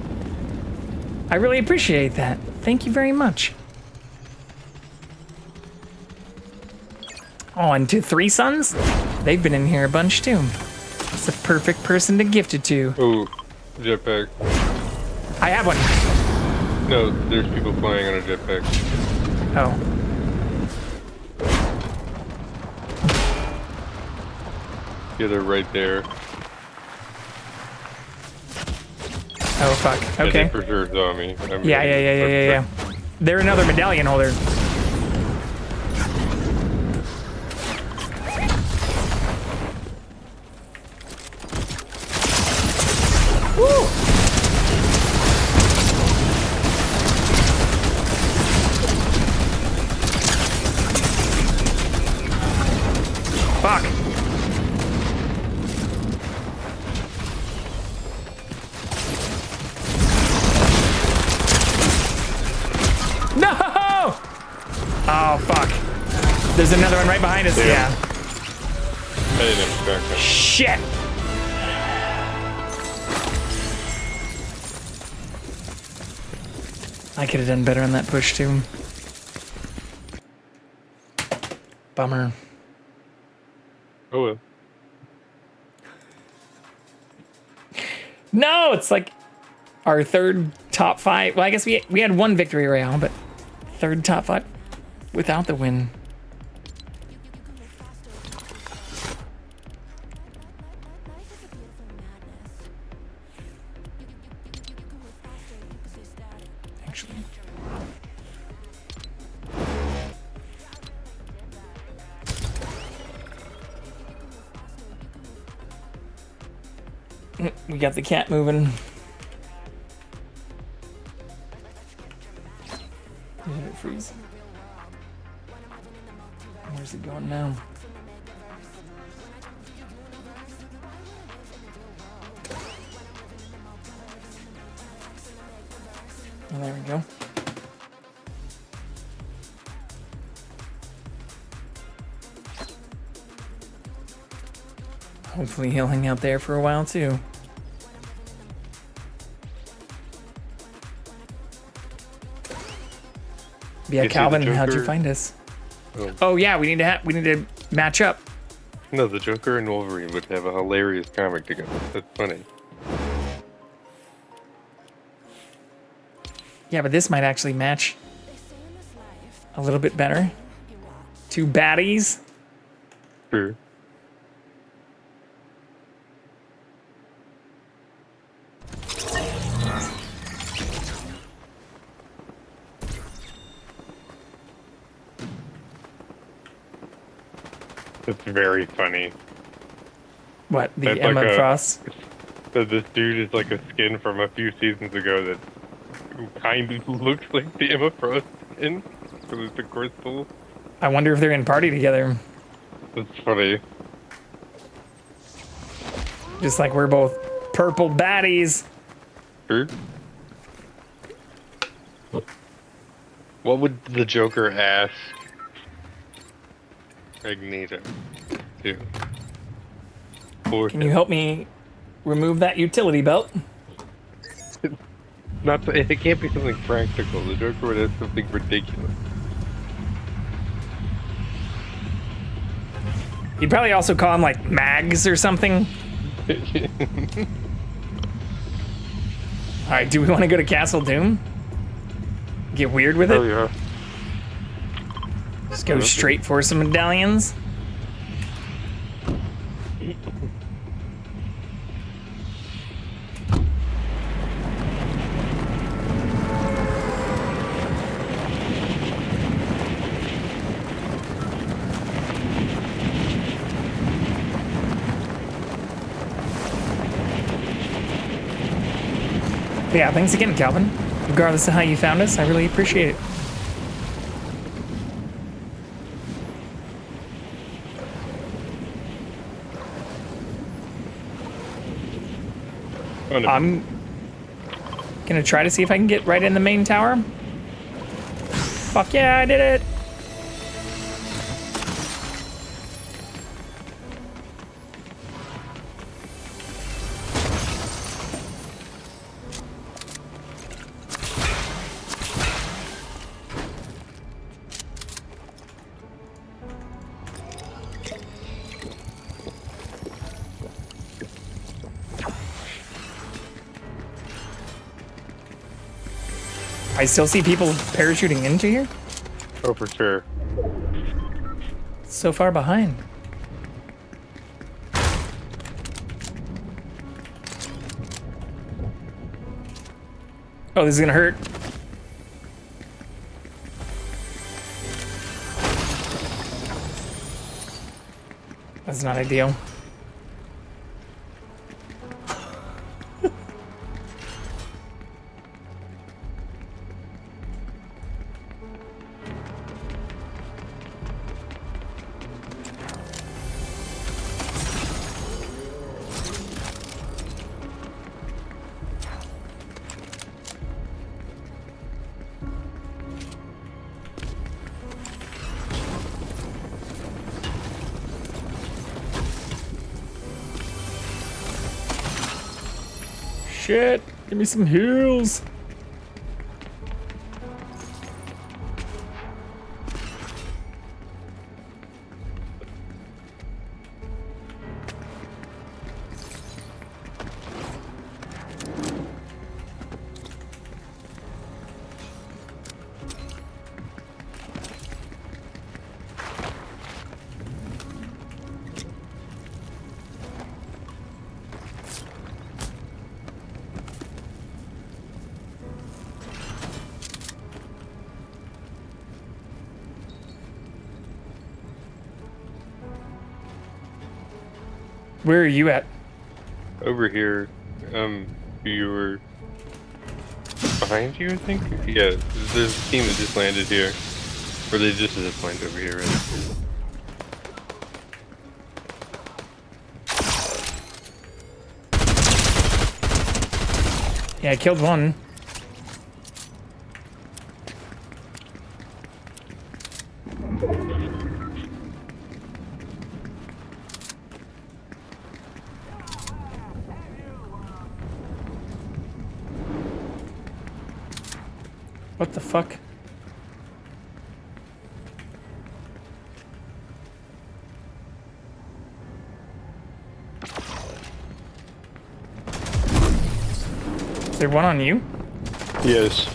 I really appreciate that. Thank you very much. Oh, and to 3 sons? They've been in here a bunch too. It's the perfect person to gift it to. Ooh, jetpack. I have one. No, there's people flying on a jetpack. Oh. Yeah, they're right there. Oh, fuck. Okay. Yeah, they for sure saw me. I mean, Yeah. They're another medallion holder. Woo! Fuck. No! Oh, fuck. There's another one right behind us. Yeah. I didn't expect that. Shit! I could have done better on that push, too. Bummer. Oh well. No, it's like our third top 5. Well, I guess we had 1 victory royale, but third top 5 without the win. Actually. We got the cat moving. Did it freeze? Where's it going now? Oh, there we go. Hopefully he'll hang out there for a while too. Yeah, Calvin, how'd you find us? Oh yeah, we need to match up. No, the Joker and Wolverine would have a hilarious comic together. That's funny. Yeah, but this might actually match a little bit better. 2 baddies. Sure. It's very funny. What, the That's Emma like Frost? That this dude is like a skin from a few seasons ago that kind of looks like the Emma Frost skin. Because it's the crystal. I wonder if they're in party together. That's funny. Just like we're both purple baddies. Sure. What would the Joker ask Magneto do? Can you help me remove that utility belt? It can't be something practical. The Joker would have something ridiculous. You'd probably also call him like Mags or something. Alright, do we want to go to Castle Doom? Get weird with it? Oh yeah. Just go straight for some medallions. Yeah, thanks again, Calvin. Regardless of how you found us, I really appreciate it. I'm gonna try to see if I can get right in the main tower. Fuck yeah, I did it! I still see people parachuting into here? Oh, for sure. So far behind. Oh, this is gonna hurt. That's not ideal. Shit, give me some heals. Where are you at? Over here. You were behind you, I think? Yeah, there's a team that just landed here. Or they just landed over here, right? Yeah, I killed one. What the fuck? Is there one on you? Yes.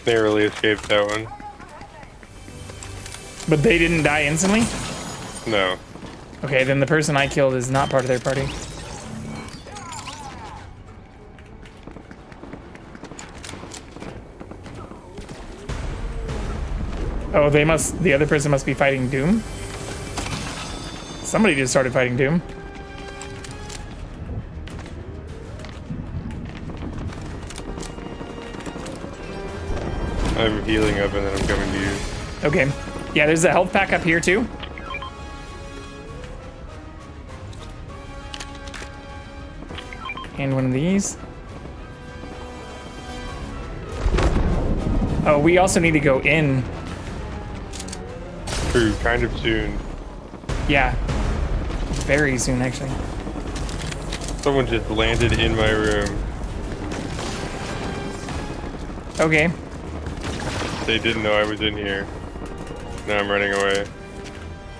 Narrowly escaped that one. But they didn't die instantly? No. Okay, then the person I killed is not part of their party. Oh, the other person must be fighting Doom? Somebody just started fighting Doom. I'm healing up and then I'm coming to you. Okay. Yeah, there's a health pack up here too. And one of these. Oh, we also need to go in. True, kind of soon. Yeah. Very soon, actually. Someone just landed in my room. Okay. They didn't know I was in here. Now I'm running away.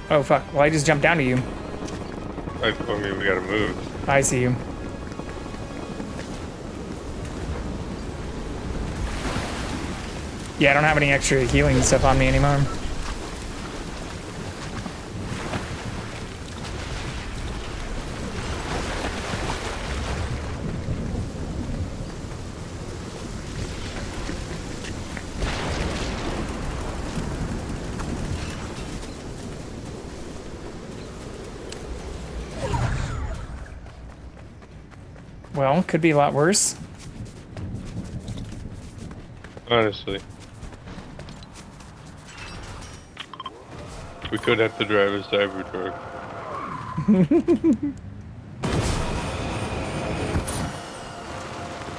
Oh, fuck. Well, I just jumped down to you. I mean, we gotta move. I see you. Yeah, I don't have any extra healing stuff on me anymore. Well, could be a lot worse. Honestly. We could have to drive a Cybertruck.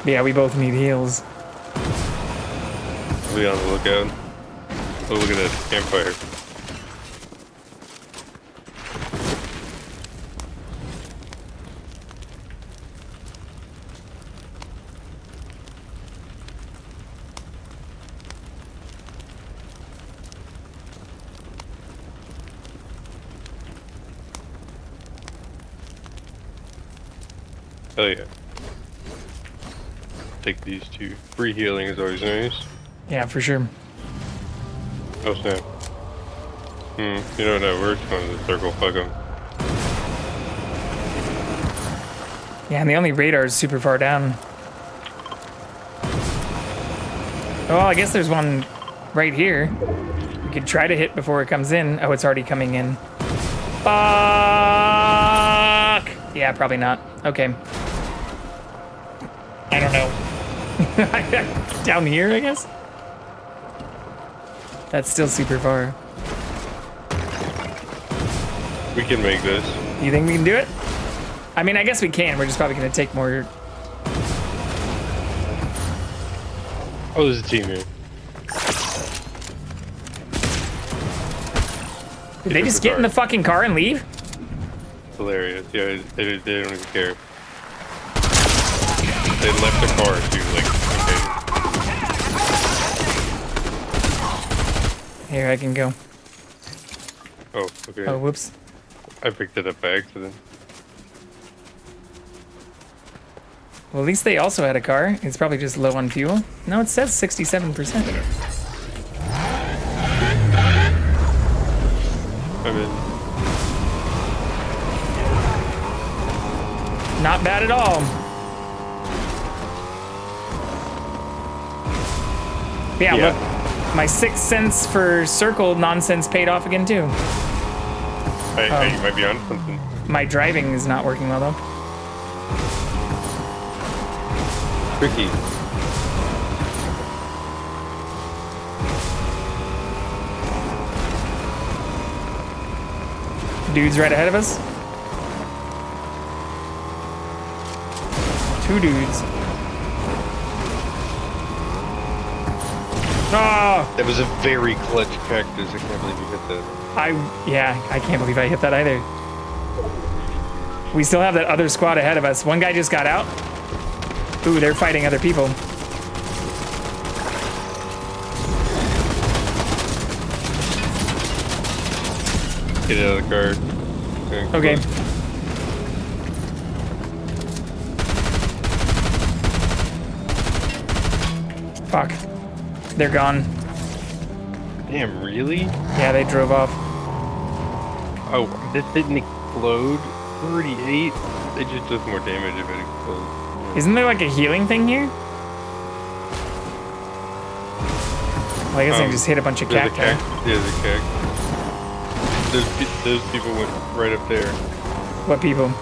Yeah, we both need heals. Be on the lookout. Oh, look at that campfire. Hell yeah. Take these two. Free healing is always nice. Yeah, for sure. Oh snap. You know that works on the circle, fuck 'em. Yeah, and the only radar is super far down. Oh, I guess there's one right here. We could try to hit before it comes in. Oh, it's already coming in. Fuck! Yeah, probably not. Okay. I don't know. Down here, I guess? That's still super far. We can make this. You think we can do it? I mean, I guess we can. We're just probably going to take more. Oh, there's a team here. Did they just get in the fucking car and leave? Hilarious. Yeah, they don't even care. They left the car too, like, okay. Here, I can go. Oh, okay. Oh, whoops. I picked it up by accident. Well, at least they also had a car. It's probably just low on fuel. No, it says 67%. I'm in. Not bad at all. Yeah, look. My 6 cents for circle nonsense paid off again, too. Hey, you might be on something. My driving is not working well, though. Tricky. Dudes right ahead of us. 2 dudes. Oh! That was a very clutch cactus. I can't believe you hit that. I can't believe I hit that either. We still have that other squad ahead of us. One guy just got out. Ooh, they're fighting other people. Get out of the car. Okay. Fuck. They're gone. Damn, really? Yeah, they drove off. Oh, this didn't explode? 38? They just took more damage if it explodes. Isn't there like a healing thing here? Well, I guess I just hit a bunch of cacti. Yeah, the cacti. Those people went right up there. What people?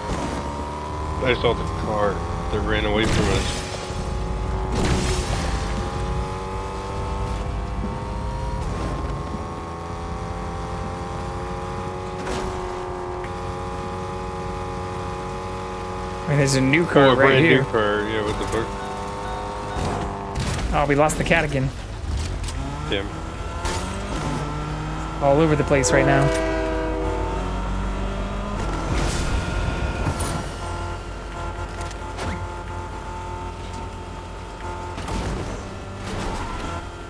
I saw the car that ran away from us. I mean, there's a new car right here. New car, yeah, what the fuck? Oh, we lost the cat again. Damn. All over the place right now.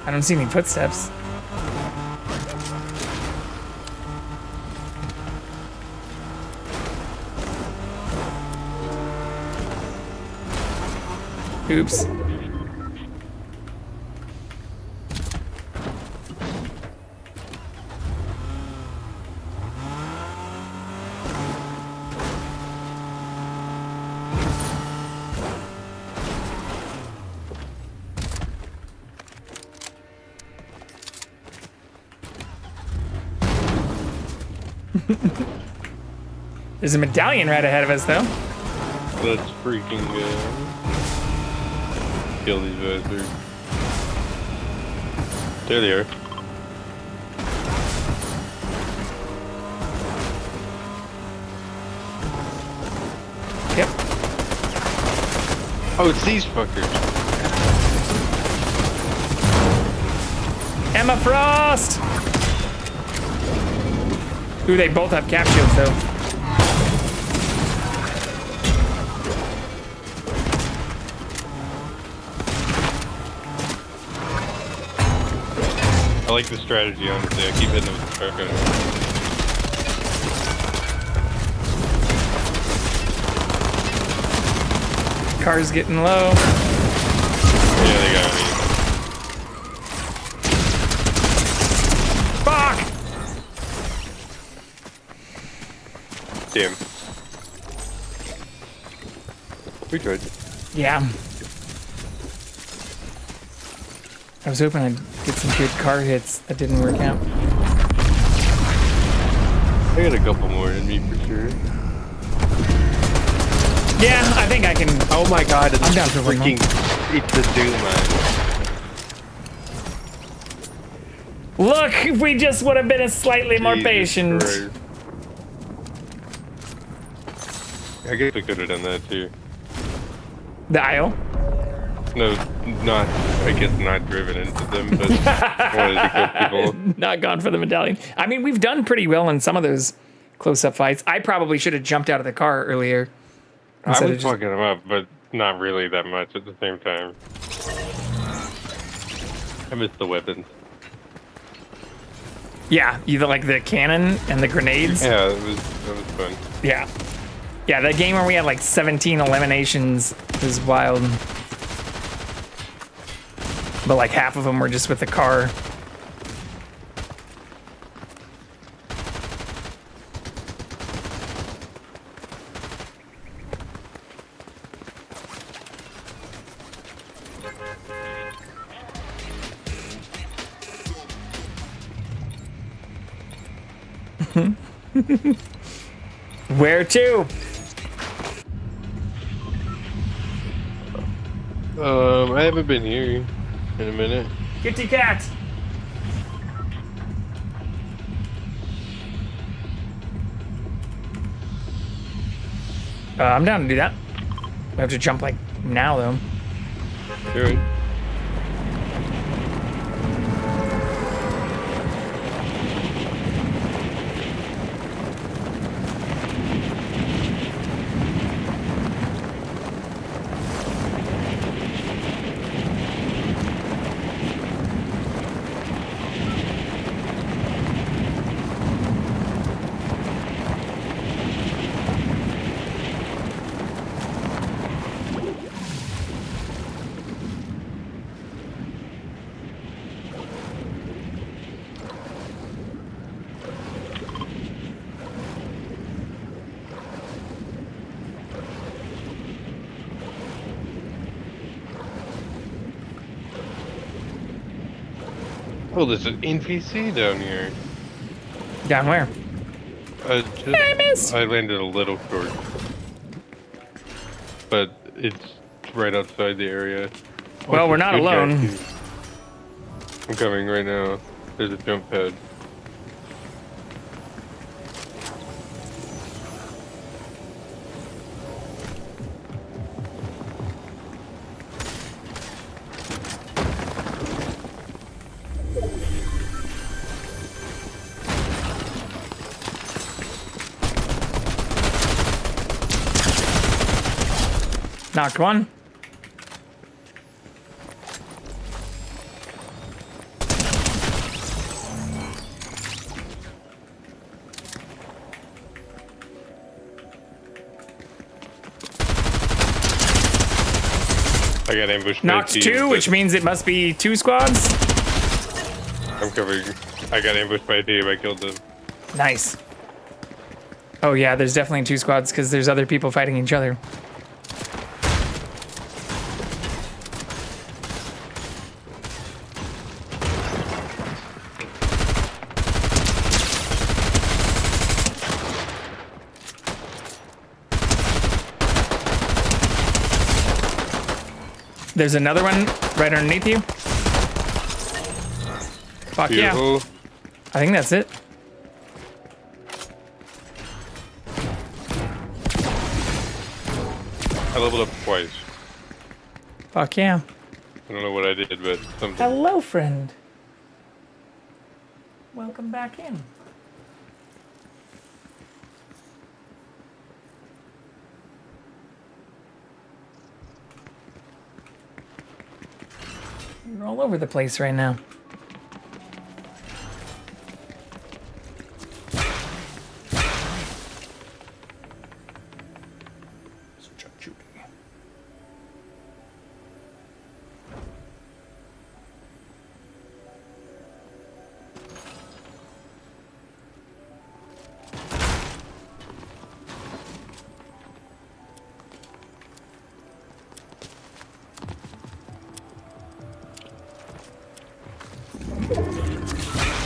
I don't see any footsteps. Oops. There's a medallion right ahead of us, though. Let's freaking go. Kill these bastards. There they are. Yep. Oh, it's these fuckers. Emma Frost! Ooh, they both have cap shields though. I like the strategy, honestly. I keep hitting them with the shotgun. Car's getting low. Yeah, they got me. Fuck! Damn. We tried. Yeah. I was hoping I'd get some good car hits. That didn't work out. I got a couple more in me for sure. Yeah, I think I can. Oh my god, I'm down for freaking. It's the Doom, man. Look, if we just would have been slightly more patient. Christ. I guess I could have done that too. The aisle? No, not. I guess not driven into them, but wanted to kill people. Not gone for the medallion. I mean, we've done pretty well in some of those close-up fights. I probably should have jumped out of the car earlier. I was fucking them up, but not really that much at the same time. I missed the weapons. Yeah, either like the cannon and the grenades. Yeah, that was fun. Yeah. Yeah, that game where we had like 17 eliminations was wild. But like half of them were just with the car. Where to? I haven't been here in a minute. Kitty cat. I'm down to do that. We have to jump like now though. Sure. Oh, there's an NPC down here. Down where? I missed. I landed a little short. But it's right outside the area. Well, we're not alone. I'm coming right now. There's a jump pad. Knocked one. I got ambushed. Knocked two, which means it must be two squads. I'm covering. I got ambushed by a team. I killed them. Nice. Oh yeah, there's definitely two squads because there's other people fighting each other. There's another one right underneath you. Fuck Beautiful. yeah. I think that's it. I leveled up twice. Fuck yeah. I don't know what I did, but something. Hello, friend. Welcome back in. You're all over the place right now.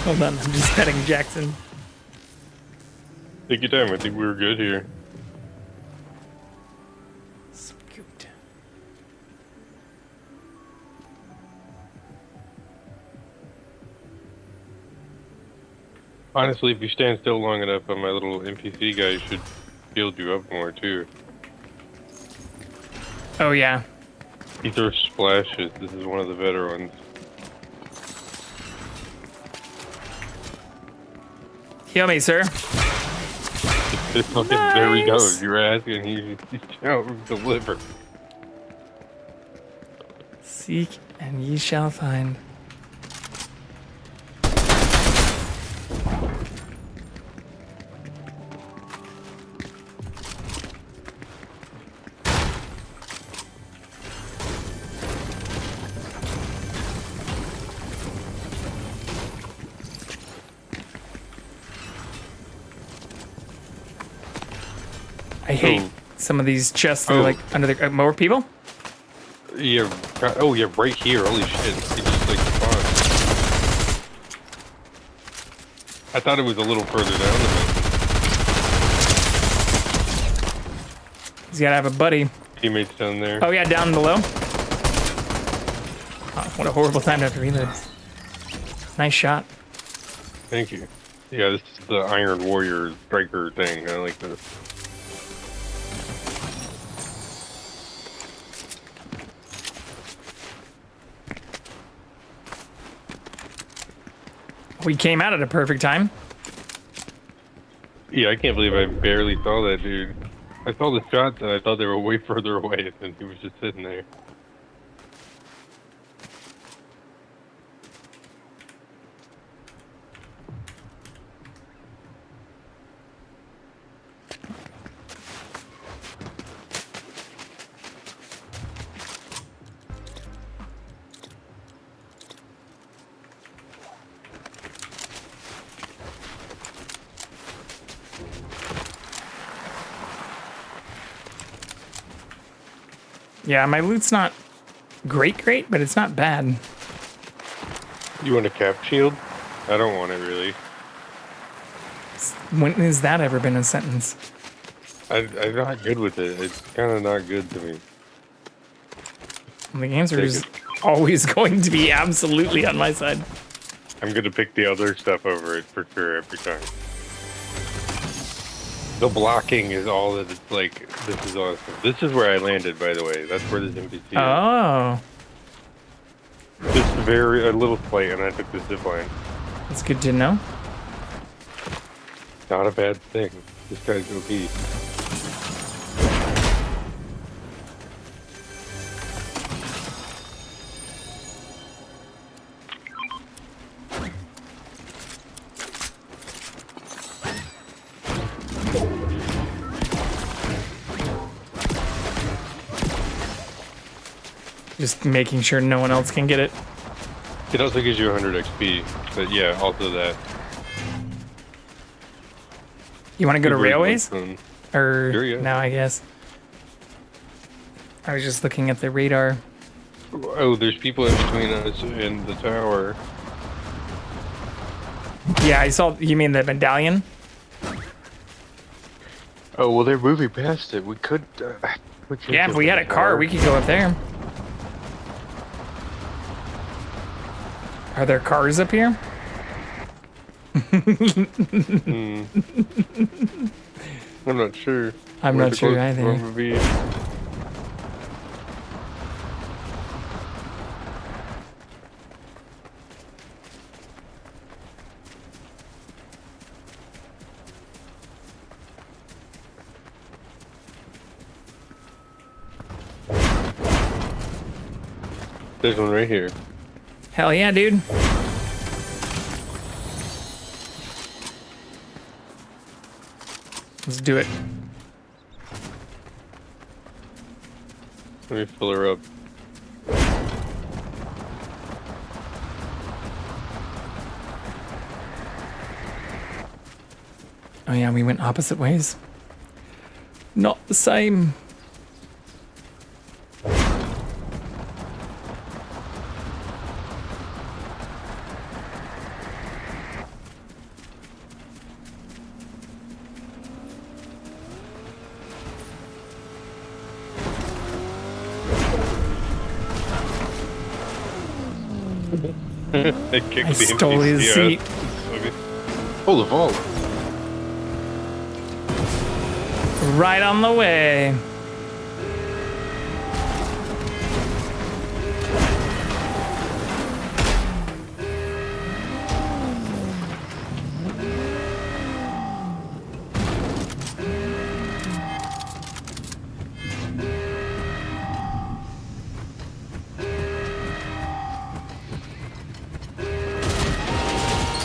Hold on, I'm just petting Jackson. Take your time. I think we were good here. So cute. Honestly, if you stand still long enough on my little NPC guy, should build you up more too. Oh yeah. He throws splashes. This is one of the better ones. Heal me, sir. There we go. You're asking, he shall deliver. Seek and ye shall find. I hate some of these chests that are like under the more people. Yeah. Oh, yeah. Right here. Holy shit! He just like spawned. I thought it was a little further down the mountain. He's gotta have a buddy. Teammates down there. Oh yeah, down below. Oh, what a horrible time to have to reload. Nice shot. Thank you. Yeah, this is the Iron Warrior striker thing. I like this. We came out at a perfect time. Yeah, I can't believe I barely saw that dude. I saw the shots and I thought they were way further away and he was just sitting there. Yeah, my loot's not great, but it's not bad. You want a cap shield? I don't want it really. When has that ever been a sentence? I'm not good with it. It's kind of not good to me. Well, the answer is always going to be absolutely on my side. I'm gonna pick the other stuff over it for sure every time. The blocking is all that it's like. This is awesome. This is where I landed, by the way. That's where this NPC is. Oh. Just a little flight, and I took the zip line. That's good to know. Not a bad thing. This guy's OP. Just making sure no one else can get it. It also gives you 100 XP, but yeah, also that. You want to go to railways? Or sure, yeah. No, I guess. I was just looking at the radar. Oh, there's people in between us and the tower. Yeah, I saw. You mean the medallion? Oh, well, they're moving past it. We could. Yeah, if we had a car, we could go up there. Are there cars up here? I'm not sure. I'm Where not the sure closest either. one would be. There's one right here. Hell yeah, dude. Let's do it. Let me fill her up. Oh yeah, we went opposite ways. Not the same. They kicked I the stole his NPC seat. out. Oh, the vault. Right on the way.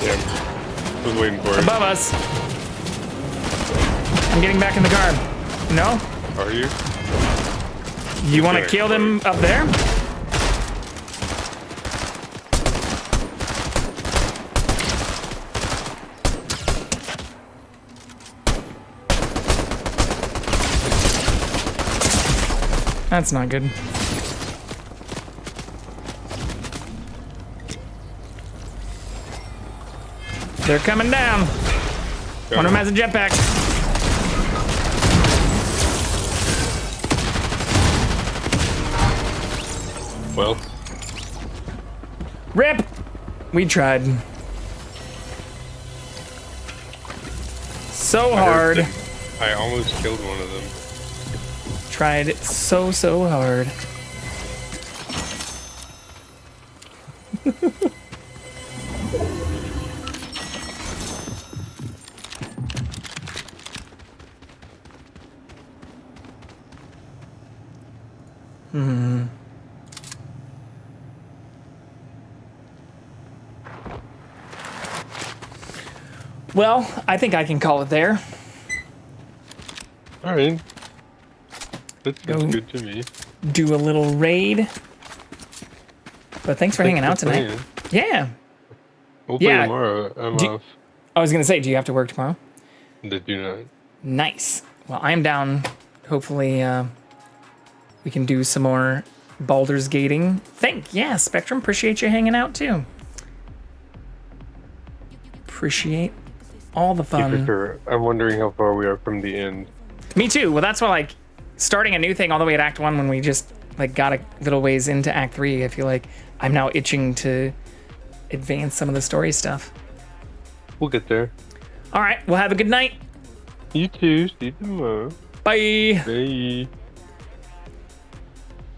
Yeah, I was waiting for it. Above us. I'm getting back in the car. No? Are you? You want to kill them up there? That's not good. They're coming down. One of them has a jetpack. Well. Rip! We tried. So hard. I almost killed one of them. Tried so hard. Well, I think I can call it there. All right. That sounds good to me. Do a little raid. But thanks for hanging out tonight. Yeah. We'll play tomorrow. I'm off. I was gonna say, do you have to work tomorrow? They do not. Nice. Well, I'm down. Hopefully, we can do some more Baldur's Gating. Yeah, Spectrum. Appreciate you hanging out too. Appreciate all the fun. Yeah, for sure. I'm wondering how far we are from the end. Me too. Well, that's why, like, starting a new thing all the way at Act 1 when we just, like, got a little ways into Act 3, I feel like I'm now itching to advance some of the story stuff. We'll get there. All right. Well, have a good night. You too. See you tomorrow. Bye. Bye.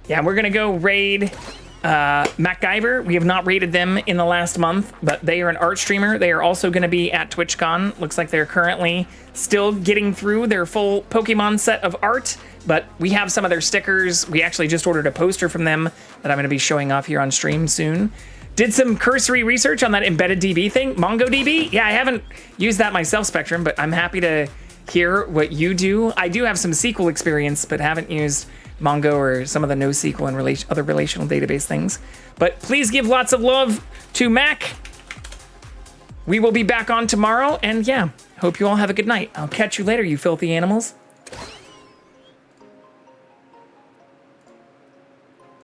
Yeah, we're going to go raid MacGyver. We have not raided them in the last month, but they are an art streamer. They are also going to be at TwitchCon. Looks like they're currently still getting through their full Pokemon set of art, but we have some of their stickers. We actually just ordered a poster from them that I'm going to be showing off here on stream soon. Did some cursory research on that embedded DB thing, MongoDB. Yeah, I haven't used that myself, Spectrum, but I'm happy to hear what you do. I do have some SQL experience, but haven't used Mongo or some of the NoSQL and other relational database things. But please give lots of love to Mac. We will be back on tomorrow, and yeah, hope you all have a good night. I'll catch you later, you filthy animals.